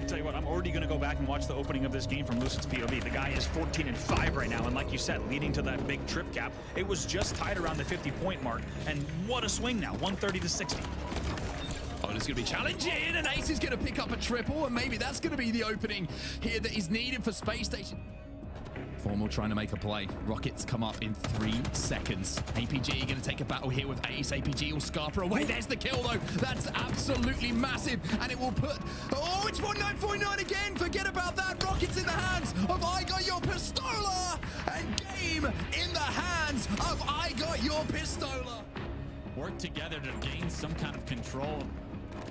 I'll tell you what, I'm already going to go back and watch the opening of this game from Lucid's POV. The guy is 14-5 right now, and like you said, leading to that big trip cap. It was just tied around the 50-point mark, and what a swing now, 130-60. Oh, it's going to be challenging, and Ace is going to pick up a triple, and maybe that's going to be the opening here that is needed for Space Station. Formal trying to make a play. Rockets come up in 3 seconds. APG going to take a battle here with Ace. APG will scarper away. There's the kill, though. That's absolutely massive, and it will put... Oh, it's 49.9 again. Forget about that. Rockets in the hands of I Got Your Pistola, and game in the hands of I Got Your Pistola. Work together to gain some kind of control.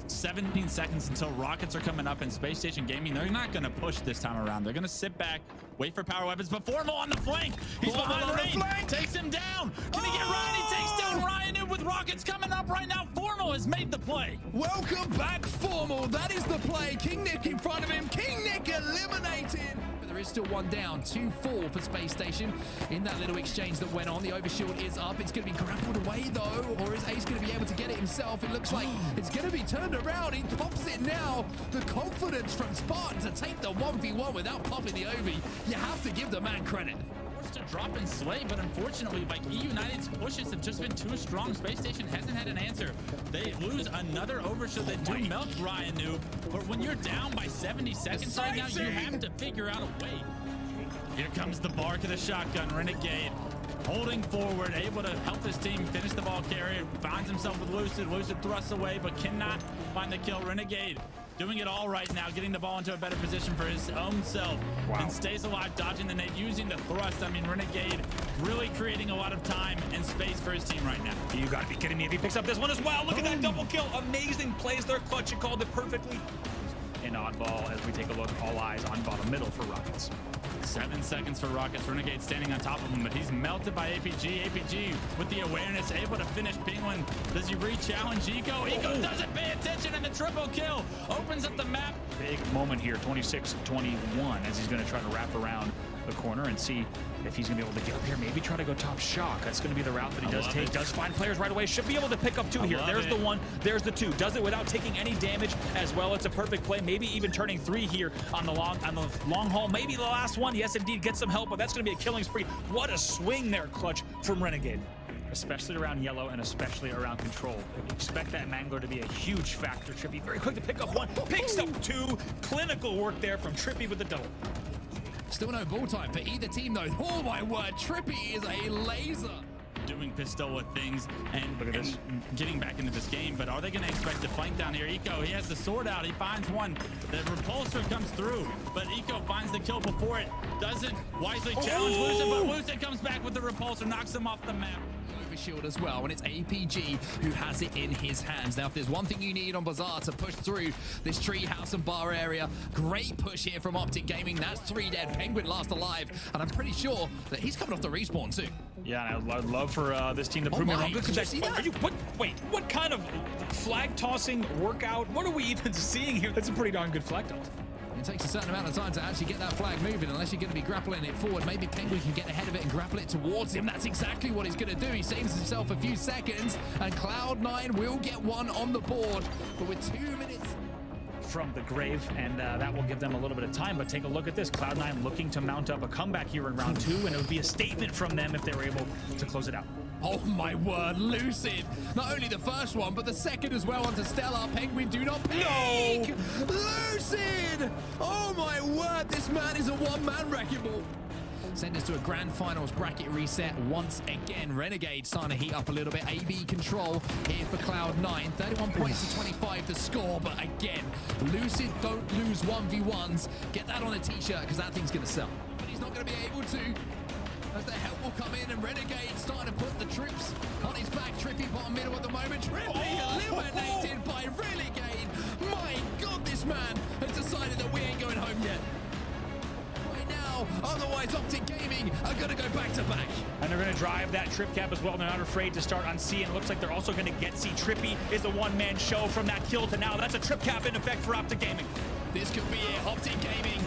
17 seconds until Rockets are coming up in Space Station Gaming. They're not going to push this time around. They're going to sit back, wait for power weapons. But Formal on the flank. He's behind the flank. Takes him down. Can he get Ryan? He takes down Ryan with Rockets coming up right now. Formal has made the play. Welcome back, Formal. That is the play. King Nick in front of him. King Nick eliminated. But there is still one down. 2-4 for Space Station in that little exchange that went on. The overshield is up. It's going to be grappled away, though. Or is Ace going to be able to get it himself? It looks like it's going to be turned around. He pops it now. The confidence from Spartan to take the 1v1 without popping the OV. You have to give the man credit. Forced to drop and slay, but unfortunately, like E-United's pushes have just been too strong. Space Station hasn't had an answer. They lose another overshield. They do melt Ryan Noob, but when you're down by 70 seconds right now, you have to figure out a way. Here comes the bark of the shotgun. Renegade holding forward, able to help his team finish the ball carrier. Finds himself with Lucid. Lucid thrusts away, but cannot find the kill. Renegade doing it all right now, getting the ball into a better position for his own self. Wow. And stays alive, dodging the nade, using the thrust. I mean, Renegade really creating a lot of time and space for his team right now. You gotta be kidding me if he picks up this one as well. Look at that double kill. Amazing plays there. Clutch, you called it perfectly. And oddball as we take a look, all eyes on bottom middle for Rockets. 7 seconds for Rockets. Renegade standing on top of him, but he's melted by APG. APG with the awareness, able to finish Penguin. Does he re-challenge Eco? Eco doesn't pay attention, and the triple kill opens up the map. Big moment here, 26-21, as he's going to try to wrap around the corner and see if he's going to be able to get up here. Maybe try to go top shock. That's going to be the route that he does take. Does find players right away. Should be able to pick up two here. There's the one. There's the two. Does it without taking any damage as well. It's a perfect play. Maybe even turning 3 here on the long haul. Maybe the last one. Yes, indeed. Get some help, but that's going to be a killing spree. What a swing there, Clutch, from Renegade. Especially around yellow and especially around control. Expect that Mangler to be a huge factor. Trippy very quick to pick up one. Picks up 2. Clinical work there from Trippy with the double. Still no ball time for either team, though. Oh, my word. Trippy is a laser. Doing pistol with things and getting back into this game, but are they going to expect to flank down here? Eco, he has the sword out. He finds one. The repulsor comes through, but Eco finds the kill before it doesn't wisely challenge Lucid, but Lucid comes back with the repulsor, knocks him off the map. Shield as well, and it's APG who has it in his hands. Now, if there's one thing you need on Bazaar to push through this treehouse and bar area, great push here from Optic Gaming. That's 3 dead. Penguin last alive, and I'm pretty sure that he's coming off the respawn too. Yeah, and I'd love for this team to prove me wrong. Wait, what kind of flag tossing workout? What are we even seeing here? That's a pretty darn good flag toss. It takes a certain amount of time to actually get that flag moving, unless you're going to be grappling it forward. Maybe Penguin can get ahead of it and grapple it towards him. That's exactly what he's going to do. He saves himself a few seconds, and Cloud9 will get one on the board. But with 2 minutes from the grave, and that will give them a little bit of time. But take a look at this. Cloud9 looking to mount up a comeback here in round 2, and it would be a statement from them if they were able to close it out. Oh my word, Lucid. Not only the first one, but the second as well onto Stellar. Penguin do not peek. No! Lucid! Oh my word, this man is a one-man wrecking ball. Send us to a grand finals bracket reset once again. Renegade starting to heat up a little bit. AB control here for Cloud9. 31 points to 25 to score, but again, Lucid don't lose 1v1s. Get that on a t-shirt, because that thing's going to sell. But he's not going to be able to, as the help will come in, and Renegade starting to put the troops on his back. Trippy bottom middle at the moment. Trippy eliminated by Renegade. My God, this man has decided that we ain't going home yet. Right now, otherwise Optic Gaming are going to go back to back. And they're going to drive that trip cap as well. They're not afraid to start on C, and it looks like they're also going to get C. Trippy is a one-man show from that kill to now. That's a trip cap in effect for Optic Gaming. This could be it. Optic Gaming,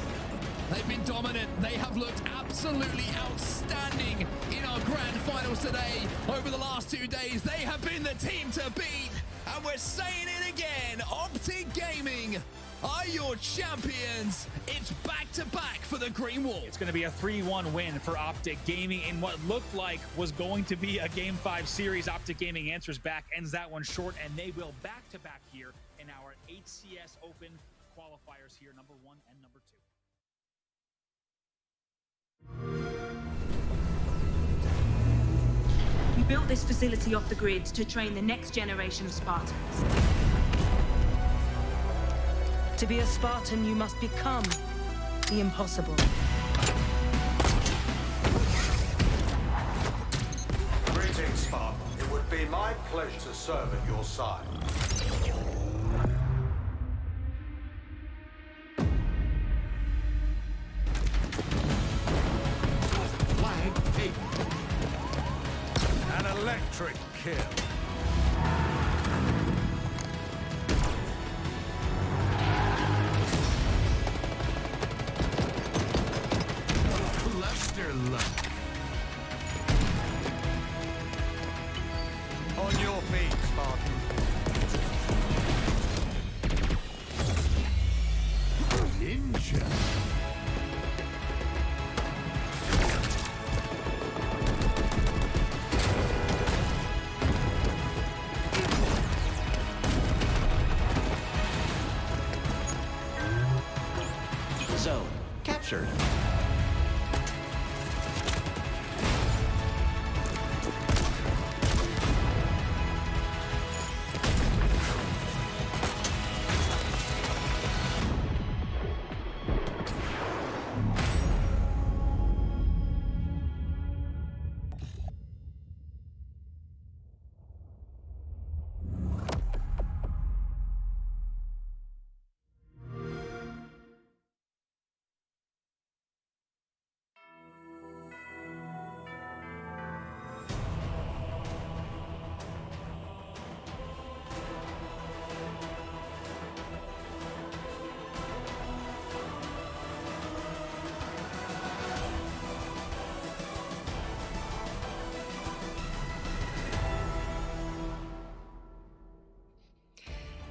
they've been dominant. They have looked absolutely outstanding in our grand finals today. Over the last 2 days, they have been the team to beat. And we're saying it again, Optic Gaming are your champions. It's back-to-back for the Green Wall. It's going to be a 3-1 win for Optic Gaming in what looked like was going to be a Game 5 series. Optic Gaming answers back, ends that one short, and they will back-to-back here in our HCS Open qualifiers here, number 1 and number 2. We built this facility off the grid to train the next generation of Spartans. To be a Spartan, you must become the impossible. Greetings, Spartan. It would be my pleasure to serve at your side. Flag taken. An electric kill. Cluster luck. On your feet, Spartan. Ninja. Zone captured.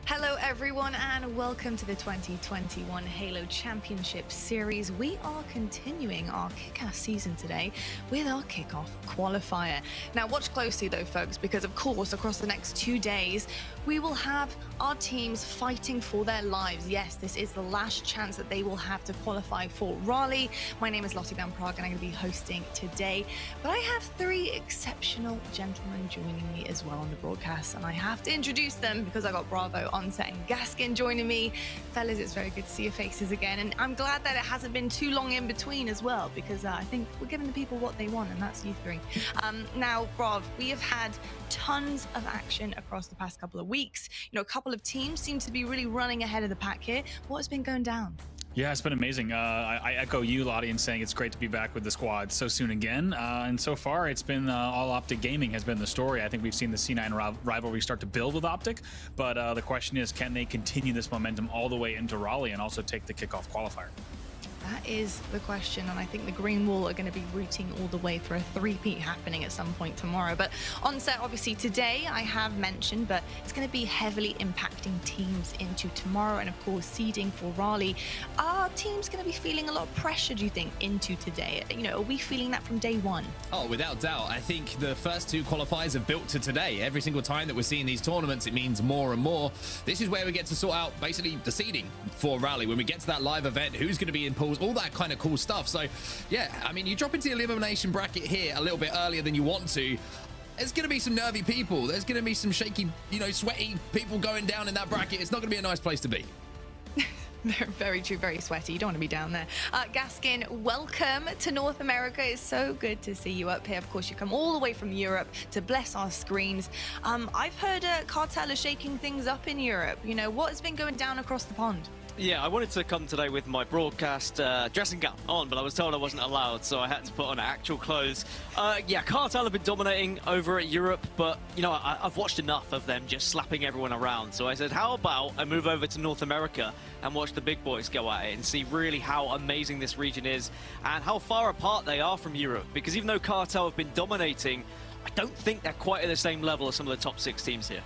Hello everyone and welcome to the 2021 Halo Championship Series. We are continuing our Kickoff season today with our Kickoff Qualifier. Now watch closely though folks, because of course across the next 2 days we will have our teams fighting for their lives. Yes, this is the last chance that they will have to qualify for Raleigh. My name is Lottie Van Prague and I'm going to be hosting today. But I have 3 exceptional gentlemen joining me as well on the broadcast, and I have to introduce them because I got Bravo on set and Gaskin joining me. Fellas, it's very good to see your faces again, and I'm glad that it hasn't been too long in between as well, because I think we're giving the people what they want, and that's you 3. Now, Brav, we have had tons of action across the past couple of weeks. You know, a couple of teams seem to be really running ahead of the pack here. What has been going down? Yeah, it's been amazing. I echo you, Lottie, in saying it's great to be back with the squad so soon again. And so far, it's been all Optic Gaming has been the story. I think we've seen the C9 rivalry start to build with Optic, but the question is, can they continue this momentum all the way into Raleigh and also take the Kickoff Qualifier? That is the question, and I think the Green Wall are going to be rooting all the way for a 3-peat happening at some point tomorrow. But on set, obviously, today I have mentioned, but it's going to be heavily impacting teams into tomorrow, and of course, seeding for Raleigh. Are teams going to be feeling a lot of pressure, do you think, into today? You know, are we feeling that from day one? Oh, without doubt. I think the first 2 qualifiers have built to today. Every single time that we're seeing these tournaments, it means more and more. This is where we get to sort out basically the seeding for Raleigh. When we get to that live event, who's going to be in pools, all that kind of cool stuff. So yeah, I mean, you drop into the elimination bracket here a little bit earlier than you want to. There's going to be some nervy people. There's going to be some shaky, you know, sweaty people going down in that bracket. It's not going to be a nice place to be. Very true, very sweaty. You don't want to be down there. Gaskin, welcome to North America. It's so good to see you up here. Of course, you come all the way from Europe to bless our screens. I've heard Cartel is shaking things up in Europe. You know, what has been going down across the pond? Yeah, I wanted to come today with my broadcast dressing gown on, but I was told I wasn't allowed, so I had to put on actual clothes. Yeah, Cartel have been dominating over at Europe, but, you know, I've watched enough of them just slapping everyone around. So I said, how about I move over to North America and watch the big boys go at it and see really how amazing this region is and how far apart they are from Europe. Because even though Cartel have been dominating, I don't think they're quite at the same level as some of the top 6 teams here.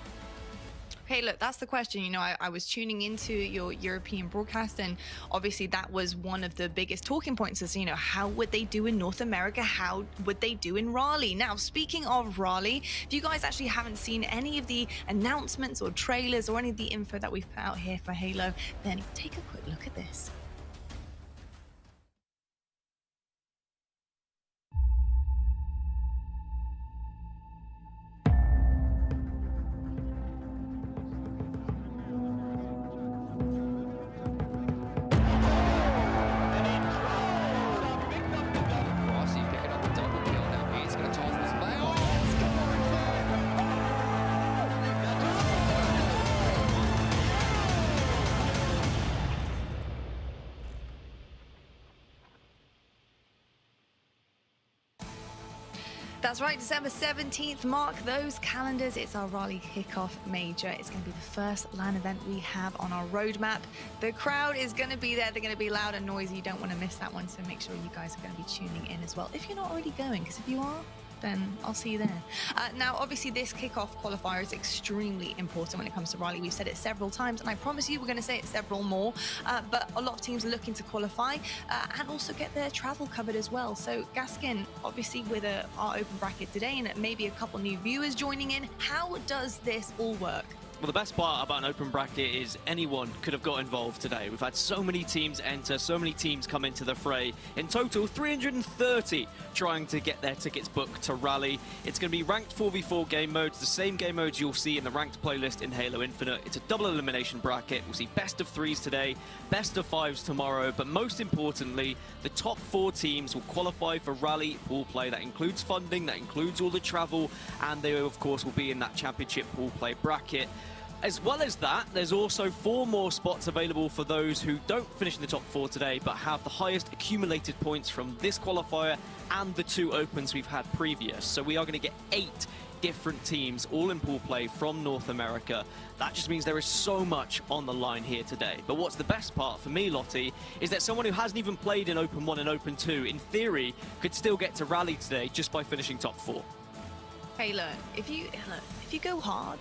Okay, look, that's the question. You know, I was tuning into your European broadcast, and obviously that was one of the biggest talking points is, you know, how would they do in North America? How would they do in Raleigh? Now, speaking of Raleigh, if you guys actually haven't seen any of the announcements or trailers or any of the info that we've put out here for Halo, then take a quick look at this. That's right, December 17th, mark those calendars. It's our Raleigh Kickoff Major. It's going to be the first LAN event we have on our roadmap. The crowd is going to be there. They're going to be loud and noisy. You don't want to miss that one, so make sure you guys are going to be tuning in as well. If you're not already going, because if you are, then I'll see you there. Now, obviously, this kickoff qualifier is extremely important when it comes to Raleigh. We've said it several times, and I promise you we're going to say it several more. But a lot of teams are looking to qualify and also get their travel covered as well. So, Gaskin, obviously, with our open bracket today and maybe a couple new viewers joining in, how does this all work? Well, the best part about an open bracket is anyone could have got involved today. We've had so many teams enter, so many teams come into the fray. In total, 330 trying to get their tickets booked to Raleigh. It's going to be ranked 4v4 game modes, the same game modes you'll see in the ranked playlist in Halo Infinite. It's a double elimination bracket. We'll see best of 3s today, best of 5s tomorrow, but most importantly, the top 4 teams will qualify for Raleigh pool play. That includes funding, that includes all the travel, and they, of course, will be in that championship pool play bracket. As well as that, there's also 4 more spots available for those who don't finish in the top 4 today, but have the highest accumulated points from this qualifier and the 2 opens we've had previous. So we are going to get 8 different teams, all in pool play from North America. That just means there is so much on the line here today. But what's the best part for me, Lottie, is that someone who hasn't even played in Open 1 and Open 2, in theory, could still get to Raleigh today just by finishing top 4. Hey, look, if you go hard,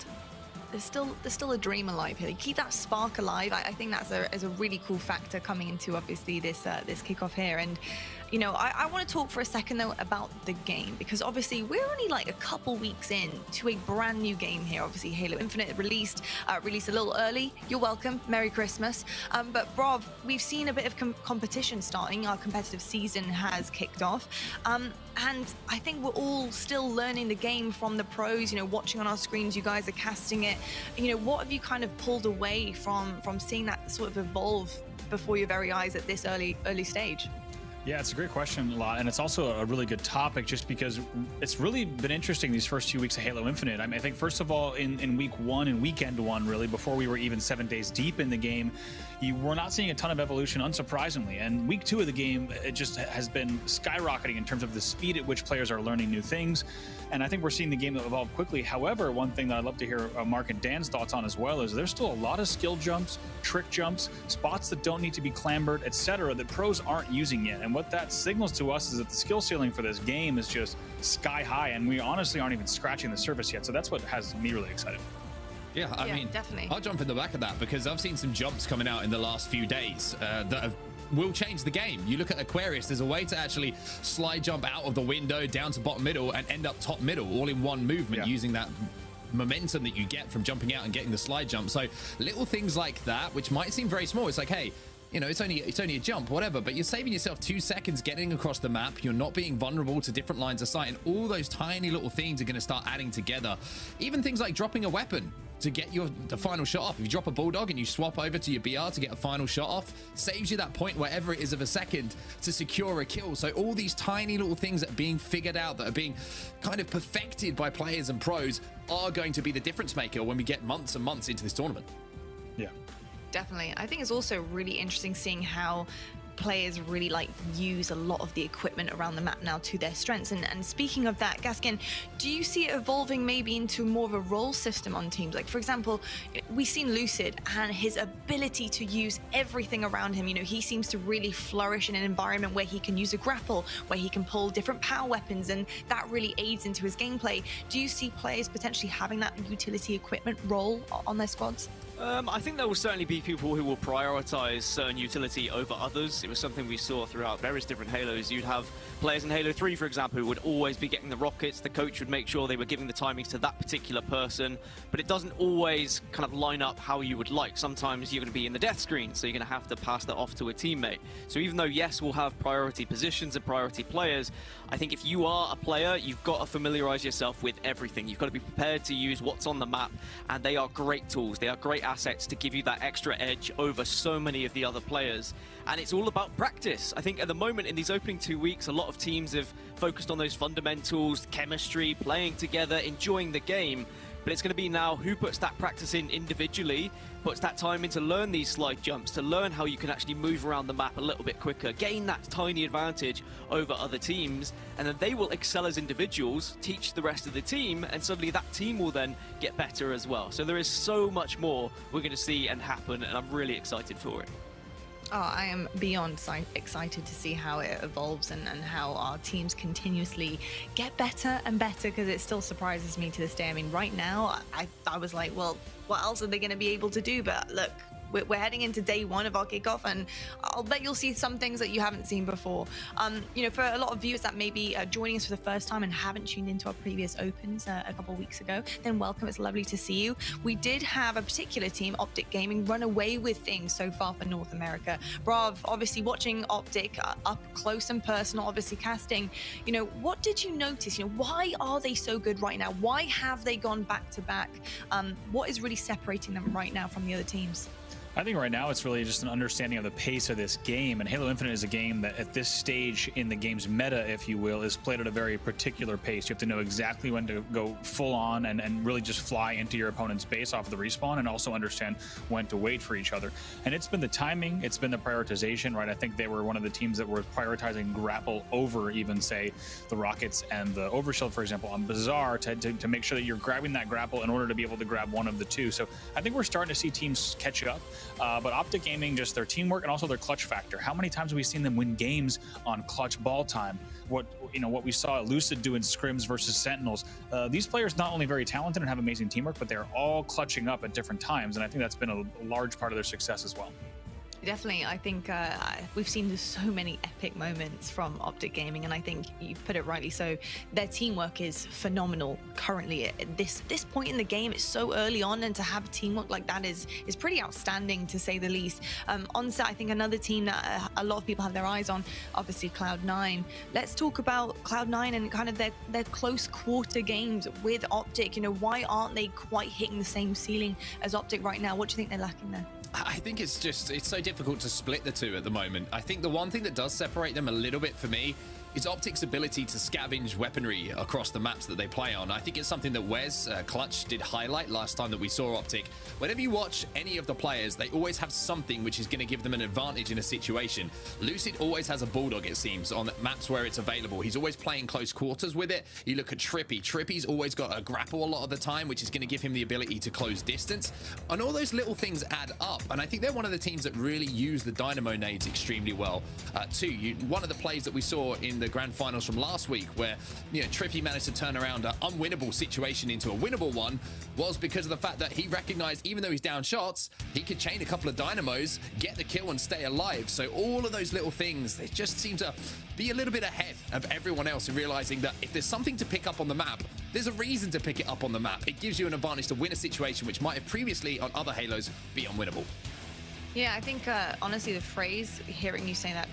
there's still a dream alive here. You keep that spark alive. I think that's a really cool factor coming into obviously this kickoff here. And you know, I want to talk for a second though about the game, because obviously we're only like a couple weeks in to a brand new game here. Obviously Halo Infinite released a little early. You're welcome. Merry Christmas. But Brov, we've seen a bit of competition starting. Our competitive season has kicked off. And I think we're all still learning the game from the pros, you know, watching on our screens, you guys are casting it. You know, what have you kind of pulled away from seeing that sort of evolve before your very eyes at this early stage? Yeah, it's a great question, and it's also a really good topic just because it's really been interesting these first 2 weeks of Halo Infinite. I mean, I think first of all, in week 1 and weekend 1, really, before we were even 7 days deep in the game, you were not seeing a ton of evolution, unsurprisingly. And week 2 of the game, it just has been skyrocketing in terms of the speed at which players are learning new things. And I think we're seeing the game evolve quickly. However, one thing that I'd love to hear Mark and Dan's thoughts on as well is there's still a lot of skill jumps, trick jumps, spots that don't need to be clambered, etc., that pros aren't using yet. And what that signals to us is that the skill ceiling for this game is just sky high, and we honestly aren't even scratching the surface yet. So that's what has me really excited. Yeah, I mean, definitely. I'll jump in the back of that because I've seen some jumps coming out in the last few days that will change the game. You look at Aquarius, there's a way to actually slide jump out of the window down to bottom middle and end up top middle all in one movement, using that momentum that you get from jumping out and getting the slide jump. So little things like that, which might seem very small, it's like, hey, you know, it's only a jump, whatever, but you're saving yourself 2 seconds getting across the map. You're not being vulnerable to different lines of sight, and all those tiny little things are going to start adding together. Even things like dropping a weapon to get the final shot off. If you drop a bulldog and you swap over to your BR to get a final shot off, saves you that point, wherever it is, of a second to secure a kill. So all these tiny little things that are being figured out, that are being kind of perfected by players and pros, are going to be the difference maker when we get months and months into this tournament. Yeah. Definitely. I think it's also really interesting seeing how players really like use a lot of the equipment around the map now to their strengths. And speaking of that, Gaskin, do you see it evolving maybe into more of a role system on teams? Like, for example, we've seen Lucid and his ability to use everything around him. You know, he seems to really flourish in an environment where he can use a grapple, where he can pull different power weapons, and that really aids into his gameplay. Do you see players potentially having that utility equipment role on their squads? I think there will certainly be people who will prioritize certain utility over others. It was something we saw throughout various different Halos. You'd have players in Halo 3, for example, who would always be getting the rockets. The coach would make sure they were giving the timings to that particular person, but it doesn't always kind of line up how you would like. Sometimes you're going to be in the death screen, so you're going to have to pass that off to a teammate. So even though, yes, we'll have priority positions and priority players, I think if you are a player, you've got to familiarize yourself with everything. You've got to be prepared to use what's on the map, and they are great tools. They are great assets to give you that extra edge over so many of the other players. And it's all about practice. I think at the moment in these opening 2 weeks, a lot of teams have focused on those fundamentals, chemistry, playing together, enjoying the game. But it's going to be now who puts that practice in individually, puts that time in to learn these slide jumps, to learn how you can actually move around the map a little bit quicker, gain that tiny advantage over other teams, and then they will excel as individuals, teach the rest of the team, and suddenly that team will then get better as well. So there is so much more we're going to see and happen, and I'm really excited for it. Oh, I am beyond excited to see how it evolves and how our teams continuously get better and better, because it still surprises me to this day. I mean, right now, I was like, well, what else are they going to be able to do? But look, we're heading into day one of our kickoff, and I'll bet you'll see some things that you haven't seen before. You know, for a lot of viewers that may be joining us for the first time and haven't tuned into our previous opens a couple of weeks ago, then welcome. It's lovely to see you. We did have a particular team, Optic Gaming, run away with things so far for North America. Brav, obviously watching Optic up close and personal, obviously casting. You know, what did you notice? You know, why are they so good right now? Why have they gone back to back? What is really separating them right now from the other teams? I think right now it's really just an understanding of the pace of this game, and Halo Infinite is a game that at this stage in the game's meta, if you will, is played at a very particular pace. You have to know exactly when to go full on and really just fly into your opponent's base off of the respawn, and also understand when to wait for each other. And it's been the timing, it's been the prioritization, right? I think they were one of the teams that were prioritizing grapple over even, say, the rockets and the overshield, for example, on Bazaar, to make sure that you're grabbing that grapple in order to be able to grab one of the two. So I think we're starting to see teams catch up. But Optic Gaming, just their teamwork and also their clutch factor. How many times have we seen them win games on clutch ball time? What we saw Lucid do in scrims versus Sentinels. These players not only very talented and have amazing teamwork, but they're all clutching up at different times, and I think that's been a large part of their success as well. Definitely. I think we've seen so many epic moments from Optic Gaming, and I think you put it rightly so. Their teamwork is phenomenal currently at this point in the game. It's so early on, and to have teamwork like that is pretty outstanding, to say the least. On set, I think another team that a lot of people have their eyes on, obviously Cloud9. Let's talk about Cloud9 and kind of their close quarter games with Optic. You know, why aren't they quite hitting the same ceiling as Optic right now? What do you think they're lacking there? I think it's so difficult to split the two at the moment. I think the one thing that does separate them a little bit for me is Optic's ability to scavenge weaponry across the maps that they play on. I think it's something that Wes Clutch did highlight last time that we saw Optic. Whenever you watch any of the players, they always have something which is going to give them an advantage in a situation. Lucid always has a bulldog, it seems, on maps where it's available. He's always playing close quarters with it. You look at Trippy. Trippy's always got a grapple a lot of the time, which is going to give him the ability to close distance. And all those little things add up. And I think they're one of the teams that really use the dynamo nades extremely well, too. One of the plays that we saw in the grand finals from last week, where Trippy managed to turn around an unwinnable situation into a winnable one, was because of the fact that he recognized, even though he's down shots, he could chain a couple of dynamos, get the kill, and stay alive. So all of those little things, they just seem to be a little bit ahead of everyone else in realizing that if there's something to pick up on the map, there's a reason to pick it up on the map. It gives you an advantage to win a situation which might have previously on other Halos be unwinnable. Yeah, I think honestly the phrase, hearing you say that,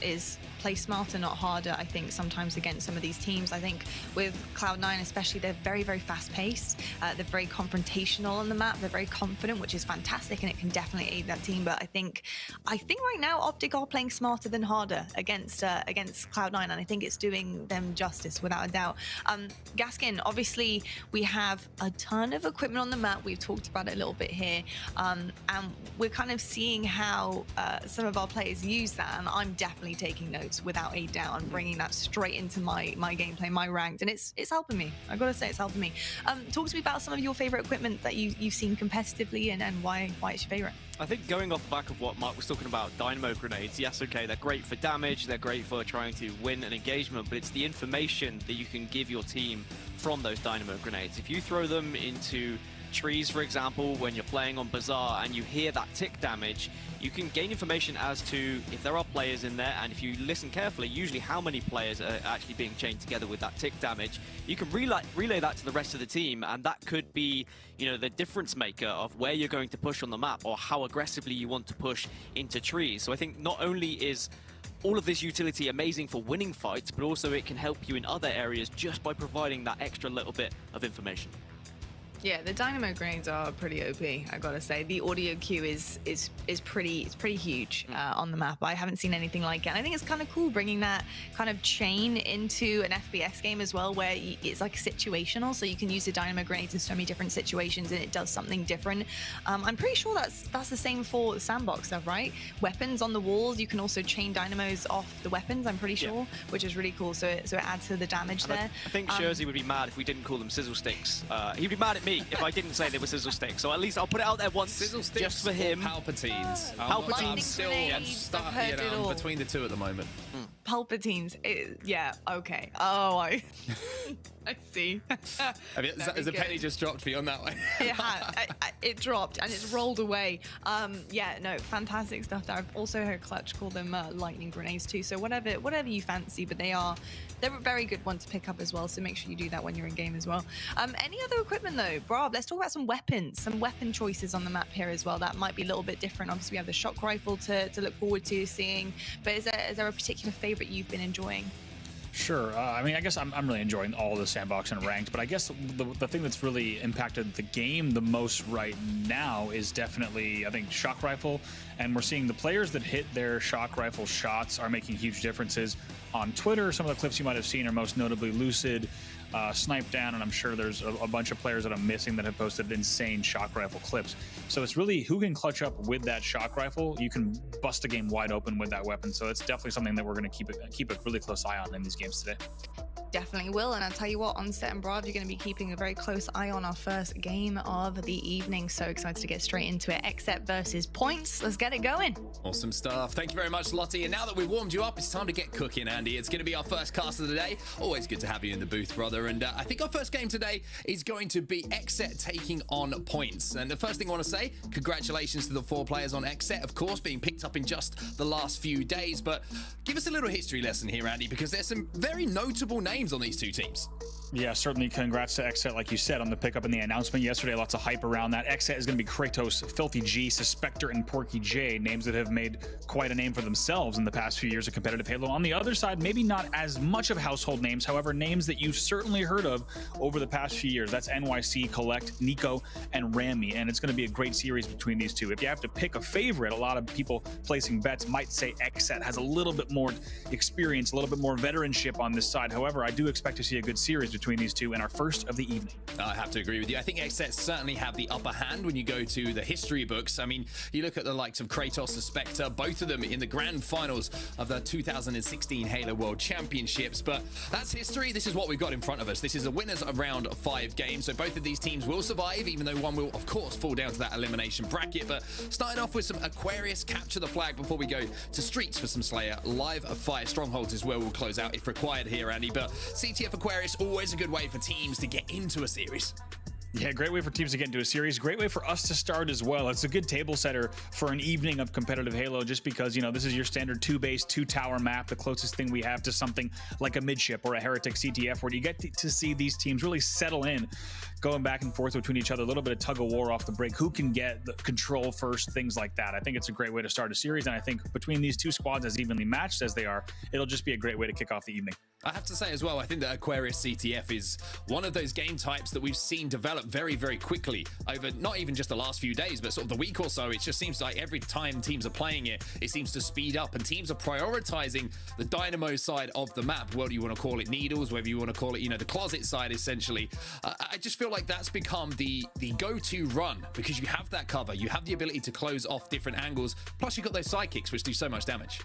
is play smarter, not harder, I think, sometimes against some of these teams. I think with Cloud9 especially, they're very, very fast-paced. They're very confrontational on the map. They're very confident, which is fantastic, and it can definitely aid that team. But I think right now Optic are playing smarter than harder against Cloud9, and I think it's doing them justice without a doubt. Gaskin, obviously we have a ton of equipment on the map. We've talked about it a little bit here, and we're kind of seeing how some of our players use that, and I'm definitely taking notes without a doubt and bringing that straight into my gameplay, my ranked, and it's helping me. I gotta say, it's helping me. Talk to me about some of your favorite equipment that you've seen competitively, and why it's your favorite. I think going off the back of what Mark was talking about, dynamo grenades, yes, okay, they're great for damage, they're great for trying to win an engagement, but it's the information that you can give your team from those dynamo grenades. If you throw them into trees, for example, when you're playing on Bazaar and you hear that tick damage, you can gain information as to if there are players in there, and if you listen carefully, usually how many players are actually being chained together with that tick damage. You can relay that to the rest of the team, and that could be, you know, the difference maker of where you're going to push on the map or how aggressively you want to push into trees. So I think not only is all of this utility amazing for winning fights, but also it can help you in other areas just by providing that extra little bit of information. Yeah, the dynamo grenades are pretty OP, I gotta say. The audio queue is pretty huge on the map. I haven't seen anything like it. And I think it's kind of cool bringing that kind of chain into an FPS game as well, where it's like situational, so you can use the dynamo grenades in so many different situations and it does something different. I'm pretty sure that's the same for the sandbox stuff, right? Weapons on the walls, you can also chain dynamos off the weapons, I'm pretty sure, which is really cool. So it adds to the damage there. I think Jersey would be mad if we didn't call them sizzle sticks. He'd be mad at me if I didn't say they were sizzle sticks. So at least I'll put it out there once, sizzle sticks just for him. Palpatines. Palpatines. I'm still stuck between the two at the moment. Palpatines, yeah, okay. Oh, I see. I mean, has the penny just dropped for you on that one? It had. It dropped and it's rolled away. Yeah, no, fantastic stuff there. I've also heard Clutch call them lightning grenades too. So whatever you fancy, but they're a very good one to pick up as well. So make sure you do that when you're in game as well. Any other equipment though, Brab? Let's talk about some weapons, some weapon choices on the map here as well. That might be a little bit different. Obviously, we have the shock rifle to look forward to seeing. But is there a particular favorite you've been enjoying? Sure. I mean, I guess I'm really enjoying all the sandbox and ranked, but I guess the thing that's really impacted the game the most right now is definitely, I think, shock rifle. And we're seeing the players that hit their shock rifle shots are making huge differences. On Twitter, some of the clips you might have seen are most notably Lucid, Snipe Down, and I'm sure there's a bunch of players that I'm missing that have posted insane shock rifle clips. So it's really who can clutch up with that shock rifle. You can bust a game wide open with that weapon. So it's definitely something that we're going to keep a really close eye on in these games today. Definitely will, and I'll tell you what, on Set and Brav, you're going to be keeping a very close eye on our first game of the evening. So excited to get straight into it. Except versus Points. Let's get it going. Awesome stuff. Thank you very much, Lottie. And now that we've warmed you up, it's time to get cooking, Andy. It's going to be our first cast of the day. Always good to have you in the booth, brother. And I think our first game today is going to be Xset taking on Points. And the first thing I want to say, congratulations to the 4 players on Xset, of course, being picked up in just the last few days. But give us a little history lesson here, Andy, because there's some very notable names on these two teams. Yeah, certainly congrats to Xset, like you said, on the pickup and the announcement yesterday. Lots of hype around that. Xset is going to be Kratos, Filthy G, Suspector, and Porky J, names that have made quite a name for themselves in the past few years of competitive Halo. On the other side, maybe not as much of household names, however, names that you've certainly heard of over the past few years. That's NYC, Collect, Nico, and Rami, and it's going to be a great series between these two. If you have to pick a favorite, a lot of people placing bets might say Xset has a little bit more experience, a little bit more veteranship on this side. However, I do expect to see a good series between these two in our first of the evening. I have to agree with you. I think Xset certainly have the upper hand when you go to the history books. I mean, you look at the likes of Kratos and Spectre, both of them in the grand finals of the 2016 Halo World Championships. But that's history. This is what we've got in front of us. This is a winners of round 5 games. So both of these teams will survive, even though one will, of course, fall down to that elimination bracket. But starting off with some Aquarius, capture the flag before we go to Streets for some Slayer. Live Fire Strongholds is where we'll close out if required here, Andy. But CTF Aquarius, always a good way for teams to get into a series. Yeah, great way for teams to get into a series. Great way for us to start as well. It's a good table setter for an evening of competitive Halo, just because, you know, this is your standard 2-base, 2-tower map, the closest thing we have to something like a midship or a Heretic CTF, where you get to see these teams really settle in, going back and forth between each other, a little bit of tug of war off the break, who can get the control first, things like that. I think it's a great way to start a series, and I think between these two squads, as evenly matched as they are, it'll just be a great way to kick off the evening. I have to say as well, I think that Aquarius CTF is one of those game types that we've seen develop very, very quickly over not even just the last few days, but sort of the week or so. It just seems like every time teams are playing it, it seems to speed up, and teams are prioritizing the dynamo side of the map, whether you want to call it needles, whether you want to call it, you know, the closet side, essentially. I just feel like that's become the go-to run, because you have that cover, you have the ability to close off different angles, plus you've got those sidekicks, which do so much damage.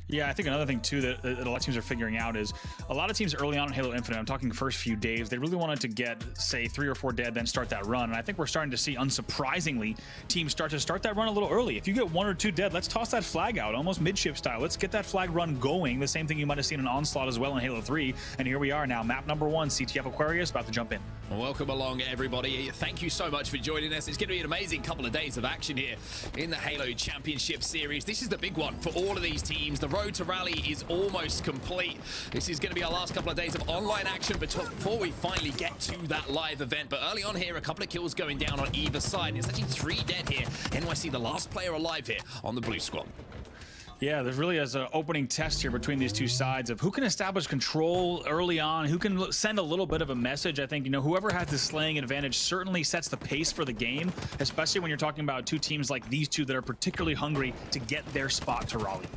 Yeah, I think another thing too that a lot of teams are figuring out is a lot of teams early on in Halo Infinite, I'm talking first few days, they really wanted to get, say, 3 or 4 dead, then start that run. And I think we're starting to see, unsurprisingly, teams start that run a little early. If you get 1 or 2 dead, let's toss that flag out, almost midship style. Let's get that flag run going. The same thing you might have seen in Onslaught as well in Halo 3. And here we are now, map number 1, CTF Aquarius, about to jump in. Welcome along, everybody. Thank you so much for joining us. It's going to be an amazing couple of days of action here in the Halo Championship Series. This is the big one for all of these teams. The road to Raleigh is almost complete. This is going to be our last couple of days of online action before we finally get to that live event. But early on here, a couple of kills going down on either side. It's actually 3 dead here. NYC, the last player alive here on the blue squad. Yeah, there really is an opening test here between these two sides of who can establish control early on, who can send a little bit of a message. I think, you know, whoever has the slaying advantage certainly sets the pace for the game, especially when you're talking about two teams like these two that are particularly hungry to get their spot to Raleigh.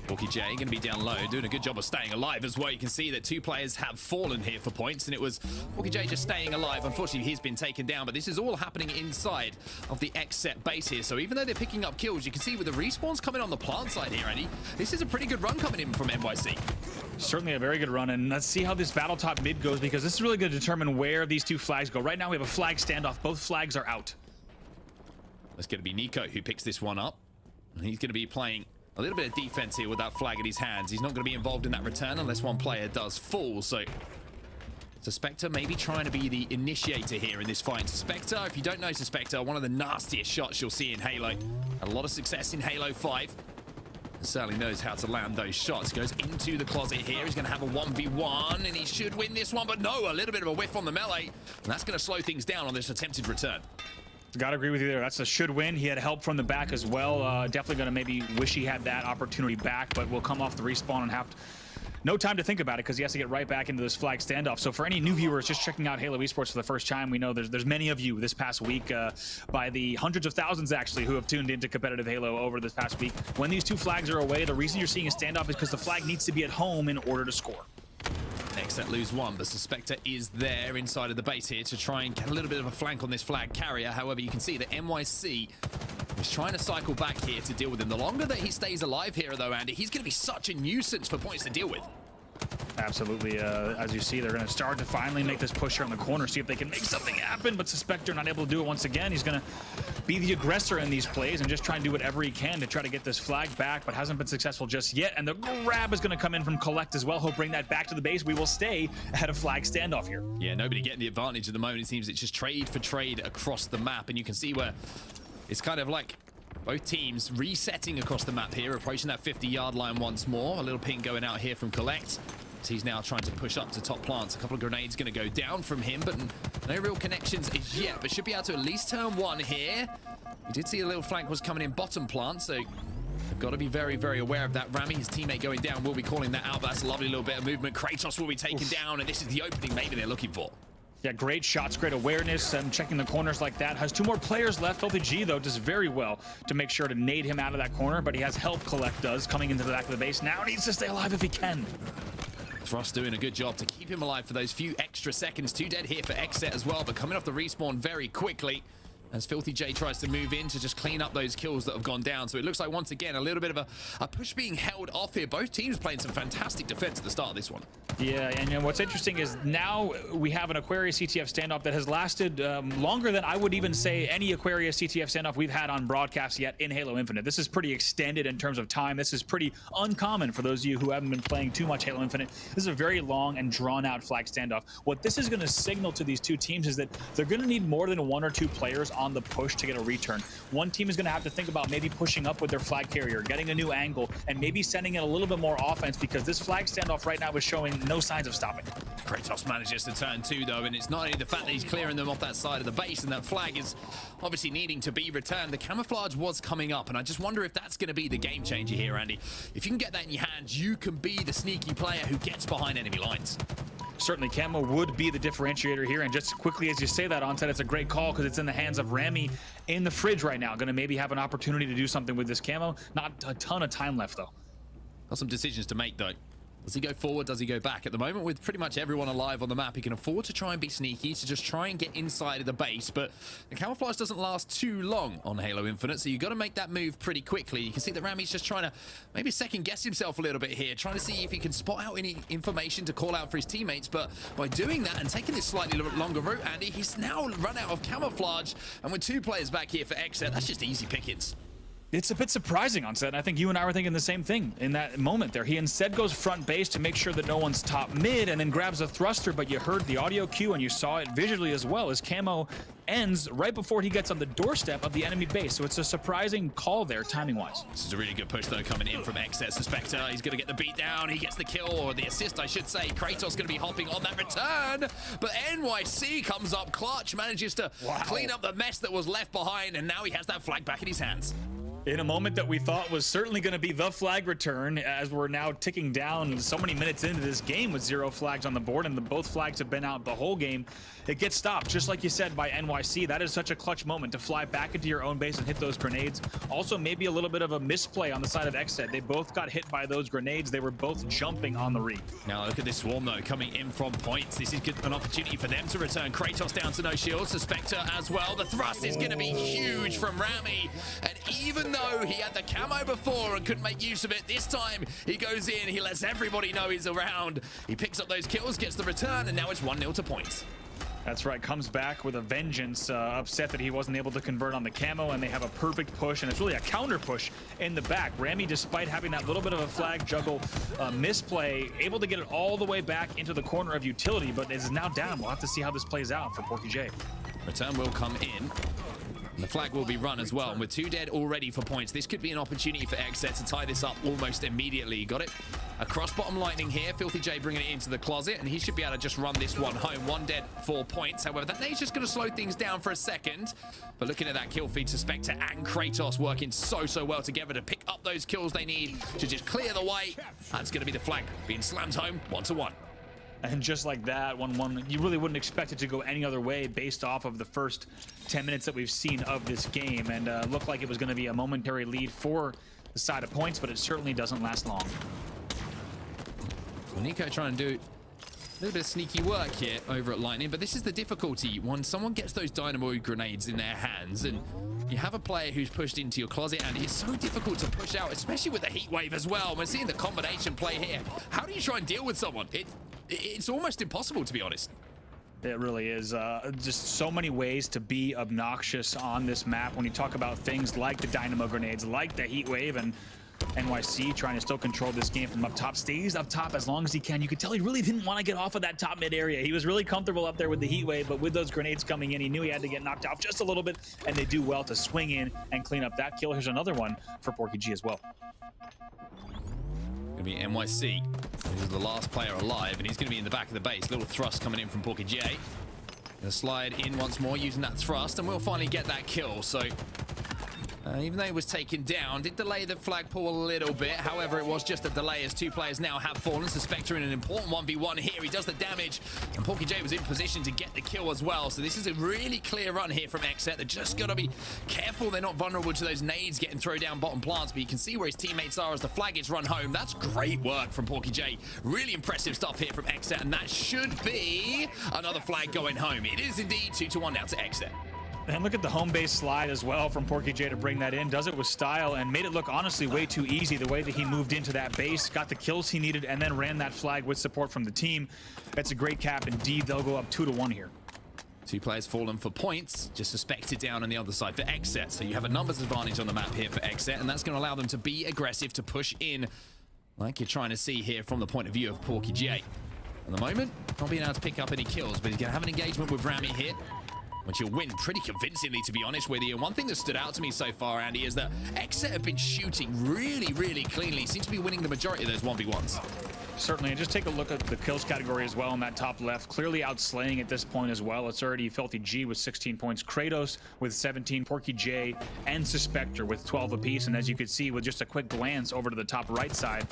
Walkie J going to be down low, doing a good job of staying alive as well. You can see that 2 players have fallen here for points, and it was Walkie J just staying alive. Unfortunately, he's been taken down, but this is all happening inside of the X-Set base here. So even though they're picking up kills, you can see with the respawns coming on the plant side here, Andy, this is a pretty good run coming in from NYC. Certainly a very good run, and let's see how this battle top mid goes, because this is really going to determine where these two flags go. Right now, we have a flag standoff. Both flags are out. It's going to be Nico who picks this one up, and he's going to be playing a little bit of defense here with that flag in his hands. He's not going to be involved in that return unless one player does fall. So Suspector maybe trying to be the initiator here in this fight. Suspector, if you don't know Suspector, one of the nastiest shots you'll see in Halo. Had a lot of success in Halo 5. Certainly knows how to land those shots. Goes into the closet here. He's going to have a 1v1, and he should win this one. But no, a little bit of a whiff on the melee. And that's going to slow things down on this attempted return. Gotta agree with you there. That's a should win. He had help from the back as well. Definitely gonna maybe wish he had that opportunity back, but will come off the respawn and have no time to think about it, because he has to get right back into this flag standoff. So for any new viewers just checking out Halo Esports for the first time, we know there's many of you this past week, by the hundreds of thousands actually, who have tuned into competitive Halo over this past week. When these two flags are away, the reason you're seeing a standoff is because the flag needs to be at home in order to score. X-Set lose 1, but Suspector is there inside of the base here to try and get a little bit of a flank on this flag carrier. However, you can see that NYC is trying to cycle back here to deal with him. The longer that he stays alive here, though, Andy, he's going to be such a nuisance for points to deal with. Absolutely. As you see, they're going to start to finally make this push here on the corner, see if they can make something happen, but Suspector not able to do it once again. He's going to be the aggressor in these plays and just try and do whatever he can to try to get this flag back, but hasn't been successful just yet. And the grab is going to come in from Collect as well. He'll bring that back to the base. We will stay ahead of flag standoff here. Yeah, nobody getting the advantage at the moment. It seems it's just trade for trade across the map, and you can see where it's kind of like both teams resetting across the map here, approaching that 50-yard line once more. A little ping going out here from Collect. He's now trying to push up to top plants. A couple of grenades going to go down from him, but no real connections as yet, but should be able to at least turn 1 here. We did see a little flank was coming in bottom plant, so they've got to be very, very aware of that. Rami, his teammate going down, will be calling that out, but that's a lovely little bit of movement. Kratos will be taken down, and this is the opening maybe they're looking for. Yeah, great shots, great awareness, and checking the corners like that. Has 2 more players left. LTG, though, does very well to make sure to nade him out of that corner, but he has help, Collect does, coming into the back of the base. Now needs to stay alive if he can. Frost doing a good job to keep him alive for those few extra seconds. 2 dead here for X-Set as well, but coming off the respawn very quickly. as Filthy J tries to move in to just clean up those kills that have gone down. So it looks like, once again, a little bit of a push being held off here. Both teams playing some fantastic defense at the start of this one. Yeah, and what's interesting is now we have an Aquarius CTF standoff that has lasted longer than I would even say any Aquarius CTF standoff we've had on broadcast yet in Halo Infinite. This is pretty extended in terms of time. This is pretty uncommon for those of you who haven't been playing too much Halo Infinite. This is a very long and drawn-out flag standoff. What this is going to signal to these two teams is that they're going to need more than 1 or 2 players on the push to get a return. One team is going to have to think about maybe pushing up with their flag carrier, getting a new angle, and maybe sending in a little bit more offense, because this flag standoff right now is showing no signs of stopping. Kratos manages to turn 2 though, and it's not only the fact that he's clearing them off that side of the base, and that flag is obviously needing to be returned. The camouflage was coming up, and I just wonder if that's going to be the game changer here, Andy. If you can get that in your hands, you can be the sneaky player who gets behind enemy lines. Certainly, camo would be the differentiator here, and just quickly as you say that, Onset, it's a great call because it's in the hands of Rami in the fridge right now. Going to maybe have an opportunity to do something with this camo. Not a ton of time left, though. Got some decisions to make, though. Does he go forward? Does he go back? At the moment, with pretty much everyone alive on the map, he can afford to try and be sneaky, to just try and get inside of the base. But the camouflage doesn't last too long on Halo Infinite, so you've got to make that move pretty quickly. You can see that Rami's just trying to maybe second guess himself a little bit here, trying to see if he can spot out any information to call out for his teammates. But by doing that and taking this slightly longer route, Andy, he's now run out of camouflage. And with 2 players back here for Exet, that's just easy pickings. It's a bit surprising, on set, and I think you and I were thinking the same thing in that moment there. He instead goes front base to make sure that no one's top mid, and then grabs a thruster, but you heard the audio cue and you saw it visually as well, as camo ends right before he gets on the doorstep of the enemy base. So it's a surprising call there, timing-wise. This is a really good push, though, coming in from Exet. Suspector, he's going to get the beat down. He gets the kill, or the assist, I should say. Kratos going to be hopping on that return, but NYC comes up clutch, manages to clean up the mess that was left behind, and now he has that flag back in his hands. In a moment that we thought was certainly going to be the flag return, as we're now ticking down so many minutes into this game with 0 flags on the board, and both flags have been out the whole game, it gets stopped, just like you said, by NYC. That is such a clutch moment to fly back into your own base and hit those grenades. Also, maybe a little bit of a misplay on the side of Exet. They both got hit by those grenades. They were both jumping on the re. Now look at this swarm, though, coming in from points. This is an opportunity for them to return. Kratos down to no shield. Suspector as well. The thrust is going to be huge from Rami, and even though he had the camo before and couldn't make use of it, this time he goes in, he lets everybody know he's around. He picks up those kills, gets the return, and now it's 1-0 to points. That's right, comes back with a vengeance, upset that he wasn't able to convert on the camo, and they have a perfect push, and it's really a counter push in the back. Rami, despite having that little bit of a flag juggle misplay, able to get it all the way back into the corner of utility, but is now down. We'll have to see how this plays out for Porky J. Return will come in. And the flag will be run as well. And with 2 dead already for points, this could be an opportunity for Exet to tie this up almost immediately. Got it? Across bottom lightning here. Filthy J bringing it into the closet, and he should be able to just run this one home. 1 dead, 4 points. However, that nade's just going to slow things down for a second. But looking at that kill feed, Suspector and Kratos working so well together to pick up those kills they need to just clear the way. That's going to be the flag being slammed home 1-1. And just like that, 1-1, you really wouldn't expect it to go any other way based off of the first 10 minutes that we've seen of this game. And looked like it was going to be a momentary lead for the side of points, but it certainly doesn't last long. Well, Nico trying to do a little bit of sneaky work here over at Lightning, but this is the difficulty when someone gets those dynamo grenades in their hands and you have a player who's pushed into your closet, and it's so difficult to push out, especially with the heat wave as well. We're seeing the combination play here. How do you try and deal with someone? It's almost impossible, to be honest. It really is. Just so many ways to be obnoxious on this map when you talk about things like the dynamo grenades, like the heat wave, and NYC trying to still control this game from up top. Stays up top as long as he can. You could tell he really didn't want to get off of that top mid area. He was really comfortable up there with the heat wave, but with those grenades coming in, he knew he had to get knocked off just a little bit, and they do well to swing in and clean up that kill. Here's another one for Porky G as well. Gonna be NYC. This is the last player alive, and he's gonna be in the back of the base. Little thrust coming in from Porky J. Gonna slide in once more using that thrust, and we'll finally get that kill. So even though he was taken down, did delay the flagpole a little bit. However, it was just a delay as 2 players now have fallen. Suspector in an important 1v1 here. He does the damage, and Porky J was in position to get the kill as well. So this is a really clear run here from Exet. They're just got to be careful they're not vulnerable to those nades getting thrown down bottom plants, but you can see where his teammates are as the flag is run home. That's great work from Porky J. Really impressive stuff here from Exet, and that should be another flag going home. It is indeed 2-1 now to Exet. And look at the home base slide as well from Porky J to bring that in. Does it with style and made it look honestly way too easy the way that he moved into that base, got the kills he needed, and then ran that flag with support from the team. That's a great cap indeed. They'll go up 2-1 here. 2 players fallen for points, just suspected down on the other side for XSET. So you have a numbers advantage on the map here for XSET, and that's going to allow them to be aggressive, to push in, like you're trying to see here from the point of view of Porky J. At the moment, not being able to pick up any kills, but he's going to have an engagement with Rami here, which he'll win pretty convincingly, to be honest with you. And one thing that stood out to me so far, Andy, is that XSET have been shooting really, really cleanly. Seem to be winning the majority of those 1v1s. Certainly, and just take a look at the kills category as well in that top left. Clearly outslaying at this point as well. It's already Filthy G with 16 points, Kratos with 17, Porky J and Suspector with 12 apiece. And as you can see with just a quick glance over to the top right side,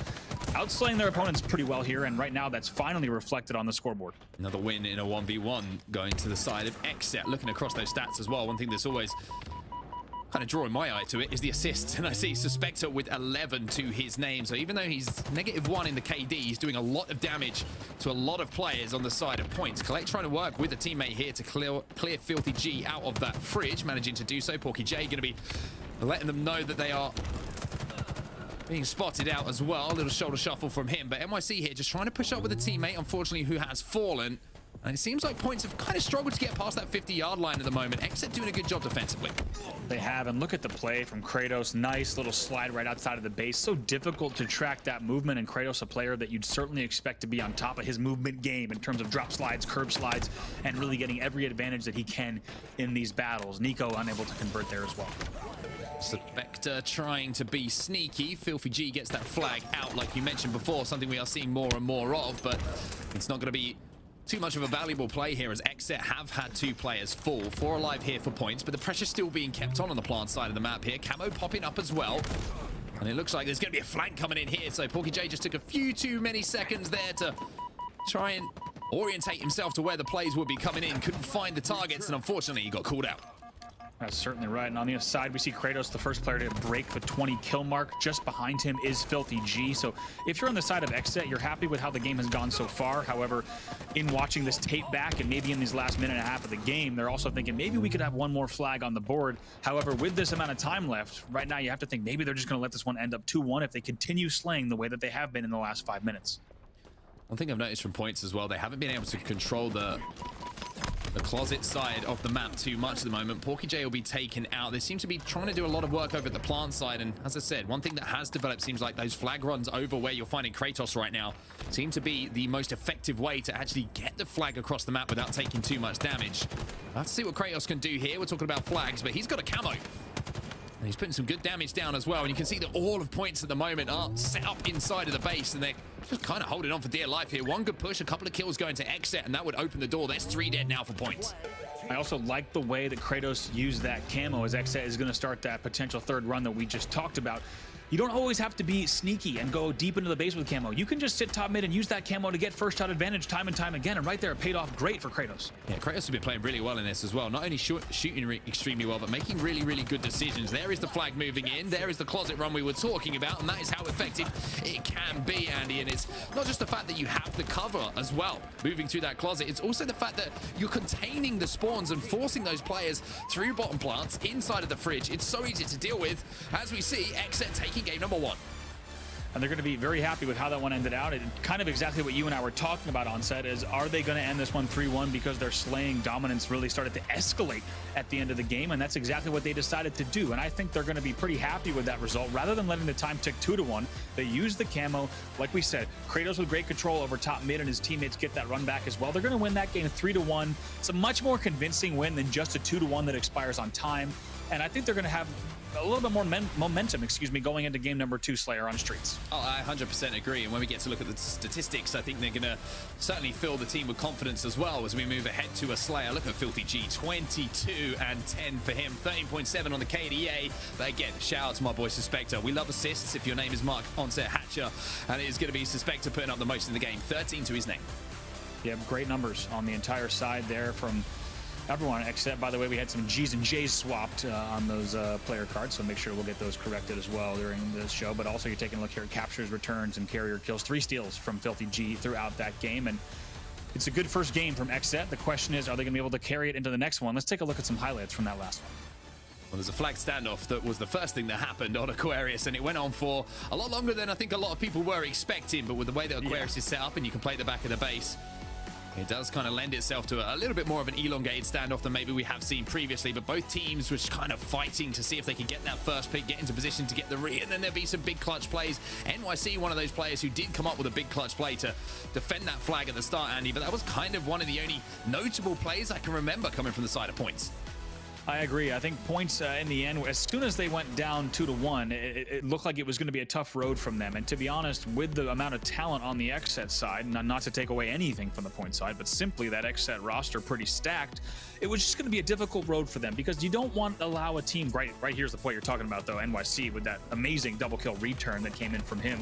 outslaying their opponents pretty well here. And right now that's finally reflected on the scoreboard. Another win in a 1v1 going to the side of XSET. Looking across those stats as well, one thing that's always kind of drawing my eye to it is the assists, and I see Suspector with 11 to his name. So even though he's -1 in the KD, he's doing a lot of damage to a lot of players on the side of points. Collect trying to work with a teammate here to clear Filthy G out of that fridge, managing to do so. Porky J going to be letting them know that they are being spotted out as well. A little shoulder shuffle from him, but NYC here just trying to push up with a teammate, unfortunately, who has fallen. And it seems like points have kind of struggled to get past that 50-yard line at the moment. XSET doing a good job defensively. They have, and look at the play from Kratos. Nice little slide right outside of the base. So difficult to track that movement, and Kratos, a player that you'd certainly expect to be on top of his movement game in terms of drop slides, curb slides, and really getting every advantage that he can in these battles. Nico unable to convert there as well. Suspector trying to be sneaky. Filthy G gets that flag out, like you mentioned before, something we are seeing more and more of, but it's not going to be too much of a valuable play here as XSET have had 2 players fall. 4 alive here for points, but the pressure's still being kept on the plant side of the map here. Camo popping up as well. And it looks like there's going to be a flank coming in here. So Porky J just took a few too many seconds there to try and orientate himself to where the plays would be coming in. Couldn't find the targets, and unfortunately he got called out. That's certainly right. And on the other side, we see Kratos, the first player to break the 20 kill mark. Just behind him is Filthy G. So if you're on the side of XSET, you're happy with how the game has gone so far. However, in watching this tape back and maybe in these last minute and a half of the game, they're also thinking maybe we could have one more flag on the board. However, with this amount of time left, right now you have to think maybe they're just going to let this one end up 2-1 if they continue slaying the way that they have been in the last 5 minutes. One thing I've noticed from points as well, they haven't been able to control the closet side of the map too much at the moment. Porky J will be taken out. They seem to be trying to do a lot of work over at the plant side, and as I said, one thing that has developed seems like those flag runs over where you're finding Kratos right now seem to be the most effective way to actually get the flag across the map without taking too much damage. We'll have to see what Kratos can do here. We're talking about flags, but he's got a camo. And he's putting some good damage down as well, and you can see that all of points at the moment are set up inside of the base, and they're just kind of holding on for dear life here. One good push, a couple of kills going to XSET, and that would open the door. There's 3 dead now for points. I also like the way that Kratos used that camo as XSET is going to start that potential 3rd run that we just talked about. You don't always have to be sneaky and go deep into the base with camo. You can just sit top mid and use that camo to get first shot advantage time and time again. And right there, it paid off great for Kratos. Yeah, Kratos has been playing really well in this as well. Not only shooting extremely well, but making really, really good decisions. There is the flag moving in. There is the closet run we were talking about. And that is how effective it can be, Andy. And it's not just the fact that you have the cover as well, moving through that closet. It's also the fact that you're containing the spawns and forcing those players through bottom plants inside of the fridge. It's so easy to deal with. As we see, XSET taking game number 1. And they're going to be very happy with how that one ended out. And kind of exactly what you and I were talking about on set is, are they going to end this one 3-1 because their slaying dominance really started to escalate at the end of the game? And that's exactly what they decided to do. And I think they're going to be pretty happy with that result. Rather than letting the time tick 2-1, they used the camo. Like we said, Kratos with great control over top mid, and his teammates get that run back as well. They're going to win that game 3-1. It's a much more convincing win than just a 2-1 that expires on time. And I think they're going to have a little bit more momentum, going into game number 2, Slayer on Streets. Oh, I 100% agree. And when we get to look at the statistics, I think they're going to certainly fill the team with confidence as well as we move ahead to a Slayer. Look at Filthy G, 22 and 10 for him, 13.7 on the KDA. But again, shout out to my boy Suspector. We love assists. If your name is Mark Onset Hatcher, and it is going to be Suspector putting up the most in the game, 13 to his name. Yeah, great numbers on the entire side there from everyone, except, by the way, we had some G's and J's swapped on those player cards, so make sure we'll get those corrected as well during this show. But also, you're taking a look here at captures, returns, and carrier kills. 3 steals from Filthy G throughout that game, and it's a good first game from XSET. The question is, are they going to be able to carry it into the next one? Let's take a look at some highlights from that last one. Well, there's a flag standoff that was the first thing that happened on Aquarius, and it went on for a lot longer than I think a lot of people were expecting, but with the way that Aquarius is set up and you can play the back of the base, it does kind of lend itself to a little bit more of an elongated standoff than maybe we have seen previously, but both teams were kind of fighting to see if they could get that first pick, get into position to get the re, and then there'd be some big clutch plays. NYC, one of those players who did come up with a big clutch play to defend that flag at the start, Andy, but that was kind of one of the only notable plays I can remember coming from the side of Points. I agree. I think Points in the end, as soon as they went down 2-1, it looked like it was going to be a tough road from them. And to be honest, with the amount of talent on the XSET side, not to take away anything from the Point side, but simply that XSET roster pretty stacked, it was just going to be a difficult road for them because you don't want to allow a team, right here's the point you're talking about though, NYC with that amazing double kill return that came in from him.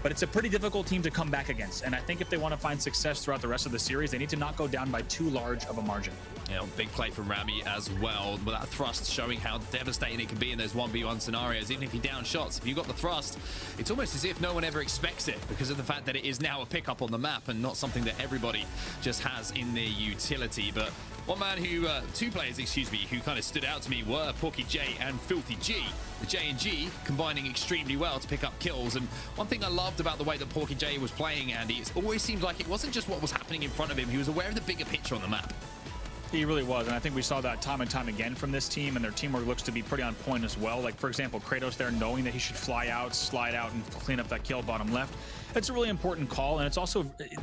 But it's a pretty difficult team to come back against. And I think if they want to find success throughout the rest of the series, they need to not go down by too large of a margin. Yeah, big play from Rami as well. With that thrust showing how devastating it can be in those 1v1 scenarios. Even if he down shots, if you got the thrust, it's almost as if no one ever expects it because of the fact that it is now a pickup on the map and not something that everybody just has in their utility. But one man who, two players, excuse me, who kind of stood out to me were Porky J and Filthy G. The J and G combining extremely well to pick up kills. And one thing I loved about the way that Porky J was playing, Andy, it always seemed like it wasn't just what was happening in front of him. He was aware of the bigger picture on the map. He really was, and I think we saw that time and time again from this team, and their teamwork looks to be pretty on point as well. Like, for example, Kratos there knowing that he should fly out, slide out, and clean up that kill bottom left. It's a really important call, and it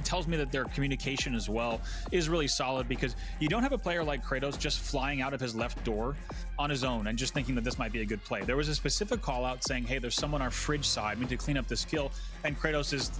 tells me that their communication as well is really solid because you don't have a player like Kratos just flying out of his left door on his own and just thinking that this might be a good play. There was a specific call out saying, hey, there's someone on our fridge side, we need to clean up this kill, and Kratos is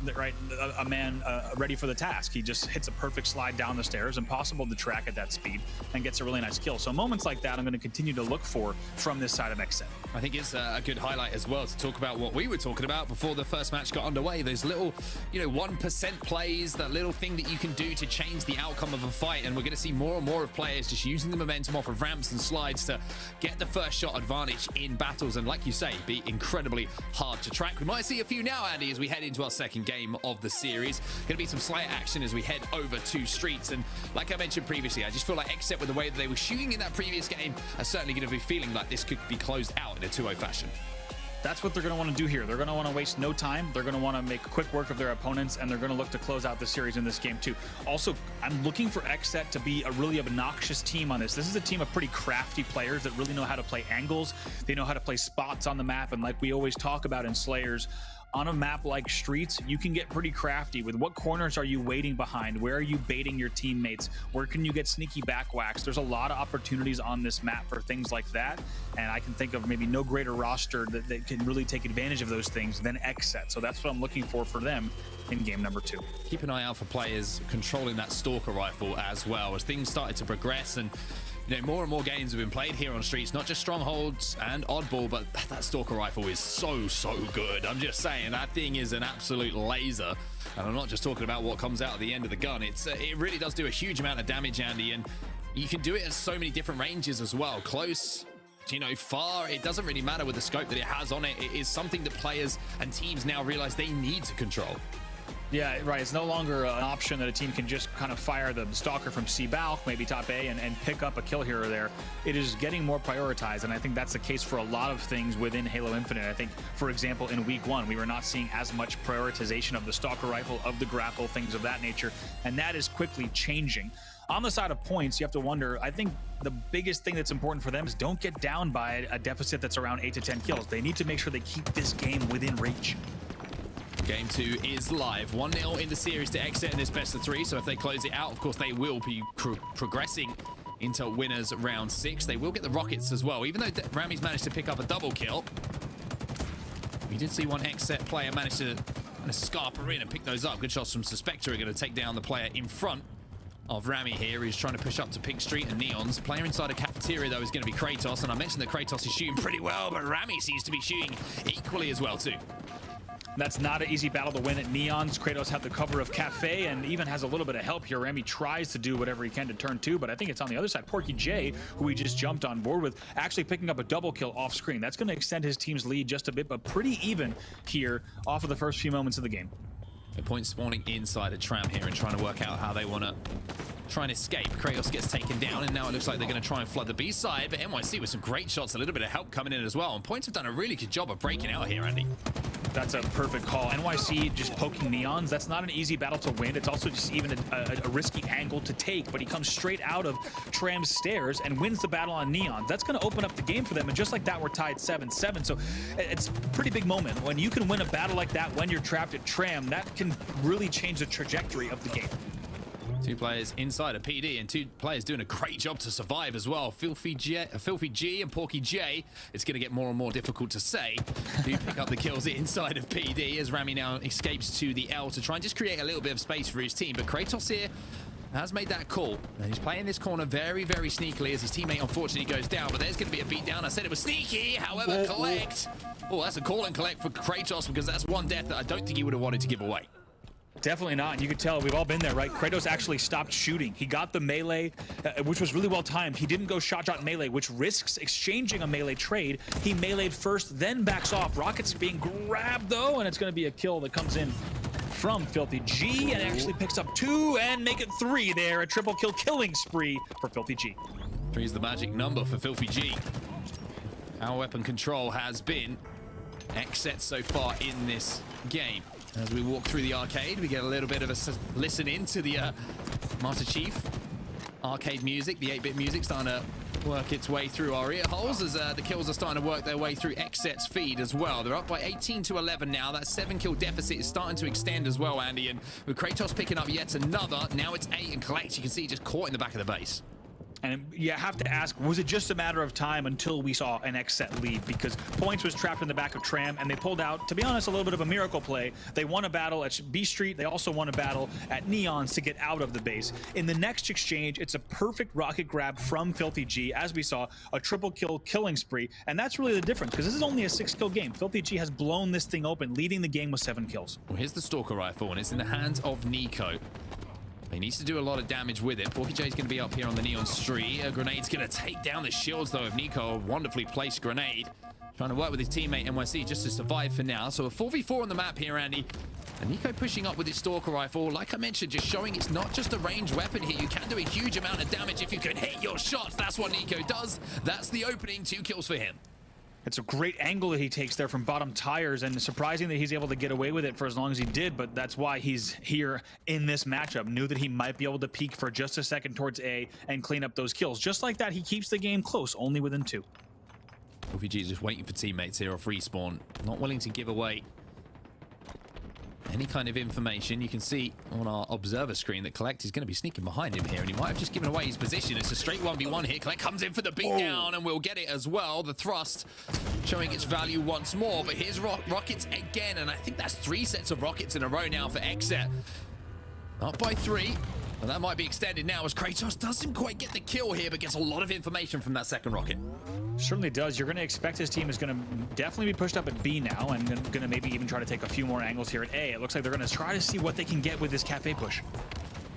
a man ready for the task. He just hits a perfect slide down the stairs, impossible to track at that speed, and gets a really nice kill. So moments like that I'm going to continue to look for from this side of XSET. I think it's a good highlight as well to talk about what we were talking about before the first match got underway. Those little, 1% plays, that little thing that you can do to change the outcome of a fight. And we're going to see more and more of players just using the momentum off of ramps and slides to get the first shot advantage in battles. And like you say, be incredibly hard to track. We might see a few now, Andy, as we head into our second game of the series. Going to be some slight action as we head over to Streets. And like I mentioned previously, I just feel like XSET with the way that they were shooting in that previous game are certainly going to be feeling like this could be closed out in a 2-0 fashion. That's what they're going to want to do here. They're going to want to waste no time. They're going to want to make quick work of their opponents, and they're going to look to close out the series in this game too. Also, I'm looking for XSET to be a really obnoxious team on this. This is a team of pretty crafty players that really know how to play angles. They know how to play spots on the map, and like we always talk about in Slayers, on a map like Streets, you can get pretty crafty with what corners are you waiting behind? Where are you baiting your teammates? Where can you get sneaky back whacks? There's a lot of opportunities on this map for things like that. And I can think of maybe no greater roster that can really take advantage of those things than XSET. So that's what I'm looking for them in game number 2. Keep an eye out for players controlling that Stalker rifle as well as things started to progress, and more and more games have been played here on Streets, not just Strongholds and Oddball, but that Stalker rifle is so good. I'm just saying, that thing is an absolute laser. And I'm not just talking about what comes out at the end of the gun. It really does do a huge amount of damage, Andy, and you can do it at so many different ranges as well. Close, far, it doesn't really matter with the scope that it has on it. It is something that players and teams now realize they need to control. Yeah, right. It's no longer an option that a team can just kind of fire the Stalker from C-Balk, maybe top A, and pick up a kill here or there. It is getting more prioritized, and I think that's the case for a lot of things within Halo Infinite. I think, for example, in Week 1, we were not seeing as much prioritization of the Stalker rifle, of the grapple, things of that nature, and that is quickly changing. On the side of Points, you have to wonder, I think the biggest thing that's important for them is don't get down by a deficit that's around 8 to 10 kills. They need to make sure they keep this game within reach. Game 2 is live. 1-0 in the series to XSET in this best of 3. So if they close it out, of course, they will be progressing into winners round 6. They will get the rockets as well. Even though Rami's managed to pick up a double kill, we did see one XSET player manage to scarper in and pick those up. Good shots from Suspector are going to take down the player in front of Rami here. He's trying to push up to Pink Street and Neons. Player inside a cafeteria, though, is going to be Kratos. And I mentioned that Kratos is shooting pretty well, but Rami seems to be shooting equally as well, too. That's not an easy battle to win at Neons. Kratos had the cover of Cafe and even has a little bit of help here. Rami tries to do whatever he can to turn 2, but I think it's on the other side. Porky J, who we just jumped on board with, actually picking up a double kill off screen. That's going to extend his team's lead just a bit, but pretty even here off of the first few moments of the game. The point spawning inside a tram here and trying to work out how they want to try and escape. Kratos gets taken down, and now it looks like they're going to try and flood the B side, but NYC with some great shots, a little bit of help coming in as well, and Points have done a really good job of breaking out here, Andy. That's a perfect call. NYC just poking Neons. That's not an easy battle to win. It's also just even a risky angle to take, but he comes straight out of Tram's stairs and wins the battle on Neons. That's going to open up the game for them, and just like that, we're tied 7-7. So it's a pretty big moment. When you can win a battle like that when you're trapped at Tram, that can really change the trajectory of the game. Two players inside of PD, and two players doing a great job to survive as well. Filthy G and Porky J. It's going to get more and more difficult to say who pick up the kills inside of PD as Rami now escapes to the L to try and just create a little bit of space for his team. But Kratos here has made that call. And he's playing this corner very, very sneakily as his teammate unfortunately goes down. But there's going to be a beat down. I said it was sneaky. However, collect. Oh, that's a call and collect for Kratos, because that's one death that I don't think he would have wanted to give away. Definitely not. You could tell we've all been there, right? Kratos actually stopped shooting. He got the melee, which was really well timed. He didn't go shot melee, which risks exchanging a melee trade. He meleeed first, then backs off. Rocket's being grabbed though, and it's going to be a kill that comes in from Filthy G, and actually picks up 2 and make it 3 there. A triple kill killing spree for Filthy G. 3 is the magic number for Filthy G. Our weapon control has been X-set so far in this game. As we walk through the arcade, we get a little bit of a listen in to the Master Chief arcade music, the 8-bit music starting to work its way through our ear holes as the kills are starting to work their way through X-set's feed as well. They're up by 18-11 now. That 7-kill deficit is starting to extend as well, Andy, and with Kratos picking up yet another, now it's 8 and Collect. You can see just caught in the back of the base. And you have to ask, was it just a matter of time until we saw an X-set lead? Because Points was trapped in the back of Tram, and they pulled out, to be honest, a little bit of a miracle play. They won a battle at B Street. They also won a battle at Neons to get out of the base. In the next exchange, it's a perfect rocket grab from Filthy G. As we saw, a triple kill killing spree. And that's really the difference, because this is only a 6-kill game. Filthy G has blown this thing open, leading the game with 7 kills. Well, here's the Stalker Rifle, and it's in the hands of Nico. He needs to do a lot of damage with it. Porky J's going to be up here on the Neon Street. A grenade's going to take down the shields, though, of Nico. A wonderfully placed grenade. Trying to work with his teammate, NYC, just to survive for now. So a 4v4 on the map here, Andy. And Nico pushing up with his Stalker Rifle. Like I mentioned, just showing it's not just a ranged weapon here. You can do a huge amount of damage if you can hit your shots. That's what Nico does. That's the opening. 2 kills for him. It's a great angle that he takes there from bottom tires, and surprising that he's able to get away with it for as long as he did, but that's why he's here in this matchup. Knew that he might be able to peek for just a second towards A and clean up those kills. Just like that, he keeps the game close, only within 2. OVG is just waiting for teammates here off respawn, not willing to give away any kind of information. You can see on our observer screen that Collect is going to be sneaking behind him here, and he might have just given away his position. It's a straight 1v1 here. Collect comes in for the beatdown, and we'll get it as well. The thrust showing its value once more, but here's rockets again, and I think that's 3 sets of rockets in a row now for X-set. Up by 3, but that might be extended now as Kratos doesn't quite get the kill here, but gets a lot of information from that second rocket. Certainly does. You're going to expect his team is going to definitely be pushed up at B now, and going to maybe even try to take a few more angles here at A. It looks like they're going to try to see what they can get with this cafe push.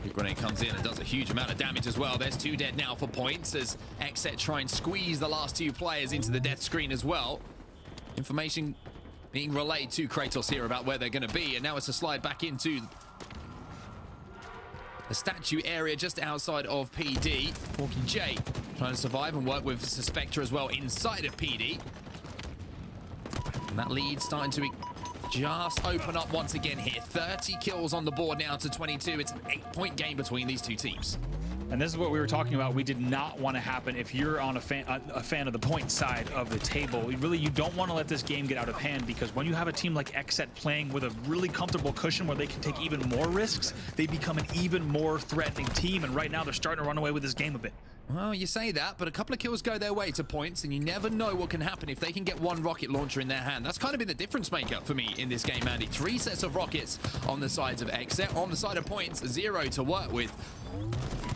Big grenade comes in and does a huge amount of damage as well. There's 2 dead now for Points as X-set try and squeeze the last 2 players into the death screen as well. Information being relayed to Kratos here about where they're going to be, and now it's a slide back into the statue area just outside of PD. Porky J trying to survive and work with Suspector as well inside of PD. And that lead starting to just open up once again here. 30 kills on the board now to 22. It's an 8-point game between these 2 teams. And this is what we were talking about. We did not want to happen if you're on a fan of the point side of the table. Really, you don't want to let this game get out of hand, because when you have a team like X-set playing with a really comfortable cushion where they can take even more risks, they become an even more threatening team. And right now, they're starting to run away with this game a bit. Well, you say that, but a couple of kills go their way to Points, and you never know what can happen if they can get 1 rocket launcher in their hand. That's kind of been the difference maker for me in this game, Andy. 3 sets of rockets on the sides of X-set. On the side of Points, 0 to work with.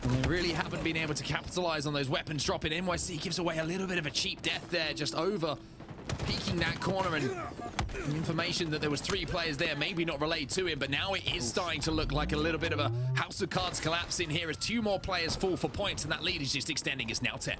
And they really haven't been able to capitalize on those weapons dropping. NYC gives away a little bit of a cheap death there, just over peeking that corner, and the information that there was 3 players there, maybe not relayed to him, but now it is starting to look like a little bit of a house of cards collapse in here as 2 more players fall for Points, and that lead is just extending. It's now 10.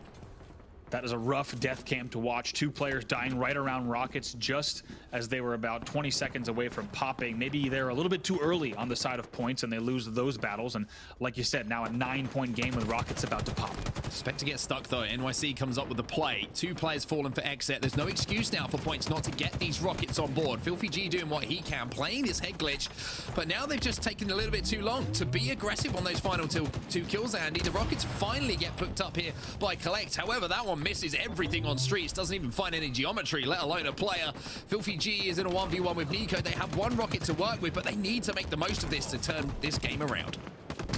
That is a rough death cam to watch. 2 players dying right around rockets just as they were about 20 seconds away from popping. Maybe they're a little bit too early on the side of points and they lose those battles. And like you said, now a 9-point game with rockets about to pop. Expect to get stuck though. NYC comes up with the play. 2 players falling for Exet. There's no excuse now for points not to get these rockets on board. Filthy G doing what he can, playing this head glitch. But now they've just taken a little bit too long to be aggressive on those final 2 kills, Andy. The rockets finally get picked up here by Collect. However, that one misses everything on streets, doesn't even find any geometry, let alone a player. Filthy G is in a 1v1 with Nico. They have 1 rocket to work with, but they need to make the most of this to turn this game around.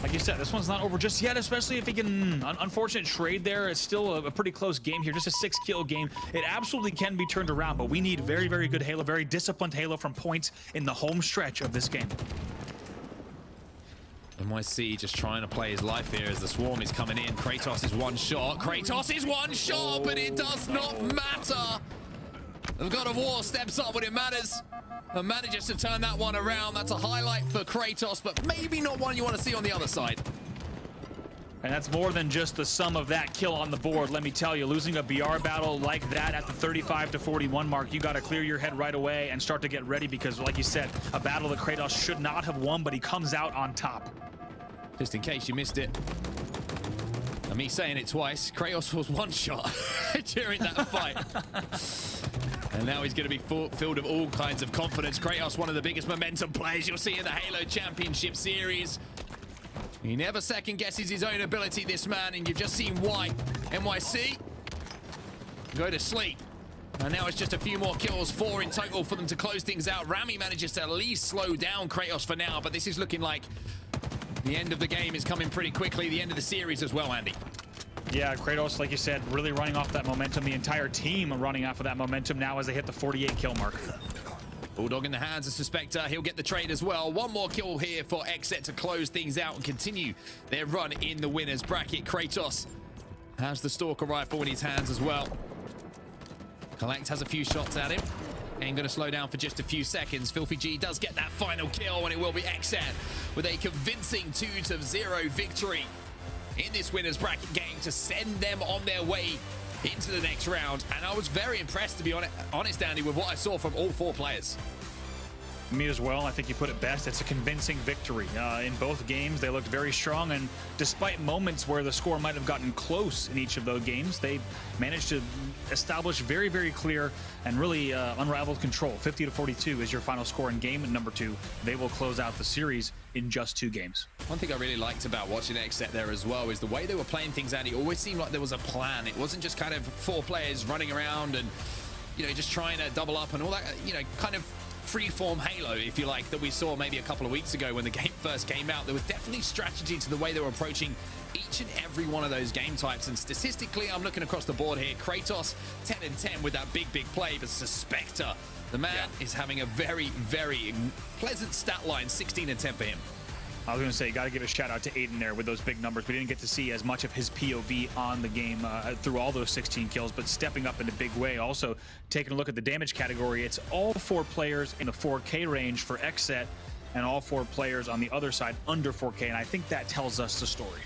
Like you said, this one's not over just yet, especially if he can... Unfortunate trade there. It's still a pretty close game here, just a 6-kill game. It absolutely can be turned around, but we need very, very good Halo, very disciplined Halo from points in the home stretch of this game. NYC just trying to play his life here as the swarm is coming in. Kratos is 1 shot. Kratos is 1 shot, but it does not matter. The God of War steps up when it matters and manages to turn that one around. That's a highlight for Kratos, but maybe not one you want to see on the other side. And that's more than just the sum of that kill on the board. Let me tell you, losing a BR battle like that at the 35 to 41 mark, you got to clear your head right away and start to get ready because, like you said, a battle that Kratos should not have won, but he comes out on top. Just in case you missed it, and me saying it twice, Kratos was 1 shot during that fight. And now he's going to be filled with all kinds of confidence. Kratos, one of the biggest momentum players you'll see in the Halo Championship Series. He never second guesses his own ability, this man, and you've just seen why. NYC, go to sleep. And now it's just a few more kills, 4 in total for them to close things out. Rami manages to at least slow down Kratos for now, but this is looking like the end of the game is coming pretty quickly. The end of the series as well, Andy. Yeah, Kratos, like you said, really running off that momentum. The entire team running off of that momentum now as they hit the 48 kill mark. Bulldog in the hands of Suspector. He'll get the trade as well. 1 more kill here for Exet to close things out and continue their run in the winner's bracket. Kratos has the Stalker rifle in his hands as well. Collect has a few shots at him. Ain't going to slow down for just a few seconds. Filthy G does get that final kill, and it will be Exet with a convincing 2-0 victory in this winner's bracket game to send them on their way into the next round. And I was very impressed, to be honest, Andy, with what I saw from all 4 players. Me as well. I think you put it best. It's a convincing victory. In both games, they looked very strong, and despite moments where the score might have gotten close in each of those games, they managed to establish very, very clear and really unrivaled control. 50 to 42 is your final score in game number 2. They will close out the series in just 2 games. One thing I really liked about watching Exet there as well is the way they were playing things, Andy. It always seemed like there was a plan. It wasn't just kind of 4 players running around and, you know, just trying to double up and all that, you know, kind of free-form Halo, if you like, that we saw maybe a couple of weeks ago when the game first came out. There was definitely strategy to the way they were approaching each and every one of those game types. And statistically, I'm looking across the board here. Kratos, 10 and 10 with that big play, but Suspector, the man, is having a very, very pleasant stat line, 16 and 10 for him. I was going to say, got to give a shout out to Aiden there with those big numbers. We didn't get to see as much of his POV on the game through all those 16 kills, but stepping up in a big way. Also, taking a look at the damage category, it's all 4 players in the 4K range for Exet and all 4 players on the other side under 4K, and I think that tells us the story.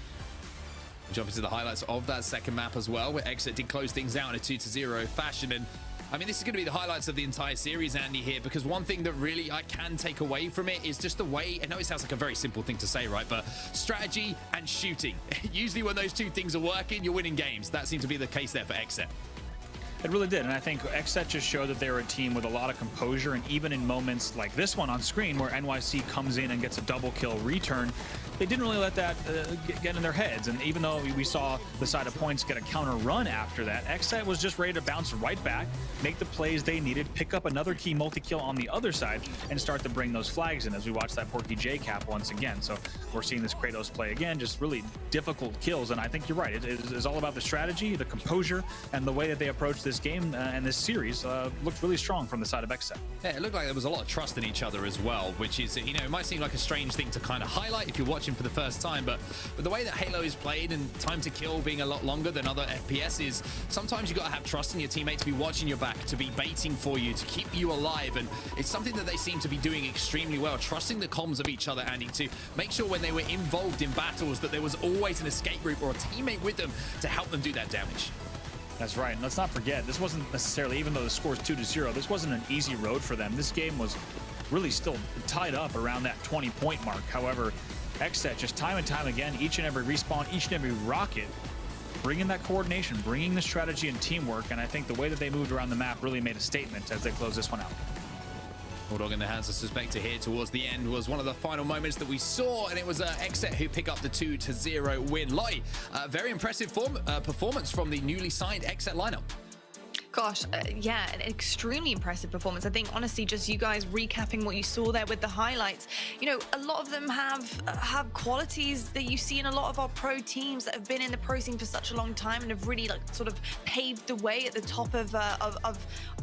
Jump into the highlights of that second map as well, where Exet did close things out in a 2-0 fashion. And I mean, this is going to be the highlights of the entire series, Andy, here, because one thing that really I can take away from it is just the way, I know it sounds like a very simple thing to say, right? But strategy and shooting. Usually when those 2 things are working, you're winning games. That seemed to be the case there for Exet. It really did, and I think Exet just showed that they're a team with a lot of composure, and even in moments like this one on screen where NYC comes in and gets a double kill return, they didn't really let that get in their heads. And even though we saw the side of points get a counter run after that, Exet was just ready to bounce right back, make the plays they needed, pick up another key multi-kill on the other side, and start to bring those flags in as we watch that Porky J cap once again. So we're seeing this Kratos play again, just really difficult kills. And I think you're right. It is all about the strategy, the composure, and the way that they approach this game and this series looked really strong from the side of Exet. Yeah, it looked like there was a lot of trust in each other as well, which is, you know, it might seem like a strange thing to kind of highlight if you're watching for the first time, but with the way that Halo is played and time to kill being a lot longer than other FPSs, sometimes you got to have trust in your teammate to be watching your back, to be baiting for you, to keep you alive. And it's something that they seem to be doing extremely well, trusting the comms of each other, Andy, to make sure when they were involved in battles that there was always an escape route or a teammate with them to help them do that damage. That's right. And let's not forget, this wasn't necessarily, even though the score's 2-0, this wasn't an easy road for them. This game was really still tied up around that 20-point mark. However, XSET just time and time again, each and every respawn, each and every rocket, bringing that coordination, bringing the strategy and teamwork. And I think the way that they moved around the map really made a statement as they close this one out. Bulldog in the hands of Suspector here towards the end was one of the final moments that we saw, and it was XSET who pick up the 2-0 win. Lottie, very impressive performance from the newly signed XSET lineup. Gosh, yeah, an extremely impressive performance. I think, honestly, just you guys recapping what you saw there with the highlights, you know, a lot of them have qualities that you see in a lot of our pro teams that have been in the pro scene for such a long time and have really, like, sort of paved the way at the top of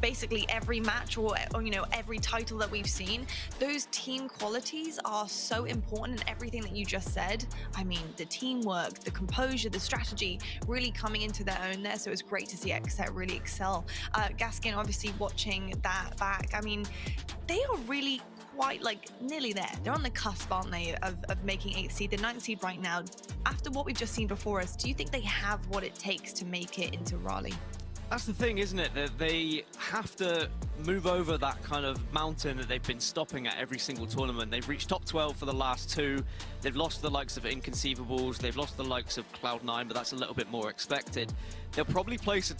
basically every match or you know, every title that we've seen. Those team qualities are so important in everything that you just said. I mean, the teamwork, the composure, the strategy really coming into their own there. So it's great to see XSET really excel. Gaskin obviously watching that back. I mean, they are really quite like nearly there. They're on the cusp, aren't they, of making 8th seed. They're 9th seed right now. After what we've just seen before us, do you think they have what it takes to make it into Raleigh? That's the thing, isn't it? That they have to move over that kind of mountain that they've been stopping at every single tournament. They've reached top 12 for the last 2. They've lost the likes of Inconceivables. They've lost the likes of Cloud9, but that's a little bit more expected. They'll probably place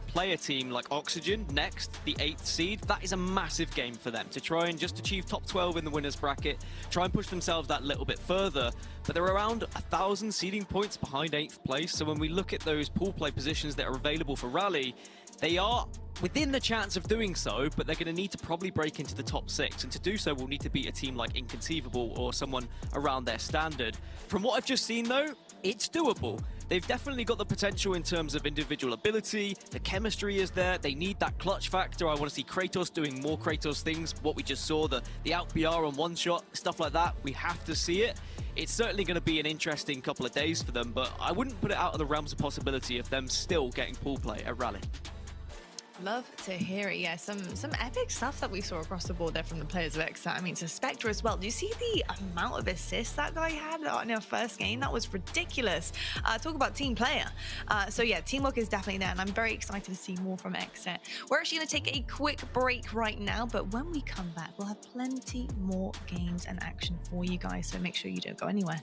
play a team like Oxygen next, the 8th seed. That is a massive game for them to try and just achieve top 12 in the winners bracket, try and push themselves that little bit further. But they're around 1,000 seeding points behind 8th place. So when we look at those pool play positions that are available for Raleigh, they are within the chance of doing so, but they're going to need to probably break into the top 6. And to do so, we'll need to beat a team like Inconceivable or someone around their standard. From what I've just seen, though, it's doable. They've definitely got the potential in terms of individual ability. The chemistry is there. They need that clutch factor. I want to see Kratos doing more Kratos things. What we just saw, the out BR on one shot, stuff like that. We have to see it. It's certainly going to be an interesting couple of days for them, but I wouldn't put it out of the realms of possibility of them still getting pool play at Raleigh. Love to hear it. Yeah, some epic stuff that we saw across the board there from the players of XSET. I mean, to Spectre as well. Do you see the amount of assists that guy had in our first game? That was ridiculous. Talk about team player. So yeah, teamwork is definitely there, and I'm very excited to see more from XSET. We're actually going to take a quick break right now, but when we come back, we'll have plenty more games and action for you guys, so make sure you don't go anywhere.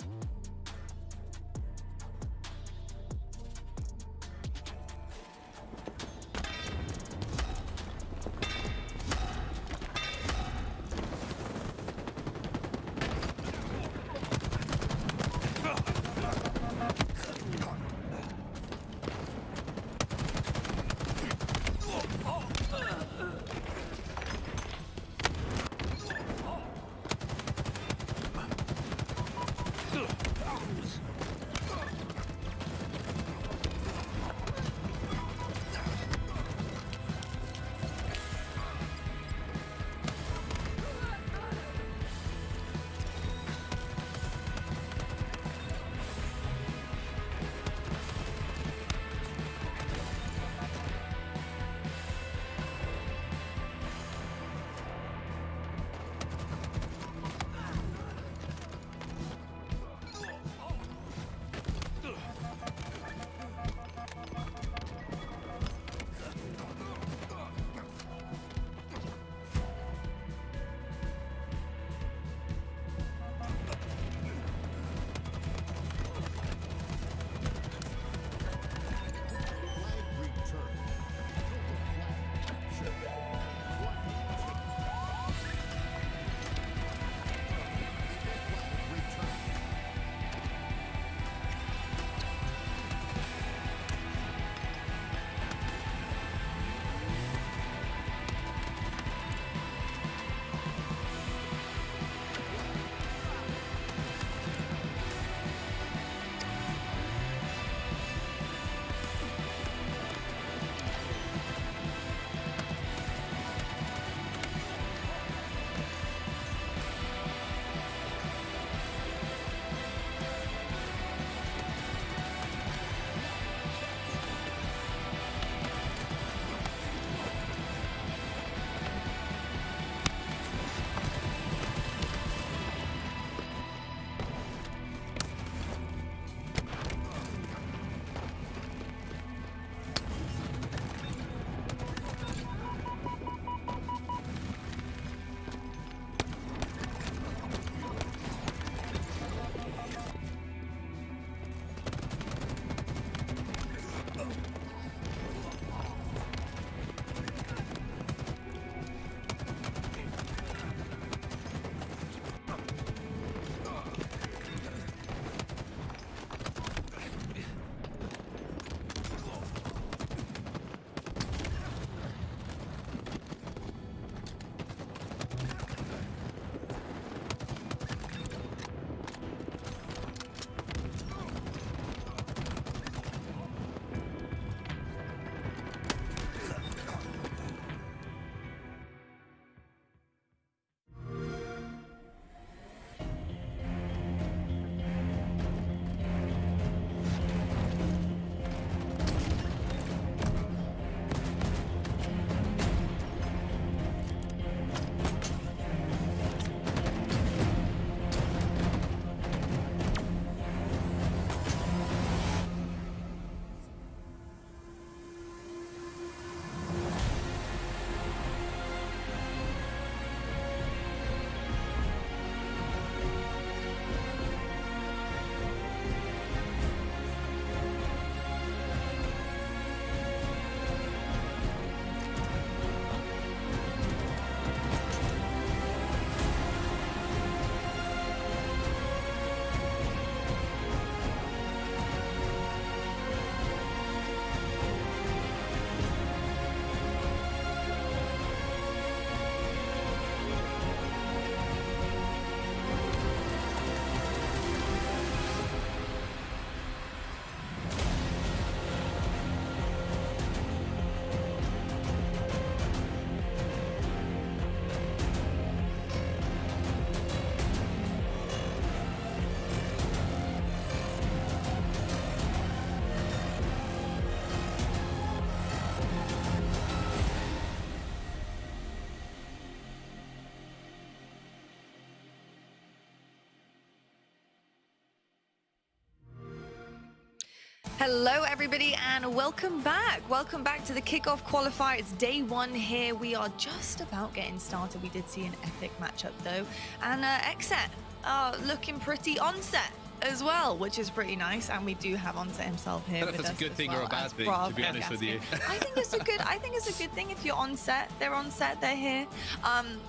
Hello, everybody, and welcome back. Welcome back to the Kickoff Qualifier. It's day one here. We are just about getting started. We did see an epic matchup, though. And Xset looking pretty on set as well, which is pretty nice. And we do have Onset himself here. I don't know if that's a good thing or a bad thing, to be honest with you. I think it's a good thing if you're on set. They're on set. They're here.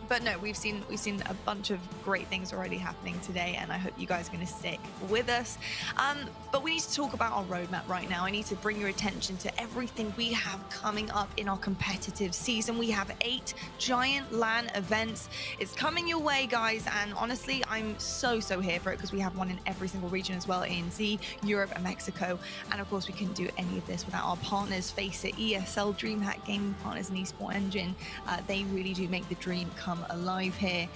But no, we've seen a bunch of great things already happening today, and I hope you guys are going to stick with us. But we need to talk about our roadmap right now. I need to bring your attention to everything we have coming up in our competitive season. We have 8 giant LAN events. It's coming your way, guys, and honestly, I'm so here for it because we have one in every single region as well, ANZ, Europe and Mexico. And of course, we couldn't do any of this without our partners, face it, ESL, DreamHack Gaming Partners and Esports Engine. They really do make the dream come alive here.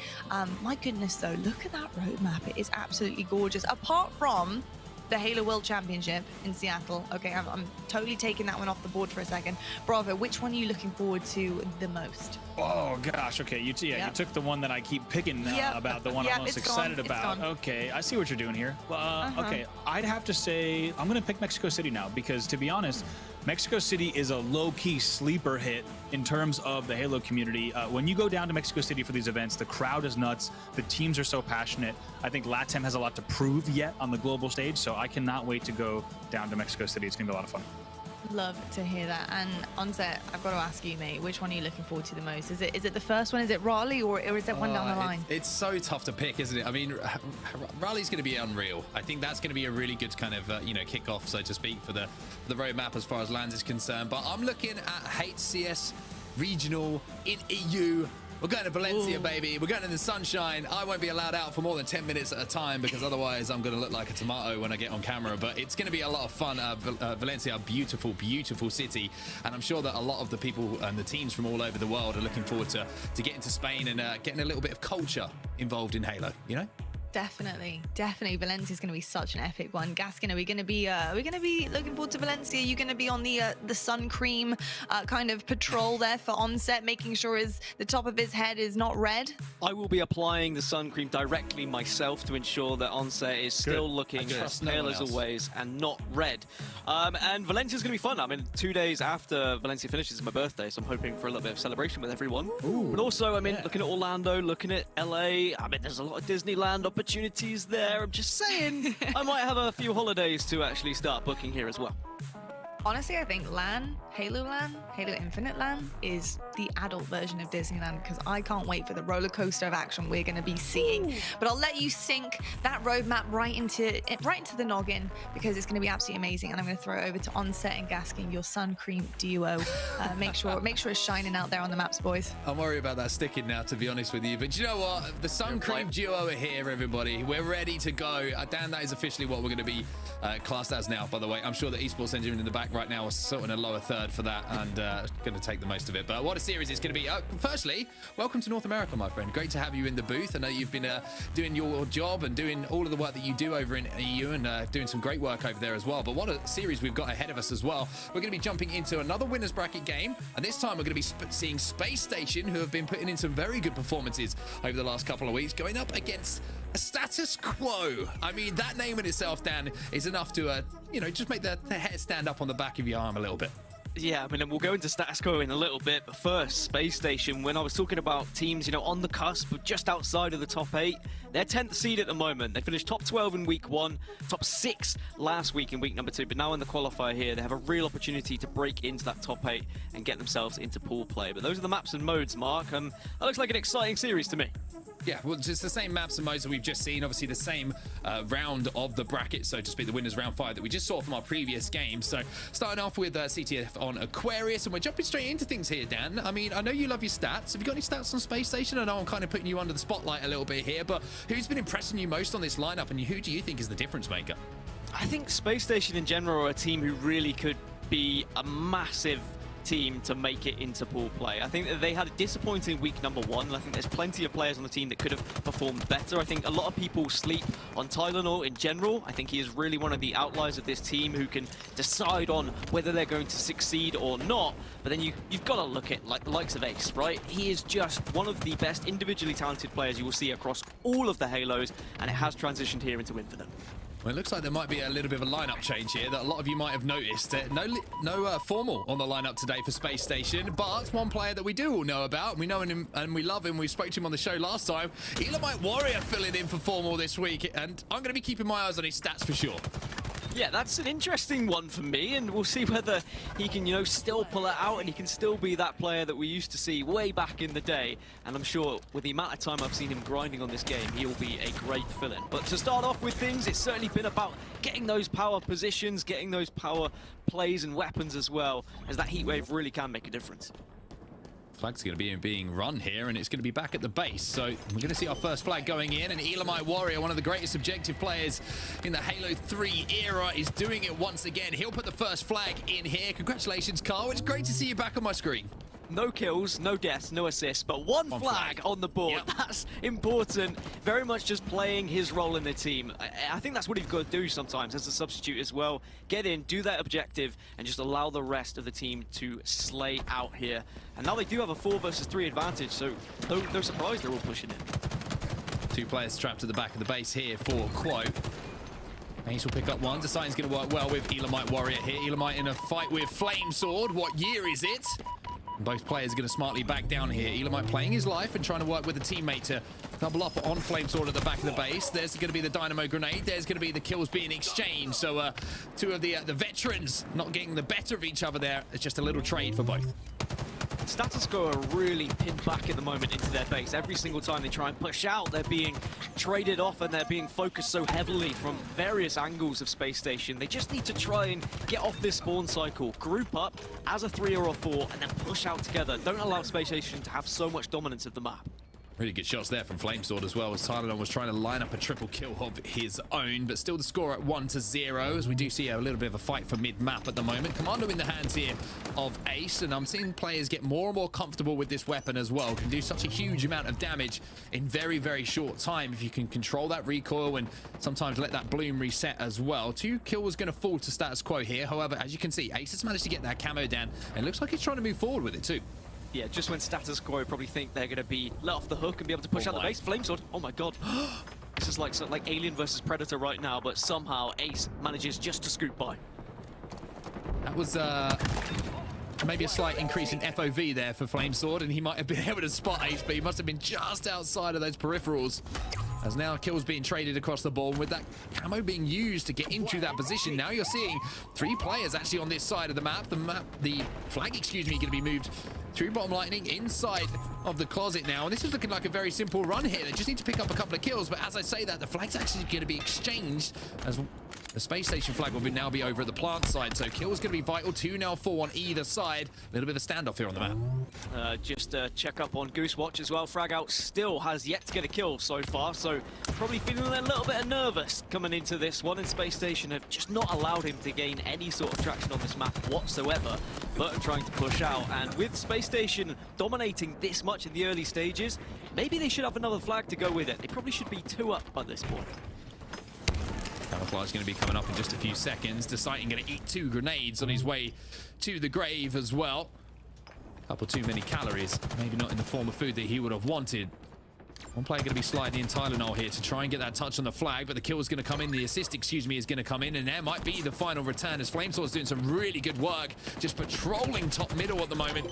My goodness though, look at that roadmap. It is absolutely gorgeous. Apart from the Halo World Championship in Seattle. Okay, I'm totally taking that one off the board for a second. Bravo, which one are you looking forward to the most? Oh gosh, okay, you took the one that I keep picking about, the one I'm most excited about. Okay, I see what you're doing here. Okay, I'd have to say I'm gonna pick Mexico City now because, to be honest, Mexico City is a low-key sleeper hit in terms of the Halo community. When you go down to Mexico City for these events, the crowd is nuts. The teams are so passionate. I think LATAM has a lot to prove yet on the global stage, so I cannot wait to go down to Mexico City. It's gonna be a lot of fun. Love to hear that. And Onset, I've got to ask you, mate, which one are you looking forward to the most? Is it the first one? Is it Raleigh, or is it one down the line? It's so tough to pick, isn't it? I mean, Raleigh's going to be unreal. I think that's going to be a really good kind of kickoff, so to speak, for the roadmap as far as LANs is concerned. But I'm looking at HCS Regional in EU. We're going to Valencia, baby. We're going to the sunshine. I won't be allowed out for more than 10 minutes at a time because otherwise I'm going to look like a tomato when I get on camera. But it's going to be a lot of fun. Valencia, a beautiful, beautiful city. And I'm sure that a lot of the people and the teams from all over the world are looking forward to getting to Spain and getting a little bit of culture involved in Halo, you know? Definitely. Valencia's going to be such an epic one. Gaskin, are we going to be looking forward to Valencia? Are you going to be on the sun cream kind of patrol there for Onset, making sure the top of his head is not red? I will be applying the sun cream directly myself to ensure that Onset is still looking pale as always and not red. And Valencia's going to be fun. I mean, 2 days after Valencia finishes is my birthday, so I'm hoping for a little bit of celebration with everyone. But also, I mean, looking at Orlando, looking at LA, I mean, there's a lot of Disneyland opportunities there. I'm just saying, I might have a few holidays to actually start booking here as well. Honestly, I think Halo Infinite LAN is the adult version of Disneyland because I can't wait for the roller coaster of action we're going to be seeing. But I'll let you sink that roadmap right into the noggin because it's going to be absolutely amazing. And I'm going to throw it over to Onset and Gaskin, your sun cream duo. Make sure it's shining out there on the maps, boys. I'm worried about that sticking now, to be honest with you. But you know what? The sun cream duo are here, everybody. We're ready to go. Dan, that is officially what we're going to be classed as now, by the way. I'm sure that Esports Engine in the back right now is sorting a lower third for that and going to take the most of it. But what a series it's going to be. Firstly, welcome to North America, my friend. Great to have you in the booth. I know you've been doing your job and doing all of the work that you do over in EU and doing some great work over there as well. But what a series we've got ahead of us as well. We're going to be jumping into another winners bracket game, and this time we're going to be seeing Space Station, who have been putting in some very good performances over the last couple of weeks, going up against a Status Quo. I mean, that name in itself, Dan, is enough to just make the hair stand up on the back of your arm a little bit. Yeah, I mean, we'll go into Status Quo in a little bit, but first, Space Station, when I was talking about teams, on the cusp, just outside of the top 8, they're 10th seed at the moment. They finished top 12 in week 1, top 6 last week in week number 2, but now in the qualifier here, they have a real opportunity to break into that top 8 and get themselves into pool play. But those are the maps and modes, Mark. That looks like an exciting series to me. Yeah, well, it's the same maps and modes that we've just seen. Obviously, the same round of the bracket, so to speak, the winners round 5 that we just saw from our previous game. So, starting off with CTF on Aquarius, and we're jumping straight into things here, Dan. I mean, I know you love your stats. Have you got any stats on Space Station? I know I'm kind of putting you under the spotlight a little bit here, but who's been impressing you most on this lineup, and who do you think is the difference maker? I think Space Station in general are a team who really could be a massive team to make it into pool play. I think that they had a disappointing week number 1, and I think there's plenty of players on the team that could have performed better. I think a lot of people sleep on Tylenol in general. I think he is really one of the outliers of this team who can decide on whether they're going to succeed or not. But then you've got to look at the likes of Ace, right? He is just one of the best individually talented players you will see across all of the Halos, and it has transitioned here into win for them. Well, it looks like there might be a little bit of a lineup change here that a lot of you might have noticed. No Formal on the lineup today for Space Station, but one player that we do all know about, we know him and we love him. We spoke to him on the show last time. Elamite Warrior filling in for Formal this week, and I'm going to be keeping my eyes on his stats for sure. Yeah, that's an interesting one for me, and we'll see whether he can, you know, still pull it out and he can still be that player that we used to see way back in the day. And I'm sure with the amount of time I've seen him grinding on this game, he'll be a great fill-in. But to start off with things, it's certainly been about getting those power positions, getting those power plays and weapons as well, as that heat wave really can make a difference. Flag's going to be being run here, and it's going to be back at the base. So we're going to see our first flag going in, and Elamite Warrior, one of the greatest objective players in the Halo 3 era, is doing it once again. He'll put the first flag in here. Congratulations, Carl. It's great to see you back on my screen. No kills, no deaths, no assists, but one flag on the board. Yep. That's important. Very much just playing his role in the team. I think that's what you've got to do sometimes as a substitute as well. Get in, do that objective, and just allow the rest of the team to slay out here. And now they do have a 4 versus 3 advantage, so no surprise they're all pushing in. 2 players trapped at the back of the base here for Quote. Ace will pick up one. Deciding's going to work well with Elamite Warrior here. Elamite in a fight with Flame Sword. What year is it? Both players are going to smartly back down here. Elamite playing his life and trying to work with a teammate to double up on Flame Sword at the back of the base. There's going to be the Dynamo Grenade. There's going to be the kills being exchanged. So 2 of the veterans not getting the better of each other there. It's just a little trade for both. Status Quo are really pinned back at the moment into their base. Every single time they try and push out, they're being traded off and they're being focused so heavily from various angles of Space Station. They just need to try and get off this spawn cycle, group up as a 3 or a 4, and then push out together. Don't allow Space Station to have so much dominance of the map. Really good shots there from Flame Sword as well, as Tylenol was trying to line up a triple kill of his own, but still the score at 1-0, as we do see a little bit of a fight for mid-map at the moment. Commando in the hands here of Ace, and I'm seeing players get more and more comfortable with this weapon as well. Can do such a huge amount of damage in very, very short time if you can control that recoil and sometimes let that bloom reset as well. 2 kills going to fall to Status Quo here. However, as you can see, Ace has managed to get that camo down, and it looks like he's trying to move forward with it too. Yeah, just when Status Quo probably think they're going to be let off the hook and be able to push out the base. Flame Sword, oh my god. This is like Alien versus Predator right now, but somehow Ace manages just to scoot by. That was maybe a slight increase in FOV there for Flame Sword, and he might have been able to spot Ace, but he must have been just outside of those peripherals. As now kills being traded across the board, with that camo being used to get into that position. Now you're seeing 3 players actually on this side of the map. The flag, excuse me, going to be moved through Bottom Lightning inside of the closet now. And this is looking like a very simple run here. They just need to pick up a couple of kills. But as I say that, the flag's actually going to be exchanged as the Space Station flag will now be over at the plant side. So kills going to be vital. 2 now 4 on either side. A little bit of a standoff here on the map. Just check up on Goose Watch as well. Frag Out still has yet to get a kill so far. So probably feeling a little bit nervous coming into this one. And Space Station have just not allowed him to gain any sort of traction on this map whatsoever. But trying to push out. And with Space Station dominating this much in the early stages, maybe they should have another flag to go with it. They probably should be 2 up by this point. Camouflage going to be coming up in just a few seconds. Deciding going to eat 2 grenades on his way to the grave as well. Couple too many calories, maybe not in the form of food that he would have wanted. One player going to be sliding in Tylenol here to try and get that touch on the flag, but the kill is going to come in. The assist, excuse me, is going to come in, and there might be the final return as Flamesword's doing some really good work, just patrolling top middle at the moment.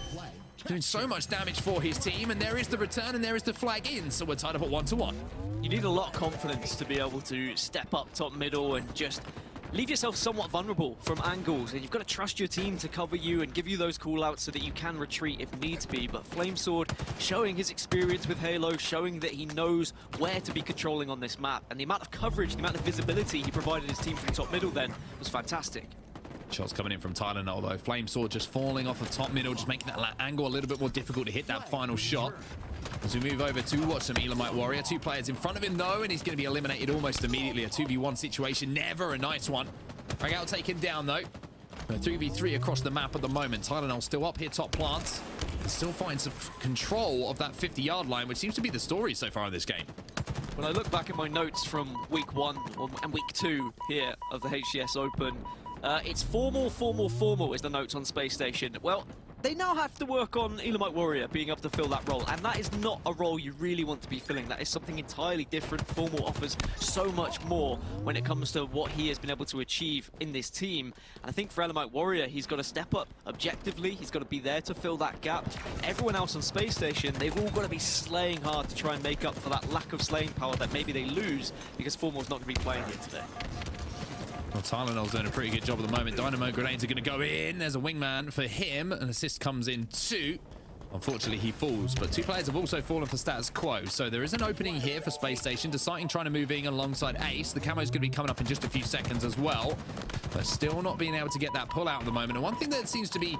Doing so much damage for his team, and there is the return, and there is the flag in, so we're tied up at 1-1. You need a lot of confidence to be able to step up top middle and just leave yourself somewhat vulnerable from angles, and you've got to trust your team to cover you and give you those call-outs so that you can retreat if needs be. But Flamesword showing his experience with Halo, showing that he knows where to be controlling on this map, and the amount of coverage, the amount of visibility he provided his team from top middle then was fantastic. Shots coming in from Tylenol though. Flamesword just falling off of top middle, just making that angle a little bit more difficult to hit that final shot. As we move over to watch some Elamite Warrior. 2 players in front of him though, and he's going to be eliminated almost immediately. A 2v1 situation, never a nice one. Frag Out taken down though. A 3v3 across the map at the moment. Tylenol still up here top plant. Still finds some control of that 50-yard line, which seems to be the story so far in this game. When I look back at my notes from week 1 and week 2 here of the HCS Open, it's formal is the notes on Space Station. Well, they now have to work on Elamite Warrior being able to fill that role, and that is not a role you really want to be filling. That is something entirely different. Formal offers so much more when it comes to what he has been able to achieve in this team. And I think for Elamite Warrior, he's got to step up objectively. He's got to be there to fill that gap. Everyone else on Space Station, they've all got to be slaying hard to try and make up for that lack of slaying power that maybe they lose because Formal's not going to be playing here today. Well, Tylenol's doing a pretty good job at the moment. Dynamo grenades are going to go in. There's a wingman for him. An assist comes in too. Unfortunately, he falls, but two players have also fallen for status quo. So there is an opening here for Space Station. Deciding trying to move in alongside Ace. The camo's going to be coming up in just a few seconds as well. But still not being able to get that pull out at the moment. And one thing that seems to be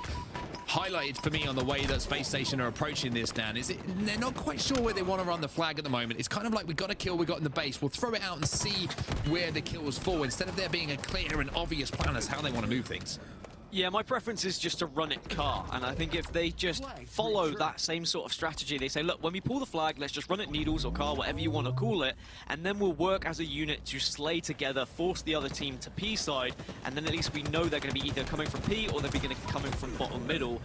highlighted for me on the way that Space Station are approaching this, Dan, is they're not quite sure where they want to run the flag at the moment. It's kind of like, we got a kill, we got in the base, we'll throw it out and see where the kills fall, instead of there being a clear and obvious plan as how they want to move things. Yeah, my preference is just to run it car, and I think if they just follow that same sort of strategy, they say, look, when we pull the flag, let's just run it needles or car, whatever you want to call it, and then we'll work as a unit to slay together, force the other team to P side, and then at least we know they're going to be either coming from P or they're going to be coming from bottom middle.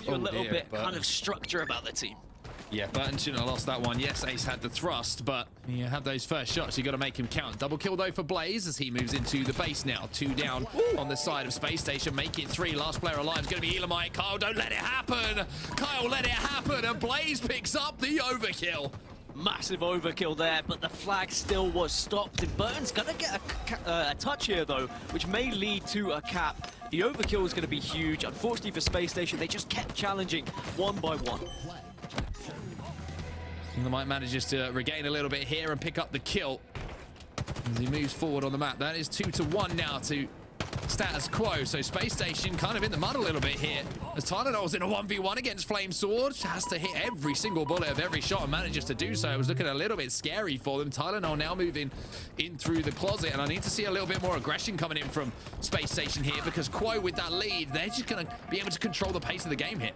A little bit kind of structure about the team. Yeah, Burton shouldn't have lost that one. Yes, Ace had the thrust, but you have those first shots. You got to make him count. Double kill, though, for Blaze as he moves into the base now. 2 down on the side of Space Station. Make it 3. Last player alive is going to be Elamite. Kyle, don't let it happen. Kyle, let it happen. And Blaze picks up the overkill. Massive overkill there, but the flag still was stopped. And Burton's going to get a touch here, though, which may lead to a cap. The overkill is going to be huge. Unfortunately for Space Station, they just kept challenging one by one. Elamite manages to regain a little bit here and pick up the kill as he moves forward on the map. That is 2-1 now to status quo. So Space Station kind of in the mud a little bit here as Tylenol's in a 1v1 against Flame Sword. Has to hit every single bullet of every shot and manages to do so. It was looking a little bit scary for them. Tylenol now moving in through the closet, and I need to see a little bit more aggression coming in from Space Station here, because Quo with that lead, they're just going to be able to control the pace of the game here.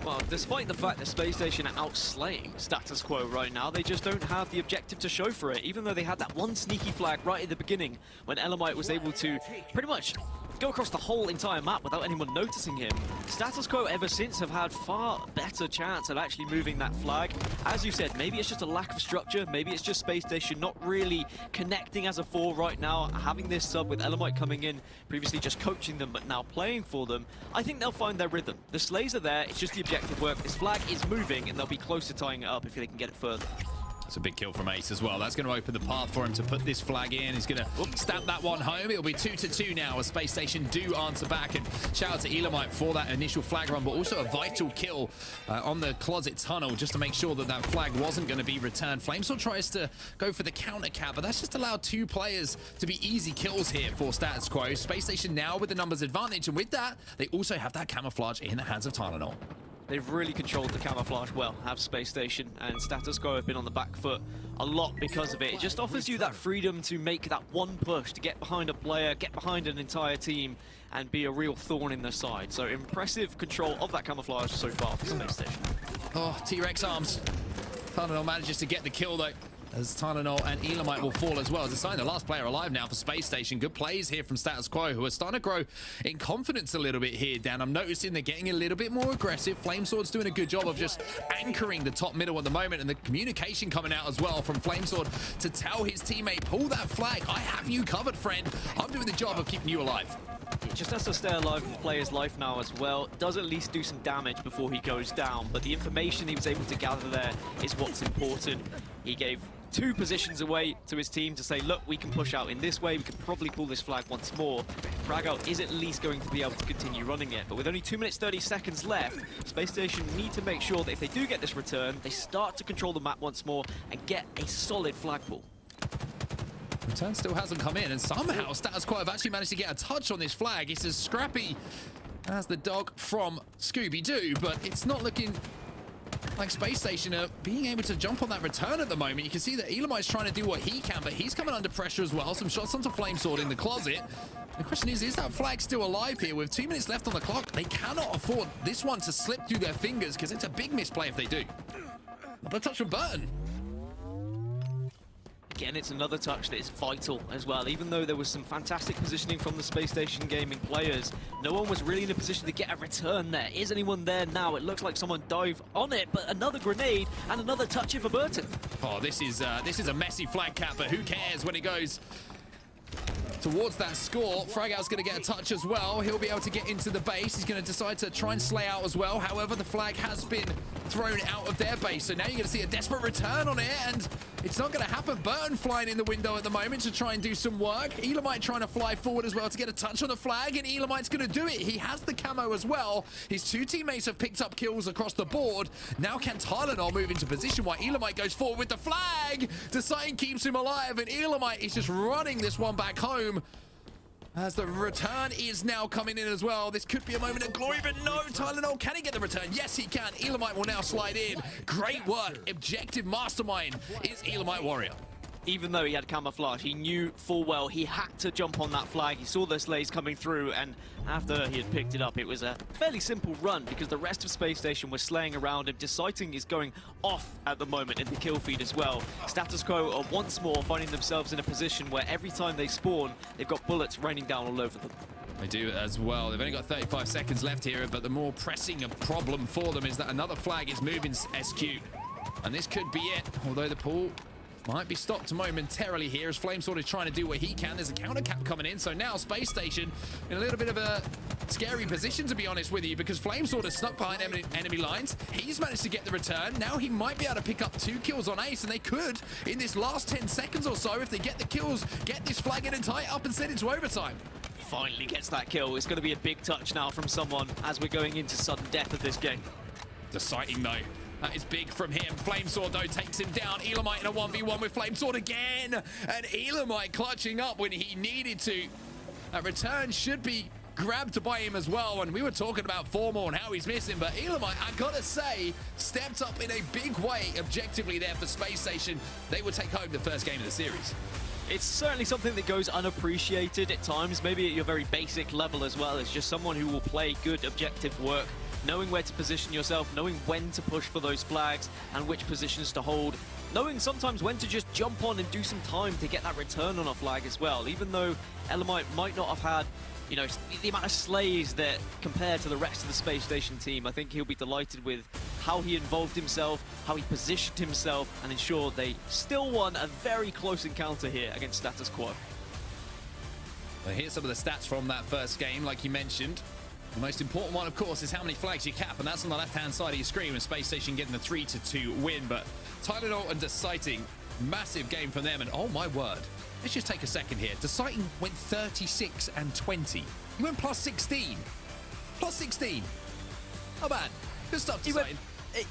Well, despite the fact that Space Station are outslaying status quo right now, they just don't have the objective to show for it, even though they had that one sneaky flag right at the beginning when Elamite was able to pretty much go across the whole entire map without anyone noticing him. Status quo ever since have had far better chance at actually moving that flag. As you said, maybe it's just a lack of structure, maybe it's just Space Station not really connecting as a 4 right now, having this sub with Elamite coming in, previously just coaching them but now playing for them. I think they'll find their rhythm. The slays are there, it's just the objective work. This flag is moving and they'll be close to tying it up if they can get it further. It's a big kill from Ace as well. That's going to open the path for him to put this flag in. He's going to stamp that one home. It'll be 2-2 now as Space Station do answer back. And shout out to Elamite for that initial flag run, but also a vital kill on the closet tunnel just to make sure that that flag wasn't going to be returned. Flamesword tries to go for the counter cap, but that's just allowed 2 players to be easy kills here for status quo. Space Station now with the numbers advantage, and with that, they also have that camouflage in the hands of Tylenol. They've really controlled the camouflage well, have Space Station, and status quo have been on the back foot a lot because of it. It just offers you that freedom to make that one push, to get behind a player, get behind an entire team, and be a real thorn in their side. So impressive control of that camouflage so far for Space Station. Oh, T-Rex arms. Tylenol manages to get the kill though, as Tylenol and Elamite will fall as well. As the last player alive now for Space Station. Good plays here from Status Quo, who are starting to grow in confidence a little bit here, Dan. I'm noticing they're getting a little bit more aggressive. Flamesword's doing a good job of just anchoring the top middle at the moment, and the communication coming out as well from Flamesword to tell his teammate, pull that flag. I have you covered, friend. I'm doing the job of keeping you alive. He just has to stay alive and play his life now as well. Does at least do some damage before he goes down, but the information he was able to gather there is what's important. He gave 2 positions away to his team to say, look, we can push out in this way, we can probably pull this flag once more. Fragout is at least going to be able to continue running it, but with only 2 minutes 30 seconds left, Space Station need to make sure that if they do get this return, they start to control the map once more and get a solid flag pull. Return still hasn't come in, and somehow Status Quo have actually managed to get a touch on this flag. It's as scrappy as the dog from Scooby-Doo, but it's not looking like Space Station are being able to jump on that return at the moment. You can see that Elamite's trying to do what he can, but he's coming under pressure as well. Some shots onto Flamesword in the closet. The question is that flag still alive here? With 2 minutes left on the clock, they cannot afford this one to slip through their fingers, because it's a big misplay if they do. But a touch from Burton. again, it's another touch that is vital as well. Even though there was some fantastic positioning from the Space Station Gaming players, no one was really in a position to get a return there. Is anyone there now? It looks like someone dived on it, but another grenade and another touch here for Burton. Oh, this is a messy flag cap, but who cares when it goes towards that score. Fragout's going to get a touch as well. He'll be able to get into the base. He's going to decide to try and slay out as well. However, the flag has been thrown out of their base. So now you're going to see a desperate return on it, and it's not going to happen. Burton flying in the window at the moment to try and do some work. Elamite trying to fly forward as well to get a touch on the flag, and Elamite's going to do it. He has the camo as well. His two teammates have picked up kills across the board. Now can Tylenol move into position while Elamite goes forward with the flag? Deciding keeps him alive, and Elamite is just running this one back home. As the return is now coming in as well. This could be a moment of glory, but no, Tylenol, can he get the return? Yes, he can. Elamite will now slide in. Great work. Objective mastermind is Elamite Warrior. Even though he had camouflage, he knew full well he had to jump on that flag. He saw the slays coming through, and after he had picked it up, it was a fairly simple run because the rest of Space Station was slaying around him. Deciding is going off at the moment in the kill feed as well. Status Quo are once more finding themselves in a position where every time they spawn, they've got bullets raining down all over them. They do as well. They've only got 35 seconds left here, but the more pressing a problem for them is that another flag is moving SQ. And this could be it, although the pool might be stopped momentarily here as Flamesword is trying to do what he can. There's a counter cap coming in, so now Space Station in a little bit of a scary position, to be honest with you, because Flamesword has snuck behind enemy lines. He's managed to get the return. Now he might be able to pick up 2 kills on Ace, and they could in this last 10 seconds or so, if they get the kills, get this flag in and tie it up and send it to overtime. Finally gets that kill. It's going to be a big touch now from someone as we're going into sudden death of this game. Deciding though. That is big from him. Flamesword, though, takes him down. Elamite in a 1v1 with Flamesword again. And Elamite clutching up when he needed to. That return should be grabbed by him as well. And we were talking about Formor and how he's missing. But Elamite, I gotta say, stepped up in a big way objectively there for Space Station. They would take home the first game of the series. It's certainly something that goes unappreciated at times, maybe at your very basic level as well. It's just someone who will play good objective work, knowing where to position yourself, knowing when to push for those flags and which positions to hold, knowing sometimes when to just jump on and do some time to get that return on a flag as well. Even though Elamite might not have had, you know, the amount of slays that compared to the rest of the Space Station team, I think he'll be delighted with how he involved himself, how he positioned himself, and ensured they still won a very close encounter here against Status Quo. Well, here's some of the stats from that first game, like you mentioned. The most important one, of course, is how many flags you cap, and that's on the left-hand side of your screen with Space Station getting the 3-2 win. But Tylenol and Deciding, massive game from them, and oh my word. Let's just take a second here. Deciding went 36 and 20. He went plus 16. Plus 16. Not bad. Good stuff, Deciding.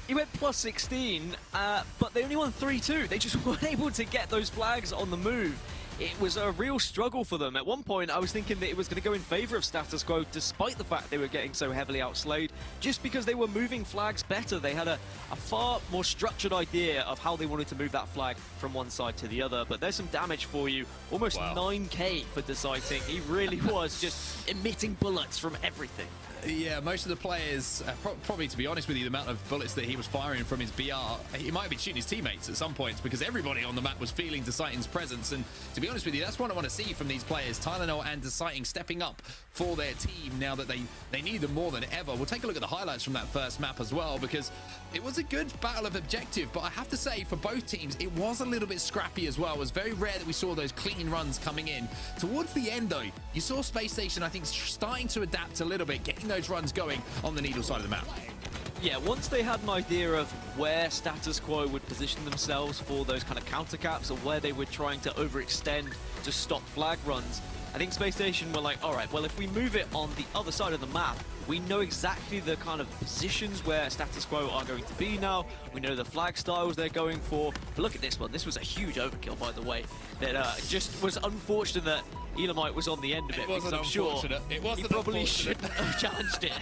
He went plus 16, but they only won 3-2. They just weren't able to get those flags on the move. It was a real struggle for them. At one point, I was thinking that it was going to go in favor of Status Quo, despite the fact they were getting so heavily outslayed, just because they were moving flags better. They had a far more structured idea of how they wanted to move that flag from one side to the other. But there's some damage for you. Almost 9k for Deciding. He really was just emitting bullets from everything. Yeah, most of the players, probably to be honest with you, the amount of bullets that he was firing from his BR, he might be shooting his teammates at some points because everybody on the map was feeling Deciding's presence. And to be honest with you, that's what I want to see from these players. Tylenol and Deciding stepping up for their team now that they need them more than ever. We'll take a look at the highlights from that first map as well, because it was a good battle of objective, but I have to say for both teams, it was a little bit scrappy as well. It was very rare that we saw those clean runs coming in. Towards the end though, you saw Space Station, I think, starting to adapt a little bit, getting those runs going on the needle side of the map. Yeah, once they had an idea of where Status Quo would position themselves for those kind of counter caps or where they were trying to overextend to stop flag runs, I think Space Station were like, all right, well, if we move it on the other side of the map, we know exactly the kind of positions where Status Quo are going to be now. We know the flag styles they're going for. But look at this one. This was a huge overkill, by the way. That just was unfortunate that Elamite was on the end of it. It wasn't I'm sure it wasn't he probably shouldn't have challenged it.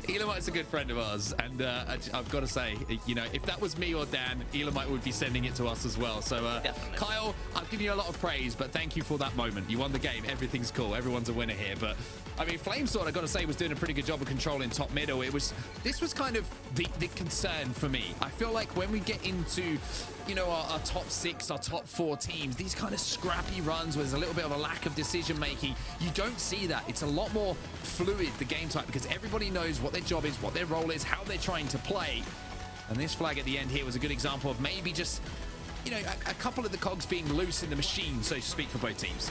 Elamite's a good friend of ours, and I've got to say, you know, if that was me or Dan, Elamite would be sending it to us as well. So, Kyle, I'll give you a lot of praise, but thank you for that moment. You won the game. Everything's cool. Everyone's a winner here. But, I mean, Flamesword, I've got to say, was doing a pretty good job of controlling top middle. This was kind of the concern for me. I feel like when we get into, you know, our top 6, our top 4 teams, these kind of scrappy runs where there's a little bit of a lack of decision making, you don't see that. It's a lot more fluid, the game type, because everybody knows what their job is, what their role is, how they're trying to play. And this flag at the end here was a good example of maybe just, you know, a couple of the cogs being loose in the machine, so to speak, for both teams.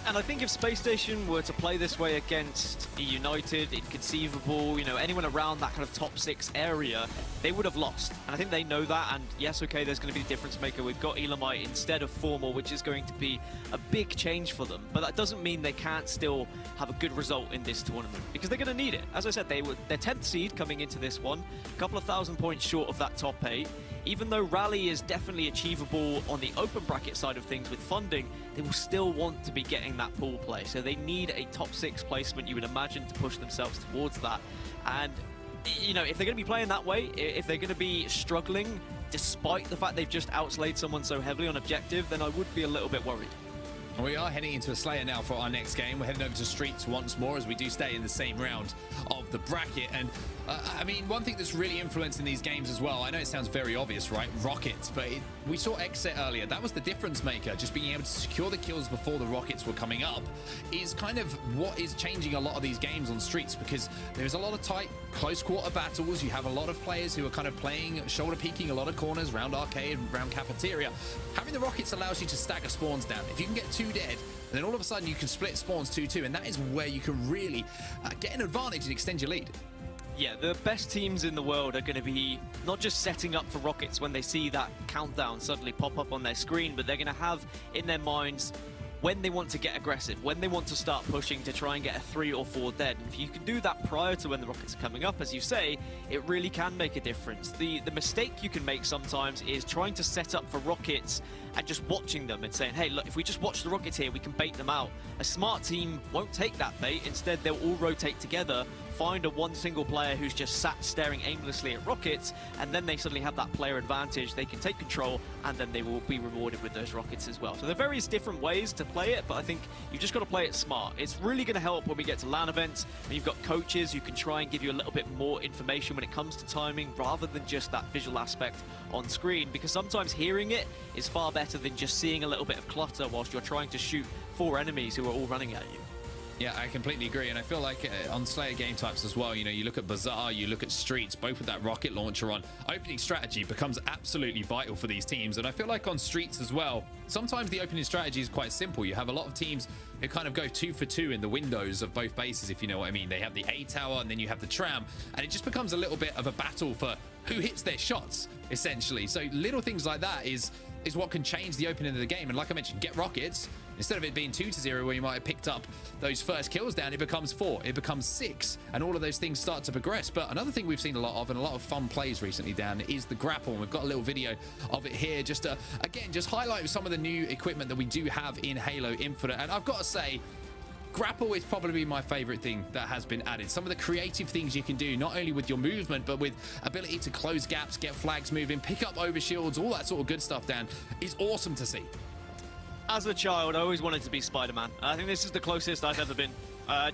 And I think if Space Station were to play this way against United, inconceivable, you know, anyone around that kind of top 6 area, they would have lost. And I think they know that. And yes, okay, there's going to be a difference maker. We've got Elamite instead of Formal, which is going to be a big change for them. But that doesn't mean they can't still have a good result in this tournament, because they're going to need it. As I said, they're 10th seed coming into this one, a couple of 1,000 points short of that top 8. Even though Raleigh is definitely achievable on the open bracket side of things with funding, they will still want to be getting that pool play. So they need a top 6 placement, you would imagine, to push themselves towards that. And, you know, if they're going to be playing that way, if they're going to be struggling, despite the fact they've just outslayed someone so heavily on objective, then I would be a little bit worried. We are heading into a Slayer now for our next game. We're heading over to Streets once more, as we do stay in the same round of the bracket. And I mean, one thing that's really influencing these games as well, I know it sounds very obvious, right? Rockets, but we saw Exit earlier. That was the difference maker. Just being able to secure the kills before the rockets were coming up is kind of what is changing a lot of these games on Streets, because there's a lot of tight, close quarter battles. You have a lot of players who are kind of playing shoulder peeking a lot of corners, round arcade, round cafeteria. Having the rockets allows you to stagger spawns down. If you can get 2 dead, and then all of a sudden you can split spawns 2-2, and that is where you can really get an advantage and extend your lead. Yeah, the best teams in the world are going to be not just setting up for rockets when they see that countdown suddenly pop up on their screen, but they're going to have in their minds when they want to get aggressive, when they want to start pushing to try and get a 3 or 4 dead. And if you can do that prior to when the rockets are coming up, as you say, it really can make a difference. The mistake you can make sometimes is trying to set up for rockets and just watching them and saying, hey, look, if we just watch the rockets here, we can bait them out. A smart team won't take that bait. Instead, they'll all rotate together, find one single player who's just sat staring aimlessly at rockets, and then they suddenly have that player advantage. They can take control, and then they will be rewarded with those rockets as well. So there are various different ways to play it, but I think you've just got to play it smart. It's really going to help when we get to LAN events, and you've got coaches who can try and give you a little bit more information when it comes to timing, rather than just that visual aspect on screen, because sometimes hearing it is far better than just seeing a little bit of clutter whilst you're trying to shoot 4 enemies who are all running at you. Yeah, I completely agree, and I feel like on Slayer game types as well, you know, you look at Bazaar, you look at Streets, both with that rocket launcher on, opening strategy becomes absolutely vital for these teams. And I feel like on Streets as well, sometimes the opening strategy is quite simple. You have a lot of teams who kind of go 2 for 2 in the windows of both bases, if you know what I mean. They have the A tower and then you have the tram, and it just becomes a little bit of a battle for who hits their shots, essentially. So little things like that is what can change the opening of the game. And like I mentioned, get rockets. Instead of it being 2-0 where you might have picked up those first kills down, it becomes 4, it becomes 6, and all of those things start to progress. But another thing we've seen a lot of, and a lot of fun plays recently, Dan, is the grapple. And we've got a little video of it here, just to, again, just highlight some of the new equipment that we do have in Halo Infinite. And I've got to say, grapple is probably my favorite thing that has been added. Some of the creative things you can do, not only with your movement, but with ability to close gaps, get flags moving, pick up overshields, all that sort of good stuff, Dan, is awesome to see. As a child, I always wanted to be Spider-Man. I think this is the closest I've ever been.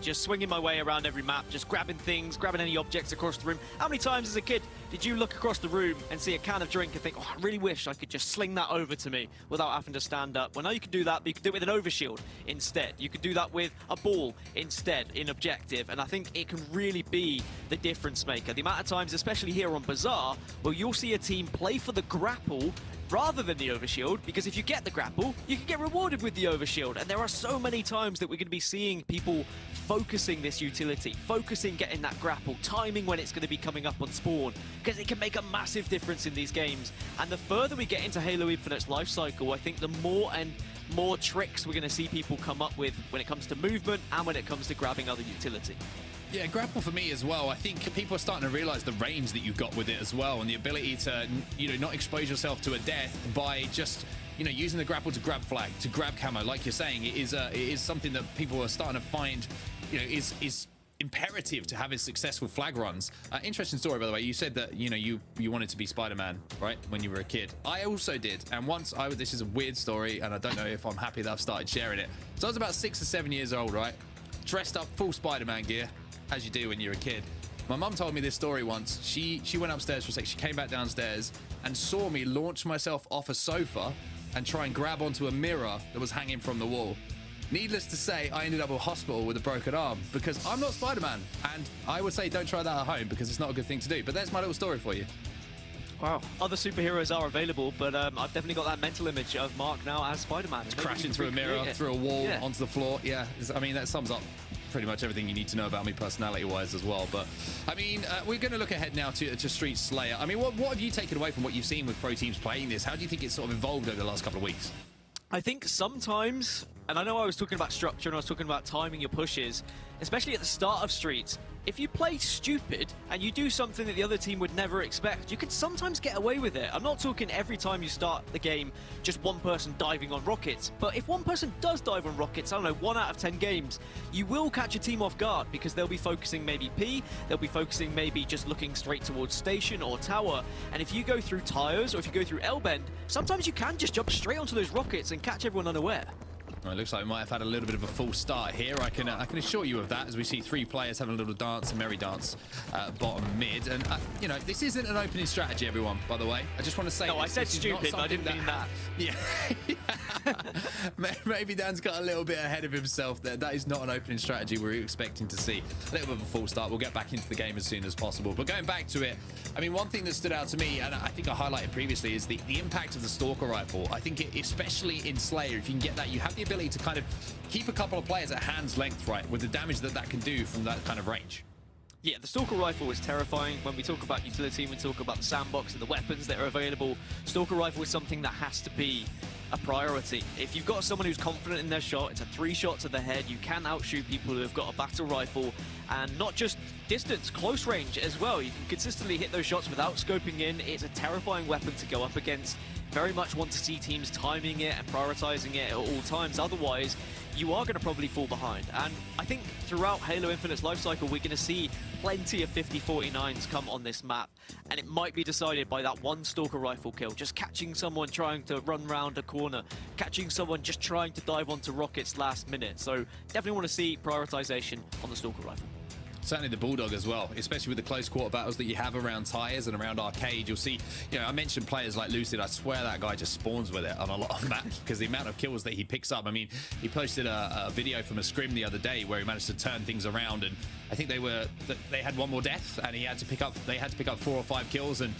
Just swinging my way around every map, just grabbing things, grabbing any objects across the room. How many times as a kid did you look across the room and see a can of drink and think, oh, I really wish I could just sling that over to me without having to stand up? Well, now you can do that, but you can do it with an overshield instead. You can do that with a ball instead in objective, and I think it can really be the difference maker. The amount of times, especially here on Bazaar, where you'll see a team play for the grapple rather than the overshield, because if you get the grapple, you can get rewarded with the overshield. And there are so many times that we're going to be seeing people focusing this utility, focusing getting that grapple, timing when it's going to be coming up on spawn, because it can make a massive difference in these games. And the further we get into Halo Infinite's life cycle, I think the more and more tricks we're going to see people come up with when it comes to movement and when it comes to grabbing other utility. Yeah, grapple for me as well. I think people are starting to realize the range that you've got with it as well, and the ability to, you know, not expose yourself to a death by just, you know, using the grapple to grab flag, to grab camo. Like you're saying, it is something that people are starting to find, you know, is imperative to have his successful flag runs. Interesting story, by the way. You said that you wanted to be Spider-Man, right, when you were a kid. I also did, and once this is a weird story, and I don't know if I'm happy that I've started sharing it. So I was about 6 or 7 years old, right, dressed up full Spider-Man gear, as you do when you're a kid. My mum told me this story once. She went upstairs for a sec. She came back downstairs and saw me launch myself off a sofa and try and grab onto a mirror that was hanging from the wall. Needless to say, I ended up in hospital with a broken arm because I'm not Spider-Man. And I would say don't try that at home because it's not a good thing to do. But there's my little story for you. Wow. Other superheroes are available, but I've definitely got that mental image of Mark now as Spider-Man. Crashing through a mirror, through a wall, onto the floor. Yeah, I mean, that sums up pretty much everything you need to know about me personality-wise as well. But, I mean, we're going to look ahead now to Street Slayer. I mean, what have you taken away from what you've seen with pro teams playing this? How do you think it's sort of evolved over the last couple of weeks? I think sometimes, and I know I was talking about structure and I was talking about timing your pushes, especially at the start of Streets, if you play stupid and you do something that the other team would never expect, you can sometimes get away with it. I'm not talking every time you start the game, just one person diving on rockets. But if one person does dive on rockets, I don't know, 1 out of 10 games, you will catch a team off guard because they'll be focusing maybe P, they'll be focusing maybe just looking straight towards station or tower. And if you go through tires or if you go through L-bend, sometimes you can just jump straight onto those rockets and catch everyone unaware. Well, it looks like we might have had a little bit of a false start here. I can assure you of that as we see 3 players having a little dance, a merry dance, bottom mid. And, this isn't an opening strategy, everyone, by the way. I just want to say... No, I said stupid, I didn't mean that. Yeah. Maybe Dan's got a little bit ahead of himself there. That is not an opening strategy we're expecting to see. A little bit of a false start. We'll get back into the game as soon as possible. But going back to it, I mean, one thing that stood out to me, and I think I highlighted previously, is the impact of the Stalker Rifle. I think especially in Slayer, if you can get that, you have the ability to kind of keep a couple of players at hand's length, right, with the damage that can do from that kind of range. Yeah, the Stalker Rifle is terrifying. When we talk about utility, we talk about the sandbox and the weapons that are available. Stalker Rifle is something that has to be a priority. If you've got someone who's confident in their shot, it's a 3 shot to the head, you can outshoot people who have got a battle rifle, and not just distance, close range as well. You can consistently hit those shots without scoping in. It's a terrifying weapon to go up against. Very much want to see teams timing it and prioritizing it at all times. Otherwise, you are going to probably fall behind. And I think throughout Halo Infinite's lifecycle, we're going to see plenty of 50-49s come on this map. And it might be decided by that one Stalker Rifle kill, just catching someone trying to run round a corner, catching someone just trying to dive onto rockets last minute. So definitely want to see prioritization on the Stalker Rifle. Certainly the Bulldog as well, especially with the close quarter battles that you have around tires and around arcade. You'll see, I mentioned players like Lucid. I swear that guy just spawns with it on a lot of maps because the amount of kills that he picks up. I mean, he posted a video from a scrim the other day where he managed to turn things around, and I think they had 1 more death, and they had to pick up 4 or 5 kills, and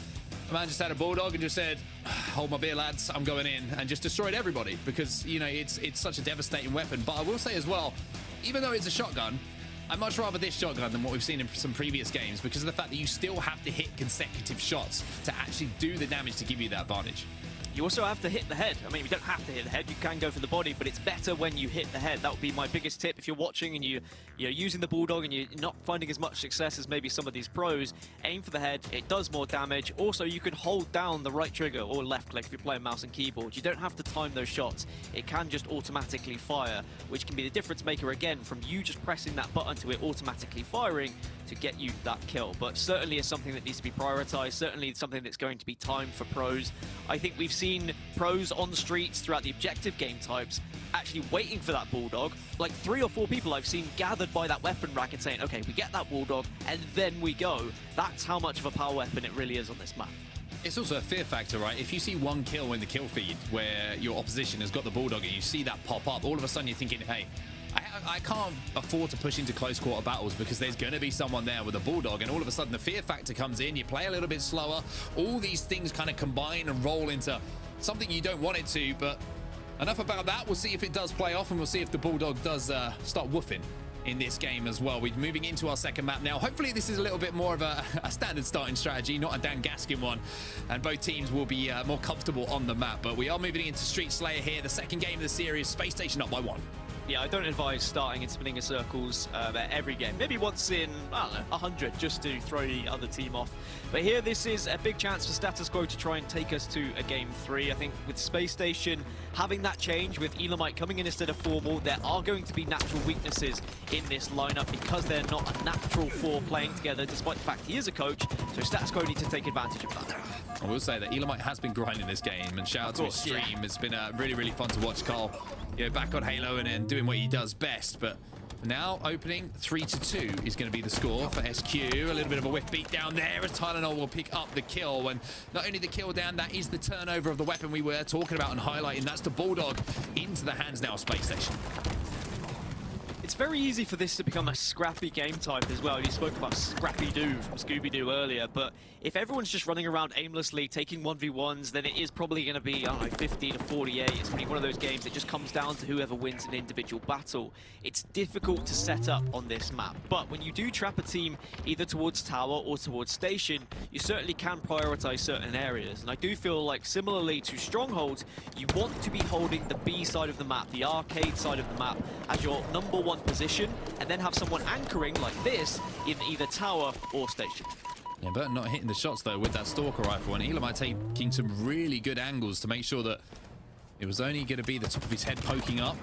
the man just had a Bulldog and just said, hold my beer, lads, I'm going in, and just destroyed everybody because, it's such a devastating weapon. But I will say as well, even though it's a shotgun, I'd much rather this shotgun than what we've seen in some previous games because of the fact that you still have to hit consecutive shots to actually do the damage to give you that advantage. You also have to hit the head. I mean, you don't have to hit the head. You can go for the body, but it's better when you hit the head. That would be my biggest tip. If you're watching and you're using the Bulldog and you're not finding as much success as maybe some of these pros, aim for the head. It does more damage. Also, you can hold down the right trigger or left click if you're playing mouse and keyboard. You don't have to time those shots. It can just automatically fire, which can be the difference maker again from you just pressing that button to it automatically firing to get you that kill. But certainly is something that needs to be prioritized. Certainly something that's going to be timed for pros. I think we've seen pros on the streets throughout the objective game types actually waiting for that Bulldog. Like 3 or 4 people I've seen gathered by that weapon rack and saying, okay, we get that Bulldog and then we go. That's how much of a power weapon it really is on this map. It's also a fear factor, right? If you see 1 kill in the kill feed where your opposition has got the Bulldog and you see that pop up, all of a sudden you're thinking, hey, I can't afford to push into close quarter battles because there's going to be someone there with a Bulldog, and all of a sudden the fear factor comes in, you play a little bit slower, all these things kind of combine and roll into something you don't want it to. But enough about that. We'll see if it does play off, and we'll see if the Bulldog does start woofing in this game as well. We're moving into our second map now. Hopefully this is a little bit more of a standard starting strategy, not a Dan Gaskin one, and both teams will be more comfortable on the map. But we are moving into Street Slayer here, the second game of the series. Space Station up by 1. Yeah, I don't advise starting and spinning in circles at every game. Maybe once in, I don't know, 100, just to throw the other team off. But here, this is a big chance for Status Quo to try and take us to a Game 3. I think with Space Station having that change, with Elamite coming in instead of Formal, there are going to be natural weaknesses in this lineup because they're not a natural four playing together, despite the fact he is a coach. So Status Quo need to take advantage of that. I will say that Elamite has been grinding this game, and shout out to his stream. Yeah. It's been really, really fun to watch Carl, you know, back on Halo and doing what he does best. But now opening 3-2 is going to be the score for SQ. A little bit of a whiff beat down there as Tylenol will pick up the kill. And not only the kill down, that is the turnover of the weapon we were talking about and highlighting. That's the Bulldog into the hands now of Space Station. It's very easy for this to become a scrappy game type as well. You spoke about Scrappy-Doo from Scooby-Doo earlier, but if everyone's just running around aimlessly, taking 1v1s, then it is probably going to be, I don't know, 50 to 48. It's going to be one of those games that just comes down to whoever wins an individual battle. It's difficult to set up on this map, but when you do trap a team either towards tower or towards station, you certainly can prioritize certain areas. And I do feel like, similarly to Strongholds, you want to be holding the B side of the map, the arcade side of the map, as your number one position, and then have someone anchoring like this in either tower or station. Yeah, but not hitting the shots though with that Stalker rifle, and Elamite taking some really good angles to make sure that it was only going to be the top of his head poking up.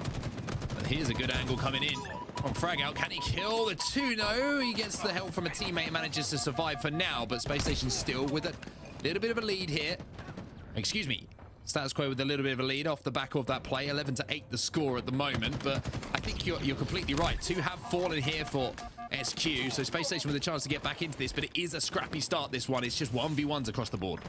But here's a good angle coming in from Frag Out. Can he kill the two? No, he gets the help from a teammate and manages to survive for now, but Space Station still with a little bit of a lead here. Excuse me. Status Quo with a little bit of a lead off the back of that play. 11-8 the score at the moment, but I think you're completely right. Two have fallen here for SQ, so Space Station with a chance to get back into this, but it is a scrappy start, this one. It's just 1v1s across the board.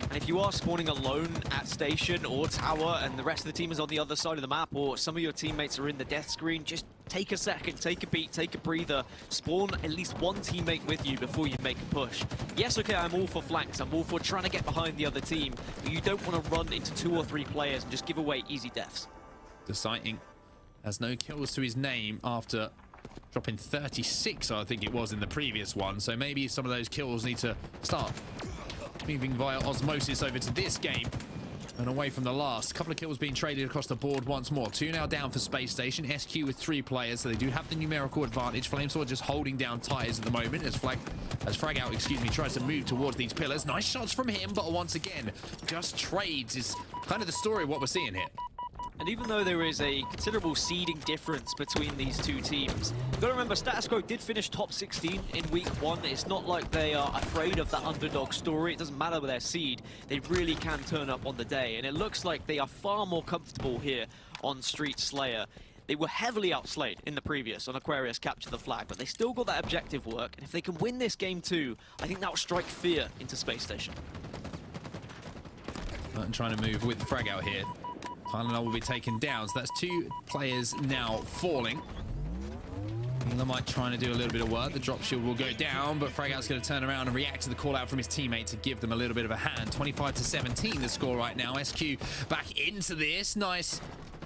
And if you are spawning alone at station or tower and the rest of the team is on the other side of the map, or some of your teammates are in the death screen, just take a second, take a beat, take a breather, spawn at least one teammate with you before you make a push. Yes, okay, I'm all for flanks, I'm all for trying to get behind the other team, but you don't want to run into 2 or 3 players and just give away easy deaths. Deciding has no kills to his name after dropping 36, I think it was, in the previous one, so maybe some of those kills need to start moving via osmosis over to this game and away from the last. A couple of kills being traded across the board once more. 2 now down for Space Station. SQ with 3 players, so they do have the numerical advantage. Flamesword just holding down tires at the moment as Frag Out, tries to move towards these pillars. Nice shots from him, but once again, just trades is kind of the story of what we're seeing here. And even though there is a considerable seeding difference between these two teams, you've got to remember Status Quo did finish top 16 in week 1. It's not like they are afraid of that underdog story. It doesn't matter with their seed. They really can turn up on the day. And it looks like they are far more comfortable here on Street Slayer. They were heavily outslayed in the previous on Aquarius Capture the Flag, but they still got that objective work. And if they can win this game too, I think that will strike fear into Space Station. Burton trying to move with Frag Out here. Tylenol will be taken down, so that's 2 players now falling. Elamite trying to do a little bit of work. The drop shield will go down, but Frag Out's going to turn around and react to the call out from his teammate to give them a little bit of a hand. 25-17 the score right now. SQ back into this. Nice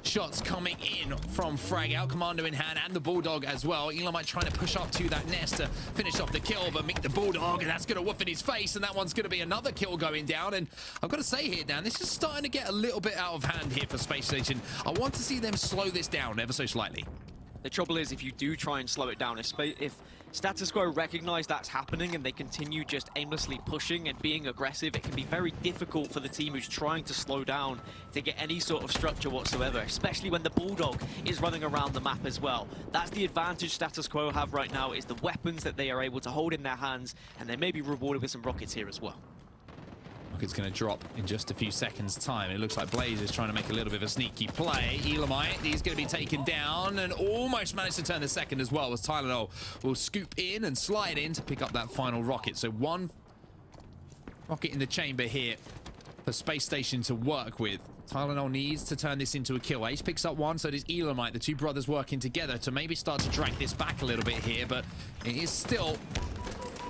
shots coming in from Frag Out, Commando in hand, and the Bulldog as well. Elamite trying to push up to that nest to finish off the kill, but meet the Bulldog, and that's going to woof in his face, and that one's going to be another kill going down. And I've got to say here, Dan, this is starting to get a little bit out of hand here for Space Station. I want to see them slow this down ever so slightly. The trouble is, if you do try and slow it down, if Status Quo recognize that's happening and they continue just aimlessly pushing and being aggressive, it can be very difficult for the team who's trying to slow down to get any sort of structure whatsoever, especially when the Bulldog is running around the map as well. That's the advantage Status Quo have right now, is the weapons that they are able to hold in their hands, and they may be rewarded with some rockets here as well. Rocket's going to drop in just a few seconds' time. It looks like Blaze is trying to make a little bit of a sneaky play. Elamite, he's going to be taken down and almost managed to turn the second as well, as Tylenol will scoop in and slide in to pick up that final rocket. So 1 rocket in the chamber here for Space Station to work with. Tylenol needs to turn this into a kill. Ace picks up 1, so does Elamite. The 2 brothers working together to maybe start to drag this back a little bit here, but it is still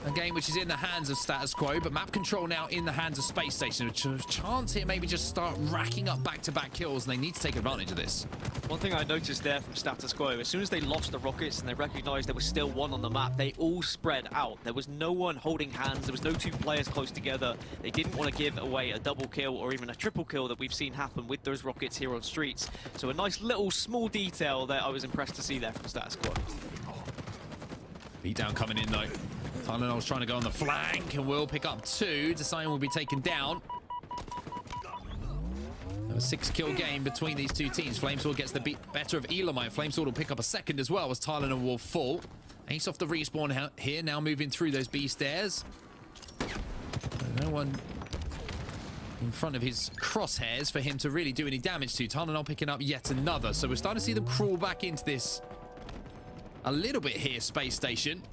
A game which is in the hands of Status Quo, but map control now in the hands of Space Station. A chance here maybe just start racking up back-to-back kills, and they need to take advantage of this. One thing I noticed there from Status Quo, as soon as they lost the rockets and they recognized there was still one on the map, they all spread out. There was no one holding hands. There was no two players close together. They didn't want to give away a double kill or even a triple kill that we've seen happen with those rockets here on Streets. So a nice little small detail that I was impressed to see there from Status Quo. Beatdown coming in though. Tylenol's trying to go on the flank and will pick up 2. Design will be taken down. A 6-kill game between these two teams. Flamesword gets the better of Elamite. Flamesword will pick up a second as well as Tylenol will fall. Ace off the respawn here, now moving through those B stairs. No one in front of his crosshairs for him to really do any damage to. Tylenol picking up yet another. So we're starting to see them crawl back into this a little bit here, Space Station.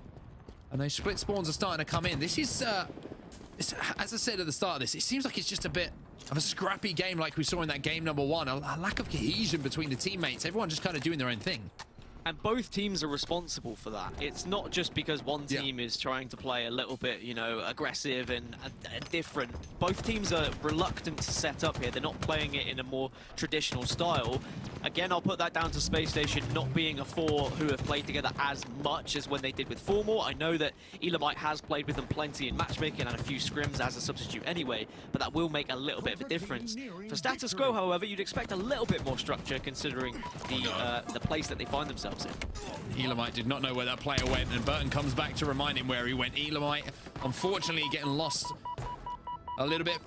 And those split spawns are starting to come in. This is, as I said at the start of this, it seems like it's just a bit of a scrappy game like we saw in that game number 1. A lack of cohesion between the teammates. Everyone just kind of doing their own thing. And both teams are responsible for that. It's not just because one team is trying to play a little bit, you know, aggressive and different. Both teams are reluctant to set up here. They're not playing it in a more traditional style. Again, I'll put that down to Space Station not being a 4 who have played together as much as when they did with Formor. I know that Elamite has played with them plenty in matchmaking and a few scrims as a substitute anyway, but that will make a little bit of a difference. For Status Quo, however, you'd expect a little bit more structure considering the place that they find themselves in. Elamite did not know where that player went, and Burton comes back to remind him where he went. Elamite, unfortunately, getting lost a little bit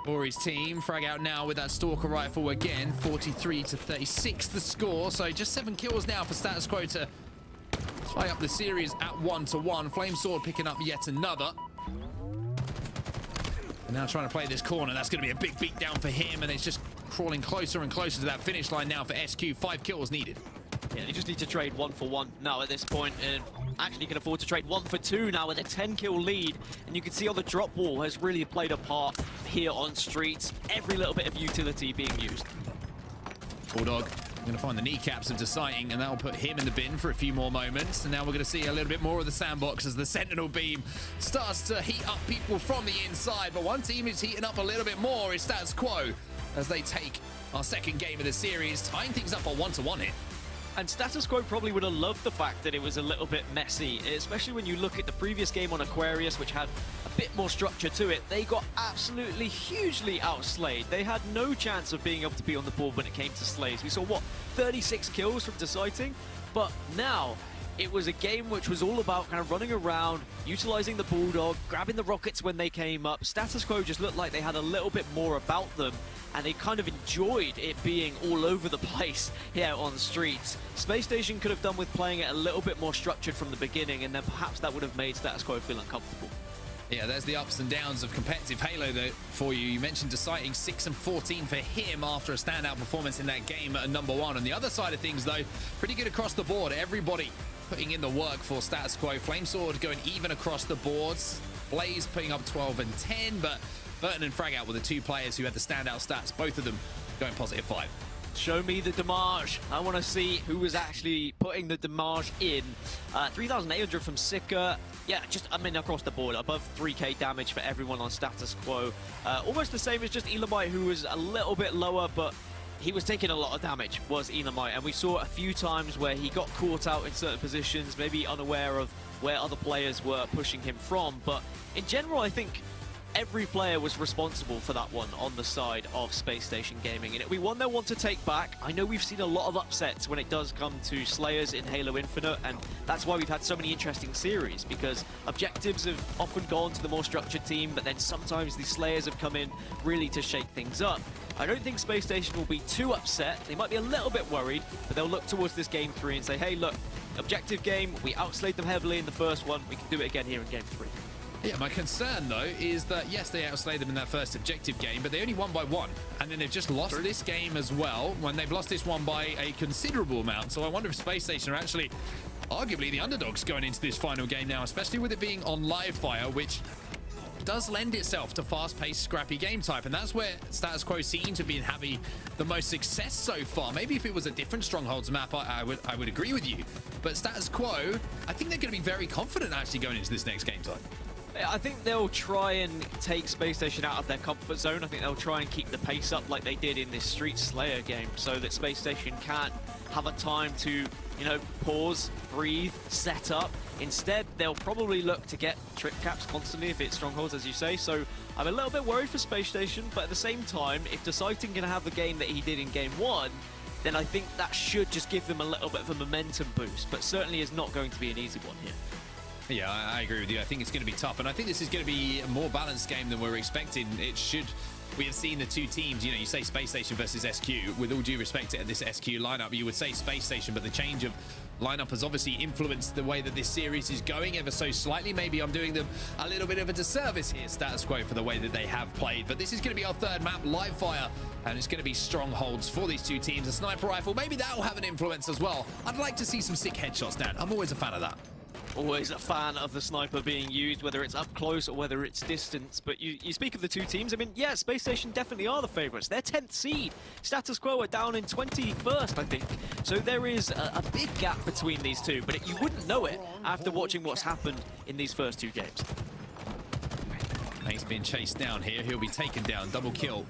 for his team. Frag out now with that Stalker rifle again. 43-36 the score, so just 7 kills now for Status Quo to tie up the series at 1-1. Flamesword picking up yet another. And now trying to play this corner. That's going to be a big beatdown for him, and it's just crawling closer and closer to that finish line now for SQ. 5 kills needed. Yeah, they just need to trade 1 for 1 now at this point, and actually can afford to trade 1 for 2 now with a 10-kill lead. And you can see how the drop wall has really played a part here on Streets. Every little bit of utility being used. Bulldog going to find the kneecaps of Deciding, and that will put him in the bin for a few more moments. And now we're going to see a little bit more of the sandbox as the Sentinel beam starts to heat up people from the inside. But one team is heating up a little bit more is Status Quo as they take our second game of the series, tying things up for 1-1 here. And Status Quo probably would have loved the fact that it was a little bit messy, especially when you look at the previous game on Aquarius, which had a bit more structure to it. They got absolutely hugely outslayed. They had no chance of being able to be on the board when it came to slays. We saw, what, 36 kills from Deciding? But now, it was a game which was all about kind of running around, utilizing the Bulldog, grabbing the rockets when they came up. Status Quo just looked like they had a little bit more about them, and they kind of enjoyed it being all over the place here on Streets. Space Station could have done with playing it a little bit more structured from the beginning, and then perhaps that would have made Status Quo feel uncomfortable. Yeah, there's the ups and downs of competitive Halo though for you. You mentioned Deciding 6-14 for him after a standout performance in that game at number 1. On the other side of things though, pretty good across the board. Everybody putting in the work for Status Quo. Flamesword going even across the boards. Blaze putting up 12 and 10, but Burton and Frag out were the 2 players who had the standout stats, both of them going +5. Show me the damage. I want to see who was actually putting the damage in. 3,800 from Sika. Yeah, just, I mean, across the board, above 3k damage for everyone on Status Quo. Almost the same as just Elamite, who was a little bit lower, but he was taking a lot of damage, was Elamite. And we saw a few times where he got caught out in certain positions, maybe unaware of where other players were pushing him from. But in general, I think every player was responsible for that one on the side of Space Station Gaming. And it'll be one they'll want to take back. I know we've seen a lot of upsets when it does come to Slayers in Halo Infinite, and that's why we've had so many interesting series, because objectives have often gone to the more structured team, but then sometimes the Slayers have come in really to shake things up. I don't think Space Station will be too upset. They might be a little bit worried, but they'll look towards this game 3 and say, hey, look, objective game, we outslayed them heavily in the first one, we can do it again here in game 3. Yeah, my concern, though, is that, yes, they outslayed them in that first objective game, but they only won by 1. And then they've just lost this game as well, when they've lost this one by a considerable amount. So I wonder if Space Station are actually arguably the underdogs going into this final game now, especially with it being on live fire, which does lend itself to fast-paced, scrappy game type, and that's where Status Quo seem to be having the most success so far. Maybe if it was a different Strongholds map, I would agree with you. But Status Quo, I think they're going to be very confident actually going into this next game type. I think they'll try and take Space Station out of their comfort zone. I think they'll try and keep the pace up like they did in this Street Slayer game, so that Space Station can't have a time to, you know, pause, breathe, set up. Instead, they'll probably look to get trip caps constantly if it's Strongholds, as you say. So I'm a little bit worried for Space Station, but at the same time, if Deciding can have the game that he did in game 1, then I think that should just give them a little bit of a momentum boost, but certainly is not going to be an easy one here. Yeah, I agree with you. I think it's going to be tough, and I think this is going to be a more balanced game than we're expecting. It should. We have seen the two teams, you know, you say Space Station versus SQ. With all due respect to this SQ lineup, you would say Space Station, but the change of lineup has obviously influenced the way that this series is going ever so slightly. Maybe I'm doing them a little bit of a disservice here, Status Quo, for the way that they have played. But this is going to be our third map, Live Fire, and it's going to be Strongholds for these two teams. A sniper rifle, maybe that will have an influence as well. I'd like to see some sick headshots, Dan. I'm always a fan of that. Always a fan of the sniper being used, whether it's up close or whether it's distance. But you speak of the two teams. I mean, yeah, Space Station definitely are the favourites. They're 10th seed. Status Quo are down in 21st, I think. So there is a big gap between these two, but you wouldn't know it after watching what's happened in these first two games. He's being chased down here. He'll be taken down. Double kill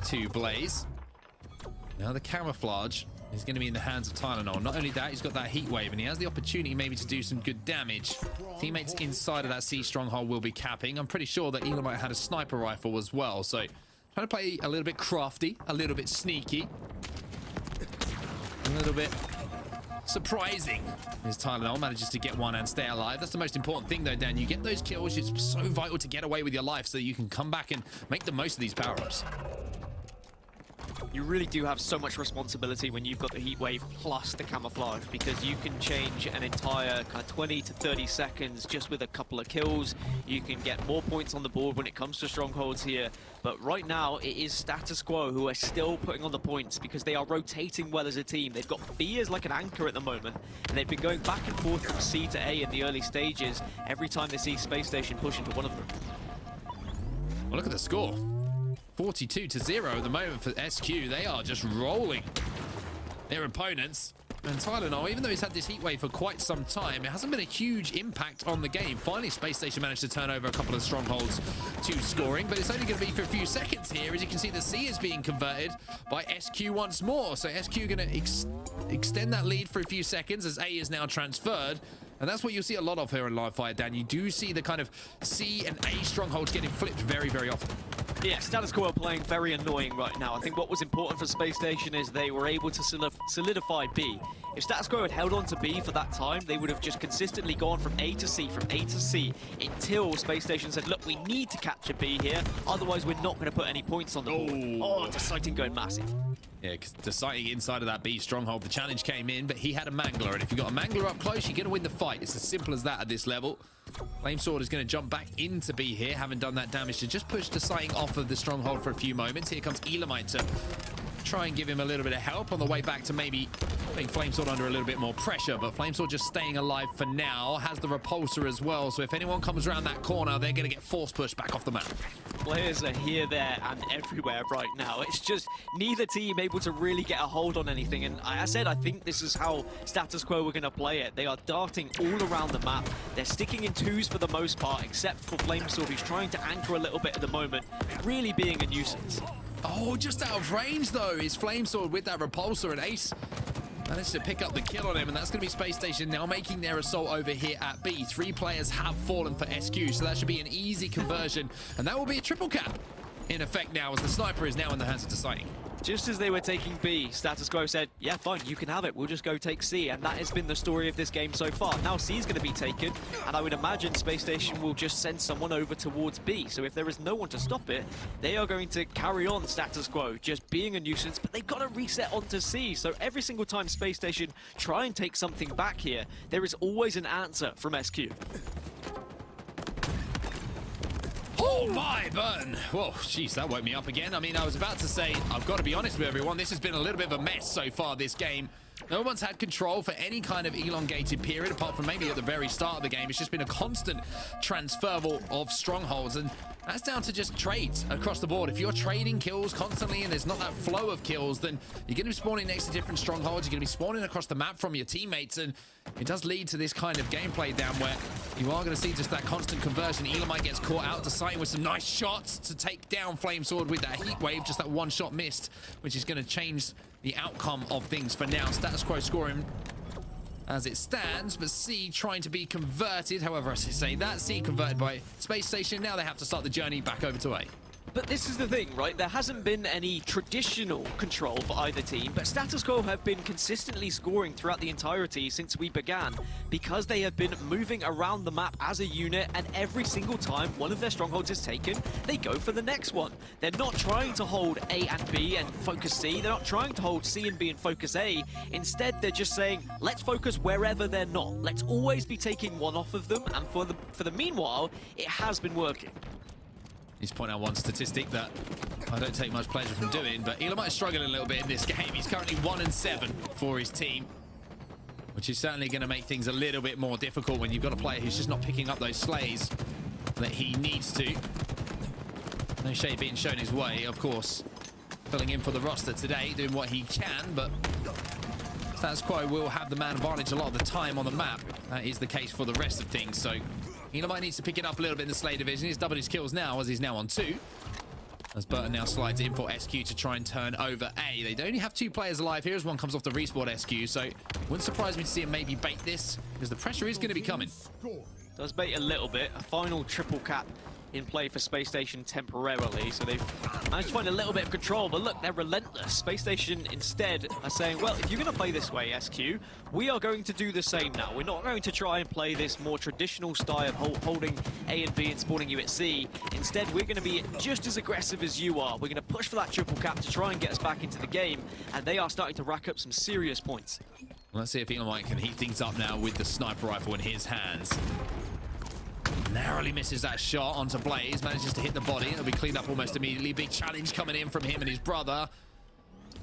to Blaze. Now the camouflage is going to be in the hands of Tylenol. Not only that, he's got that heat wave, and he has the opportunity maybe to do some good damage. Teammates inside of that C stronghold will be capping. I'm pretty sure that Elamite had a sniper rifle as well, so trying to play a little bit crafty, a little bit sneaky, a little bit surprising as Tylenol manages to get one and stay alive. That's the most important thing though, Dan. You get those kills, it's so vital to get away with your life so that you can come back and make the most of these power-ups. You really do have so much responsibility when you've got the heat wave plus the camouflage, because you can change an entire kind of 20 to 30 seconds just with a couple of kills. You can get more points on the board when it comes to Strongholds here. But right now, it is Status Quo who are still putting on the points because they are rotating well as a team. They've got B as like an anchor at the moment, and they've been going back and forth from C to A in the early stages every time they see Space Station push into one of them. Well, look at the score. 42-0 at the moment for SQ. They are just rolling their opponents. And Tylenol, even though he's had this heat wave for quite some time, it hasn't been a huge impact on the game. Finally, Space Station managed to turn over a couple of strongholds to scoring, but it's only going to be for a few seconds here. As you can see, the C is being converted by SQ once more. So SQ going to extend that lead for a few seconds as A is now transferred. And that's what you'll see a lot of here in Live Fire, Dan. You do see the kind of C and A strongholds getting flipped very, very often. Yeah, Status Quo are playing very annoying right now. I think what was important for Space Station is they were able to solidify B. If Status Quo had held on to B for that time, they would have just consistently gone from A to C, until Space Station said, look, we need to capture B here, otherwise we're not going to put any points on the board. Oh, Deciding going massive. Yeah, because Deciding inside of that B stronghold, the challenge came in, but he had a Mangler, and if you've got a Mangler up close, you're going to win the fight. It's as simple as that at this level. Flamesword is going to jump back into B here, having done that damage to just push Deciding off of the stronghold for a few moments. Here comes Elamite to try and give him a little bit of help on the way back to maybe putting Flamesword under a little bit more pressure, but Flamesword just staying alive for now, has the repulsor as well, so if anyone comes around that corner, they're going to get force pushed back off the map. Players are here, there, and everywhere right now. It's just neither team able to really get a hold on anything, and I said I think this is how Status Quo were going to play it. They are darting all around the map. They're sticking in twos for the most part, except for Flamesword, who's trying to anchor a little bit at the moment, really being a nuisance. Oh, just out of range though is Flamesword with that repulsor, and Ace managed to pick up the kill on him, and that's going to be Space Station now making their assault over here at B. 3 players have fallen for SQ, so that should be an easy conversion, and that will be a triple cap in effect now, as the sniper is now in the hands of Deciding. Just as they were taking B, Status Quo said, yeah, fine, you can have it. We'll just go take C. And that has been the story of this game so far. Now C is going to be taken, and I would imagine Space Station will just send someone over towards B. So if there is no one to stop it, they are going to carry on Status Quo, just being a nuisance, but they've got to reset onto C. So every single time Space Station try and take something back here, there is always an answer from SQ. Oh my, burn! Whoa, jeez, that woke me up again. I mean, I was about to say, I've got to be honest with everyone, this has been a little bit of a mess so far this game. No one's had control for any kind of elongated period, apart from maybe at the very start of the game. It's just been a constant transfer of strongholds, and that's down to just trades across the board. If you're trading kills constantly and there's not that flow of kills, then you're going to be spawning next to different strongholds. You're going to be spawning across the map from your teammates, and it does lead to this kind of gameplay down where you are going to see just that constant conversion. Elamite gets caught out to sight with some nice shots to take down Flamesword with that heat wave, just that one shot missed, which is going to change the outcome of things for now. Status quo scoring as it stands, but C trying to be converted. However, as I say, that C converted by Space Station. Now they have to start the journey back over to A. But this is the thing, right? There hasn't been any traditional control for either team, but Status Quo have been consistently scoring throughout the entirety since we began, because they have been moving around the map as a unit, and every single time one of their strongholds is taken, they go for the next one. They're not trying to hold A and B and focus C. They're not trying to hold C and B and focus A. Instead, they're just saying, let's focus wherever they're not. Let's always be taking one off of them, and for the meanwhile, it has been working. Just point out one statistic that I don't take much pleasure from doing, but Elamite is struggling a little bit in this game. He's currently 1-7 for his team, which is certainly going to make things a little bit more difficult when you've got a player who's just not picking up those slays that he needs to. No shade being shown his way, of course. Filling in for the roster today, doing what he can, but Status Quo will have the man advantage a lot of the time on the map. That is the case for the rest of things, so Elamite needs to pick it up a little bit in the Slay division. He's doubled his kills now, as he's now on 2. As Burton now slides in for SQ to try and turn over A. They only have 2 players alive here as one comes off the respawn SQ, so wouldn't surprise me to see him maybe bait this, because the pressure is going to be coming. Does bait a little bit. A final triple cap in play for Space Station temporarily, so they've managed to find a little bit of control, but look, they're relentless. Space Station instead are saying, well, if you're going to play this way, SQ, we are going to do the same now. We're not going to try and play this more traditional style of holding A and B and spawning you at C. Instead, we're going to be just as aggressive as you are. We're going to push for that triple cap to try and get us back into the game, and they are starting to rack up some serious points. Let's see if Elamite can heat things up now with the sniper rifle in his hands. Narrowly misses that shot onto Blaze, manages to hit the body. It'll be cleaned up almost immediately. Big challenge coming in from him and his brother.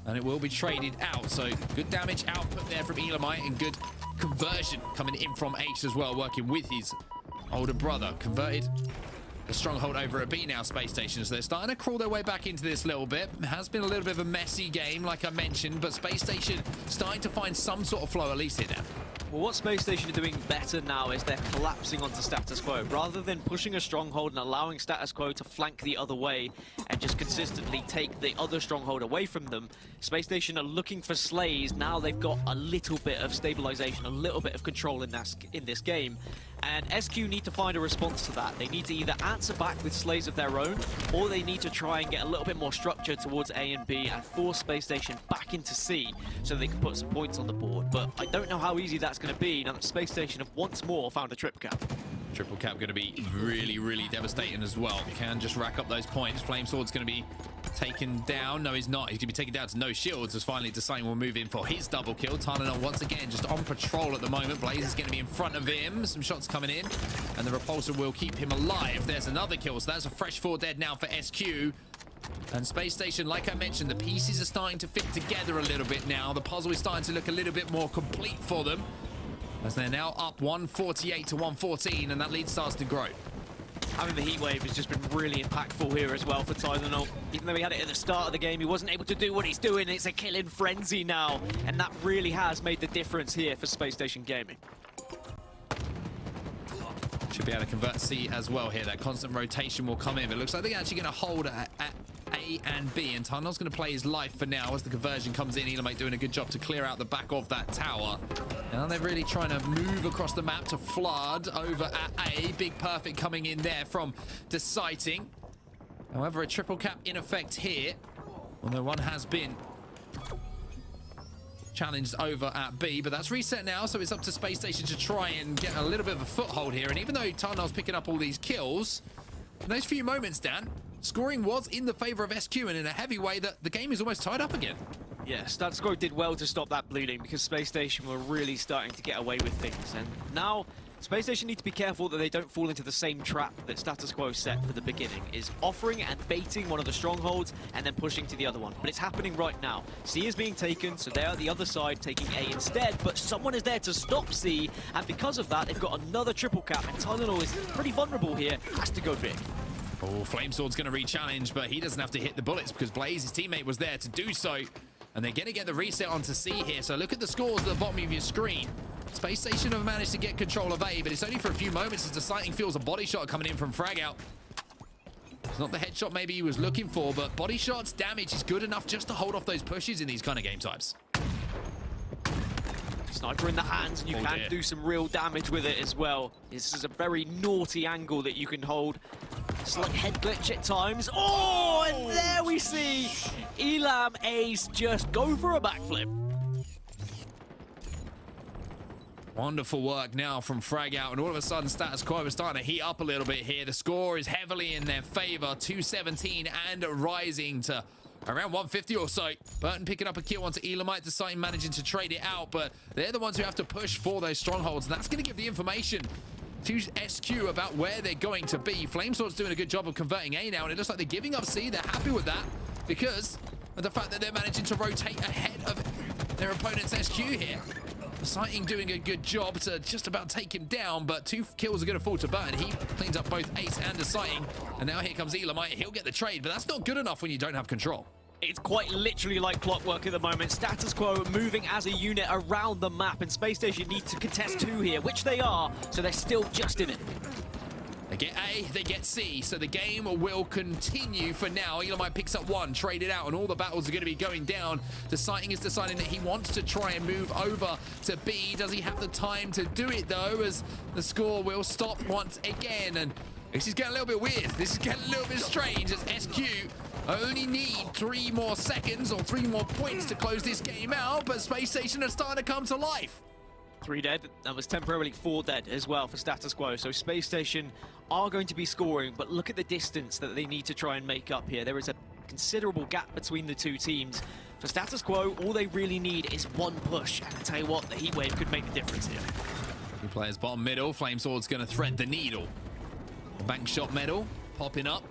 And it will be traded out. So good damage output there from Elamite and good conversion coming in from H as well, working with his older brother. Converted the stronghold over at B now, Space Station. So they're starting to crawl their way back into this little bit. It has been a little bit of a messy game, like I mentioned, but Space Station starting to find some sort of flow, at least here now. Well, what Space Station are doing better now is they're collapsing onto Status Quo. Rather than pushing a stronghold and allowing Status Quo to flank the other way and just consistently take the other stronghold away from them, Space Station are looking for slays. Now they've got a little bit of stabilization, a little bit of control in this game. And SQ need to find a response to that. They need to either answer back with slays of their own, or they need to try and get a little bit more structure towards A and B and force Space Station back into C so they can put some points on the board. But I don't know how easy that's going to be now that Space Station have once more found a triple cap. Triple cap going to be really, really devastating as well. Can just rack up those points. Flamesword's going to be taken down. No, he's not. He's going to be taken down to no shields as finally Design will move in for his double kill. Tarnanol once again just on patrol at the moment. Blaze is going to be in front of him. Some shots coming in and the repulsor will keep him alive. There's another kill, so that's a fresh 4 dead now for SQ. And Space Station, like I mentioned, the pieces are starting to fit together a little bit now. The puzzle is starting to look a little bit more complete for them, as they're now up 148 to 114, and that lead starts to grow. Having the heat wave has just been really impactful here as well for Tylenol. Even though he had it at the start of the game, he wasn't able to do what he's doing. It's a killing frenzy now, and that really has made the difference here for Space Station Gaming. Should be able to convert C as well here. That constant rotation will come in, but it looks like they're actually going to hold at A and B, and Tarnol's going to play his life for now as the conversion comes in. Elamite doing a good job to clear out the back of that tower. Now they're really trying to move across the map to flood over at A. Big perfect coming in there from Deciting. However, a triple cap in effect here, although one has been challenged over at B, but that's reset now, so it's up to Space Station to try and get a little bit of a foothold here. And even though Tarnol's picking up all these kills, in those few moments, Dan, scoring was in the favor of SQ, and in a heavy way that the game is almost tied up again. Yeah, Status Quo did well to stop that bleeding because Space Station were really starting to get away with things. And now Space Station need to be careful that they don't fall into the same trap that Status Quo set for the beginning, is offering and baiting one of the strongholds and then pushing to the other one. But it's happening right now. C is being taken, so they're at the other side taking A instead, but someone is there to stop C, and because of that, they've got another triple cap, and Tylenol is pretty vulnerable here, has to go big. Oh, Flamesword's going to re-challenge, but he doesn't have to hit the bullets because Blaze, his teammate, was there to do so. And they're going to get the reset onto C here, so look at the scores at the bottom of your screen. Space Station have managed to get control of A, but it's only for a few moments as the sighting feels a body shot coming in from Fragout. It's not the headshot maybe he was looking for, but body shots damage is good enough just to hold off those pushes in these kind of game types. Sniper in the hands, and you can do some real damage with it as well. This is a very naughty angle that you can hold. Slight head glitch at times. Oh, and there we see Elam Ace just go for a backflip. Wonderful work now from Fragout, and all of a sudden Status Quo is starting to heat up a little bit here. The score is heavily in their favor, 217 and rising to around 150 or so. Burton picking up a kill onto Elamite, deciding managing to trade it out, but they're the ones who have to push for those strongholds, and that's going to give the information to SQ about where they're going to be. Flamesword's doing a good job of converting A now, and it looks like they're giving up C. They're happy with that because of the fact that they're managing to rotate ahead of their opponent's SQ here. Sighting doing a good job to just about take him down, but 2 kills are going to fall to Burton. He cleans up both Ace and the sighting, and now here comes Elamite. He'll get the trade, but that's not good enough when you don't have control. It's quite literally like clockwork at the moment. Status Quo moving as a unit around the map, and Space Station need to contest 2 here, which they are, so they're still just in it. They get A, they get C, so the game will continue for now. Elamite picks up 1, traded out, and all the battles are going to be going down. The sighting is deciding that he wants to try and move over to B. Does he have the time to do it, though, as the score will stop once again? And this is getting a little bit weird. This is getting a little bit strange as SQ only need 3 more seconds or 3 more points to close this game out, but Space Station are starting to come to life. 3 dead. That was temporarily 4 dead as well for Status Quo. So Space Station are going to be scoring, but look at the distance that they need to try and make up here. There is a considerable gap between the 2 teams. For Status Quo, all they really need is 1 push. And I tell you what, the Heatwave could make the difference here. 2 players bottom middle. Flamesword's going to thread the needle. Bank shot medal popping up.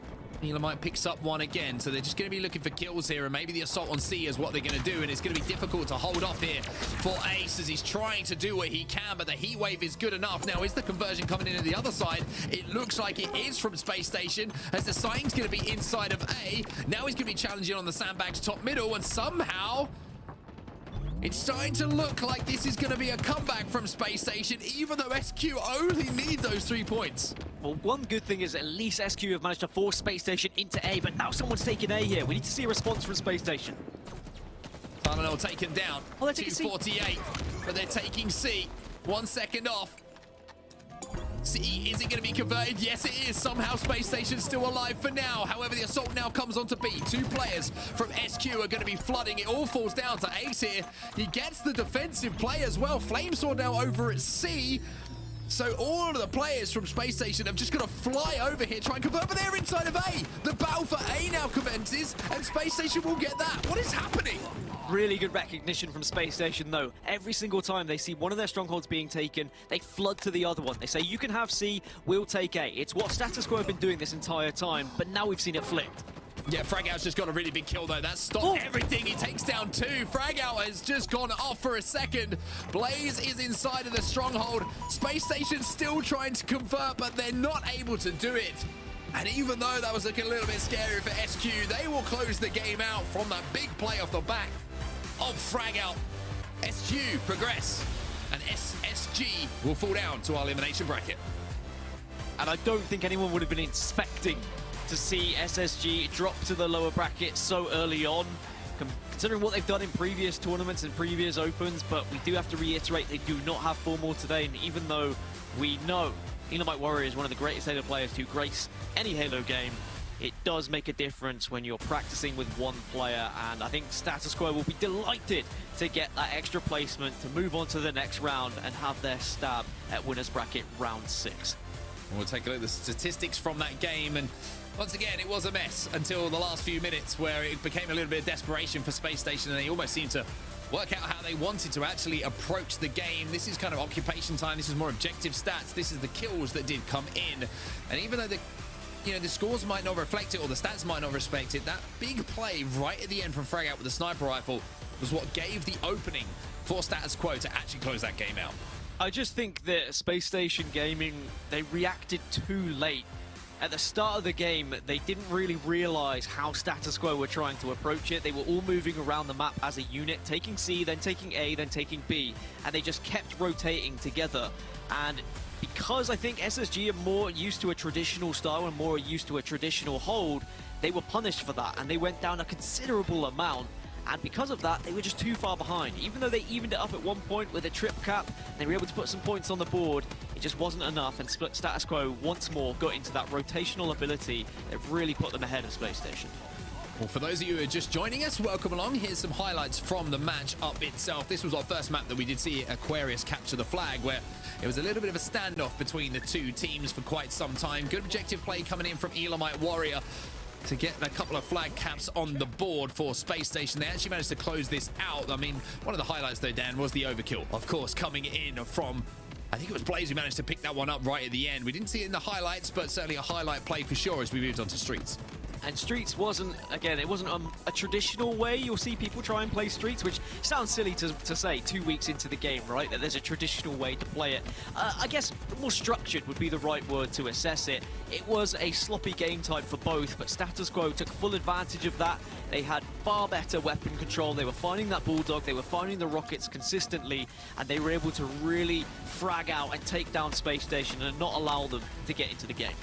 Elamite picks up 1 again, so they're just going to be looking for kills here, and maybe the assault on C is what they're going to do, and it's going to be difficult to hold off here for Ace as he's trying to do what he can, but the heat wave is good enough. Now, is the conversion coming in at the other side? It looks like it is from Space Station, as the sighting's going to be inside of A. Now he's going to be challenging on the sandbags top middle, and somehow it's starting to look like this is going to be a comeback from Space Station, even though SQ only need those 3 points. Well, one good thing is at least SQ have managed to force Space Station into A, but now someone's taking A here. We need to see a response from Space Station. Tylenol taken down. Oh, they're taking 248, but they're taking C. 1 second off. C, is it going to be converted? Yes, it is. Somehow Space Station's still alive for now. However, the assault now comes onto B. 2 players from SQ are going to be flooding. It all falls down to Ace here. He gets the defensive play as well. Flamesword now over at C. So all of the players from Space Station have just got to fly over here, try and convert, but they're inside of A. The battle for A now commences, and Space Station will get that. What is happening? Really good recognition from Space Station, though. Every single time they see one of their strongholds being taken, they flood to the other one. They say, you can have C, we'll take A. It's what Status Quo have been doing this entire time, but now we've seen it flipped. Yeah, Fragout's just got a really big kill, though. That stopped everything. He takes down 2. Fragout has just gone off for a second. Blaze is inside of the stronghold. Space Station's still trying to convert, but they're not able to do it. And even though that was looking a little bit scary for SQ, they will close the game out from that big play off the back of Fragout. SQ progress, and SSG will fall down to our elimination bracket. And I don't think anyone would have been expecting to see SSG drop to the lower bracket so early on, considering what they've done in previous tournaments and previous opens, but we do have to reiterate they do not have 4 more today, and even though we know Elamite Warrior is one of the greatest Halo players to grace any Halo game, it does make a difference when you're practicing with 1 player, and I think Status Quo will be delighted to get that extra placement to move on to the next round and have their stab at winners bracket round 6. We'll take a look at the statistics from that game, and once again, it was a mess until the last few minutes where it became a little bit of desperation for Space Station, and they almost seemed to work out how they wanted to actually approach the game. This is kind of occupation time. This is more objective stats. This is the kills that did come in. And even though the scores might not reflect it or the stats might not respect it, that big play right at the end from Fragout with the sniper rifle was what gave the opening for Status Quo to actually close that game out. I just think that Space Station Gaming, they reacted too late. At the start of the game, they didn't really realize how Status Quo were trying to approach it. They were all moving around the map as a unit, taking C, then taking A, then taking B, and they just kept rotating together. And because I think SSG are more used to a traditional style and more used to a traditional hold, they were punished for that, and they went down a considerable amount. And because of that, they were just too far behind. Even though they evened it up at one point with a trip cap, they were able to put some points on the board, it just wasn't enough, and Status Quo once more got into that rotational ability that really put them ahead of Space Station. Well, for those of you who are just joining us, welcome along. Here's some highlights from the match up itself. This was our first map that we did see Aquarius capture the flag, where it was a little bit of a standoff between the two teams for quite some time. Good objective play coming in from Elamite Warrior to get a couple of flag caps on the board for Space Station. They actually managed to close this out. I mean, one of the highlights though, Dan, was the overkill, of course, coming in from, I think it was Blaze who managed to pick that one up right at the end. We didn't see it in the highlights, but certainly a highlight play for sure as we moved on to Streets. And Streets wasn't, again, it wasn't a traditional way you'll see people try and play Streets, which sounds silly to say 2 weeks into the game, right? That there's a traditional way to play it. I guess more structured would be the right word to assess it. It was a sloppy game type for both, but Status Quo took full advantage of that. They had far better weapon control. They were finding that Bulldog, they were finding the rockets consistently, and they were able to really frag out and take down Space Station and not allow them to get into the game.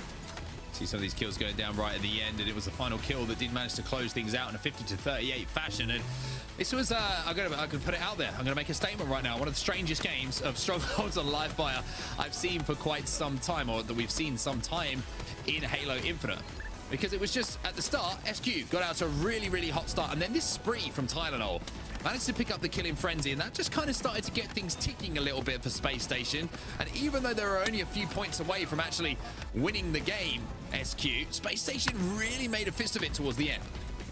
See some of these kills going down right at the end, and it was the final kill that did manage to close things out in a 50-38 fashion. And this was, I could put it out there. I'm going to make a statement right now. One of the strangest games of Strongholds on live fire I've seen for quite some time, or that we've seen some time in Halo Infinite. Because it was just, at the start, SQ got out to a really, really hot start, and then this spree from Tylenol managed to pick up the killing frenzy, and that just kind of started to get things ticking a little bit for Space Station. And even though they were only a few points away from actually winning the game, SQ, Space Station really made a fist of it towards the end.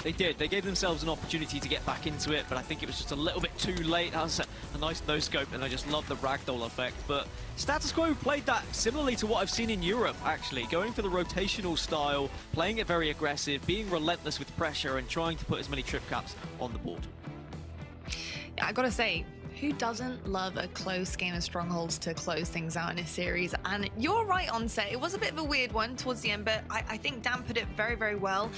They did. They gave themselves an opportunity to get back into it, but I think it was just a little bit too late. That was a nice no-scope, and I just love the ragdoll effect. But Status Quo played that similarly to what I've seen in Europe, actually. Going for the rotational style, playing it very aggressive, being relentless with pressure, and trying to put as many trip caps on the board. Yeah, I gotta say, who doesn't love a close game of Strongholds to close things out in a series? And you're right on set. It was a bit of a weird one towards the end, but I think Dan put it very, very well.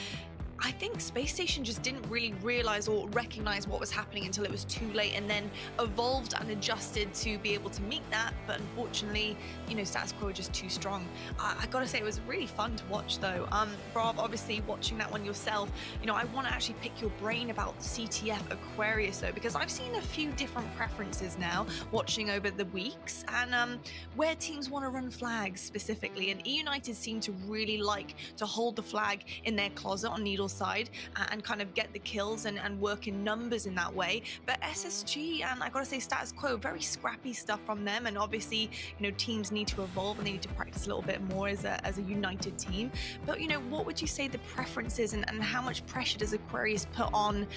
I think Space Station just didn't really realize or recognize what was happening until it was too late, and then evolved and adjusted to be able to meet that. But unfortunately, you know, Status Quo were just too strong. I gotta say, it was really fun to watch though. Rob, obviously watching that one yourself, you know, I want to actually pick your brain about CTF Aquarius though, because I've seen a few different preferences now watching over the weeks, and where teams want to run flags specifically. And E-United seem to really like to hold the flag in their closet on Needle side and kind of get the kills and work in numbers in that way. But SSG and I gotta say Status Quo, very scrappy stuff from them, and obviously, you know, teams need to evolve and they need to practice a little bit more as a united team. But you know, what would you say the preferences and how much pressure does Aquarius put on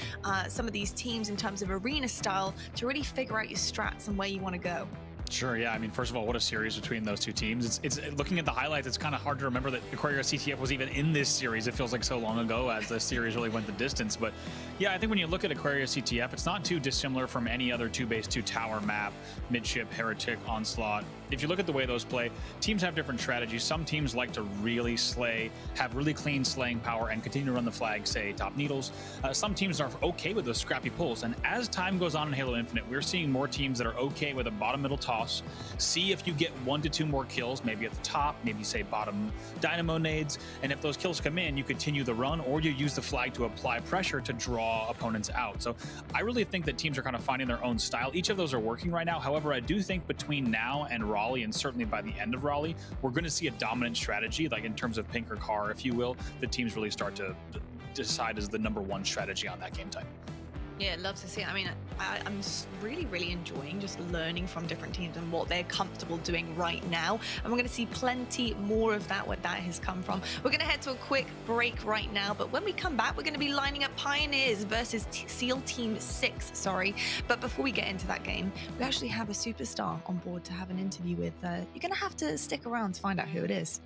some of these teams in terms of arena style to really figure out your strats and where you want to go? Sure, yeah. I mean, first of all, what a series between those two teams. It's looking at the highlights, it's kind of hard to remember that Aquarius CTF was even in this series. It feels like so long ago as the series really went the distance. But yeah, I think when you look at Aquarius CTF, it's not too dissimilar from any other 2-base 2-tower map, Midship, Heretic, Onslaught. If you look at the way those play, teams have different strategies. Some teams like to really slay, have really clean slaying power, and continue to run the flag, say, top Needles. Some teams are okay with those scrappy pulls. And as time goes on in Halo Infinite, we're seeing more teams that are okay with a bottom-middle toss. See if you get 1 to 2 more kills, maybe at the top, maybe say bottom dynamo nades. And if those kills come in, you continue the run, or you use the flag to apply pressure to draw opponents out. So I really think that teams are kind of finding their own style. Each of those are working right now. However, I do think between now and Raleigh, and certainly by the end of Raleigh, we're going to see a dominant strategy, like in terms of pink or car, if you will, the teams really start to decide as the #1 strategy on that game type. Yeah, love to see it. I mean, I'm really, really enjoying just learning from different teams and what they're comfortable doing right now. And we're going to see plenty more of that, where that has come from. We're going to head to a quick break right now. But when we come back, we're going to be lining up Pioneers versus SEAL Team 6, sorry. But before we get into that game, we actually have a superstar on board to have an interview with. You're going to have to stick around to find out who it is.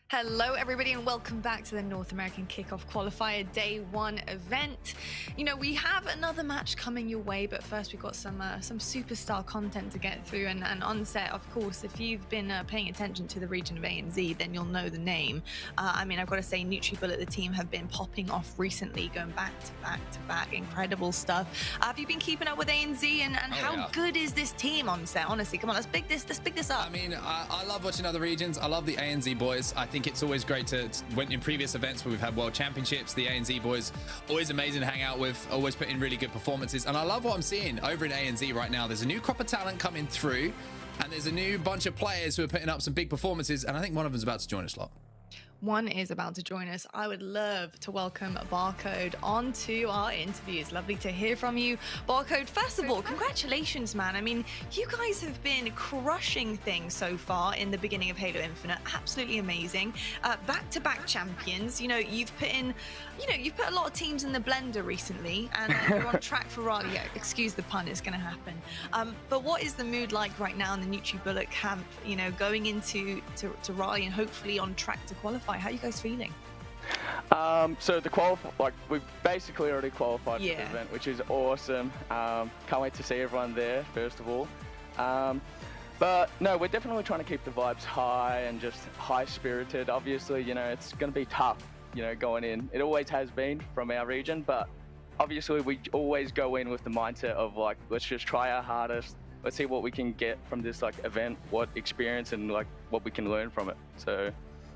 Hello, everybody, and welcome back to the North American Kickoff Qualifier Day 1 event. You know, we have another match coming your way, but first we've got some superstar content to get through. And on set, of course, if you've been paying attention to the region of ANZ, then you'll know the name. I mean, I've got to say, NutriBullet, the team, have been popping off recently, going back to back to back. Incredible stuff. Have you been keeping up with ANZ, and how good is this team on set? Honestly, come on, let's pick this up. I mean, I love watching other regions. I love the ANZ boys. I think it's always great to when in previous events where we've had world championships, the ANZ boys always amazing to hang out with, always put in really good performances. And I love what I'm seeing over in ANZ right now. There's a new crop of talent coming through, and there's a new bunch of players who are putting up some big performances, and I think one of them's about to join us lot. One is about to join us. I would love to welcome Barcode onto our interview. It's lovely to hear from you. Barcode, first of all, congratulations, man. I mean, you guys have been crushing things so far in the beginning of Halo Infinite. Absolutely amazing. Back-to-back champions. You know, you've put a lot of teams in the blender recently, and you're on track for Raleigh. Yeah, excuse the pun, it's going to happen. But what is the mood like right now in the NutriBullet camp, you know, going into Raleigh and hopefully on track to qualify? How are you guys feeling? So we've basically already qualified for the event, which is awesome. Can't wait to see everyone there, first of all. But no, we're definitely trying to keep the vibes high and just high-spirited. Obviously, you know, it's going to be tough you know, going in. It always has been from our region, but obviously we always go in with the mindset of like, let's just try our hardest. Let's see what we can get from this like event, what experience and like what we can learn from it. So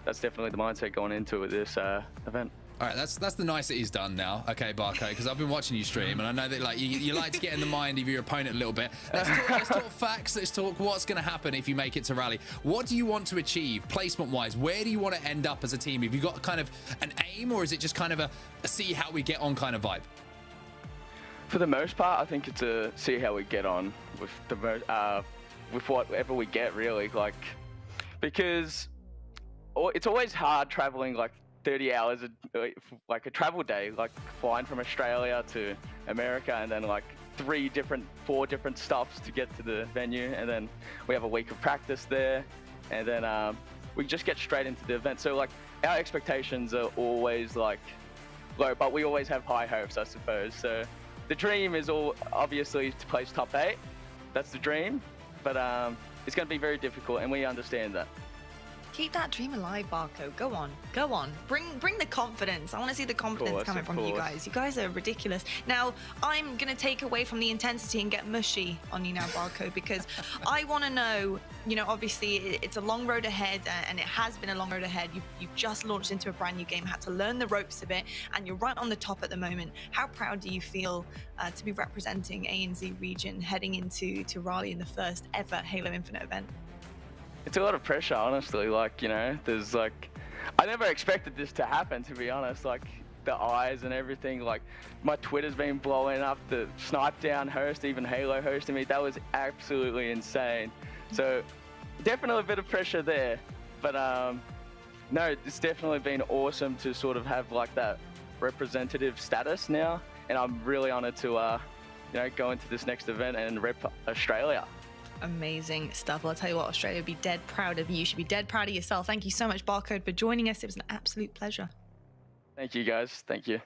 that's definitely the mindset going into this event. All right, that's the niceties done now. Okay, Barcode, because I've been watching you stream, and I know that like you like to get in the mind of your opponent a little bit. Let's talk facts. Let's talk what's going to happen if you make it to Raleigh. What do you want to achieve placement-wise? Where do you want to end up as a team? Have you got kind of an aim, or is it just kind of a see how we get on kind of vibe? For the most part, I think it's a see how we get on with with whatever we get, really. Like, because it's always hard traveling like 30 hours, like a travel day, like flying from Australia to America, and then like 4 different stops to get to the venue, and then we have a week of practice there, and then we just get straight into the event. So like our expectations are always like low, but we always have high hopes, I suppose. So the dream is obviously to place top 8. That's the dream, but it's going to be very difficult, and we understand that. Keep that dream alive, Barco. Go on, go on. Bring the confidence. I want to see the confidence coming from you guys. You guys are ridiculous. Now, I'm gonna take away from the intensity and get mushy on you now, Barco, because I want to know. You know, obviously, it's a long road ahead, and it has been a long road ahead. You've just launched into a brand new game, had to learn the ropes of it, and you're right on the top at the moment. How proud do you feel to be representing ANZ region heading into Raleigh in the first ever Halo Infinite event? It's a lot of pressure, honestly. Like, you know, there's like, I never expected this to happen, to be honest. Like, the eyes and everything, like, my Twitter's been blowing up, the Snipe Down host, even Halo hosting me, that was absolutely insane. So, definitely a bit of pressure there. But, no, it's definitely been awesome to sort of have, like, that representative status now. And I'm really honored to, you know, go into this next event and rep Australia. Amazing stuff. Well, I'll tell you what, Australia would be dead proud of you. You should be dead proud of yourself. Thank you so much, Barcode, for joining us. It was an absolute pleasure. Thank you, guys. Thank you.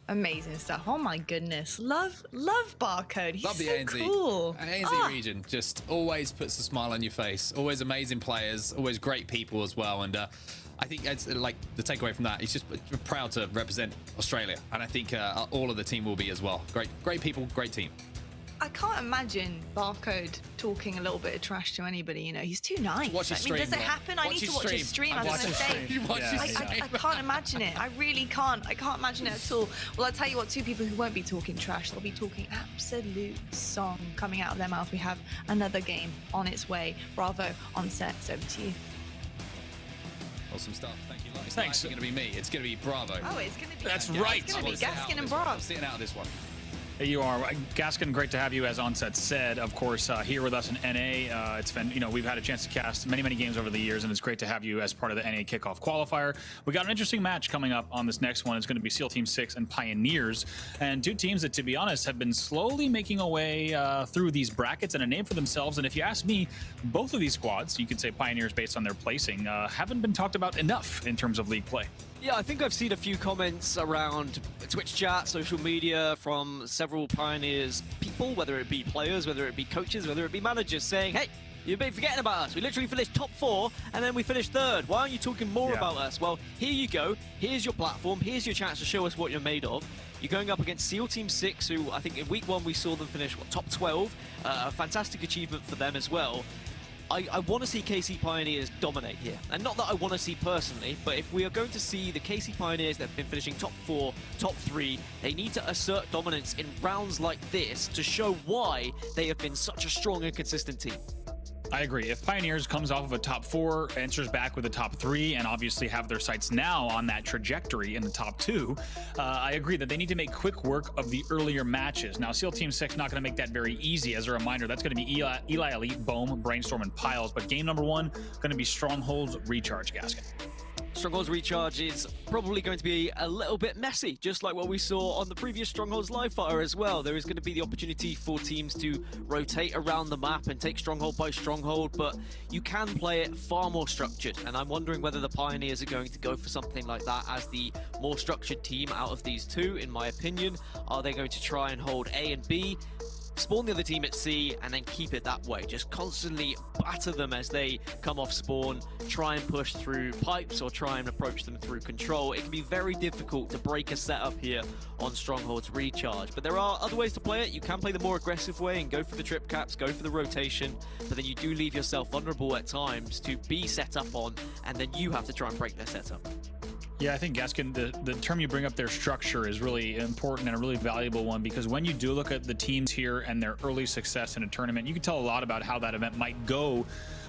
Amazing stuff. Oh my goodness. Love Barcode. He's Love the so ANZ. cool. ANZ region just always puts a smile on your face. Always amazing players, always great people as well. And I think it's like the takeaway from that, he's just proud to represent Australia. And I think all of the team will be as well. Great people, great team. I can't imagine Barcode talking a little bit of trash to anybody. You know, he's too nice. Watch his stream, does it happen? I need to watch his stream. I was going to say. I can't imagine it. I really can't. I can't imagine it at all. Well, I'll tell you what, 2 people who won't be talking trash, they'll be talking absolute song coming out of their mouth. We have another game on its way. Bravo on set. It's over to you. Awesome stuff. Thank you, It's Thanks. It's going to be me. It's going to be Bravo. Oh, it's going to be. That's right. It's going to be Gaskin and Bravo. I'm sitting out of this one. You are. Gaskin, great to have you, as Onset said, of course, here with us in NA. It's been, you know, we've had a chance to cast many games over the years, and it's great to have you as part of the NA Kickoff Qualifier. We got an interesting match coming up on this next one. It's going to be SEAL Team 6 and Pioneers, and 2 teams that, to be honest, have been slowly making a way through these brackets and a name for themselves. And if you ask me, both of these squads, you could say Pioneers based on their placing, haven't been talked about enough in terms of league play. Yeah, I think I've seen a few comments around Twitch chat, social media from several Pioneers people, whether it be players, whether it be coaches, whether it be managers, saying, hey, you've been forgetting about us. We literally finished top 4 and then we finished 3rd. Why aren't you talking more about us? Well, here you go. Here's your platform. Here's your chance to show us what you're made of. You're going up against SEAL Team 6, who I think in week 1 we saw them finish, top 12. A fantastic achievement for them as well. I want to see KC Pioneers dominate here. And not that I want to see personally, but if we are going to see the KC Pioneers that have been finishing top 4, top 3, they need to assert dominance in rounds like this to show why they have been such a strong and consistent team. I agree. If Pioneers comes off of a top 4, answers back with a top 3, and obviously have their sights now on that trajectory in the top 2, I agree that they need to make quick work of the earlier matches. Now, SEAL Team 6 not going to make that very easy. As a reminder, that's going to be Eli Elite, Bohm, Brainstorm, and Piles. But game number 1 going to be Strongholds Recharge, Gaskin. Strongholds Recharge is probably going to be a little bit messy, just like what we saw on the previous Strongholds Live Fire as well. There is going to be the opportunity for teams to rotate around the map and take stronghold by stronghold, but you can play it far more structured, and I'm wondering whether the Pioneers are going to go for something like that as the more structured team out of these 2, in my opinion. Are they going to try and hold A and B spawn the other team at C, and then keep it that way. Just constantly batter them as they come off spawn, try and push through pipes or try and approach them through control. It can be very difficult to break a setup here on Stronghold's recharge, but there are other ways to play it. You can play the more aggressive way and go for the trip caps, go for the rotation, but then you do leave yourself vulnerable at times to be set up on, and then you have to try and break their setup. Yeah, I think, Gaskin, the term you bring up there, structure, is really important and a really valuable one, because when you do look at the teams here and their early success in a tournament, you can tell a lot about how that event might go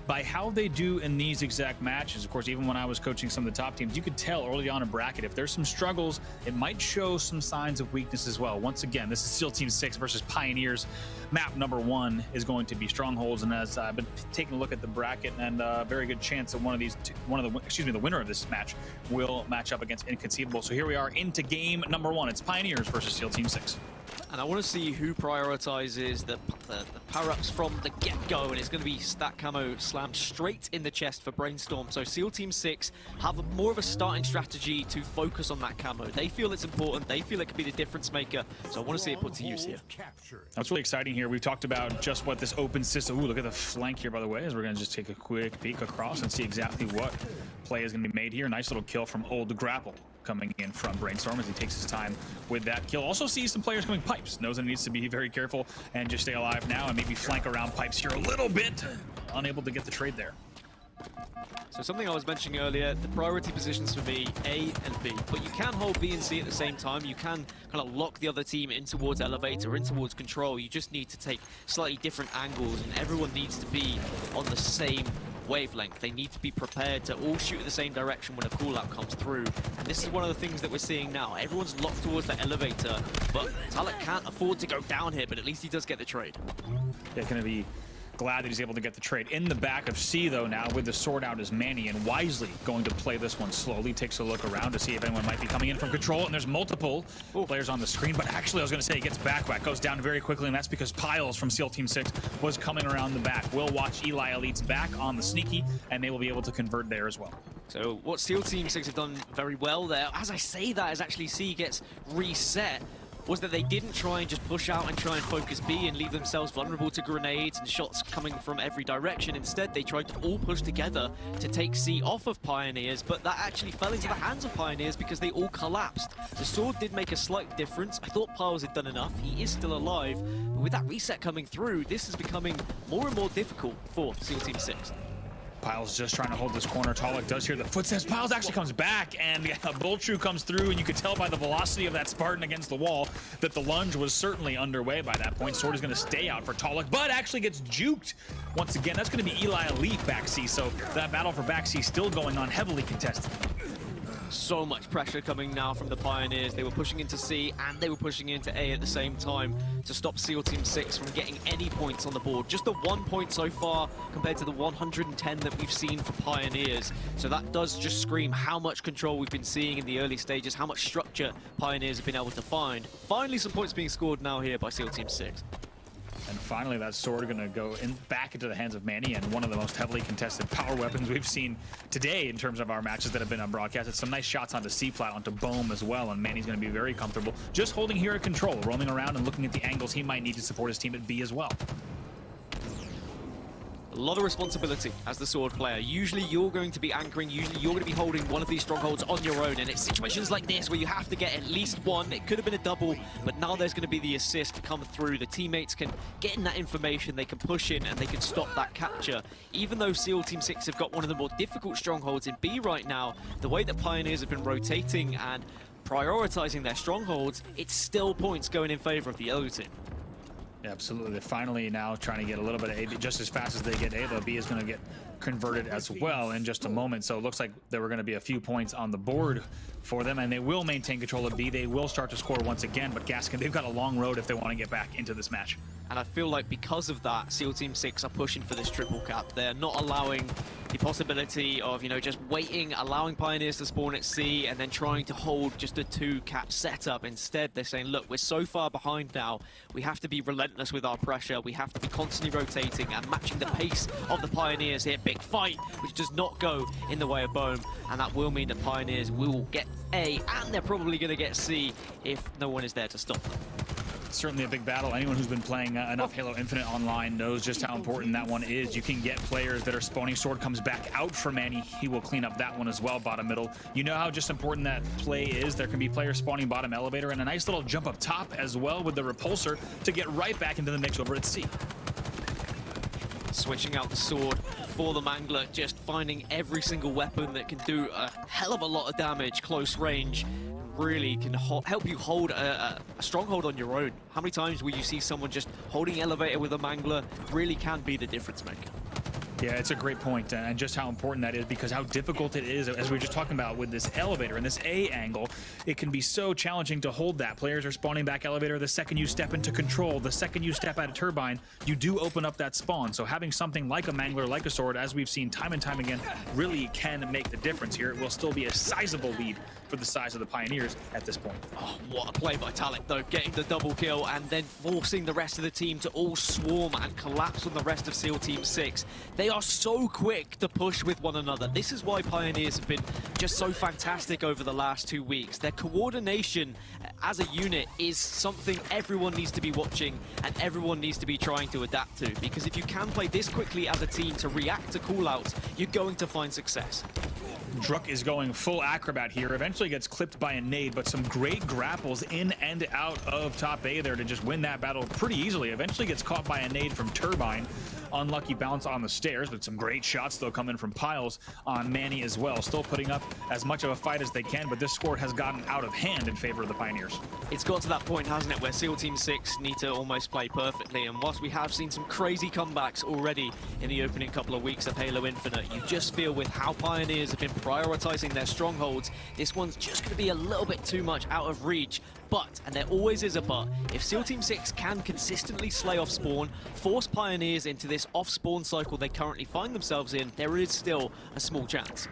by how they do in these exact matches. Of course, even when I was coaching some of the top teams, you could tell early on a bracket, if there's some struggles, it might show some signs of weakness as well. Once again, this is SEAL Team 6 versus Pioneers. Map number 1 is going to be Strongholds, and as I've been taking a look at the bracket, and a very good chance that the winner of this match will match up against Inconceivable. So here we are into game number 1. It's Pioneers versus SEAL Team 6. And I want to see who prioritizes the power-ups from the get-go, and it's going to be stat camo slammed straight in the chest for Brainstorm. So SEAL Team 6 have more of a starting strategy to focus on that camo. They feel it's important. They feel it could be the difference maker. So I want to see it put to use here. That's really exciting here. We've talked about just what this open system... Ooh, look at the flank here, by the way, as we're going to just take a quick peek across and see exactly what play is going to be made here. Nice little kill from Old Grapple coming in from Brainstorm as he takes his time with that kill. Also sees some players coming pipes. Knows that he needs to be very careful and just stay alive now and maybe flank around pipes here a little bit. Unable to get the trade there. So something I was mentioning earlier, the priority positions for me, A and B. But you can hold B and C at the same time. You can kind of lock the other team in towards elevator, in towards control. You just need to take slightly different angles, and everyone needs to be on the same wavelength. They need to be prepared to all shoot in the same direction when a call-out comes through. And this is one of the things that we're seeing now. Everyone's locked towards the elevator, but Talek can't afford to go down here, but at least he does get the trade. Yeah, going to be glad that he's able to get the trade. In the back of C, though, now with the sword out is Manny, and wisely going to play this one slowly. Takes a look around to see if anyone might be coming in from control, and there's multiple players on the screen. But actually, I was going to say he gets back whack, goes down very quickly, and that's because Piles from SEAL Team 6 was coming around the back. We'll watch Eli Elite's back on the sneaky, and they will be able to convert there as well. So what SEAL Team 6 have done very well there, as I say that, as actually C gets reset, was that they didn't try and just push out and try and focus B and leave themselves vulnerable to grenades and shots coming from every direction. Instead, they tried to all push together to take C off of Pioneers, but that actually fell into the hands of Pioneers because they all collapsed. The sword did make a slight difference. I thought Piles had done enough. He is still alive, but with that reset coming through, this is becoming more and more difficult for SEAL Team 6. Piles just trying to hold this corner. Talek does hear the footsteps. Piles actually comes back, and a Bull True comes through, and you could tell by the velocity of that Spartan against the wall that the lunge was certainly underway by that point. Sword is going to stay out for Talek, but actually gets juked once again. That's going to be Eli Elite back C, so that battle for back C still going on, heavily contested. So much pressure coming now from the Pioneers. They were pushing into C and they were pushing into A at the same time to stop SEAL Team 6 from getting any points on the board. Just the 1 point so far compared to the 110 that we've seen for Pioneers. So that does just scream how much control we've been seeing in the early stages, how much structure Pioneers have been able to find. Finally some points being scored now here by SEAL Team 6. And finally, that sword going to go back into the hands of Manny, and one of the most heavily contested power weapons we've seen today in terms of our matches that have been on broadcast. It's some nice shots onto C-Plat, onto Bohm as well, and Manny's going to be very comfortable just holding here at control, roaming around and looking at the angles he might need to support his team at B as well. A lot of responsibility as the sword player. Usually you're going to be anchoring, usually you're going to be holding one of these strongholds on your own, and it's situations like this where you have to get at least one. It could have been a double, but now there's going to be the assist to come through. The teammates can get in that information, they can push in, and they can stop that capture. Even though SEAL Team 6 have got one of the more difficult strongholds in B right now, the way that Pioneers have been rotating and prioritizing their strongholds, it's still points going in favor of the yellow team. Yeah, absolutely. They're finally now trying to get a little bit of A. Just as fast as they get A, though, B is going to get converted as well in just a moment. So it looks like there were going to be a few points on the board for them, and they will maintain control of B. They will start to score once again, but Gaskin, they've got a long road if they want to get back into this match. And I feel like because of that, SEAL Team 6 are pushing for this triple cap. They're not allowing the possibility of, just waiting, allowing Pioneers to spawn at C, and then trying to hold just a 2-cap setup. Instead, they're saying, look, we're so far behind now, we have to be relentless with our pressure. We have to be constantly rotating and matching the pace of the Pioneers here. Big fight, which does not go in the way of Bohm, and that will mean that Pioneers will get A, and they're probably going to get C if no one is there to stop them. certainly a big battle. Anyone who's been playing enough Halo Infinite online knows just how important that one is. You can get players that are spawning. Sword comes back out for Manny. He will clean up that one as well, bottom middle. You know how just important that play is. There can be players spawning bottom elevator and a nice little jump up top as well with the repulsor to get right back into the mix over at C. Switching out the sword for the Mangler, just finding every single weapon that can do a hell of a lot of damage, close range. Really can help you hold a stronghold on your own. How many times will you see someone just holding elevator with a Mangler? Really can be the difference maker. Yeah, it's a great point, and just how important that is, because how difficult it is, as we were just talking about with this elevator and this A angle, it can be so challenging to hold that. Players are spawning back elevator the second you step into control, the second you step out of turbine, you do open up that spawn. So having something like a Mangler, like a sword, as we've seen time and time again, really can make the difference here. It will still be a sizable lead for the size of the Pioneers at this point. Oh, what a play by Talek, though, getting the double kill and then forcing the rest of the team to all swarm and collapse on the rest of SEAL Team 6. They are so quick to push with one another. This is why Pioneers have been just so fantastic over the last 2 weeks. Their coordination as a unit is something everyone needs to be watching and everyone needs to be trying to adapt to, because if you can play this quickly as a team to react to callouts, you're going to find success. Druk is going full acrobat here, eventually gets clipped by a nade, but some great grapples in and out of top A there to just win that battle pretty easily. Eventually gets caught by a nade from Turbine. Unlucky bounce on the stairs, but some great shots though coming from Piles on Manny as well. Still putting up as much of a fight as they can, but this score has gotten out of hand in favor of the Pioneers. It's got to that point, hasn't it, where SEAL Team 6 need to almost play perfectly, and whilst we have seen some crazy comebacks already in the opening couple of weeks of Halo Infinite, you just feel with how Pioneers have been prioritizing their strongholds, this one's just going to be a little bit too much out of reach. But, and there always is a but, if SEAL Team 6 can consistently slay off spawn, force Pioneers into this off-spawn cycle they currently find themselves in, there is still a small chance.